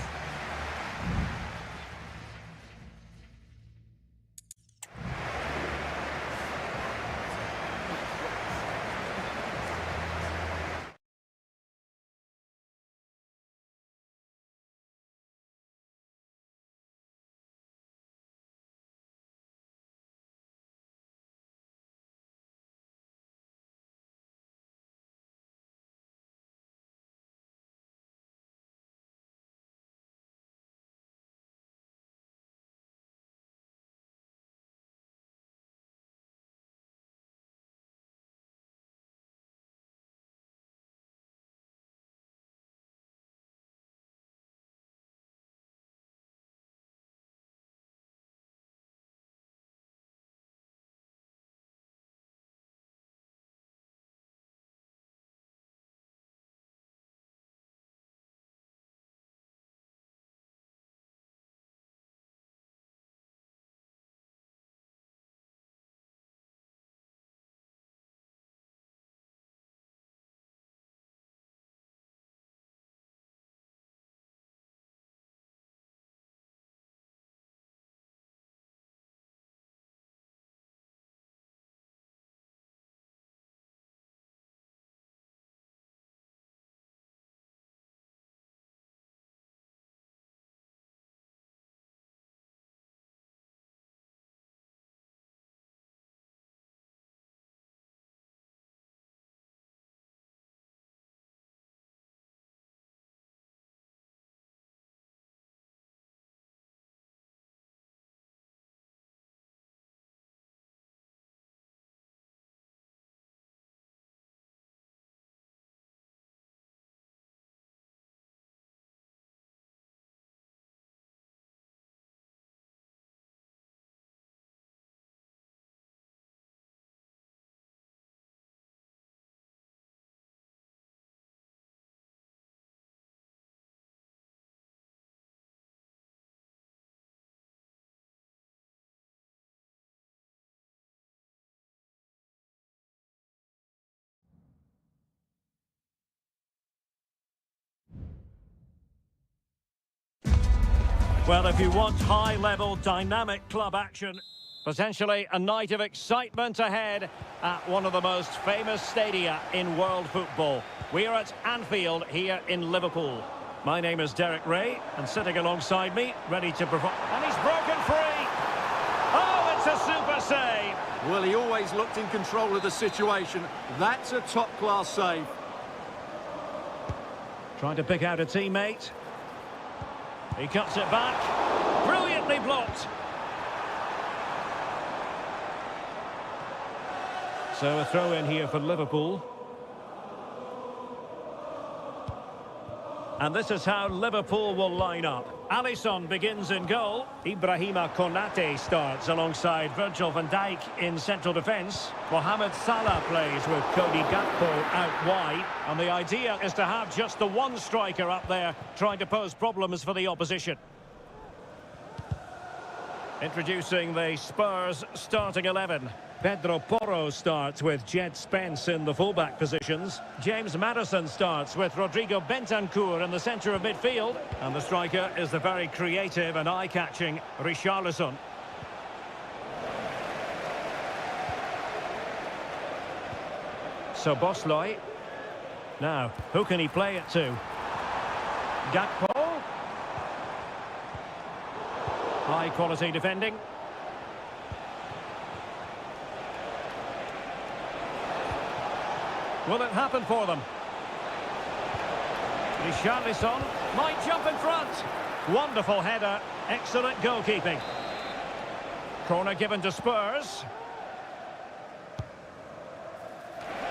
Well, if you want high-level, dynamic club action, potentially a night of excitement ahead at one of the most famous stadia in world football. We're at Anfield here in Liverpool. My name is Derek Ray, and sitting alongside me, ready to provide... And he's broken free! Oh, it's a super save! Well, he always looked in control of the situation. That's a top-class save. Trying to pick out a teammate. He cuts it back. Brilliantly blocked. So a throw in here for Liverpool. And this is how Liverpool will line up. Alisson begins in goal. Ibrahima Konate starts alongside Virgil van Dijk in central defence. Mohamed Salah plays with Cody Gakpo out wide. And the idea is to have just the one striker up there trying to pose problems for the opposition. Introducing the Spurs starting 11. Pedro Porro starts with Jed Spence in the fullback positions. James Maddison starts with Rodrigo Bentancur in the centre of midfield. And the striker is the very creative and eye-catching Richarlison. So Bosley. Now, who can he play it to? Gakpo. High-quality defending. Will it happen for them? Richarlison might jump in front. Wonderful header, excellent goalkeeping. Corner given to Spurs.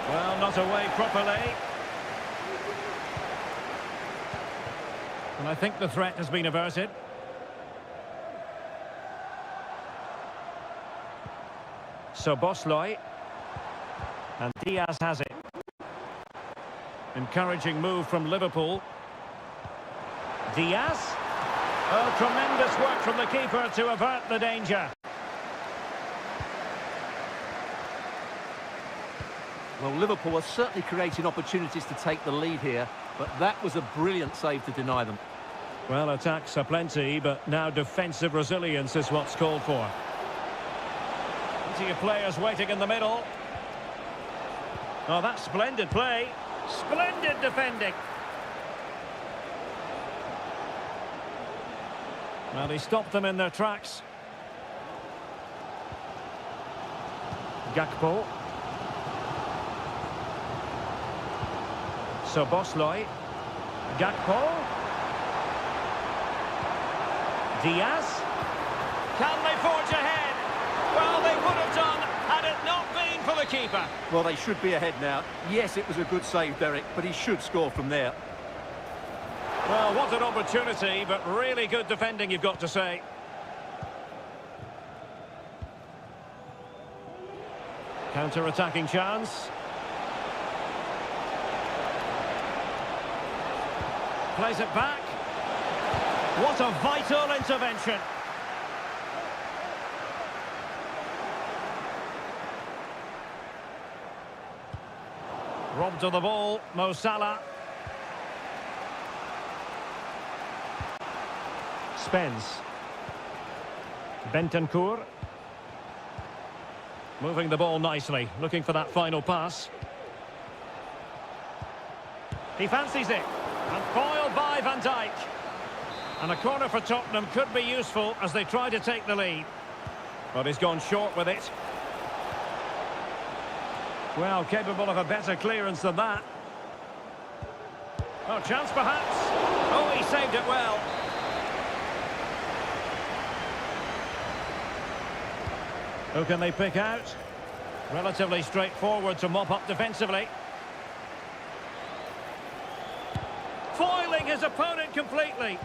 Well, not away properly. And I think the threat has been averted. So Bosley. And Diaz has it. Encouraging move from Liverpool. Diaz. Oh, tremendous work from the keeper to avert the danger. Well, Liverpool are certainly creating opportunities to take the lead here, but that was a brilliant save to deny them. Well, attacks are plenty, but now defensive resilience is what's called for. Plenty of players waiting in the middle. Oh, that's splendid play. Splendid defending. Well, he stopped them in their tracks. Gakpo. So Bosley. Gakpo. Diaz. Can they forge ahead? Well, they would have done had it not been for the keeper. Well, they should be ahead now. Yes, it was a good save, Derek, but he should score from there. Well, what an opportunity, but really good defending, you've got to say. Counter-attacking chance. Plays it back. What a vital intervention. Robbed of the ball, Mo Salah. Spence. Bentancur. Moving the ball nicely, looking for that final pass. He fancies it. And foiled by Van Dijk. And a corner for Tottenham could be useful as they try to take the lead. But he's gone short with it. Well, capable of a better clearance than that. Oh, chance perhaps. Oh, he saved it well. Who can they pick out? Relatively straightforward to mop up defensively. Foiling his opponent completely.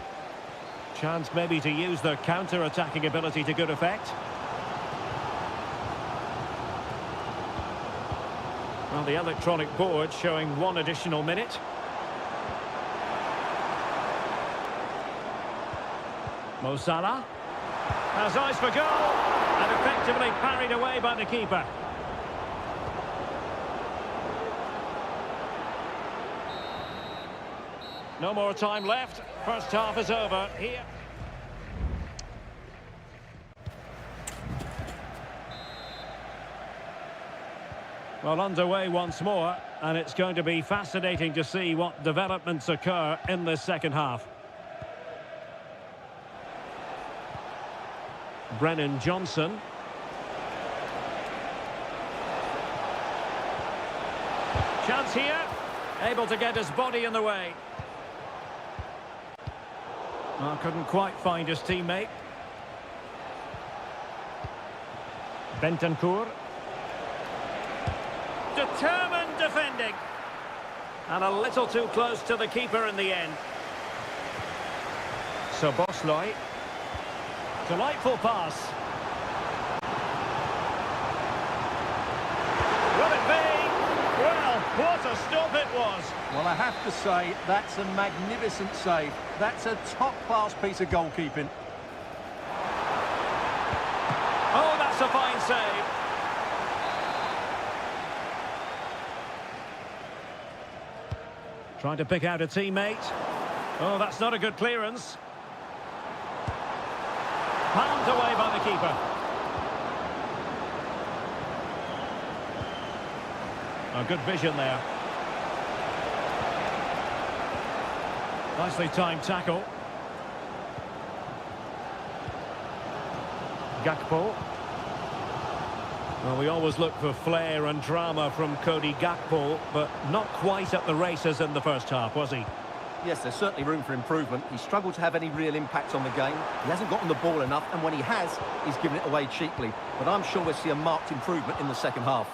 Chance maybe to use their counter-attacking ability to good effect. Well, the electronic board showing one additional minute. Mo Salah has eyes for goal and effectively parried away by the keeper. No more time left. First half is over here. Well, underway once more, and it's going to be fascinating to see what developments occur in this second half. Brennan Johnson. Chance here. Able to get his body in the way. Oh, couldn't quite find his teammate. Bentancur. Determined defending. And a little too close to the keeper in the end. So Bosley. Delightful pass. Will it be? Well, what a stop it was. Well, I have to say, that's a magnificent save. That's a top-class piece of goalkeeping. Oh, that's a fine save. Trying to pick out a teammate. Oh, that's not a good clearance. Palmed away by the keeper. A good vision there. Nicely timed tackle. Gakpo. Well, we always look for flair and drama from Cody Gakpo, but not quite at the races in the first half, was he? Yes, there's certainly room for improvement. He struggled to have any real impact on the game. He hasn't gotten the ball enough, and when he has, he's given it away cheaply. But I'm sure we'll see a marked improvement in the second half.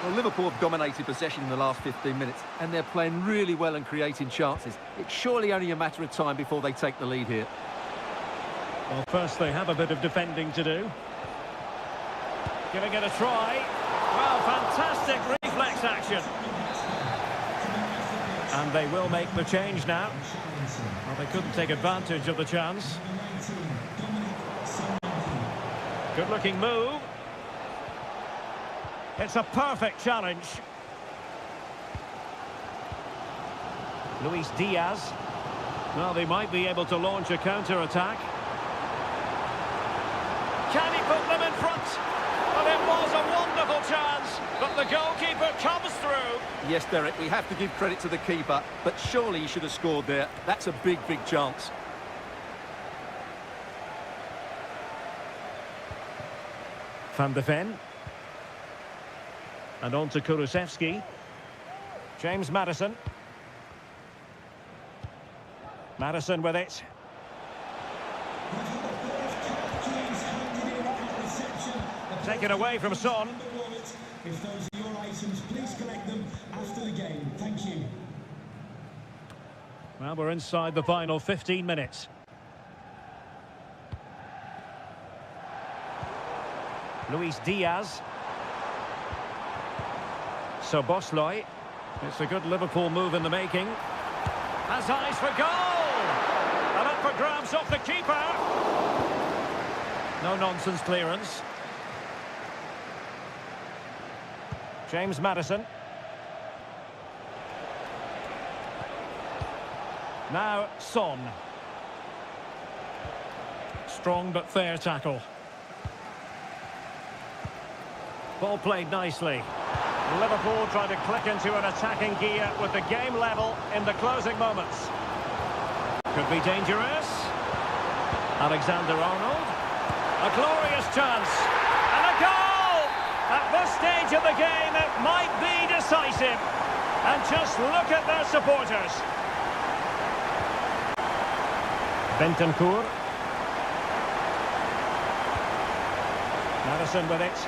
Well, Liverpool have dominated possession in the last 15 minutes, and they're playing really well and creating chances. It's surely only a matter of time before they take the lead here. Well, first they have a bit of defending to do. Giving it a try. Well, fantastic reflex action. And they will make the change now. Well, they couldn't take advantage of the chance. Good-looking move. It's a perfect challenge. Luis Diaz. Well, they might be able to launch a counter-attack. Can he put them in front? Well, it was a wonderful chance, but the goalkeeper comes through. Yes, Derek, we have to give credit to the keeper, but surely he should have scored there. That's a big, big chance. Van de Ven. And on to Kulusevski. James Maddison. Maddison with it. Taken away from Son. If those are your items, please collect them after the game. Thank you. Well, we're inside the final 15 minutes. Luis Diaz. So Bosley. It's a good Liverpool move in the making. Has eyes for goal! And up for grabs off the keeper. No nonsense clearance. James Maddison. Now Son. Strong but fair tackle. Ball played nicely. Liverpool trying to click into an attacking gear with the game level in the closing moments. Could be dangerous. Alexander-Arnold. A glorious chance. And a goal! At this stage of the game, it might be decisive. And just look at their supporters. Bentancur. Maddison with it.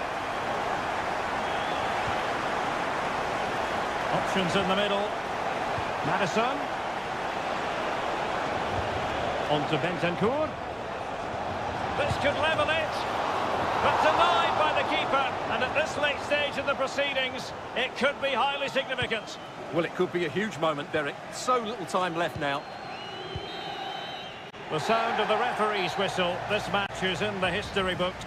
Options in the middle. Maddison. On to Bentancur. This could level it. But denied by the keeper. And at this late stage of the proceedings, it could be highly significant. Well, it could be a huge moment, Derek. So little time left now. The sound of the referee's whistle. This match is in the history books.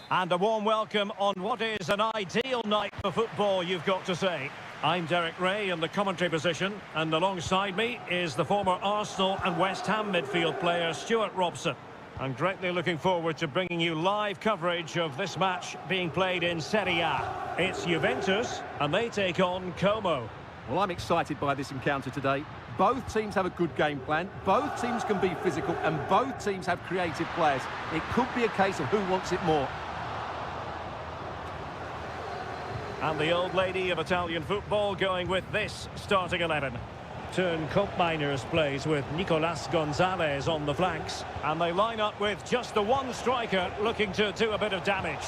And a warm welcome on what is an ideal night for football, you've got to say. I'm Derek Ray in the commentary position, and alongside me is the former Arsenal and West Ham midfield player Stuart Robson. I'm greatly looking forward to bringing you live coverage of this match being played in Seria. It's Juventus, and they take on Como. Well, I'm excited by this encounter today. Both teams have a good game plan, both teams can be physical, and both teams have creative players. It could be a case of who wants it more. And the old lady of Italian football going with this starting 11. Turn Miners plays with Nicolas Gonzalez on the flanks. And they line up with just the one striker looking to do a bit of damage.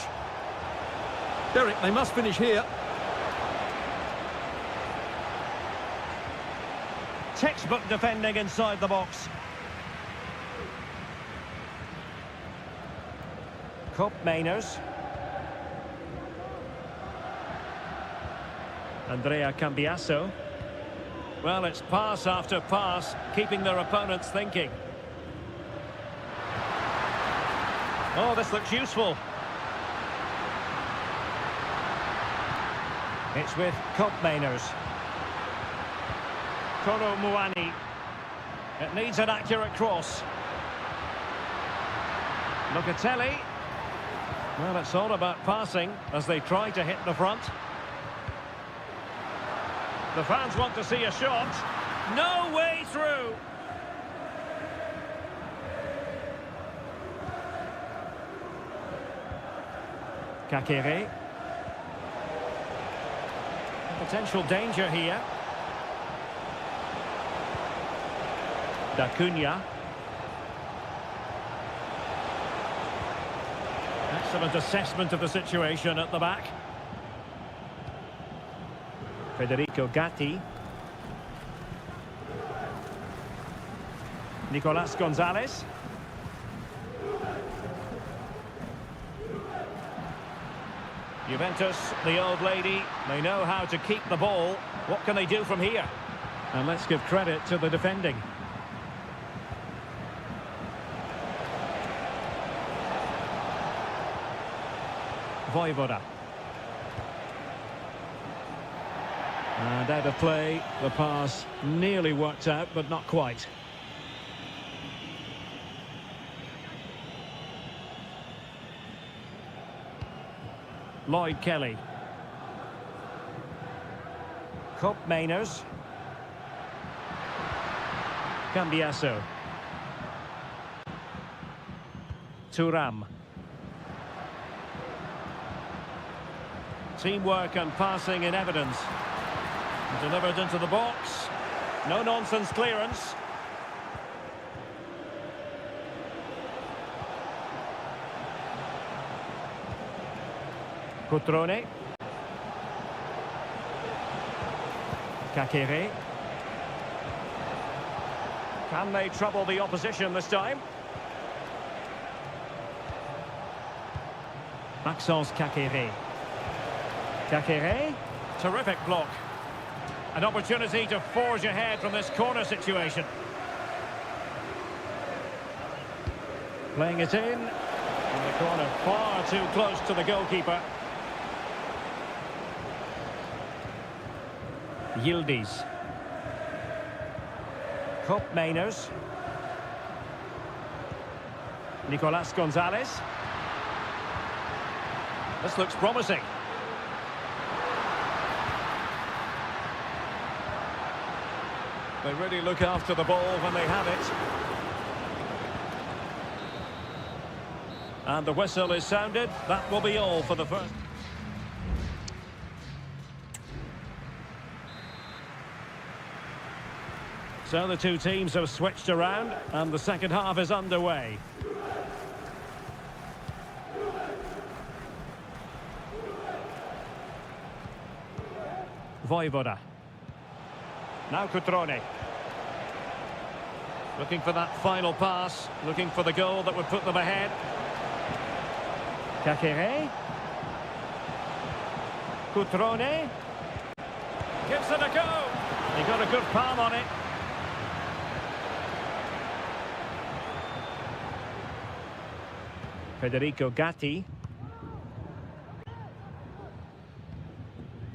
Derek, they must finish here. Textbook defending inside the box. Miners. Andrea Cambiasso. Well, it's pass after pass, keeping their opponents thinking. Oh, this looks useful. It's with Miners. Koro Muani. It needs an accurate cross. Locatelli. Well, it's all about passing as they try to hit the front. The fans want to see a shot. No way through. Kakere. Potential danger here. D'Acunha. Excellent assessment of the situation at the back. Federico Gatti. Nicolas Gonzalez. Juventus, the old lady, they know how to keep the ball. What can they do from here? And let's give credit to the defending. Voivoda. And out of play, the pass nearly worked out, but not quite. Lloyd Kelly. Mainers. Cambiasso. Thuram. Teamwork and passing in evidence. Delivered into the box. No nonsense clearance. Cutrone. Kakere. Can they trouble the opposition this time? Maxence Kakere. Kakere. Terrific block. An opportunity to forge ahead from this corner situation. Playing it in the corner, far too close to the goalkeeper. Yildiz. Mainers. Nicolas Gonzalez. This looks promising. They really look after the ball when they have it. And the whistle is sounded. That will be all for the first. So the two teams have switched around and the second half is underway. Voivoda. Now Cutrone. Looking for that final pass, looking for the goal that would put them ahead. Kakere. Cutrone. Gives it a go. He got a good palm on it. Federico Gatti.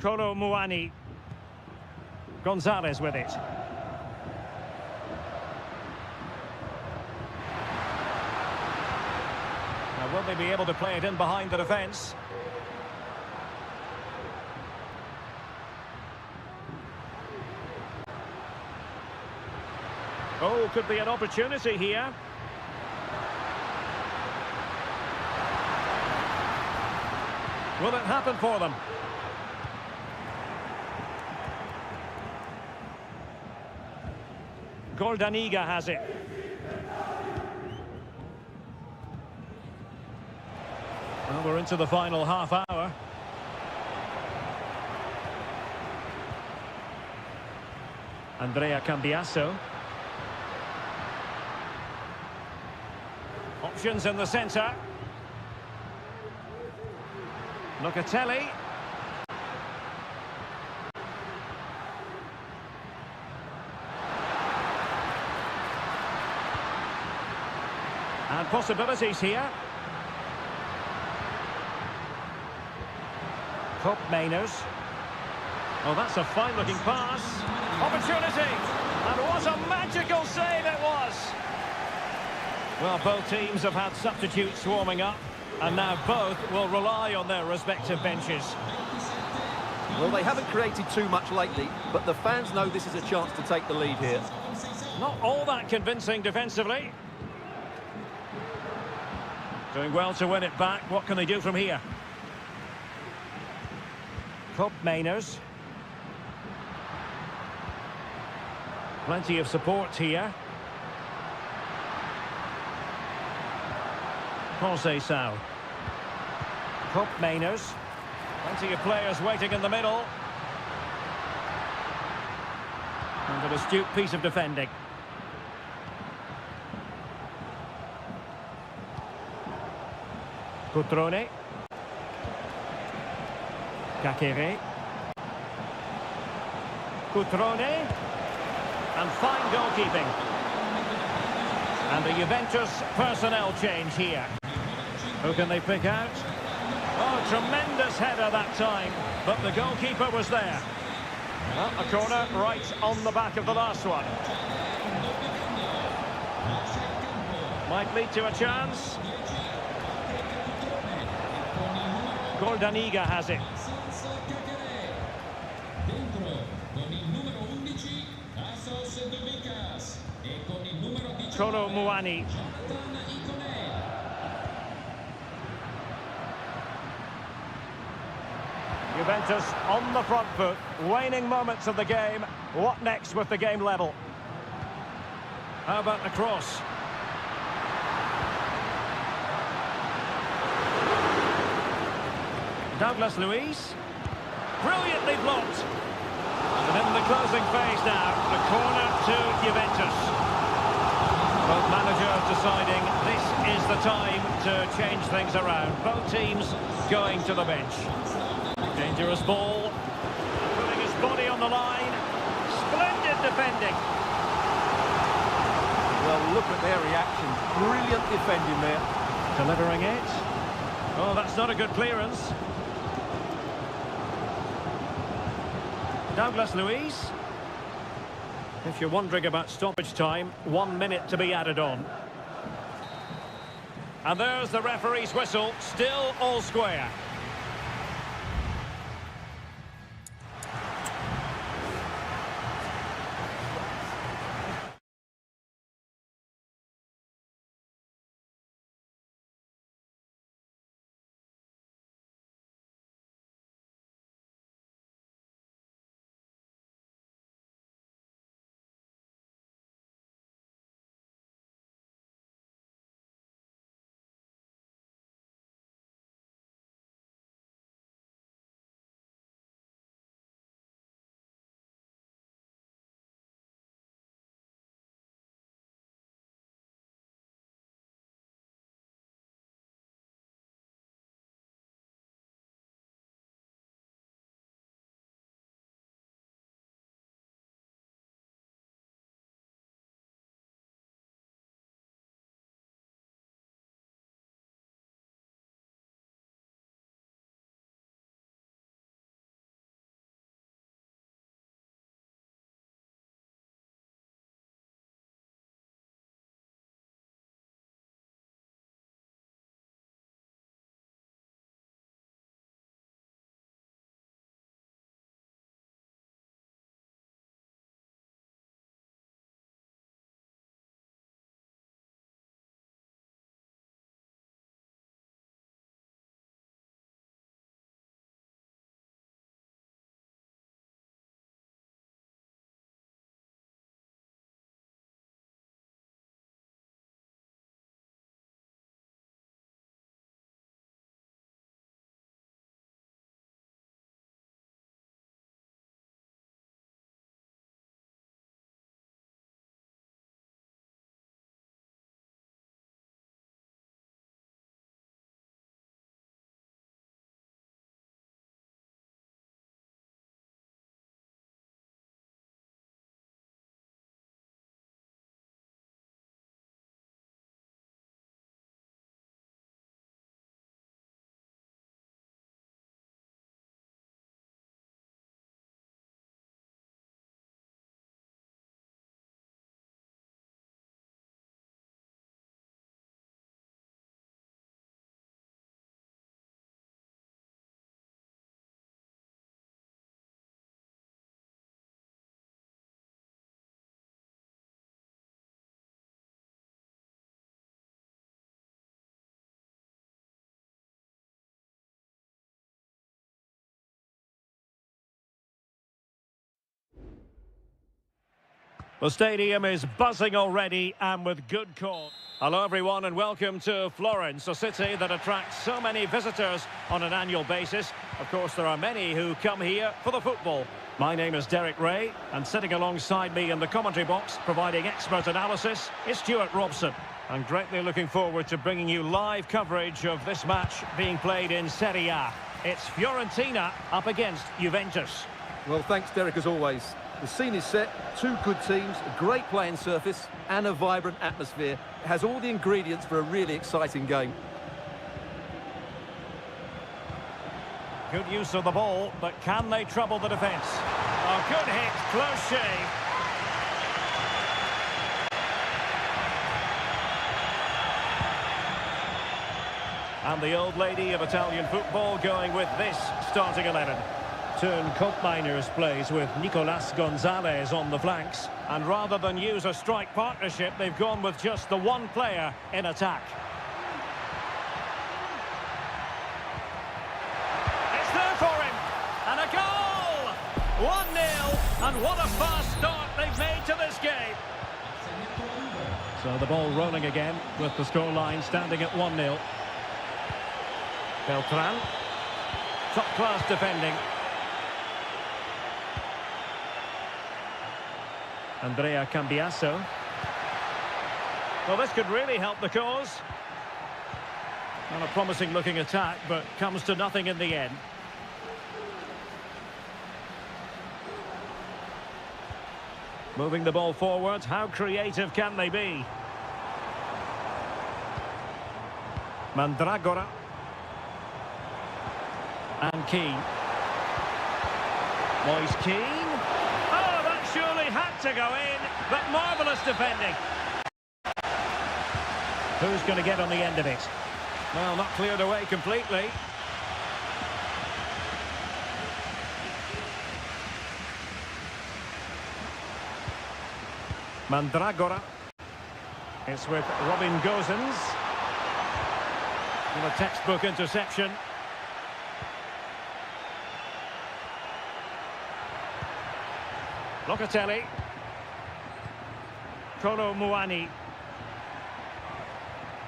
Kolo Muani. Gonzalez with it. Now, will they be able to play it in behind the defence? Oh, could be an opportunity here. Will it happen for them? Goldaniga has it. Well, we're into the final half hour. Andrea Cambiasso. Options in the centre. Locatelli. And possibilities here. Cup Mainers. Oh, that's a fine-looking pass. Opportunity! And what a magical save it was! Well, both teams have had substitutes warming up, and now both will rely on their respective benches. Well, they haven't created too much lately, but the fans know this is a chance to take the lead here. Not all that convincing defensively. Doing well to win it back. What can they do from here? Cup Mainers. Plenty of support here. Conceição. Cup Mainers. Plenty of players waiting in the middle. And an astute piece of defending. Cutrone. Kakere. Cutrone. And fine goalkeeping. And a Juventus personnel change here. Who can they pick out? Oh, tremendous header that time. But the goalkeeper was there. Well, a corner right on the back of the last one. Might lead to a chance. Goldaniga has it. Kolo Muani. Juventus on the front foot, waning moments of the game. What next with the game level? How about the cross? Douglas Luiz. Brilliantly blocked. And in the closing phase now, the corner to Juventus. Both managers deciding this is the time to change things around. Both teams going to the bench. Dangerous ball. Putting his body on the line. Splendid defending. Well, look at their reaction. Brilliant defending there. Delivering it. Oh, that's not a good clearance. Douglas Luiz. If you're wondering about stoppage time, 1 minute to be added on. And there's the referee's whistle, still all square. The stadium is buzzing already and with good cause. Hello everyone and welcome to Florence, a city that attracts so many visitors on an annual basis. Of course, there are many who come here for the football. My name is Derek Ray, and sitting alongside me in the commentary box, providing expert analysis, is Stuart Robson. I'm greatly looking forward to bringing you live coverage of this match being played in Seria. It's Fiorentina up against Juventus. Well, thanks, Derek, as always. The scene is set, two good teams, a great playing surface and a vibrant atmosphere. It has all the ingredients for a really exciting game. Good use of the ball, but can they trouble the defence? Oh, good hit, close shave. And the old lady of Italian football going with this starting 11. Turn Miners plays with Nicolas Gonzalez on the flanks. And rather than use a strike partnership, they've gone with just the one player in attack. It's there for him. And a goal! 1-0. And what a fast start they've made to this game. So the ball rolling again with the scoreline standing at 1-0. Beltran. Top-class defending. Andrea Cambiasso. Well, this could really help the cause. Not a promising-looking attack, but comes to nothing in the end. Moving the ball forward, how creative can they be? Mandragora. And Keane. Moise Keane. Oh, that surely had to go in, but marvellous defending. Who's going to get on the end of it? Well, not cleared away completely. Mandragora. It's with Robin Gosens. And a textbook interception. Locatelli. Kolo Muani.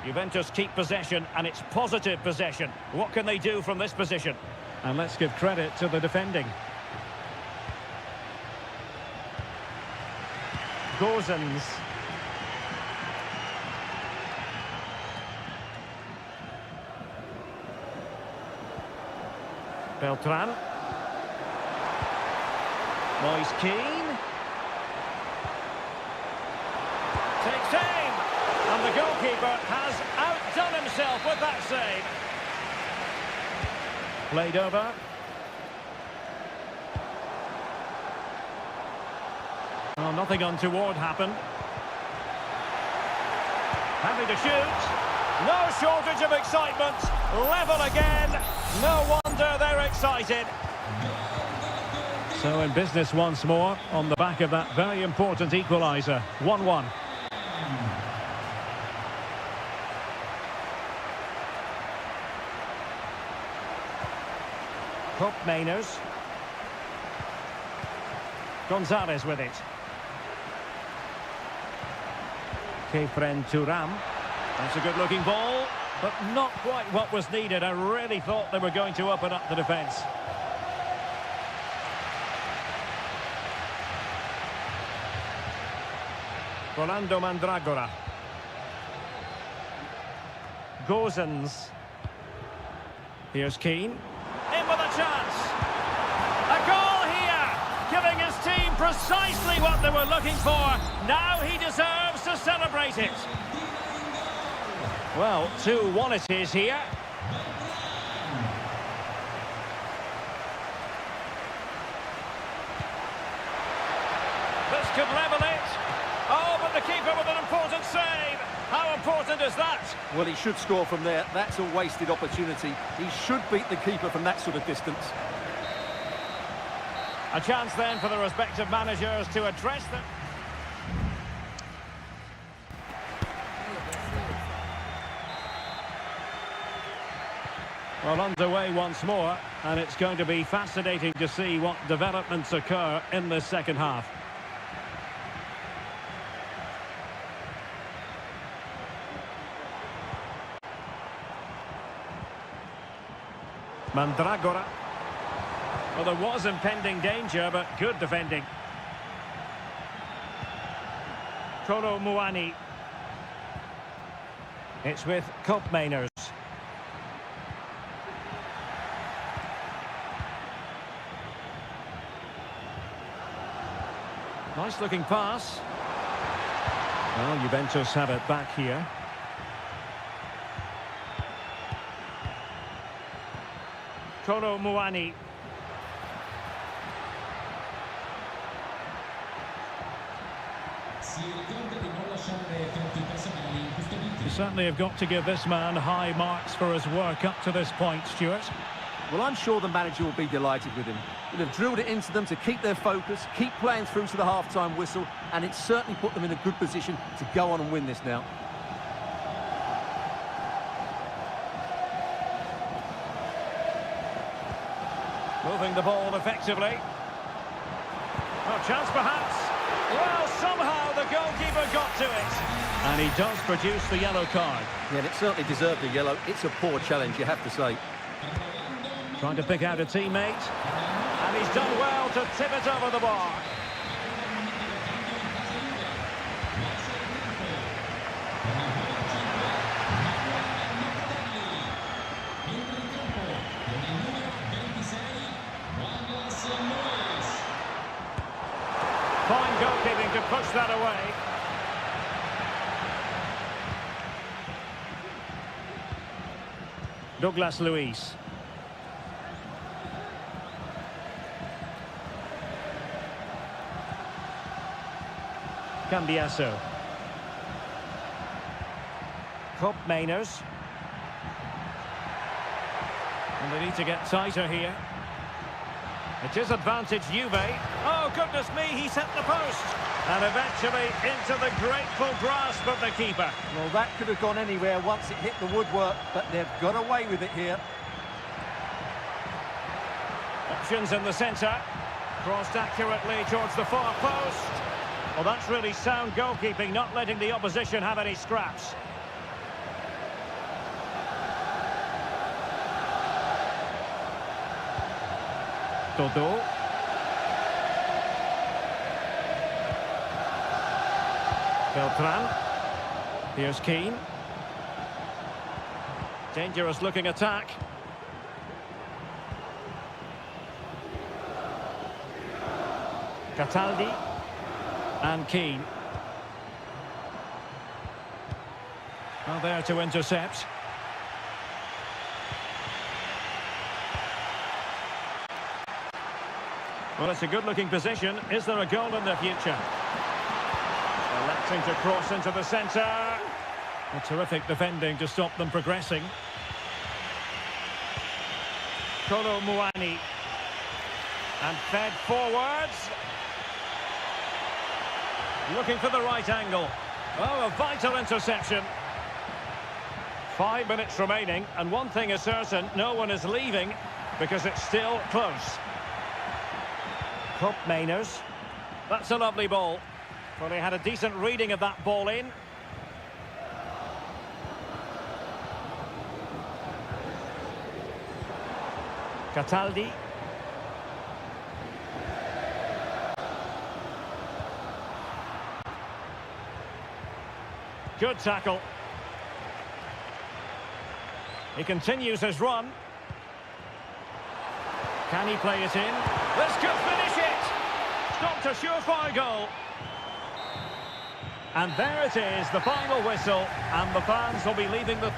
Juventus keep possession, and it's positive possession. What can they do from this position? And let's give credit to the defending. Gosens. Beltran. Moise Keane. Takes aim. And the goalkeeper has outdone himself with that save. Played over. Well, nothing untoward happened. Happy to shoot. No shortage of excitement. Level again. No wonder they're excited. So in business once more on the back of that very important equaliser. 1-1. Mainers. Gonzalez with it. Kefren Turam. That's a good looking ball, but not quite what was needed. I really thought they were going to open up the defence. Rolando Mandragora. Gosens. Here's Keane. In with a chance. A goal here, giving his team precisely what they were looking for. Now he deserves to celebrate it. Well, 2-1 it is here. This could level it. Oh, but the keeper with an important save. How important is that? Well, he should score from there. That's a wasted opportunity. He should beat the keeper from that sort of distance. A chance then for the respective managers to address them. Well, underway once more, and it's going to be fascinating to see what developments occur in this second half. Mandragora. Well, there was impending danger, but good defending. Kolo Muani. It's with Kopmeiners. Nice looking pass. Well, Juventus have it back here. Kolo Muani. You certainly have got to give this man high marks for his work up to this point, Stuart. Well, I'm sure the manager will be delighted with him. He'll have drilled it into them to keep their focus, keep playing through to the half-time whistle, and it's certainly put them in a good position to go on and win this now. Moving the ball effectively. Oh, chance perhaps. Well, somehow the goalkeeper got to it. And he does produce the yellow card. Yeah, and it certainly deserved a yellow. It's a poor challenge, you have to say. Trying to pick out a teammate. And he's done well to tip it over the bar. Fine goalkeeping to push that away. Douglas Luiz. Cambiasso. Kopmeiners. And they need to get tighter here. It is advantage Juve. Oh, goodness me, he's hit the post. And eventually into the grateful grasp of the keeper. Well, that could have gone anywhere once it hit the woodwork, but they've got away with it here. Options in the centre. Crossed accurately towards the far post. Well, that's really sound goalkeeping, not letting the opposition have any scraps. Dodo. Beltran. Here's Keane. Dangerous looking attack. Cataldi. And Keane. Well, there to intercept. Well, it's a good-looking position. Is there a goal in the future? Electing to cross into the centre. A terrific defending to stop them progressing. Kolo Muani. And fed forwards. Looking for the right angle. Oh, a vital interception. 5 minutes remaining, and one thing is certain, no one is leaving because it's still close. Kopmeiners. That's a lovely ball. Well, he had a decent reading of that ball in. Cataldi. Good tackle. He continues his run. Can he play it in? This could finish it! Stopped a surefire goal. And there it is, the final whistle, and the fans will be leaving the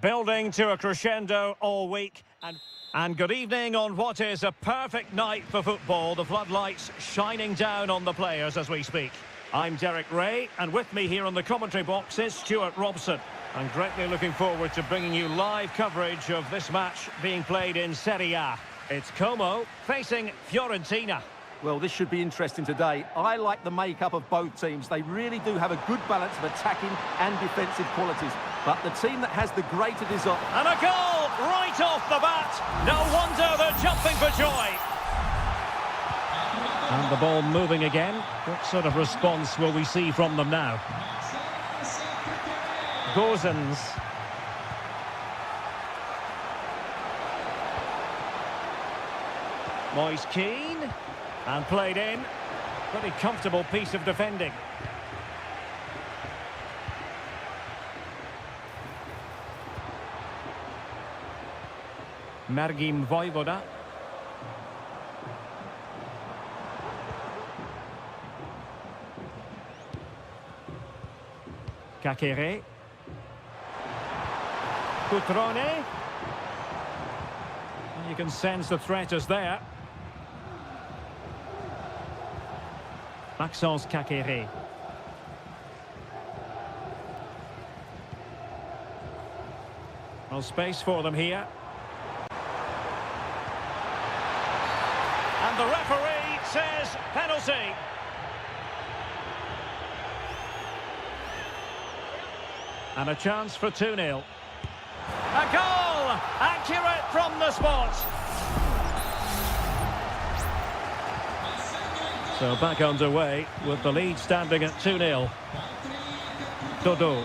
Building to a crescendo all week. And good evening on what is a perfect night for football. The floodlights shining down on the players as we speak. I'm Derek Ray, and with me here on the commentary box is Stuart Robson. I'm greatly looking forward to bringing you live coverage of this match being played in Seria. It's Como facing Fiorentina. Well, this should be interesting today. I like the makeup of both teams. They really do have a good balance of attacking and defensive qualities. But the team that has the greater desire... And a goal right off the bat. No wonder they're jumping for joy. And the ball moving again. What sort of response will we see from them now? Gozens. Moise Keane. And played in. Pretty comfortable piece of defending. Mergim Vojvoda. Kakere. Cutrone. You can sense the threat is there. Maxence Kakere. Well, space for them here. And the referee says penalty. And a chance for 2-0. A goal! Accurate from the spot. So back underway with the lead standing at 2-0. Dodo.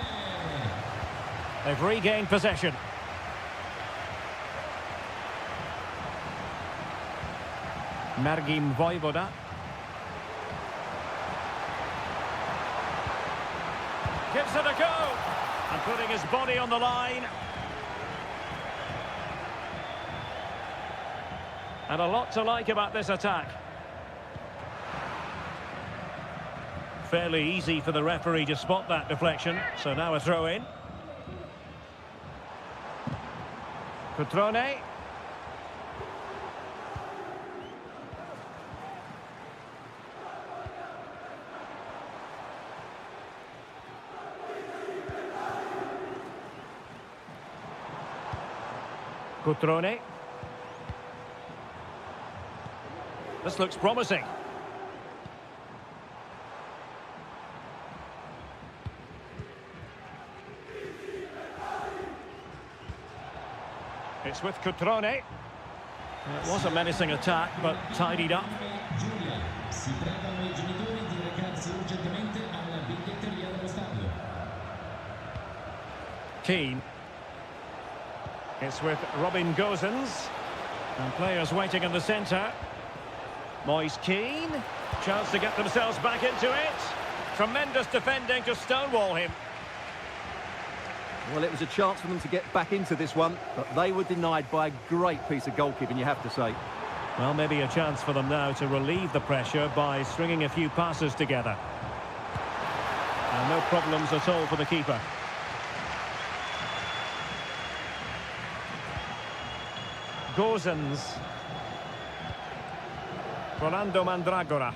They've regained possession. Mergim Vojvoda. Gives it a go. And putting his body on the line. And a lot to like about this attack. Fairly easy for the referee to spot that deflection. So now a throw in. Cutrone. Cutrone. This looks promising. It's with Cutrone. It was a menacing attack, but tidied up. Keane. It's with Robin Gozens. And players waiting in the centre. Moise Keane. Chance to get themselves back into it. Tremendous defending to stonewall him. Well, it was a chance for them to get back into this one, but they were denied by a great piece of goalkeeping, you have to say. Well, maybe a chance for them now to relieve the pressure by stringing a few passes together. And no problems at all for the keeper. Gozens. Rolando Mandragora.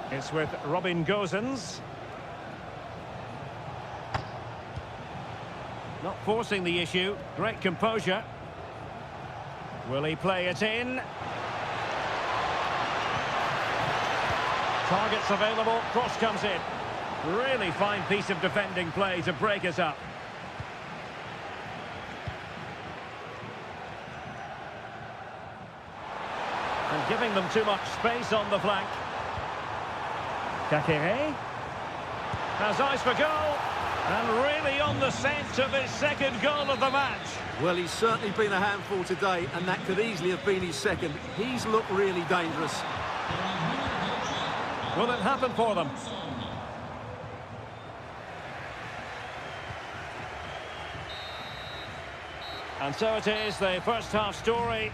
It's with Robin Gozens. Not forcing the issue. Great composure. Will he play it in? Targets available. Cross comes in. Really fine piece of defending play to break us up. And giving them too much space on the flank. Kakere. Has eyes for goal. And really on the scent of his second goal of the match. Well, he's certainly been a handful today, and that could easily have been his second. He's looked really dangerous. Will it happen for them? And so it is, the first half story.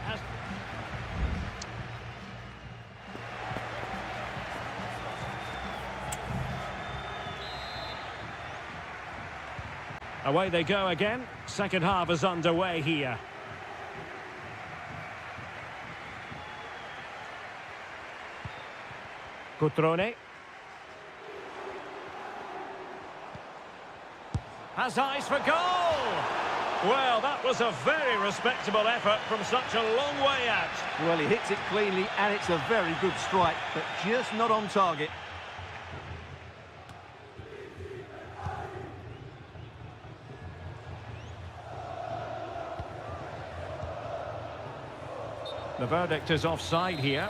Away they go again. Second half is underway here. Cutrone. Has eyes for goal! Well, that was a very respectable effort from such a long way out. Well, he hits it cleanly and it's a very good strike, but just not on target. The verdict is offside here.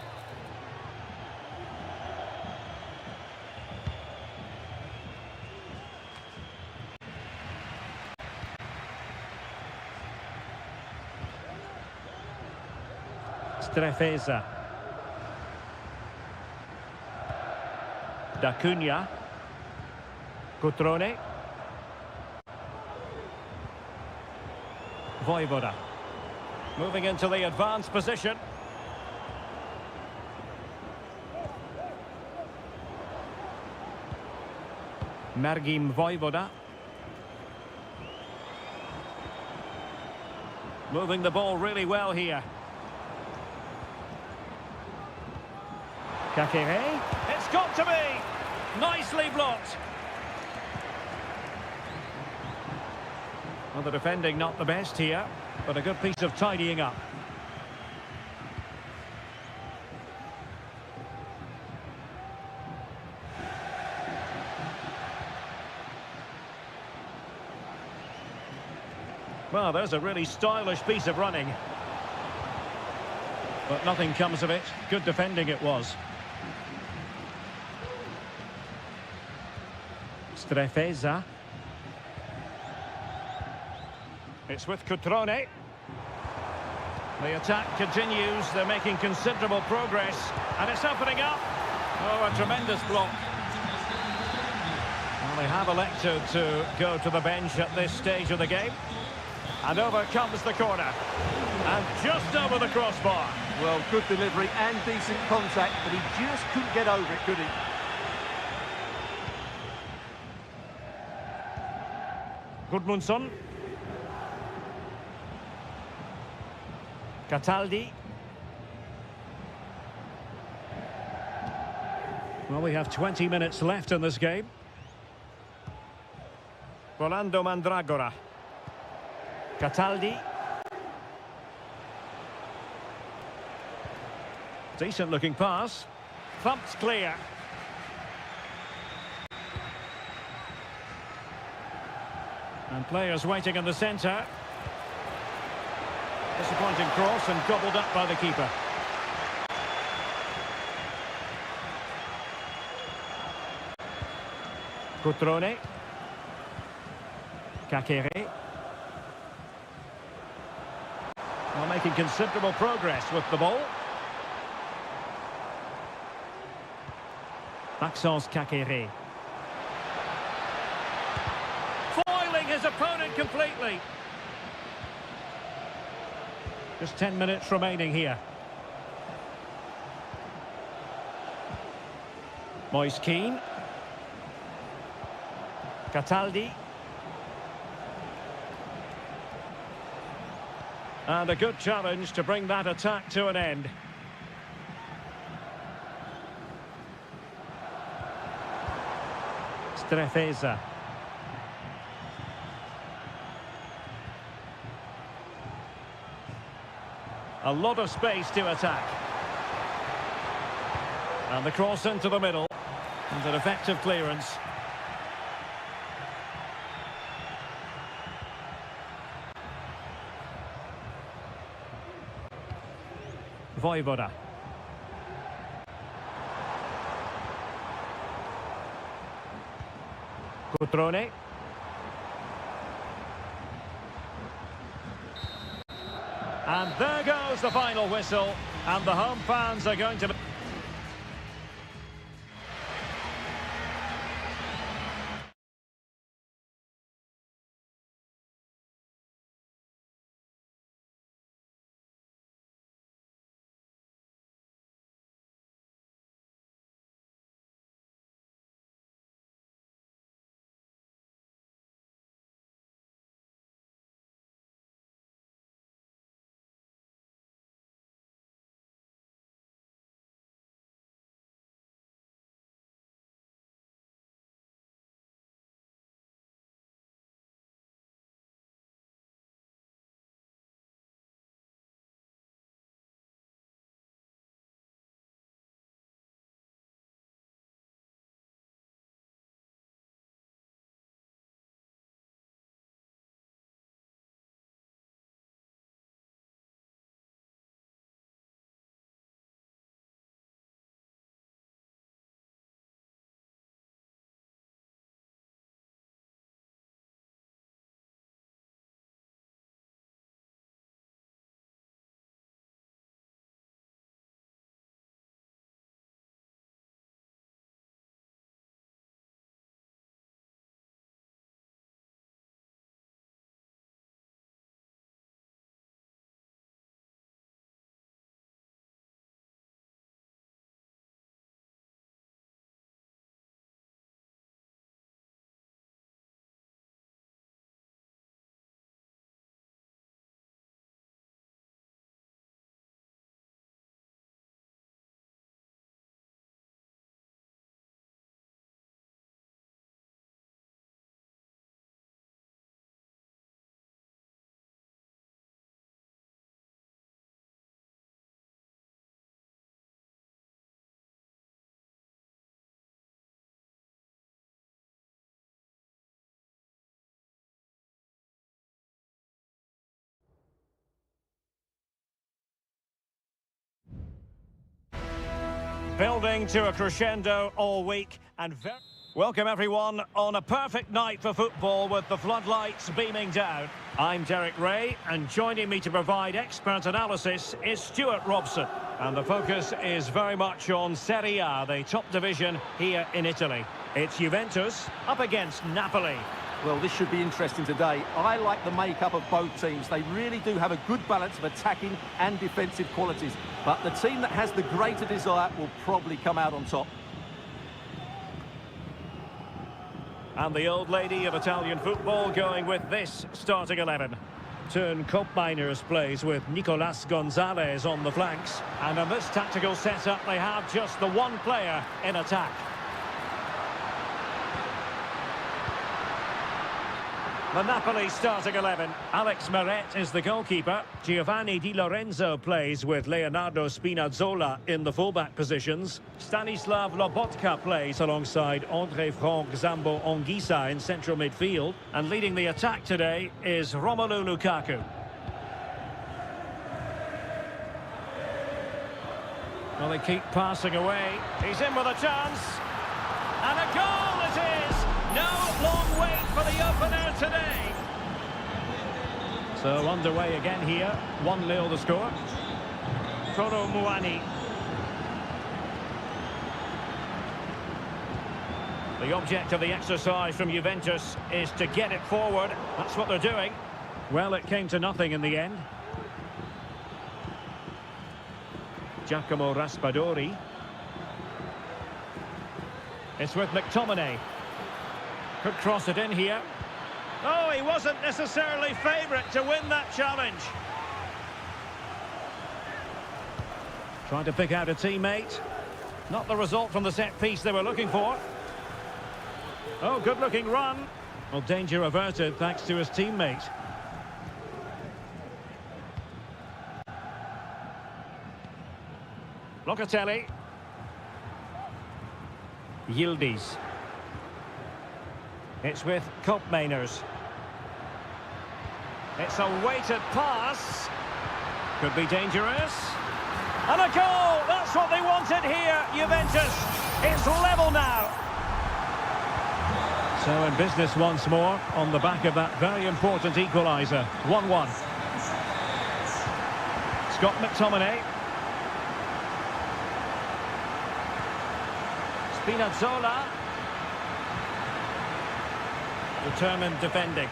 Strefeza. Da Cunha. Cutrone. Vojvoda. Moving into the advanced position. Mergim Vojvoda. Moving the ball really well here. Kakere. It's got to be! Nicely blocked. Well, the defending not the best here, but a good piece of tidying up. Well, there's a really stylish piece of running. But nothing comes of it. Good defending it was. Strefeza. It's with Cutrone. The attack continues. They're making considerable progress. And it's opening up. Oh, a tremendous block. Well, they have elected to go to the bench at this stage of the game. And over comes the corner. And just over the crossbar. Well, good delivery and decent contact, but he just couldn't get over it, could he? Gudmundsson. Cataldi. Well, we have 20 minutes left in this game. Rolando Mandragora. Cataldi. Decent looking pass. Thumped clear. And players waiting in the centre. Disappointing cross and gobbled up by the keeper. Cutrone. Kakere. Well, making considerable progress with the ball. Maxence Kakere. Foiling his opponent completely. Just 10 minutes remaining here. Moise Keane. Cataldi. And a good challenge to bring that attack to an end. Strefeza. A lot of space to attack. And the cross into the middle. And an effective clearance. Vojvoda. Cutrone. And there goes the final whistle. And the home fans are going to... Building to a crescendo all week and welcome everyone on a perfect night for football with the floodlights beaming down. I'm Derek Ray and joining me to provide expert analysis is Stuart Robson. And the focus is very much on Seria, the top division here in Italy. It's Juventus up against Napoli. Well, this should be interesting today. I like the makeup of both teams. They really do have a good balance of attacking and defensive qualities. But the team that has the greater desire will probably come out on top. And the old lady of Italian football going with this starting 11. Turn Koopmeiners plays with Nicolas Gonzalez on the flanks. And in this tactical setup, they have just the one player in attack. The Napoli starting 11. Alex Meret is the goalkeeper. Giovanni Di Lorenzo plays with Leonardo Spinazzola in the fullback positions. Stanislav Lobotka plays alongside André Franck Zambo Anguissa in central midfield. And leading the attack today is Romelu Lukaku. Well, they keep passing away. He's in with a chance. And a goal it is! No long wait for the opener today. So underway again here. 1-0 the score. Kolo Muani. The object of the exercise from Juventus is to get it forward. That's what they're doing. Well, it came to nothing in the end. Giacomo Raspadori. It's with McTominay. Could cross it in here. Oh, he wasn't necessarily favourite to win that challenge. Trying to pick out a teammate. Not the result from the set piece they were looking for. Oh, good looking run. Well, danger averted thanks to his teammate. Locatelli. Yildiz. It's with Koopmeiners. It's a weighted pass. Could be dangerous. And a goal! That's what they wanted here, Juventus. It's level now. So in business once more on the back of that very important equaliser. 1-1. Scott McTominay. Spinazzola. Determined defending.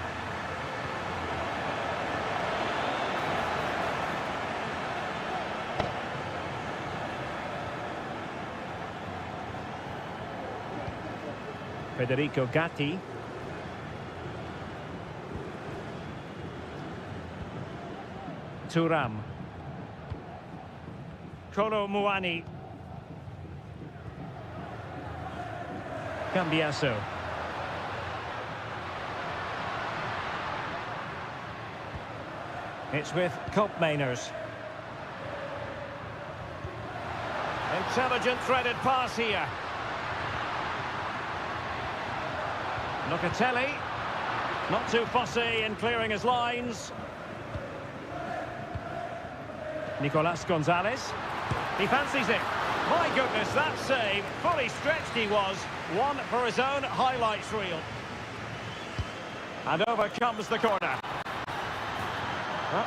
Federico Gatti. Thuram. Kolo Muani. Cambiaso. It's with Koopmeiners. Intelligent threaded pass here. Locatelli. Not too fussy in clearing his lines. Nicolas Gonzalez. He fancies it. My goodness, that save. Fully stretched he was. One for his own highlights reel. And over comes the corner.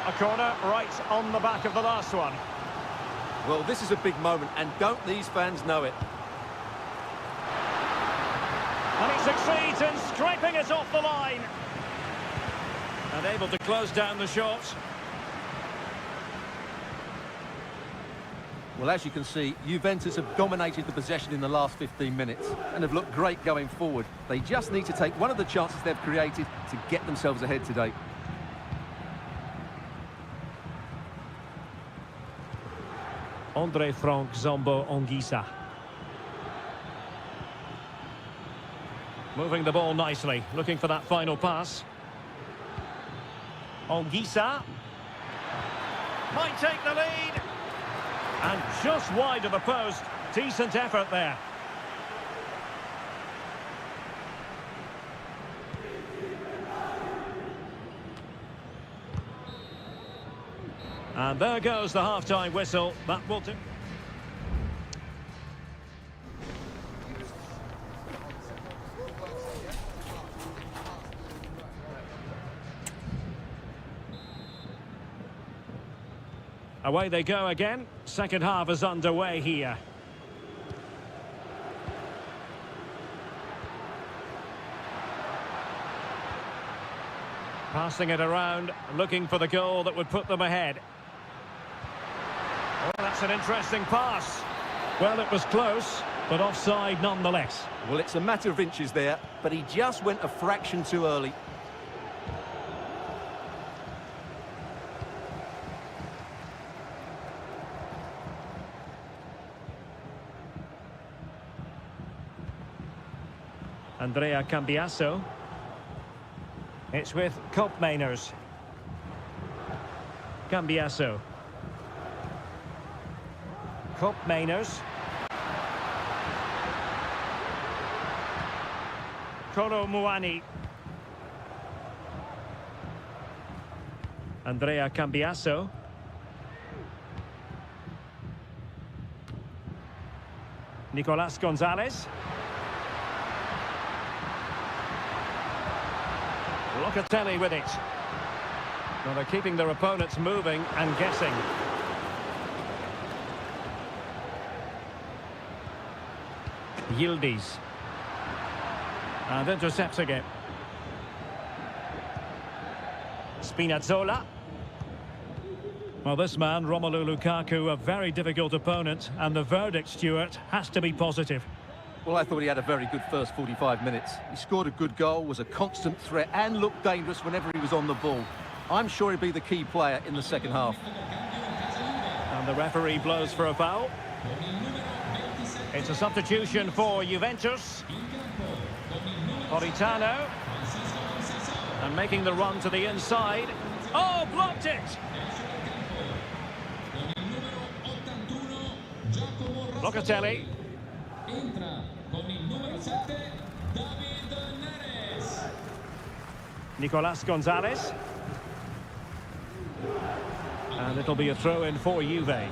A corner right on the back of the last one. Well, this is a big moment, and don't these fans know it? And he succeeds in scraping it off the line. And able to close down the shot. Well, as you can see, Juventus have dominated the possession in the last 15 minutes and have looked great going forward. They just need to take one of the chances they've created to get themselves ahead today. André Franck Zambo Anguissa. Moving the ball nicely, looking for that final pass. Anguissa. Might take the lead. And just wide of the post. Decent effort there. And there goes the half-time whistle. That will do. Away they go again. Second half is underway here. Passing it around, looking for the goal that would put them ahead. Oh, that's an interesting pass. Well, it was close, but offside nonetheless. Well, it's a matter of inches there, but he just went a fraction too early. Andrea Cambiasso. It's with Kopmeiners. Cambiasso. Kopmeiners. Koro Muani. Andrea Cambiasso. Nicolas Gonzalez. Locatelli with it. Well, they're keeping their opponents moving and guessing. Yildiz. And intercepts again. Spinazzola. Well, this man, Romelu Lukaku, a very difficult opponent, and the verdict, Stuart, has to be positive. Well, I thought he had a very good first 45 minutes. He scored a good goal, was a constant threat, and looked dangerous whenever he was on the ball. I'm sure he'll be the key player in the second half. And the referee blows for a foul. It's a substitution for Juventus. Politano. And making the run to the inside. Oh, blocked it! Locatelli. Nicolas Gonzalez. And it'll be a throw-in for Juve.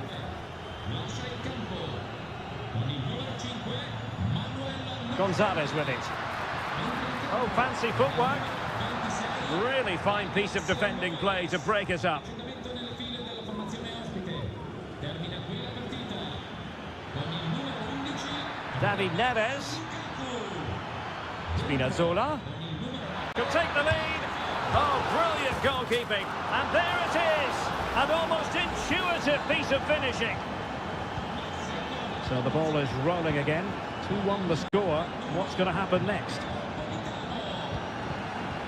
Gonzalez with it. Oh, fancy footwork. Really fine piece of defending play to break it up. David Neres. Spinazzola. Could take the lead. Oh, brilliant goalkeeping. And there it is. An almost intuitive piece of finishing. So the ball is rolling again. 2-1 the score. What's going to happen next?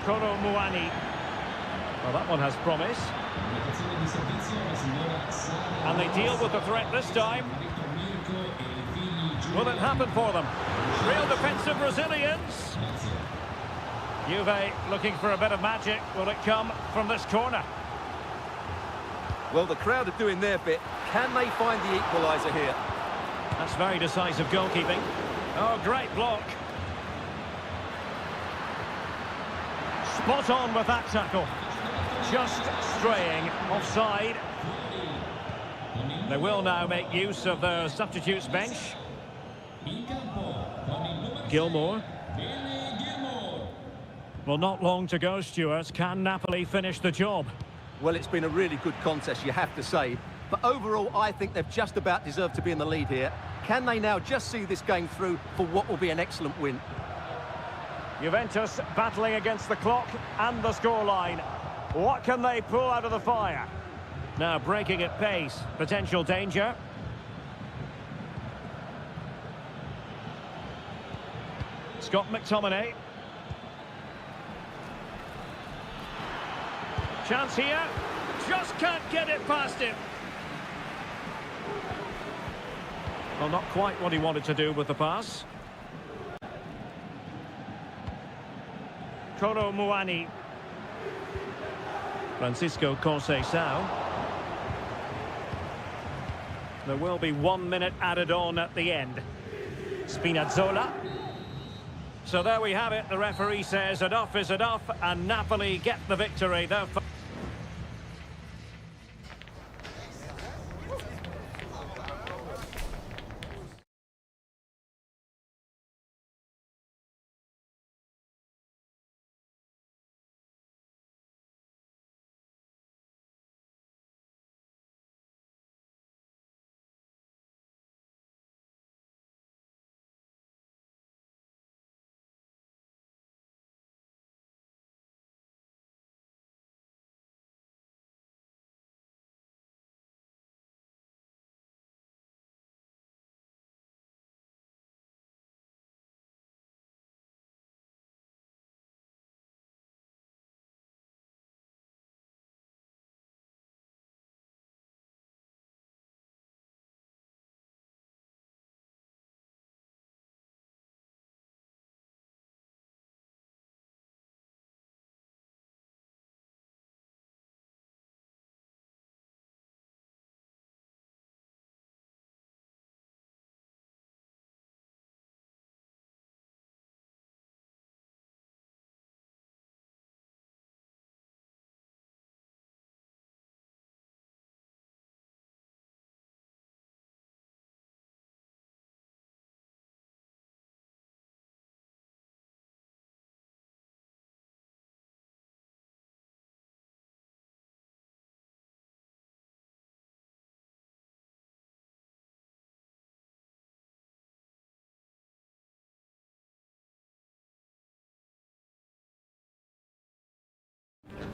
Koro Muani. Well, that one has promise. And they deal with the threat this time. Will it happen for them? Real defensive resilience. Juve looking for a bit of magic. Will it come from this corner? Well, the crowd are doing their bit. Can they find the equaliser here? That's very decisive goalkeeping. Oh, great block. Spot on with that tackle. Just straying offside. They will now make use of their substitutes bench. Gilmore. Well, not long to go, Stuart. Can Napoli finish the job? Well, it's been a really good contest, you have to say. But overall, I think they've just about deserved to be in the lead here. Can they now just see this game through for what will be an excellent win? Juventus battling against the clock and the scoreline. What can they pull out of the fire? Now breaking at pace. Potential danger. Scott McTominay. Chance here. Just can't get it past him. Well, not quite what he wanted to do with the pass. Koro Muani. Francisco Conceição. There will be 1 minute added on at the end. Spinazzola. So there we have it. The referee says enough is enough, and Napoli get the victory. They're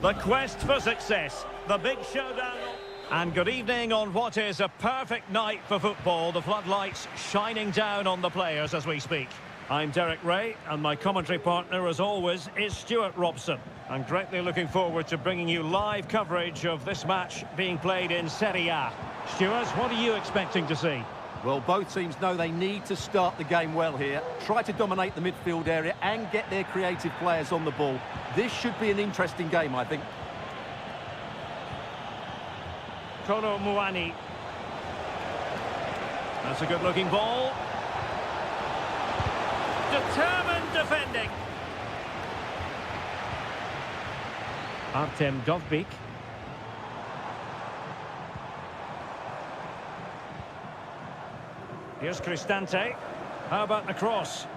The quest for success, the big showdown. And good evening on what is a perfect night for football. The floodlights shining down on the players as we speak. I'm Derek Ray, and my commentary partner, as always, is Stuart Robson. I'm greatly looking forward to bringing you live coverage of this match being played in Seria. Stuart, what are you expecting to see? Well, both teams know they need to start the game well here. Try to dominate the midfield area and get their creative players on the ball. This should be an interesting game, I think. Kolo Muani. That's a good-looking ball. Determined defending. Artem Dovbyk. Here's Cristante. How about the cross?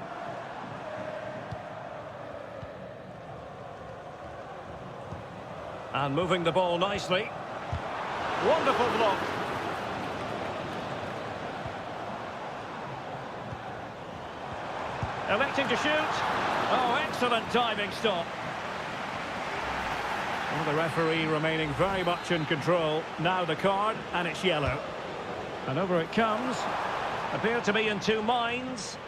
And moving the ball nicely. Wonderful block. Electing to shoot. Oh, excellent diving stop. Well, the referee remaining very much in control. Now the card, and it's yellow. And over it comes. Appear to be in two minds.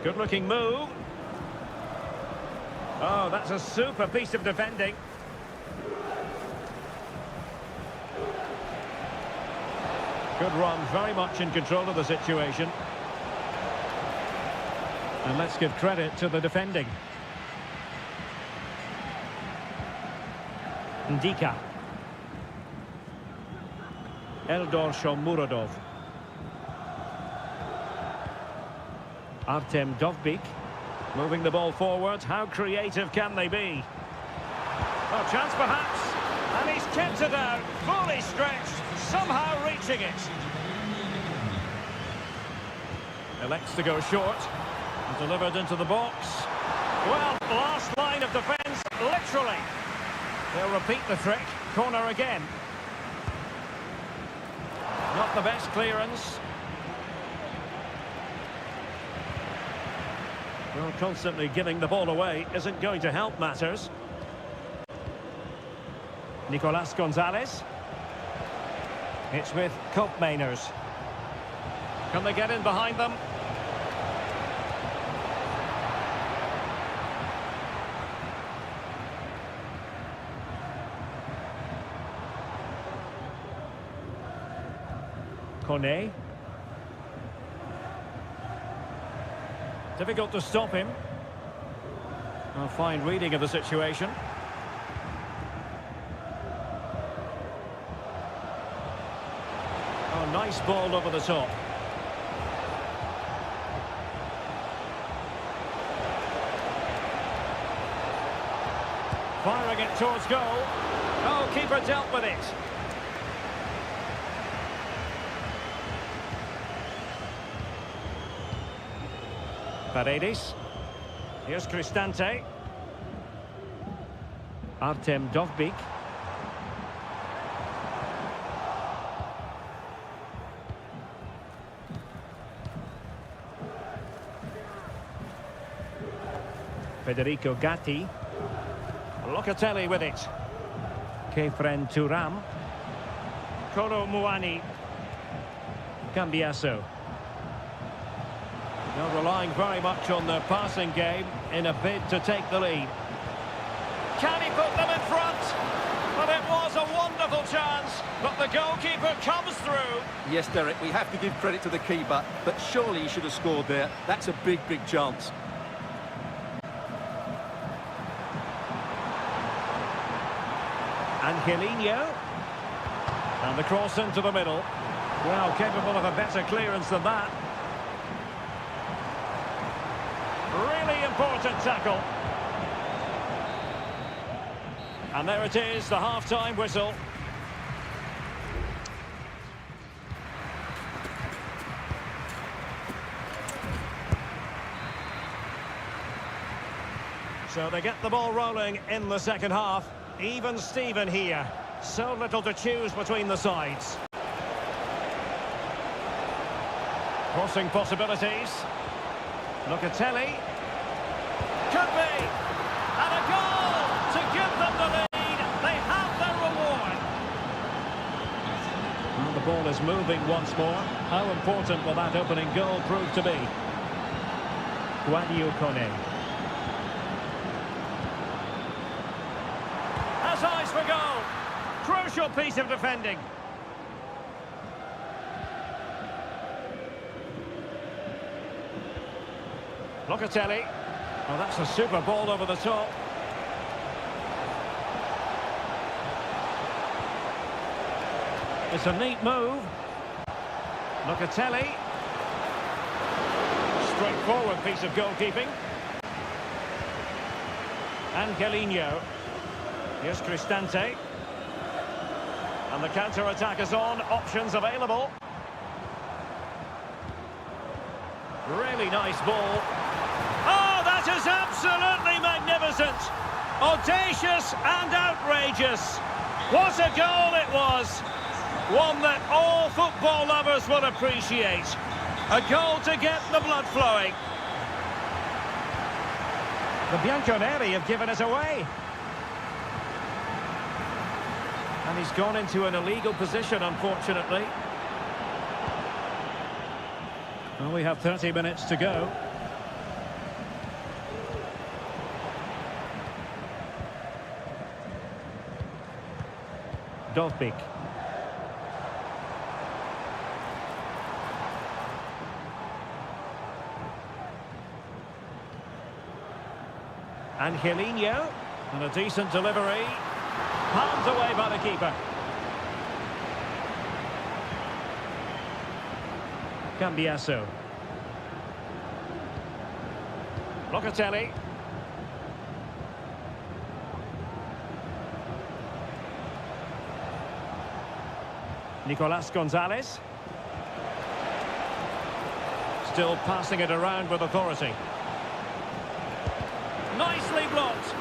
Good-looking move. Oh, that's a super piece of defending. Good run, very much in control of the situation. And let's give credit to the defending. Ndika. Eldor Shomurodov. Artem Dovbyk. Moving the ball forward. How creative can they be? Oh, chance perhaps. And he's kept it out. Fully stretched. Somehow reaching it. Elects to go short. And delivered into the box. Well, last line of defence, literally. They'll repeat the trick. Corner again. Not the best clearance. Well, constantly giving the ball away isn't going to help matters. Nicolas Gonzalez. It's with Koopmeiners. Can they get in behind them? Kone. Difficult to stop him. A fine reading of the situation. Oh, nice ball over the top. Firing it towards goal. Oh, keeper dealt with it. Paredes. Here's Cristante. Artem Dovbyk. Federico Gatti. Locatelli with it. Kefren Turam. Kolo Muani. Cambiasso. They're relying very much on their passing game in a bid to take the lead. Can he put them in front? But it was a wonderful chance, but the goalkeeper comes through. Yes, Derek, we have to give credit to the keeper, but surely he should have scored there. That's a big, big chance. Angelino. And the cross into the middle. Well, capable of a better clearance than that. Really important tackle. And there it is, the half-time whistle. So they get the ball rolling in the second half. Even Steven here. So little to choose between the sides. Crossing possibilities. Locatelli. Could be. ball is moving once more. How important will that opening goal prove to be? Guadio Kone. Has eyes for goal. Crucial piece of defending. Locatelli. Oh, that's a super ball over the top. It's a neat move. Locatelli. Straightforward piece of goalkeeping. Angelino. Here's Cristante. And the counter-attack is on. Options available. Really nice ball. Oh, that is absolutely magnificent. Audacious and outrageous. What a goal it was. One that all football lovers will appreciate. A goal to get the blood flowing. The Bianconeri have given it away. And he's gone into an illegal position, unfortunately. Well, we have 30 minutes to go. Dovbik. Angelino, and a decent delivery. Palmed away by the keeper. Cambiasso. Locatelli. Nicolas Gonzalez. Still passing it around with authority. Nicely blocked.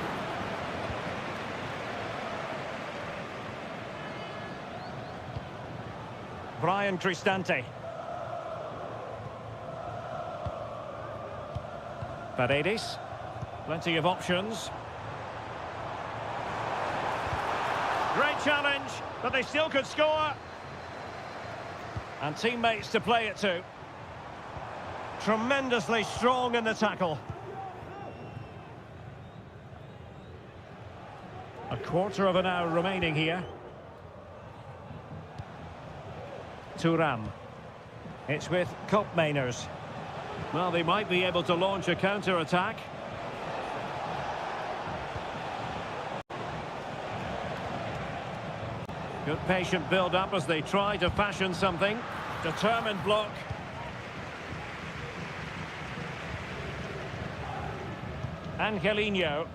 Brian Cristante. Paredes. Plenty of options. Great challenge, but they still could score. And teammates to play it to. Tremendously strong in the tackle. A quarter of an hour remaining here. Thuram. It's with Koopmeiners. Well, they might be able to launch a counter-attack. Good patient build-up as they try to fashion something. Determined block. Angelino.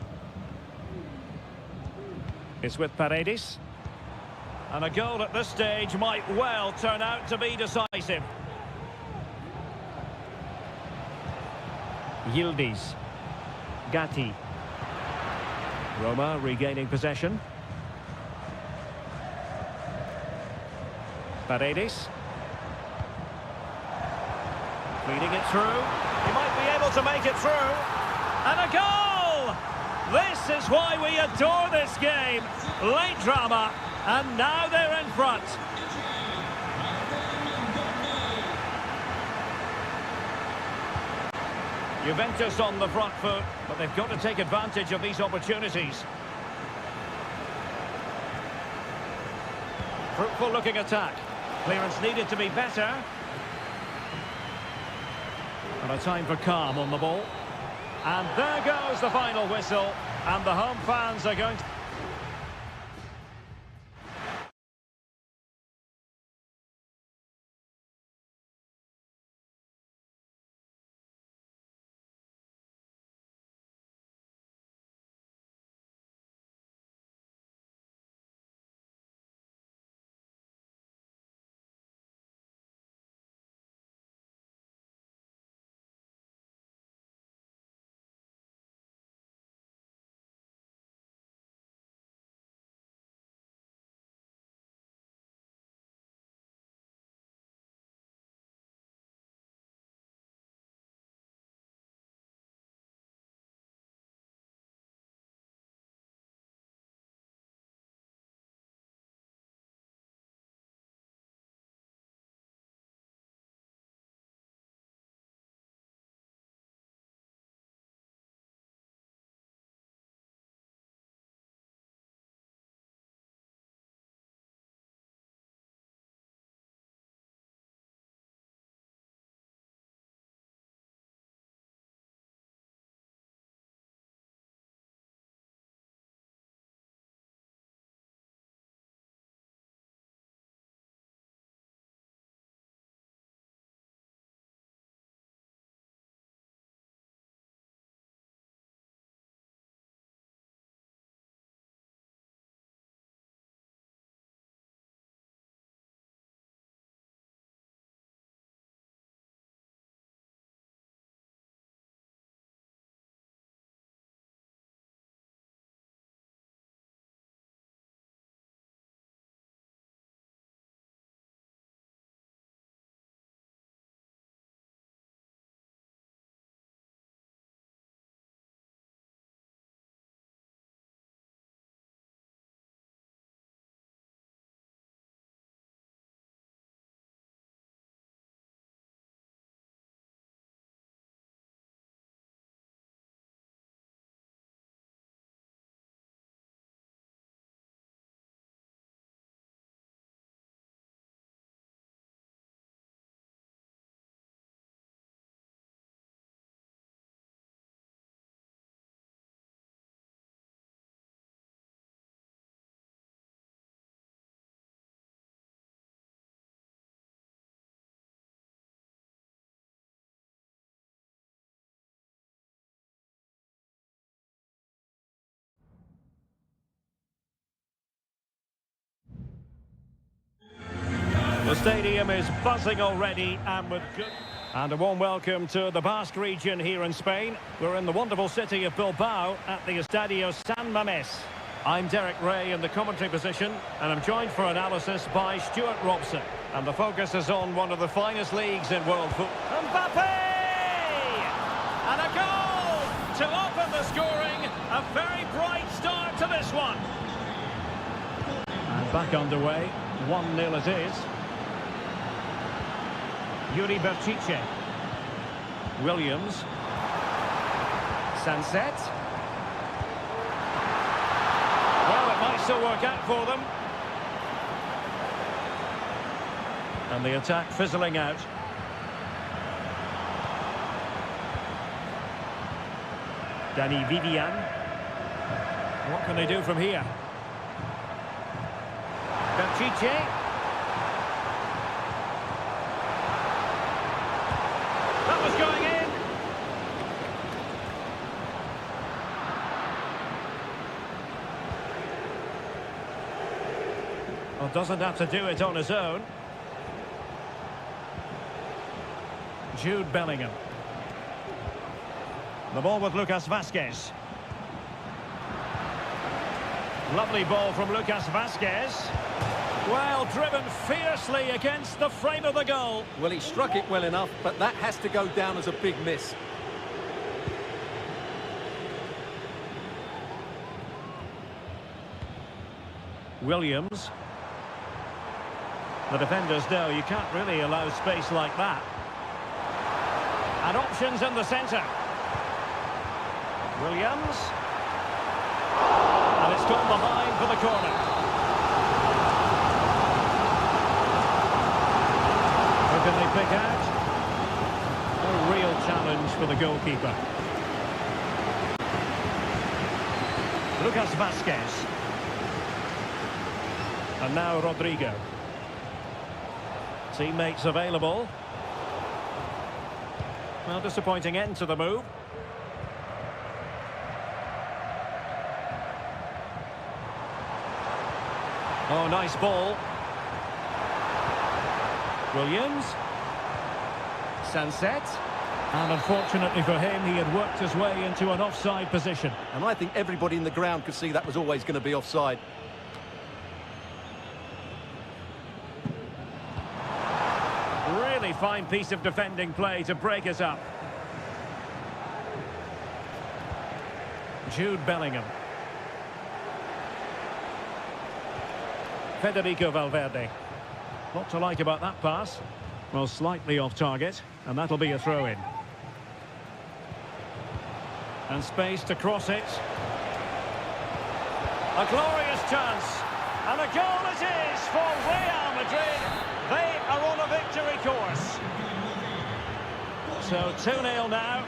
It's with Paredes. And a goal at this stage might well turn out to be decisive. Yildiz. Gatti. Roma regaining possession. Paredes. Feeding it through. He might be able to make it through. And a goal! This is why we adore this game. Late drama. And now they're in front. Juventus on the front foot, but they've got to take advantage of these opportunities. Fruitful looking attack. Clearance needed to be better. And a time for calm on the ball. And there goes the final whistle. And the home fans are going to... The stadium is buzzing already and with good... And a warm welcome to the Basque region here in Spain. We're in the wonderful city of Bilbao at the Estadio San Mamés. I'm Derek Ray in the commentary position, and I'm joined for analysis by Stuart Robson. And the focus is on one of the finest leagues in world football. Mbappe! And a goal to open the scoring. A very bright start to this one. And back underway. 1-0 it is. Yuri Berchiche. Williams. Sunset. Well, it might still work out for them. And the attack fizzling out. Danny Vivian. What can they do from here? Berchiche. That was going in. Well, doesn't have to do it on his own. Jude Bellingham. The ball with Lucas Vazquez. Lovely ball from Lucas Vazquez. Well, driven fiercely against the frame of the goal. Well, he struck it well enough, but that has to go down as a big miss. Williams. The defenders know you can't really allow space like that. And options in the centre. Williams. And it's gone behind for the corner. Who can they pick out? A real challenge for the goalkeeper. Lucas Vazquez. And now Rodrigo. Teammates available. Well, disappointing end to the move. Oh, nice ball. Williams. Sunset. And unfortunately for him, he had worked his way into an offside position. And I think everybody in the ground could see that was always going to be offside. Really fine piece of defending play to break us up. Jude Bellingham. Federico Valverde. What to like about that pass? Well, slightly off target, and that'll be a throw-in. And space to cross it. A glorious chance. And a goal it is for Real Madrid. They are on a victory course. So 2-0 now.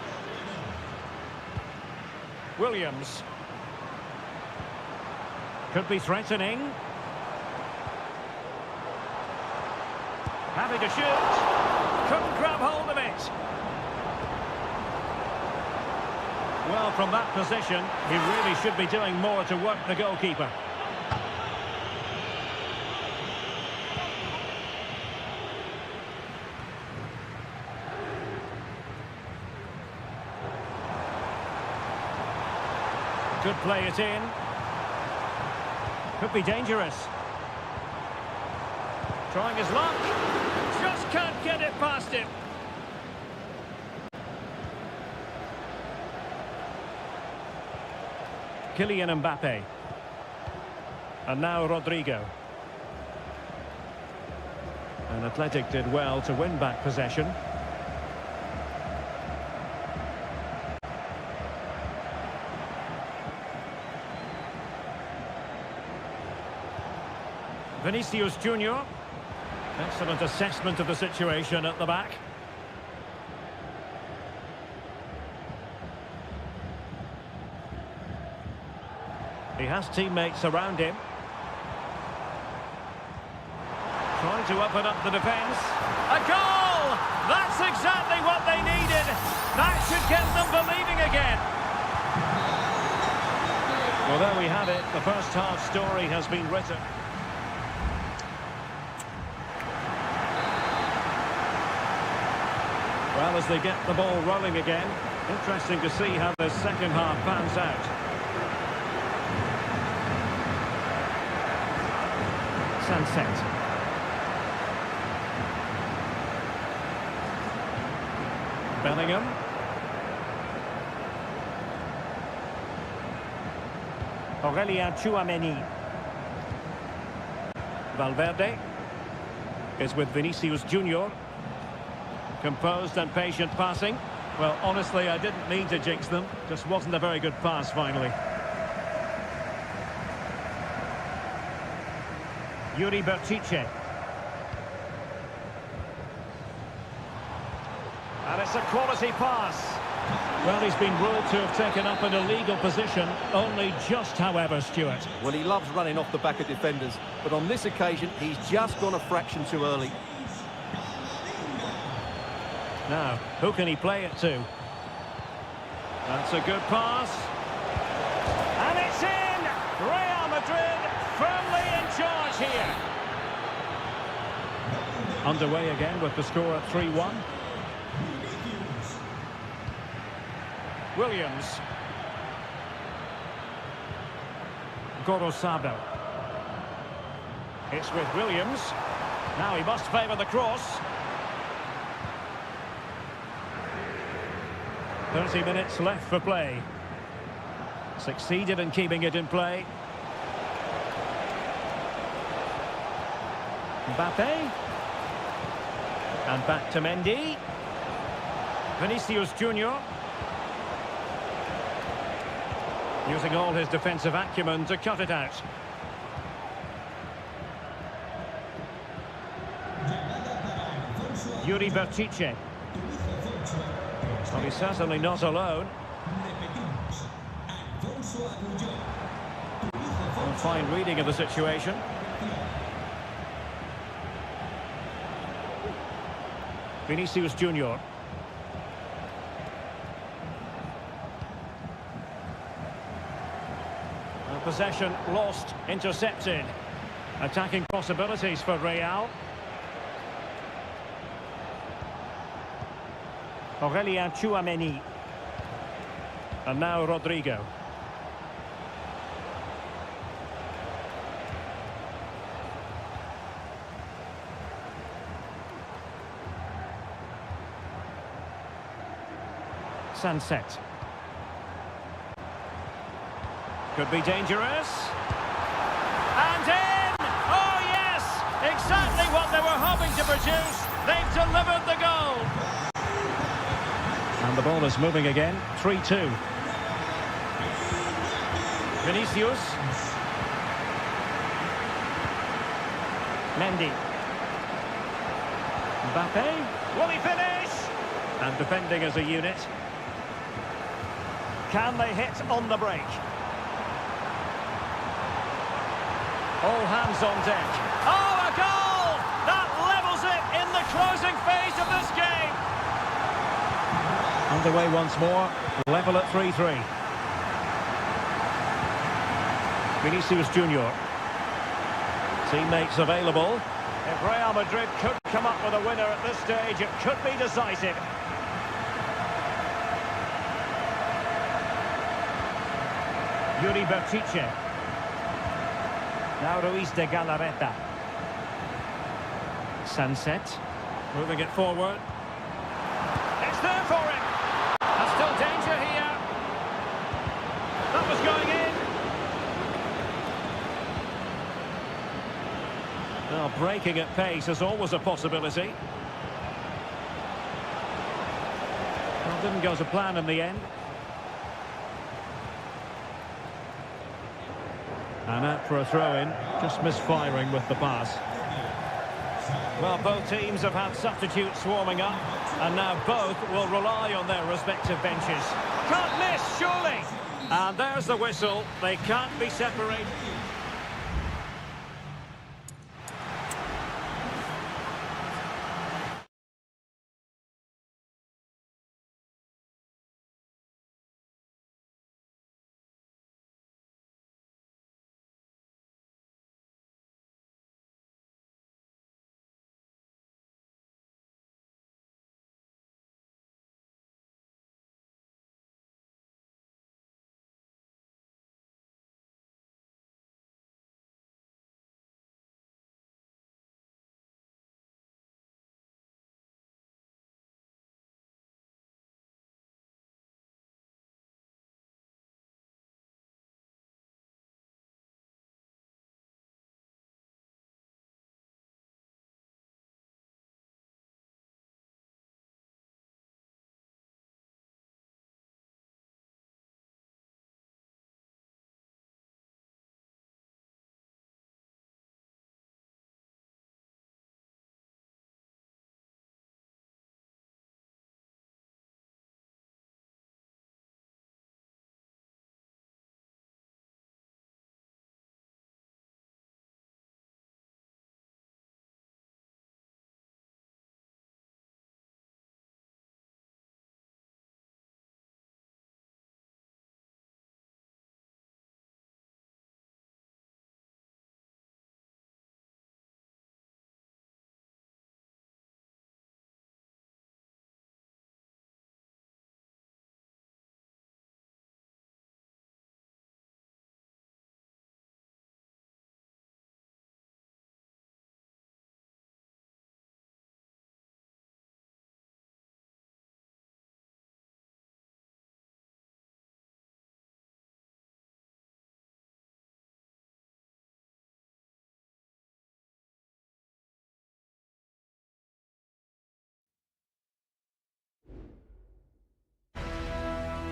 Williams. Could be threatening. Having to shoot. Couldn't grab hold of it. Well, from that position, he really should be doing more to work the goalkeeper. Could play it in. Could be dangerous. Trying his luck. Just can't get it past him. Kylian Mbappe. And now Rodrigo. And Athletic did well to win back possession. Vinicius Junior. Excellent assessment of the situation at the back. He has teammates around him. Trying to open up the defence. A goal! That's exactly what they needed. That should get them believing again. Well, there we have it. The first half story has been written. Well, as they get the ball rolling again, interesting to see how the second half pans out. Sunset. Bellingham. Aurelien Tchouameni. Valverde is with Vinicius Junior. Composed and patient passing. Well, honestly, I didn't mean to jinx them. Just wasn't a very good pass, finally. Yuri Bertice. And it's a quality pass. Well, he's been ruled to have taken up an illegal position. Only just, however, Stuart. Well, he loves running off the back of defenders, but on this occasion, he's just gone a fraction too early. Now, who can he play it to? That's a good pass. And it's in! Real Madrid firmly in charge here. Underway again with the score at 3-1. Williams. Gorosabel. It's with Williams. Now he must favour the cross. 30 minutes left for play. Succeeded in keeping it in play. Mbappe. And back to Mendy. Vinicius Junior. Using all his defensive acumen to cut it out. Yuri Bertice. Well, he's certainly not alone. A fine reading of the situation. Vinicius Junior. Possession lost, intercepted. Attacking possibilities for Real. Aurelien Tchouameni. And now Rodrigo. Sunset. Could be dangerous. And in! Oh, yes! Exactly what they were hoping to produce. They've delivered the goal. And the ball is moving again. 3-2. Vinicius. Mendy. Mbappe. Will he finish? And defending as a unit. Can they hit on the break? All hands on deck. Oh, a goal! That levels it in the closing phase of this game. Underway once more. Level at 3-3. Vinicius Junior. Teammates available. If Real Madrid could come up with a winner at this stage, it could be decisive. Yuri Bertice. Now Ruiz de Galarreta. Sunset. Moving it forward. It's there for him. There's still danger here. That was going in. Well, breaking at pace is always a possibility. Well, didn't go to plan in the end. And out for a throw-in, just misfiring with the pass. Well, both teams have had substitutes warming up, and now both will rely on their respective benches. Can't miss, surely! And there's the whistle. They can't be separated.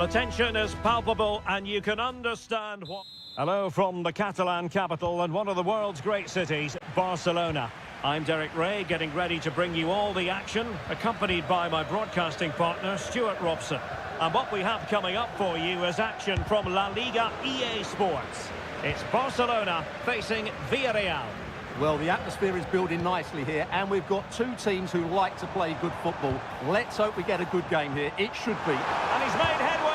The tension is palpable and you can understand what... Hello from the Catalan capital and one of the world's great cities, Barcelona. I'm Derek Ray, getting ready to bring you all the action, accompanied by my broadcasting partner, Stuart Robson. And what we have coming up for you is action from La Liga EA Sports. It's Barcelona facing Villarreal. Well, the atmosphere is building nicely here, and we've got two teams who like to play good football. Let's hope we get a good game here. It should be. And he's made headway.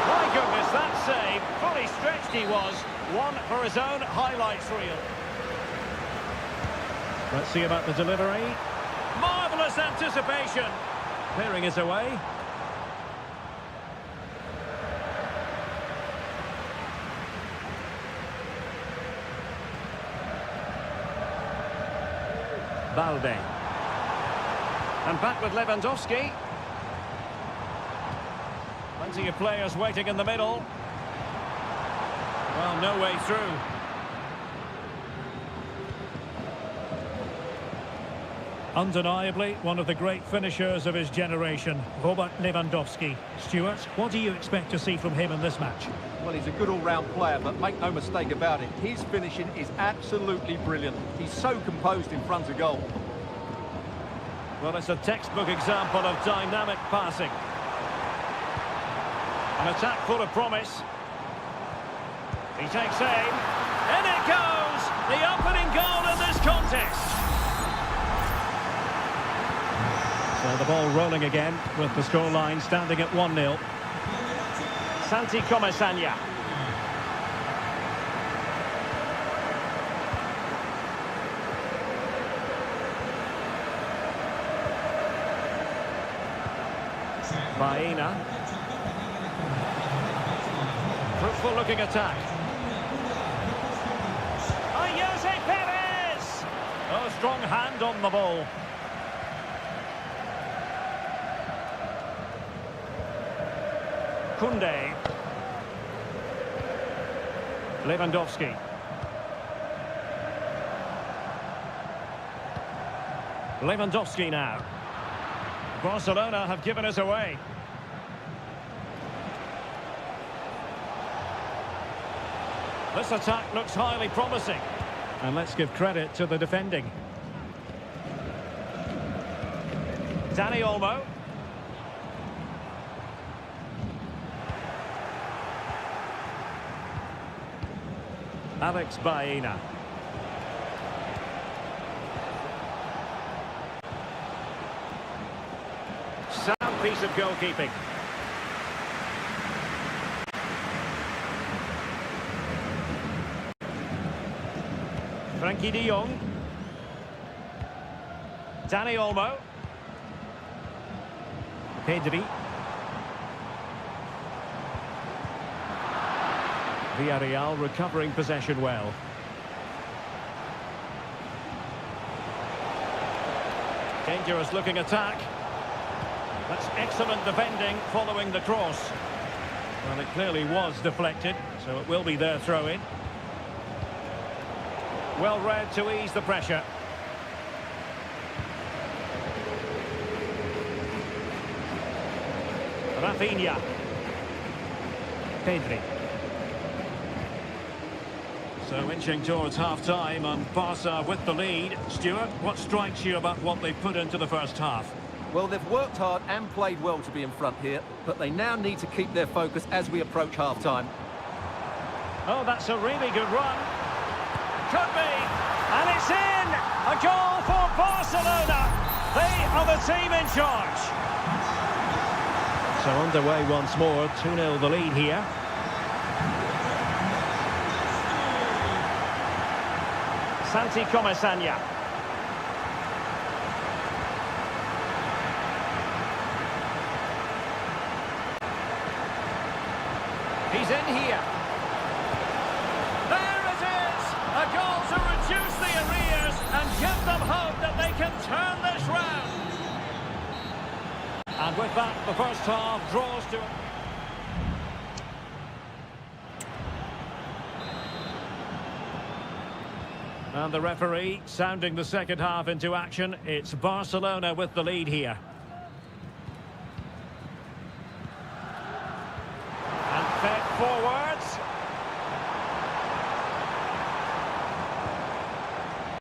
My goodness, that save. Fully stretched he was. One for his own highlights reel. Let's see about the delivery. Marvellous anticipation. Clearing it away. Balde. And back with Lewandowski. Plenty of players waiting in the middle. Well, no way through. Undeniably, one of the great finishers of his generation, Robert Lewandowski. Stuart, what do you expect to see from him in this match? Well, he's a good all-round player, but make no mistake about it, his finishing is absolutely brilliant. He's so composed in front of goal. Well, it's a textbook example of dynamic passing. An attack full of promise. He takes aim. In it goes! The opening goal in this contest. So the ball rolling again with the scoreline standing at 1-0. Santi Comesaña. Baena. Fruitful looking attack. Jose Perez! Oh, strong hand on the ball. Kunde. Lewandowski. Lewandowski now. Barcelona have given us away. This attack looks highly promising. And let's give credit to the defending. Dani Olmo. Alex Baena. Sound piece of goalkeeping. Frankie de Jong. Dani Olmo. Pedri. Villarreal recovering possession well. Dangerous looking attack. That's excellent defending following the cross. Well, it clearly was deflected, so it will be their throw-in. Well read to ease the pressure. Rafinha. Pedri. So inching towards half-time and Barca with the lead. Stuart, what strikes you about what they've put into the first half? Well, they've worked hard and played well to be in front here, but they now need to keep their focus as we approach half-time. Oh, that's a really good run. Could be. And it's in! A goal for Barcelona. They are the team in charge. So underway once more. 2-0 the lead here. Santi Comesaña. He's in here. There it is! A goal to reduce the arrears and give them hope that they can turn this round. And with that, the first half draws to... And the referee sounding the second half into action. It's Barcelona with the lead here.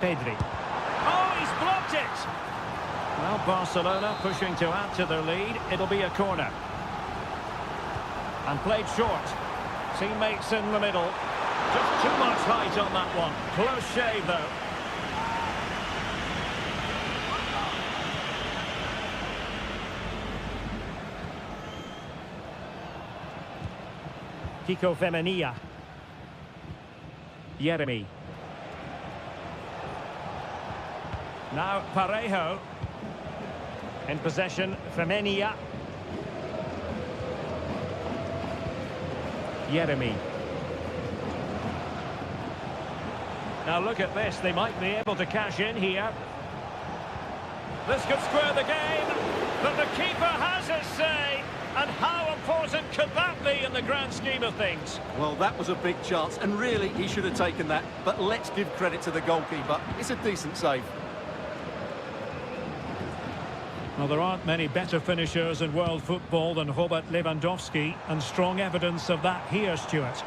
Pedri. Oh, he's blocked it! Well, Barcelona pushing to add to their lead. It'll be a corner. And played short. Teammates in the middle. Just too much height on that one. Close shave, though. Kiko Femenia. Jeremy. Now Parejo. In possession, Femenia. Jeremy. Now look at this, they might be able to cash in here. This could square the game, but the keeper has his say. And how important could that be in the grand scheme of things? Well, that was a big chance, and really he should have taken that. But let's give credit to the goalkeeper. It's a decent save. Well, there aren't many better finishers in world football than Robert Lewandowski, and strong evidence of that here, Stuart.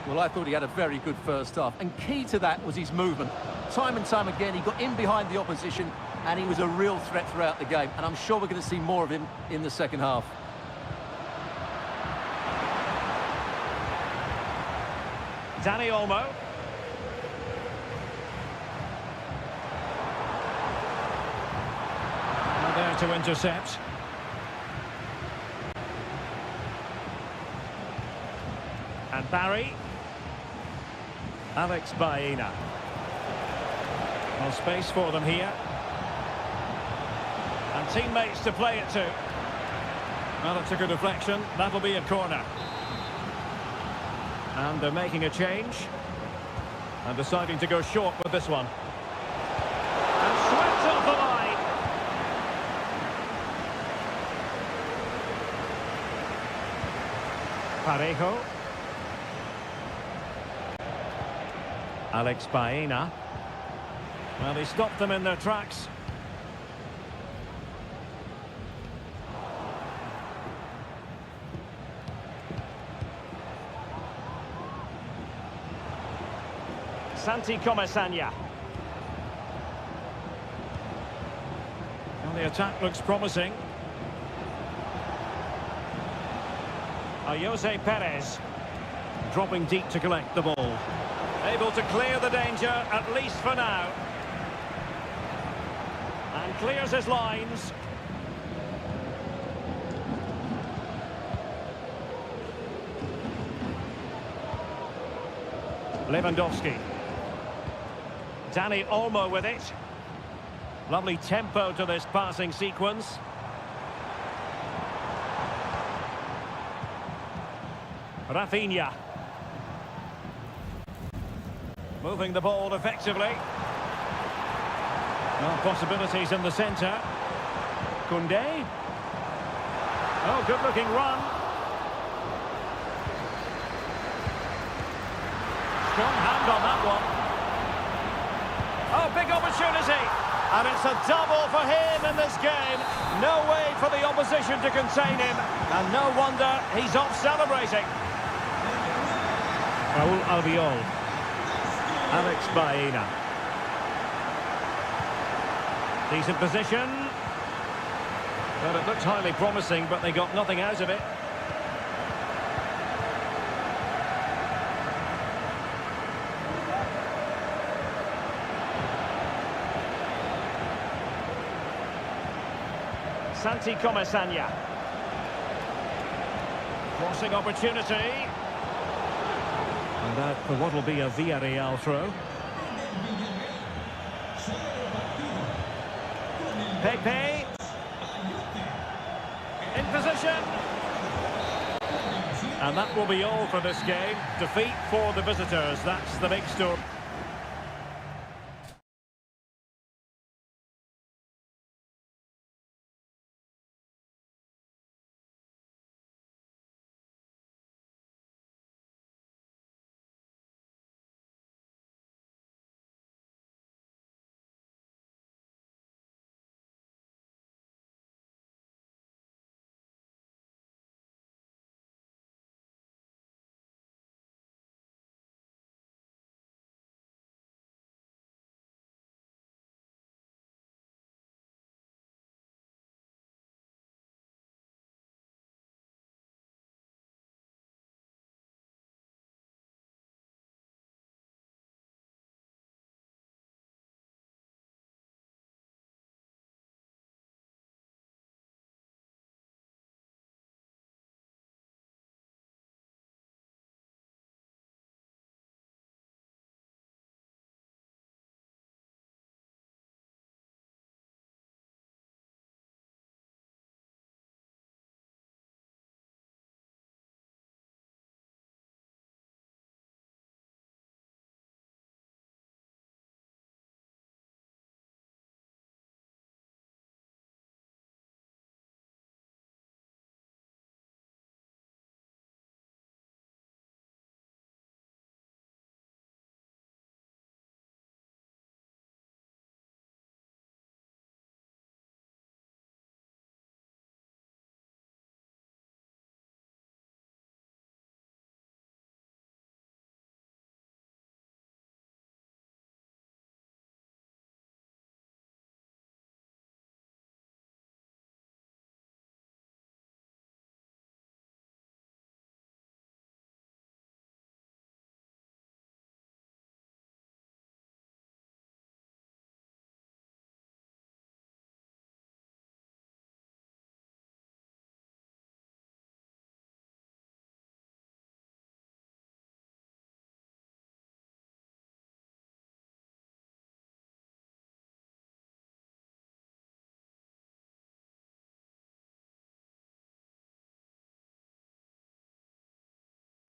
Well, I thought he had a very good first half, and key to that was his movement. Time and time again, he got in behind the opposition, and he was a real threat throughout the game, and I'm sure we're going to see more of him in the second half. Dani Olmo. And there to intercept. And Barry. Alex Baena. Well, space for them here. And teammates to play it to. Well, it's a good deflection. That'll be a corner. And they're making a change. And deciding to go short with this one. And swept off the line. Parejo. Alex Baena. Well, he stopped them in their tracks. Santi Comesaña. Well, the attack looks promising. Jose Perez. Dropping deep to collect the ball. Able to clear the danger, at least for now. And clears his lines. Lewandowski. Dani Olmo with it. Lovely tempo to this passing sequence. Rafinha. Moving the ball effectively. Well, possibilities in the centre. Koundé. Oh, good-looking run. Strong hand on that one. Oh, big opportunity. And it's a double for him in this game. No way for the opposition to contain him. And no wonder he's off celebrating. Raul Albiol. Alex Baena. Decent position. Well, it looked highly promising, but they got nothing out of it. Santi Comesaña. Crossing opportunity. And that for what will be a Villarreal throw. Pepe. In position. And that will be all for this game. Defeat for the visitors. That's the big story.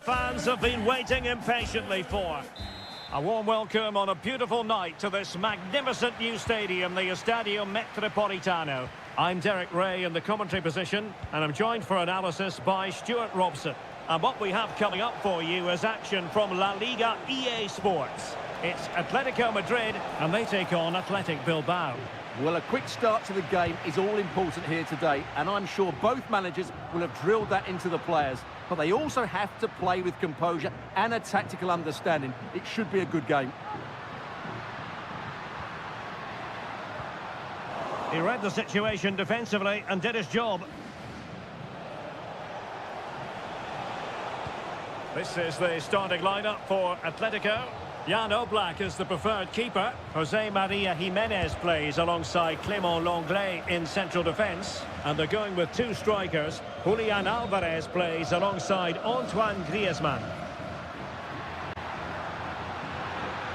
Fans have been waiting impatiently for. A warm welcome on a beautiful night to this magnificent new stadium, the Estadio Metropolitano. I'm Derek Ray in the commentary position, and I'm joined for analysis by Stuart Robson. And what we have coming up for you is action from La Liga EA Sports. It's Atletico Madrid, and they take on Athletic Bilbao. Well, a quick start to the game is all important here today, and I'm sure both managers will have drilled that into the players. But they also have to play with composure and a tactical understanding. It should be a good game. He read the situation defensively and did his job. This is the starting lineup for Atletico. Jan Oblak is the preferred keeper. Jose Maria Jimenez plays alongside Clément Lenglet in central defence. And they're going with two strikers. Julian Alvarez plays alongside Antoine Griezmann.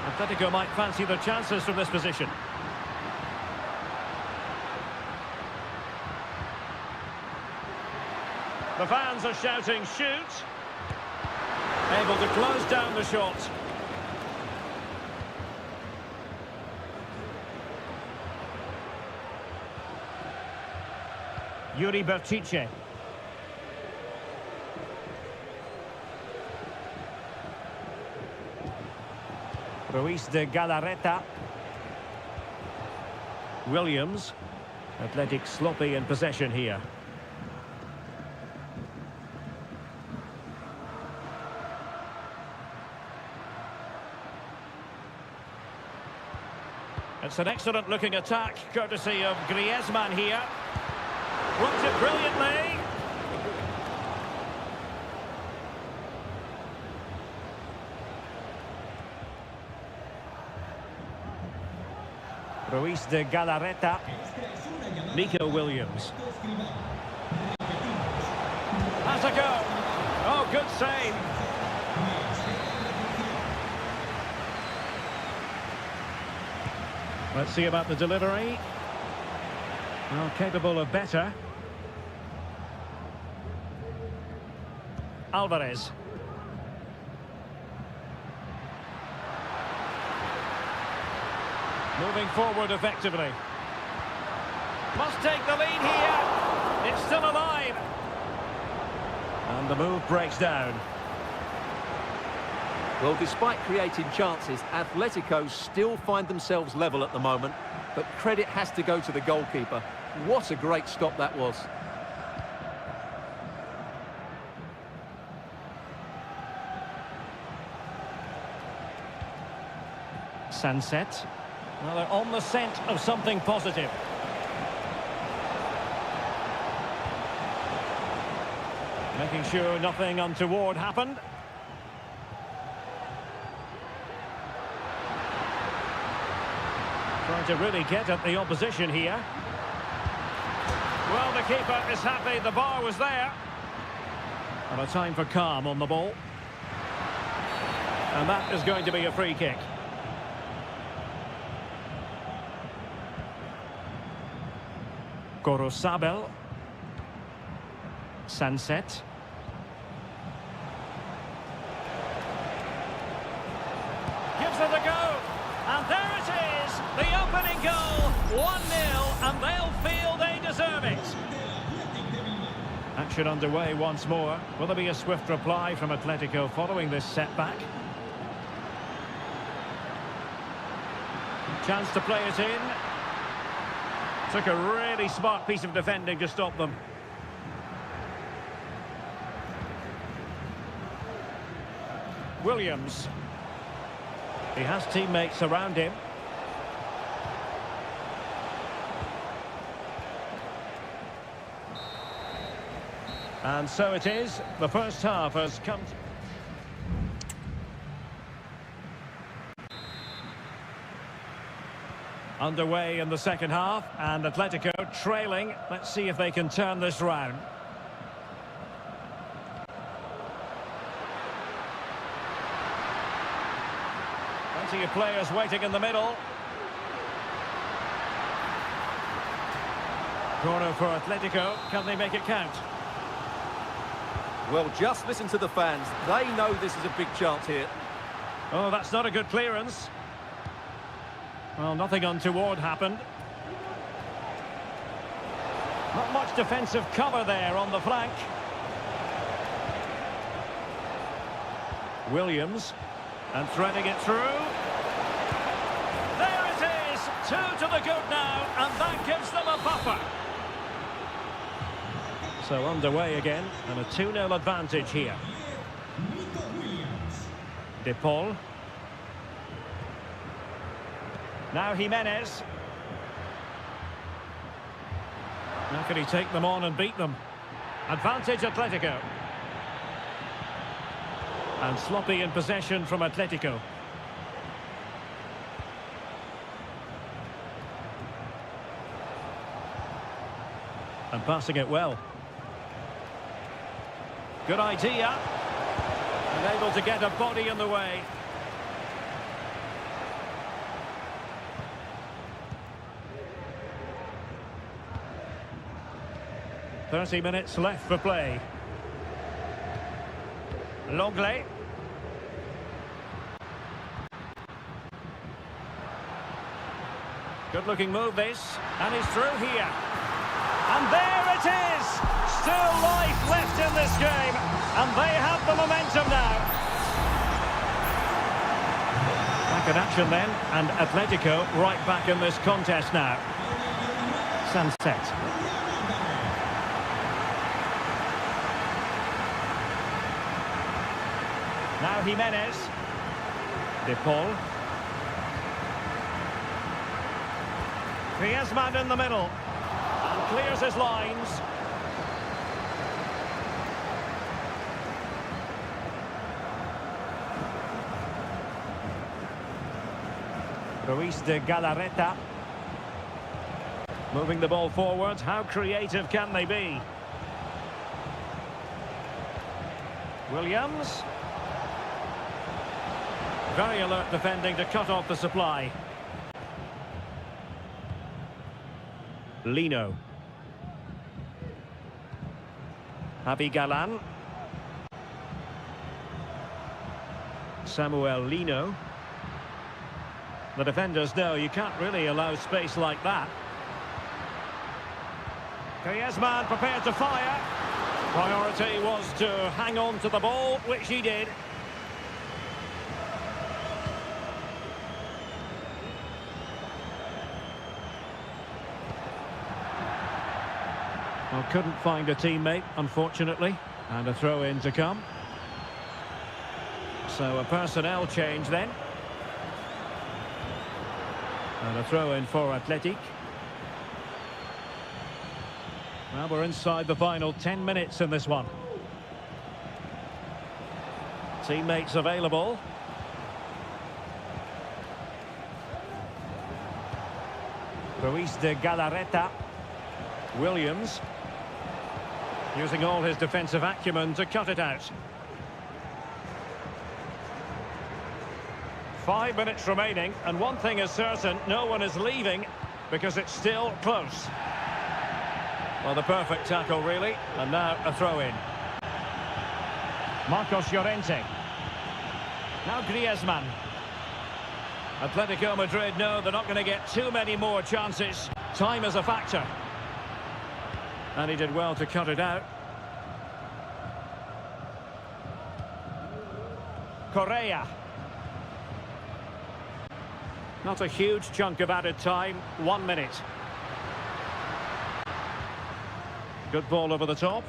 Atletico might fancy their chances from this position. The fans are shouting, shoot! Able to close down the shot. Yuri Bertice. Ruiz de Galarreta. Williams. Athletic sloppy in possession here. It's an excellent looking attack, courtesy of Griezmann here. Runs it brilliantly. Ruiz de Galarreta. Nico Williams. Has a go. Oh, good save. Let's see about the delivery. Well, capable of better. Alvarez. Moving forward effectively. Must take the lead here. It's still alive. And the move breaks down. Well, despite creating chances, Atletico still find themselves level at the moment. But credit has to go to the goalkeeper. What a great stop that was. Sunset. Well, they're on the scent of something positive. Making sure nothing untoward happened. Trying to really get at the opposition here. Well, the keeper is happy the bar was there. And a time for calm on the ball. And that is going to be a free kick. Gorosabel. Sunset. Gives it a go. And there it is. The opening goal. 1-0. And they'll feel they deserve it. Action underway once more. Will there be a swift reply from Atletico following this setback? Chance to play it in. Took a really smart piece of defending to stop them. Williams. He has teammates around him. And so it is. The first half has come to... Underway in the second half, and Atletico trailing. Let's see if they can turn this round. Plenty of players waiting in the middle. Corner for Atletico. Can they make it count? Well, just listen to the fans. They know this is a big chance here. Oh, that's not a good clearance. Well, nothing untoward happened. Not much defensive cover there on the flank. Williams, and threading it through. There it is! 2 to the good now, and that gives them a buffer. So underway again, and a 2-0 advantage here. De Paul. Now Jimenez. How can he take them on and beat them? Advantage Atletico. And sloppy in possession from Atletico. And passing it well. Good idea. And able to get a body in the way. "30 minutes left for play. Longley. Good-looking move this, and he's through here. And there it is! Still life left in this game, and they have the momentum now. Back in action then, and Atletico right back in this contest now. Sunset. Now Jimenez. De Paul. Griezmann in the middle. And clears his lines. Ruiz de Galarreta. Moving the ball forward. How creative can they be? Williams. Very alert defending to cut off the supply. Lino. Javi Galan. Samuel Lino. The defenders know you can't really allow space like that. Griezmann prepared to fire. Priority was to hang on to the ball, which he did. Well, couldn't find a teammate, unfortunately, and a throw-in to come. So a personnel change then. And a throw-in for Athletic. Well, we're inside the final 10 minutes in this one. Teammates available. Ruiz de Galarreta. Williams. Using all his defensive acumen to cut it out. 5 minutes remaining, and one thing is certain, no one is leaving because it's still close. Well, the perfect tackle, really, and now a throw-in. Marcos Llorente. Now Griezmann. Atletico Madrid know they're not going to get too many more chances. Time is a factor. And he did well to cut it out. Correa. Not a huge chunk of added time. 1 minute. Good ball over the top.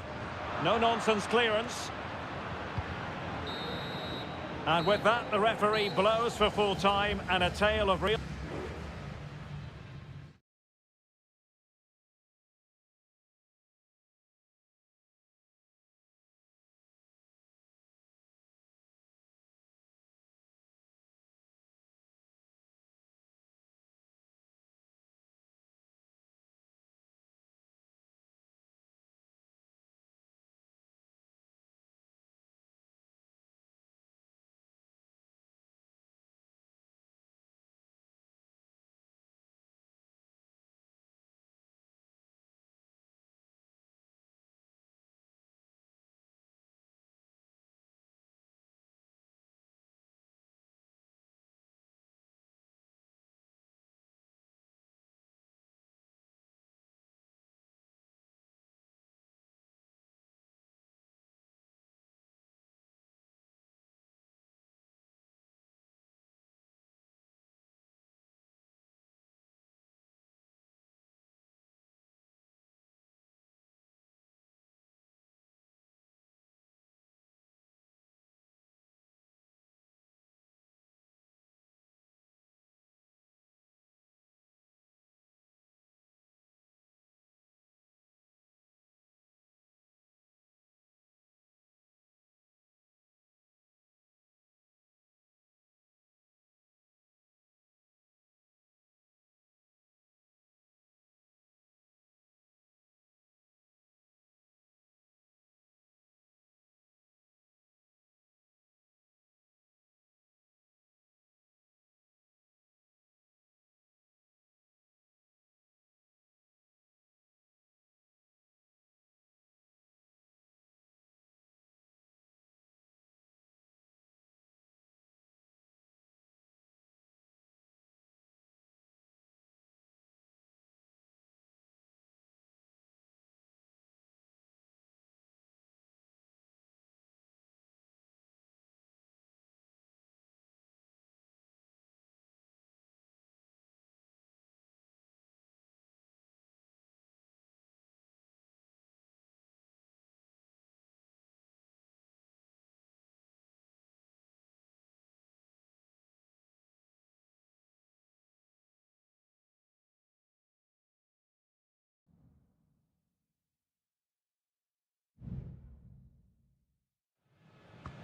No-nonsense clearance. And with that, the referee blows for full time and a tale of real...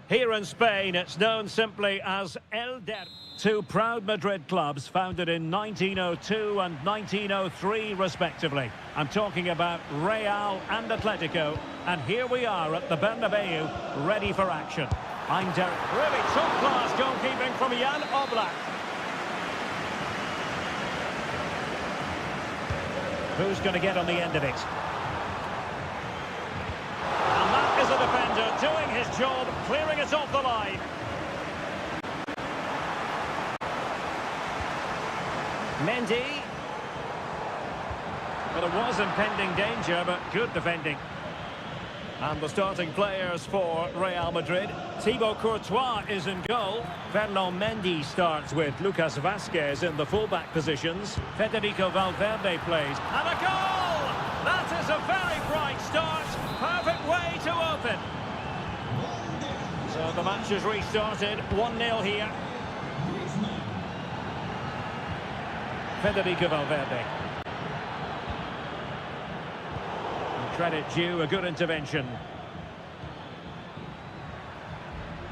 Here in Spain, it's known simply as El Derby. Two proud Madrid clubs founded in 1902 and 1903, respectively. I'm talking about Real and Atletico. And here we are at the Bernabeu, ready for action. I'm Derek. Really top-class goalkeeping from Jan Oblak. Who's going to get on the end of it? And that is a defender doing his job, clearing it off the line. Mendy. Well, it was impending danger, but good defending. And the starting players for Real Madrid. Thibaut Courtois is in goal. Ferland Mendy starts with Lucas Vazquez in the fullback positions. Federico Valverde plays. And a goal! That is a very bright start. Perfect way to open. So the match is restarted. 1-0 here. Federico Valverde. Credit due, a good intervention.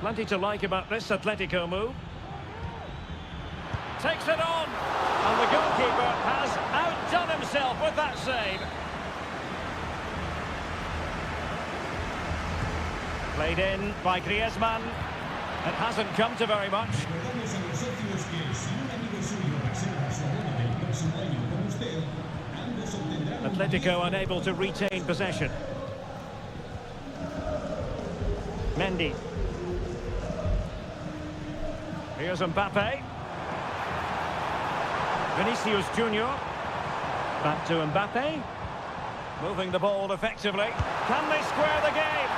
Plenty to like about this Atletico move. Takes it on. And the goalkeeper has outdone himself with that save. Played in by Griezmann. It hasn't come to very much. Atletico unable to retain possession. Mendy. Here's Mbappe. Vinicius Junior. Back to Mbappe. Moving the ball effectively. Can they square the game?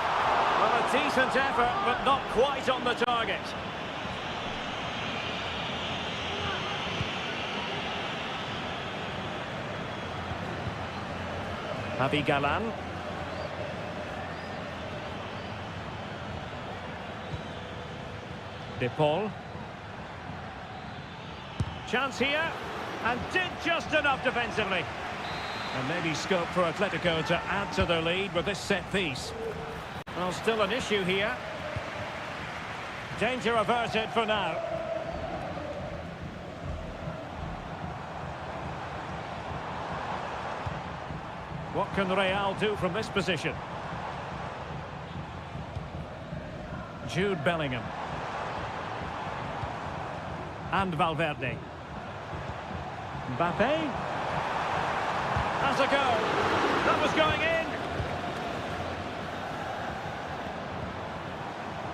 Well, a decent effort, but not quite on the target. Javi Galan. De Paul. Chance here, and did just enough defensively. And maybe scope for Atletico to add to their lead with this set piece. Well, still an issue here. Danger averted for now. What can Real do from this position? Jude Bellingham. And Valverde. Mbappe. Has a go. That was going in.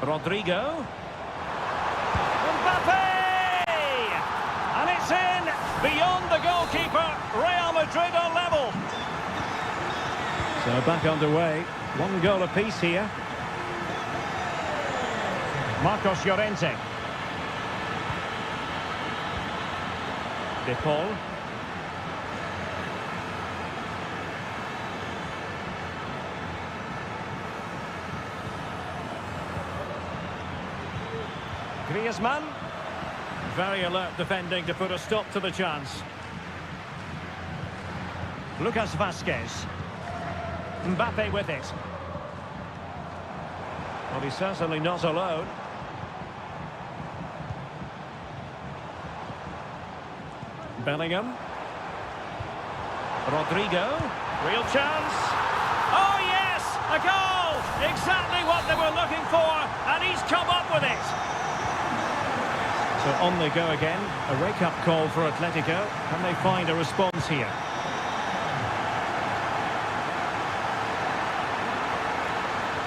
Rodrigo. Mbappe! And it's in. Beyond the goalkeeper. Real Madrid are level. So back underway. One goal apiece here. Marcos Llorente. De Paul. Griezmann. Very alert defending to put a stop to the chance. Lucas Vazquez. Mbappe with it. Well, he's certainly not alone. Bellingham. Rodrigo. Real chance. Oh, yes! A goal! Exactly what they were looking for, and he's come up with it. So on they go again. A wake-up call for Atletico. Can they find a response here?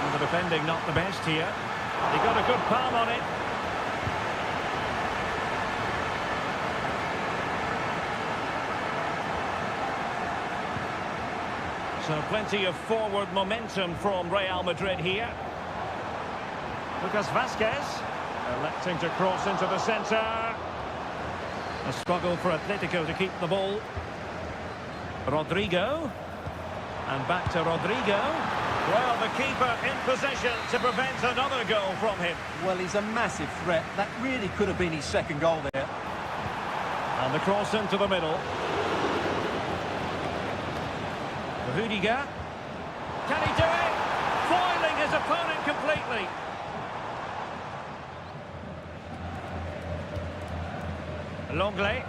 And the defending not the best here. He got a good palm on it. So plenty of forward momentum from Real Madrid here. Lucas Vazquez electing to cross into the centre. A struggle for Atletico to keep the ball. Rodrigo. And back to Rodrigo. Well, the keeper in possession to prevent another goal from him. Well, he's a massive threat. That really could have been his second goal there. And the cross into the middle. Rudiger. Can he do it? Foiling his opponent completely. Longley.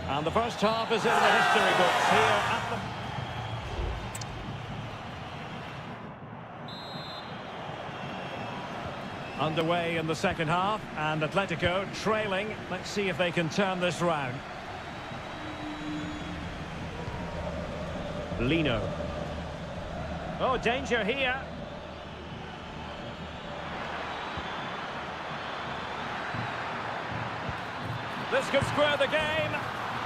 And the first half is in the history books here at the... Underway in the second half, and Atletico trailing. Let's see if they can turn this round. Lino. Oh, danger here. This could square the game,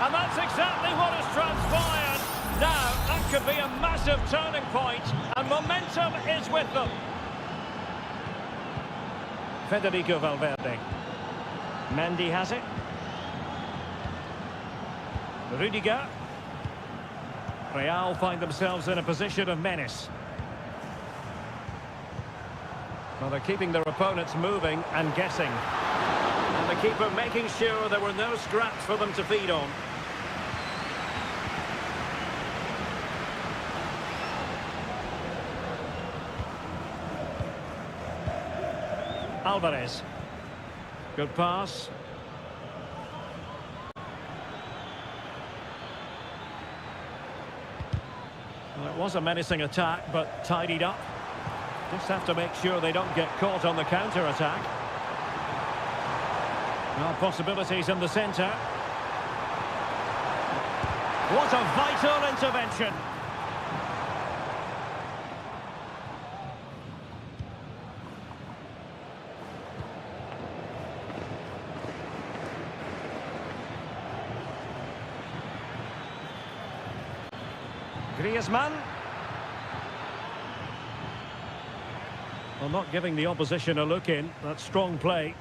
and that's exactly what has transpired. Now, that could be a massive turning point, and momentum is with them. Federico Valverde. Mendy has it. Rudiger. Real find themselves in a position of menace. Well, they're keeping their opponents moving and guessing. And the keeper making sure there were no scraps for them to feed on. Alvarez. Good pass. Well, it was a menacing attack, but tidied up. Just have to make sure they don't get caught on the counter-attack. Well, possibilities in the centre. What a vital intervention. Griezmann. Well, not giving the opposition a look in. That's strong play.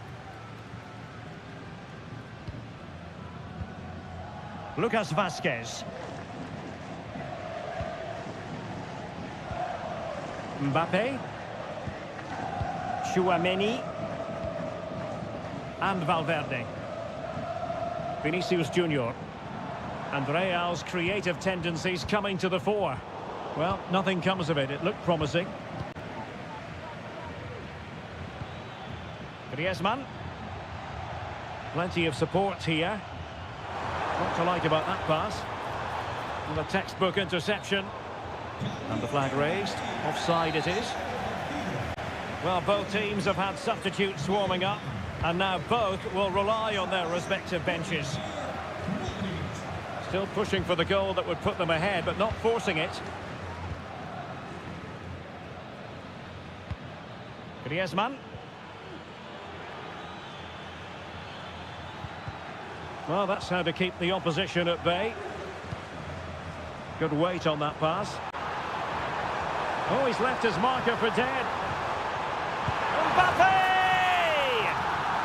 Lucas Vazquez. Mbappe. Tchouaméni. And Valverde. Vinicius Junior. And Real's creative tendencies coming to the fore. Well, nothing comes of it. It looked promising. Griezmann. Plenty of support here. What to like about that pass? And the textbook interception. And the flag raised. Offside it is. Well, both teams have had substitutes swarming up. And now both will rely on their respective benches. Still pushing for the goal that would put them ahead, but not forcing it. Griezmann. Well, that's how to keep the opposition at bay. Good weight on that pass. Oh, he's left his marker for dead. Mbappe!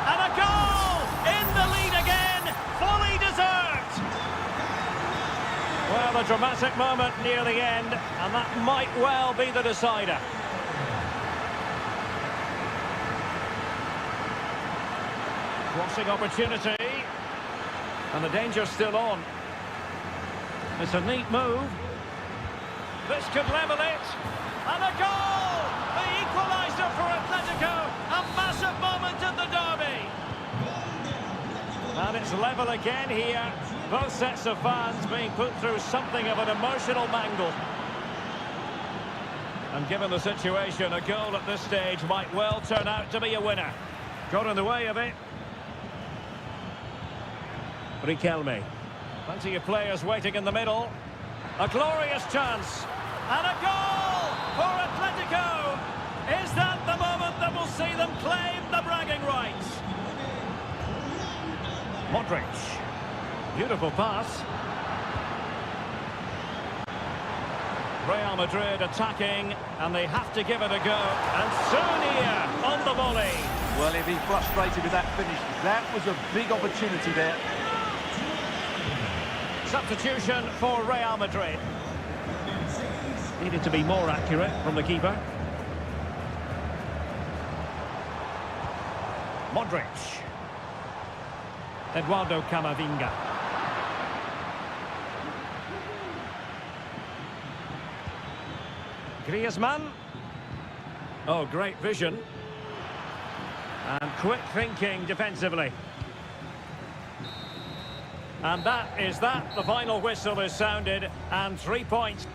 And a goal! In the lead again! Fully deserved! Well, a dramatic moment near the end, and that might well be the decider. Crossing opportunity. And the danger's still on. It's a neat move. This could level it. And a goal! The equaliser for Atletico. A massive moment in the derby. And it's level again here. Both sets of fans being put through something of an emotional mangle. And given the situation, a goal at this stage might well turn out to be a winner. Got in the way of it. Riquelme. Plenty of players waiting in the middle. A glorious chance. And a goal for Atletico. Is that the moment that will see them claim the bragging rights? Modric. Beautiful pass. Real Madrid attacking, and they have to give it a go. And Seria on the volley. Well, he'll be frustrated with that finish. That was a big opportunity there. Substitution for Real Madrid. Needed to be more accurate from the keeper. Modric. Eduardo Camavinga. Griezmann. Oh, great vision. And quick thinking defensively. And that is that. The final whistle is sounded, and 3 points.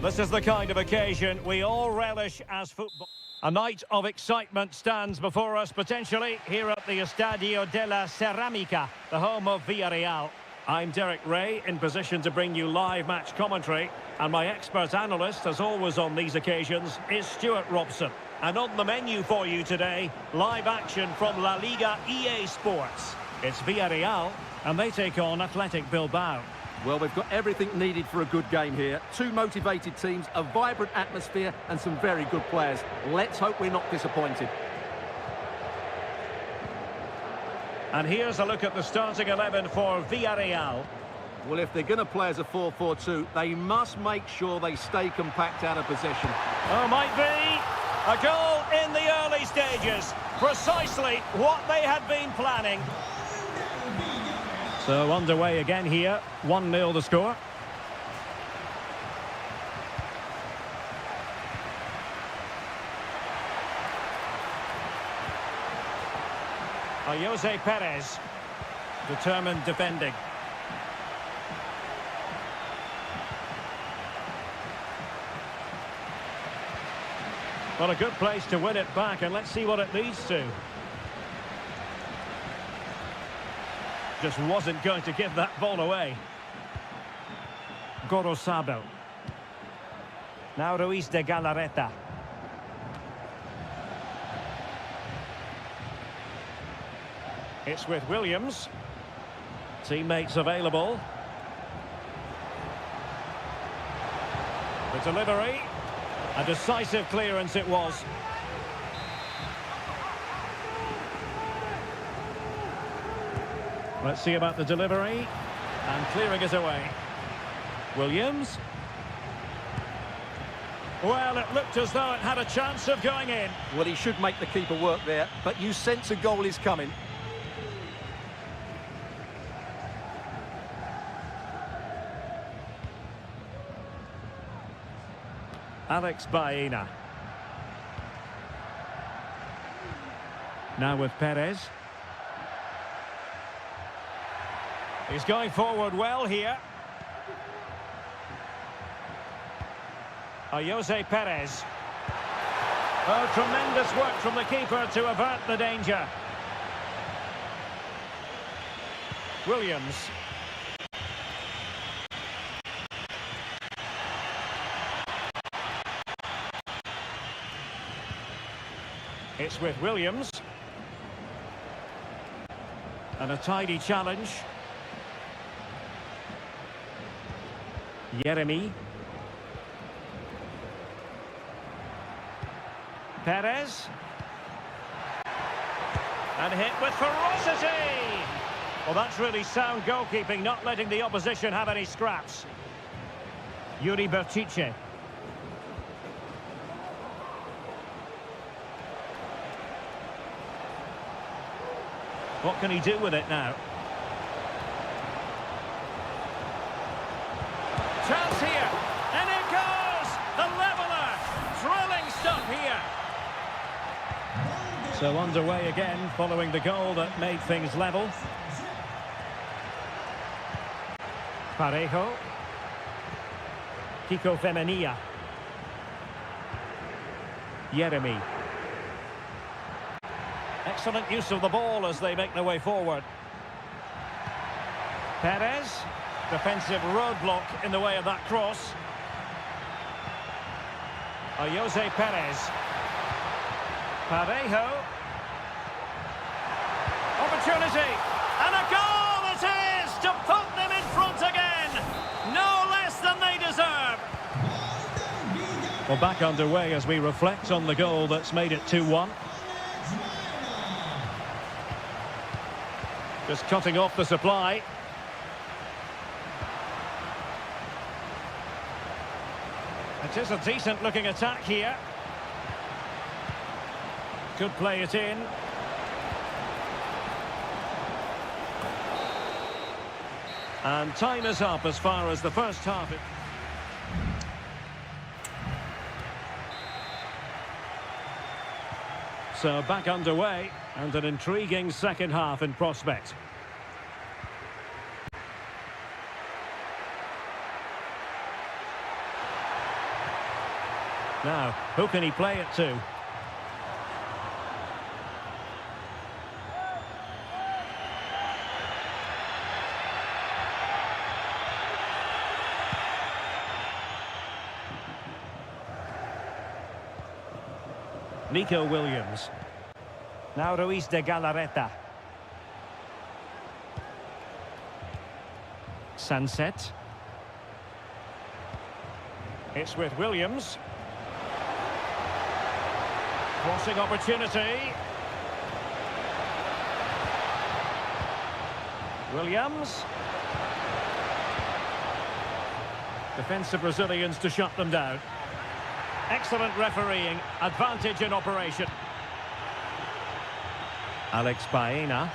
This is the kind of occasion we all relish as football. A night of excitement stands before us, potentially, here at the Estadio de la Ceramica, the home of Villarreal. I'm Derek Ray, in position to bring you live match commentary, and my expert analyst, as always on these occasions, is Stuart Robson. And on the menu for you today, live action from La Liga EA Sports. It's Villarreal, and they take on Athletic Bilbao. Well, we've got everything needed for a good game here. Two motivated teams, a vibrant atmosphere and some very good players. Let's hope we're not disappointed. And here's a look at the starting 11 for Villarreal. Well, if they're going to play as a 4-4-2, they must make sure they stay compact out of possession. Oh, might be a goal in the early stages. Precisely what they had been planning. So underway again here, 1-0 the score. Jose Perez, determined defending. Well, a good place to win it back, and let's see what it leads to. Just wasn't going to give that ball away. Gorosabel. Now Ruiz de Galarreta. It's with Williams. Teammates available. The delivery. A decisive clearance it was. Let's see about the delivery. And clearing it away. Williams. Well, it looked as though it had a chance of going in. Well, he should make the keeper work there, but you sense a goal is coming. Alex Baena. Now with Perez. He's going forward well here. Jose Perez. Oh, tremendous work from the keeper to avert the danger. Williams. It's with Williams. And a tidy challenge. Jeremy. Perez. And hit with ferocity! Well, that's really sound goalkeeping, not letting the opposition have any scraps. Yuri Berchiche. What can he do with it now? Chance here, and it goes! The leveller! Thrilling stuff here. So underway again, following the goal that made things level. Parejo. Kiko Femenia. Jeremy. Excellent use of the ball as they make their way forward. Perez. Defensive roadblock in the way of that cross. Jose Perez. Parejo. Opportunity. And a goal it is to put them in front again. No less than they deserve. Well, back underway as we reflect on the goal that's made it 2-1. Just cutting off the supply. It is a decent-looking attack here. Could play it in. And time is up as far as the first half. So back underway, and an intriguing second half in prospect. Now, who can he play it to? Nico Williams. Now Ruiz de Galarreta. Sunset. It's with Williams. Crossing opportunity. Williams. Defensive Brazilians to shut them down. Excellent refereeing. Advantage in operation. Alex Baena.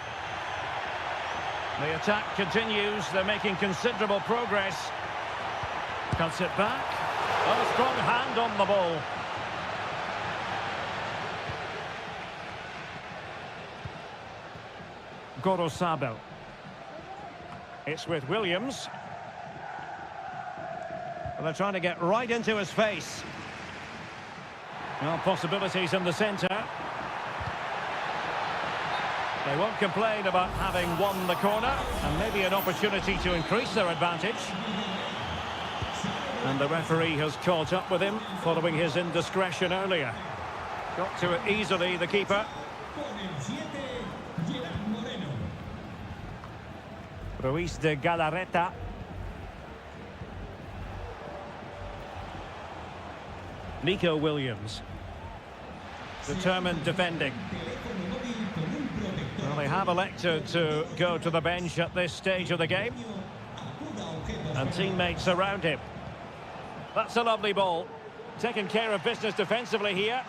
The attack continues. They're making considerable progress. Cuts it back. Oh, strong hand on the ball. Gorosabel. It's with Williams. Well, they're trying to get right into his face. Well, possibilities in the centre. They won't complain about having won the corner, and maybe an opportunity to increase their advantage. And the referee has caught up with him following his indiscretion earlier. Got to it easily, the keeper. Ruiz de Galarreta. Nico Williams. Determined defending. Well, they have elected to go to the bench at this stage of the game. And teammates around him. That's a lovely ball. Taking care of business defensively here.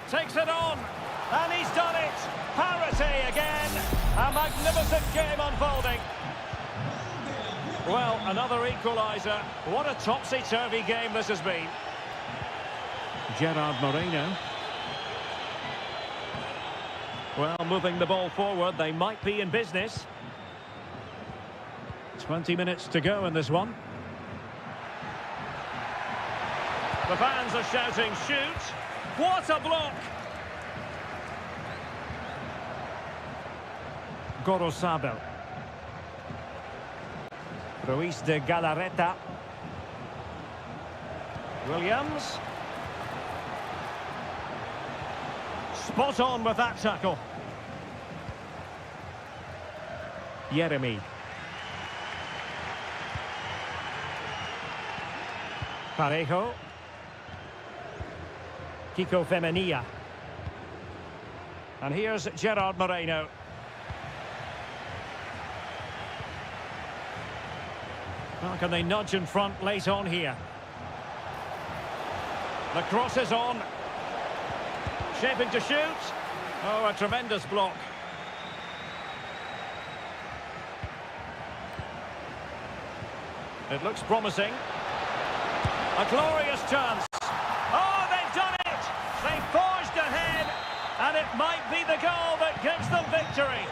Takes it on. And he's done it. Parity again. A magnificent game unfolding. Well, another equaliser. What a topsy-turvy game this has been. Gerard Moreno. Well, moving the ball forward, they might be in business. 20 minutes to go in this one. The fans are shouting, shoot! What a block! Gorosabel. Ruiz de Galarreta. Williams. Spot on with that tackle. Jeremy. Parejo. Kiko Femenia. And here's Gerard Moreno. Well, can they nudge in front late on here? The cross is on. Shaping to shoot. Oh, a tremendous block. It looks promising. A glorious chance. Oh, they've done it! They've forged ahead, and it might be the goal that gives them victory.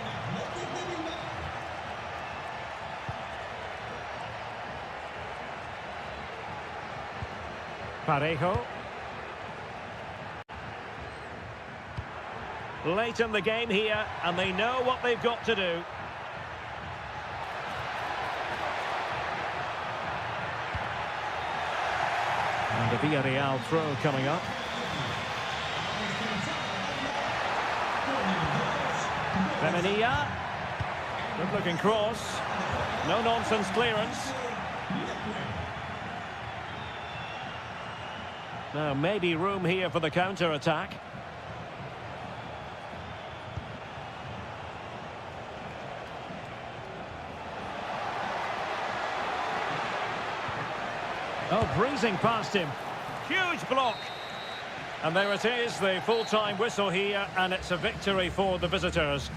Parejo. Late in the game here, and they know what they've got to do. And the Villarreal throw coming up. Femenia. Good-looking cross. No-nonsense clearance. Now, maybe room here for the counter-attack. Oh, breezing past him. Huge block. And there it is, the full-time whistle here, and it's a victory for the visitors.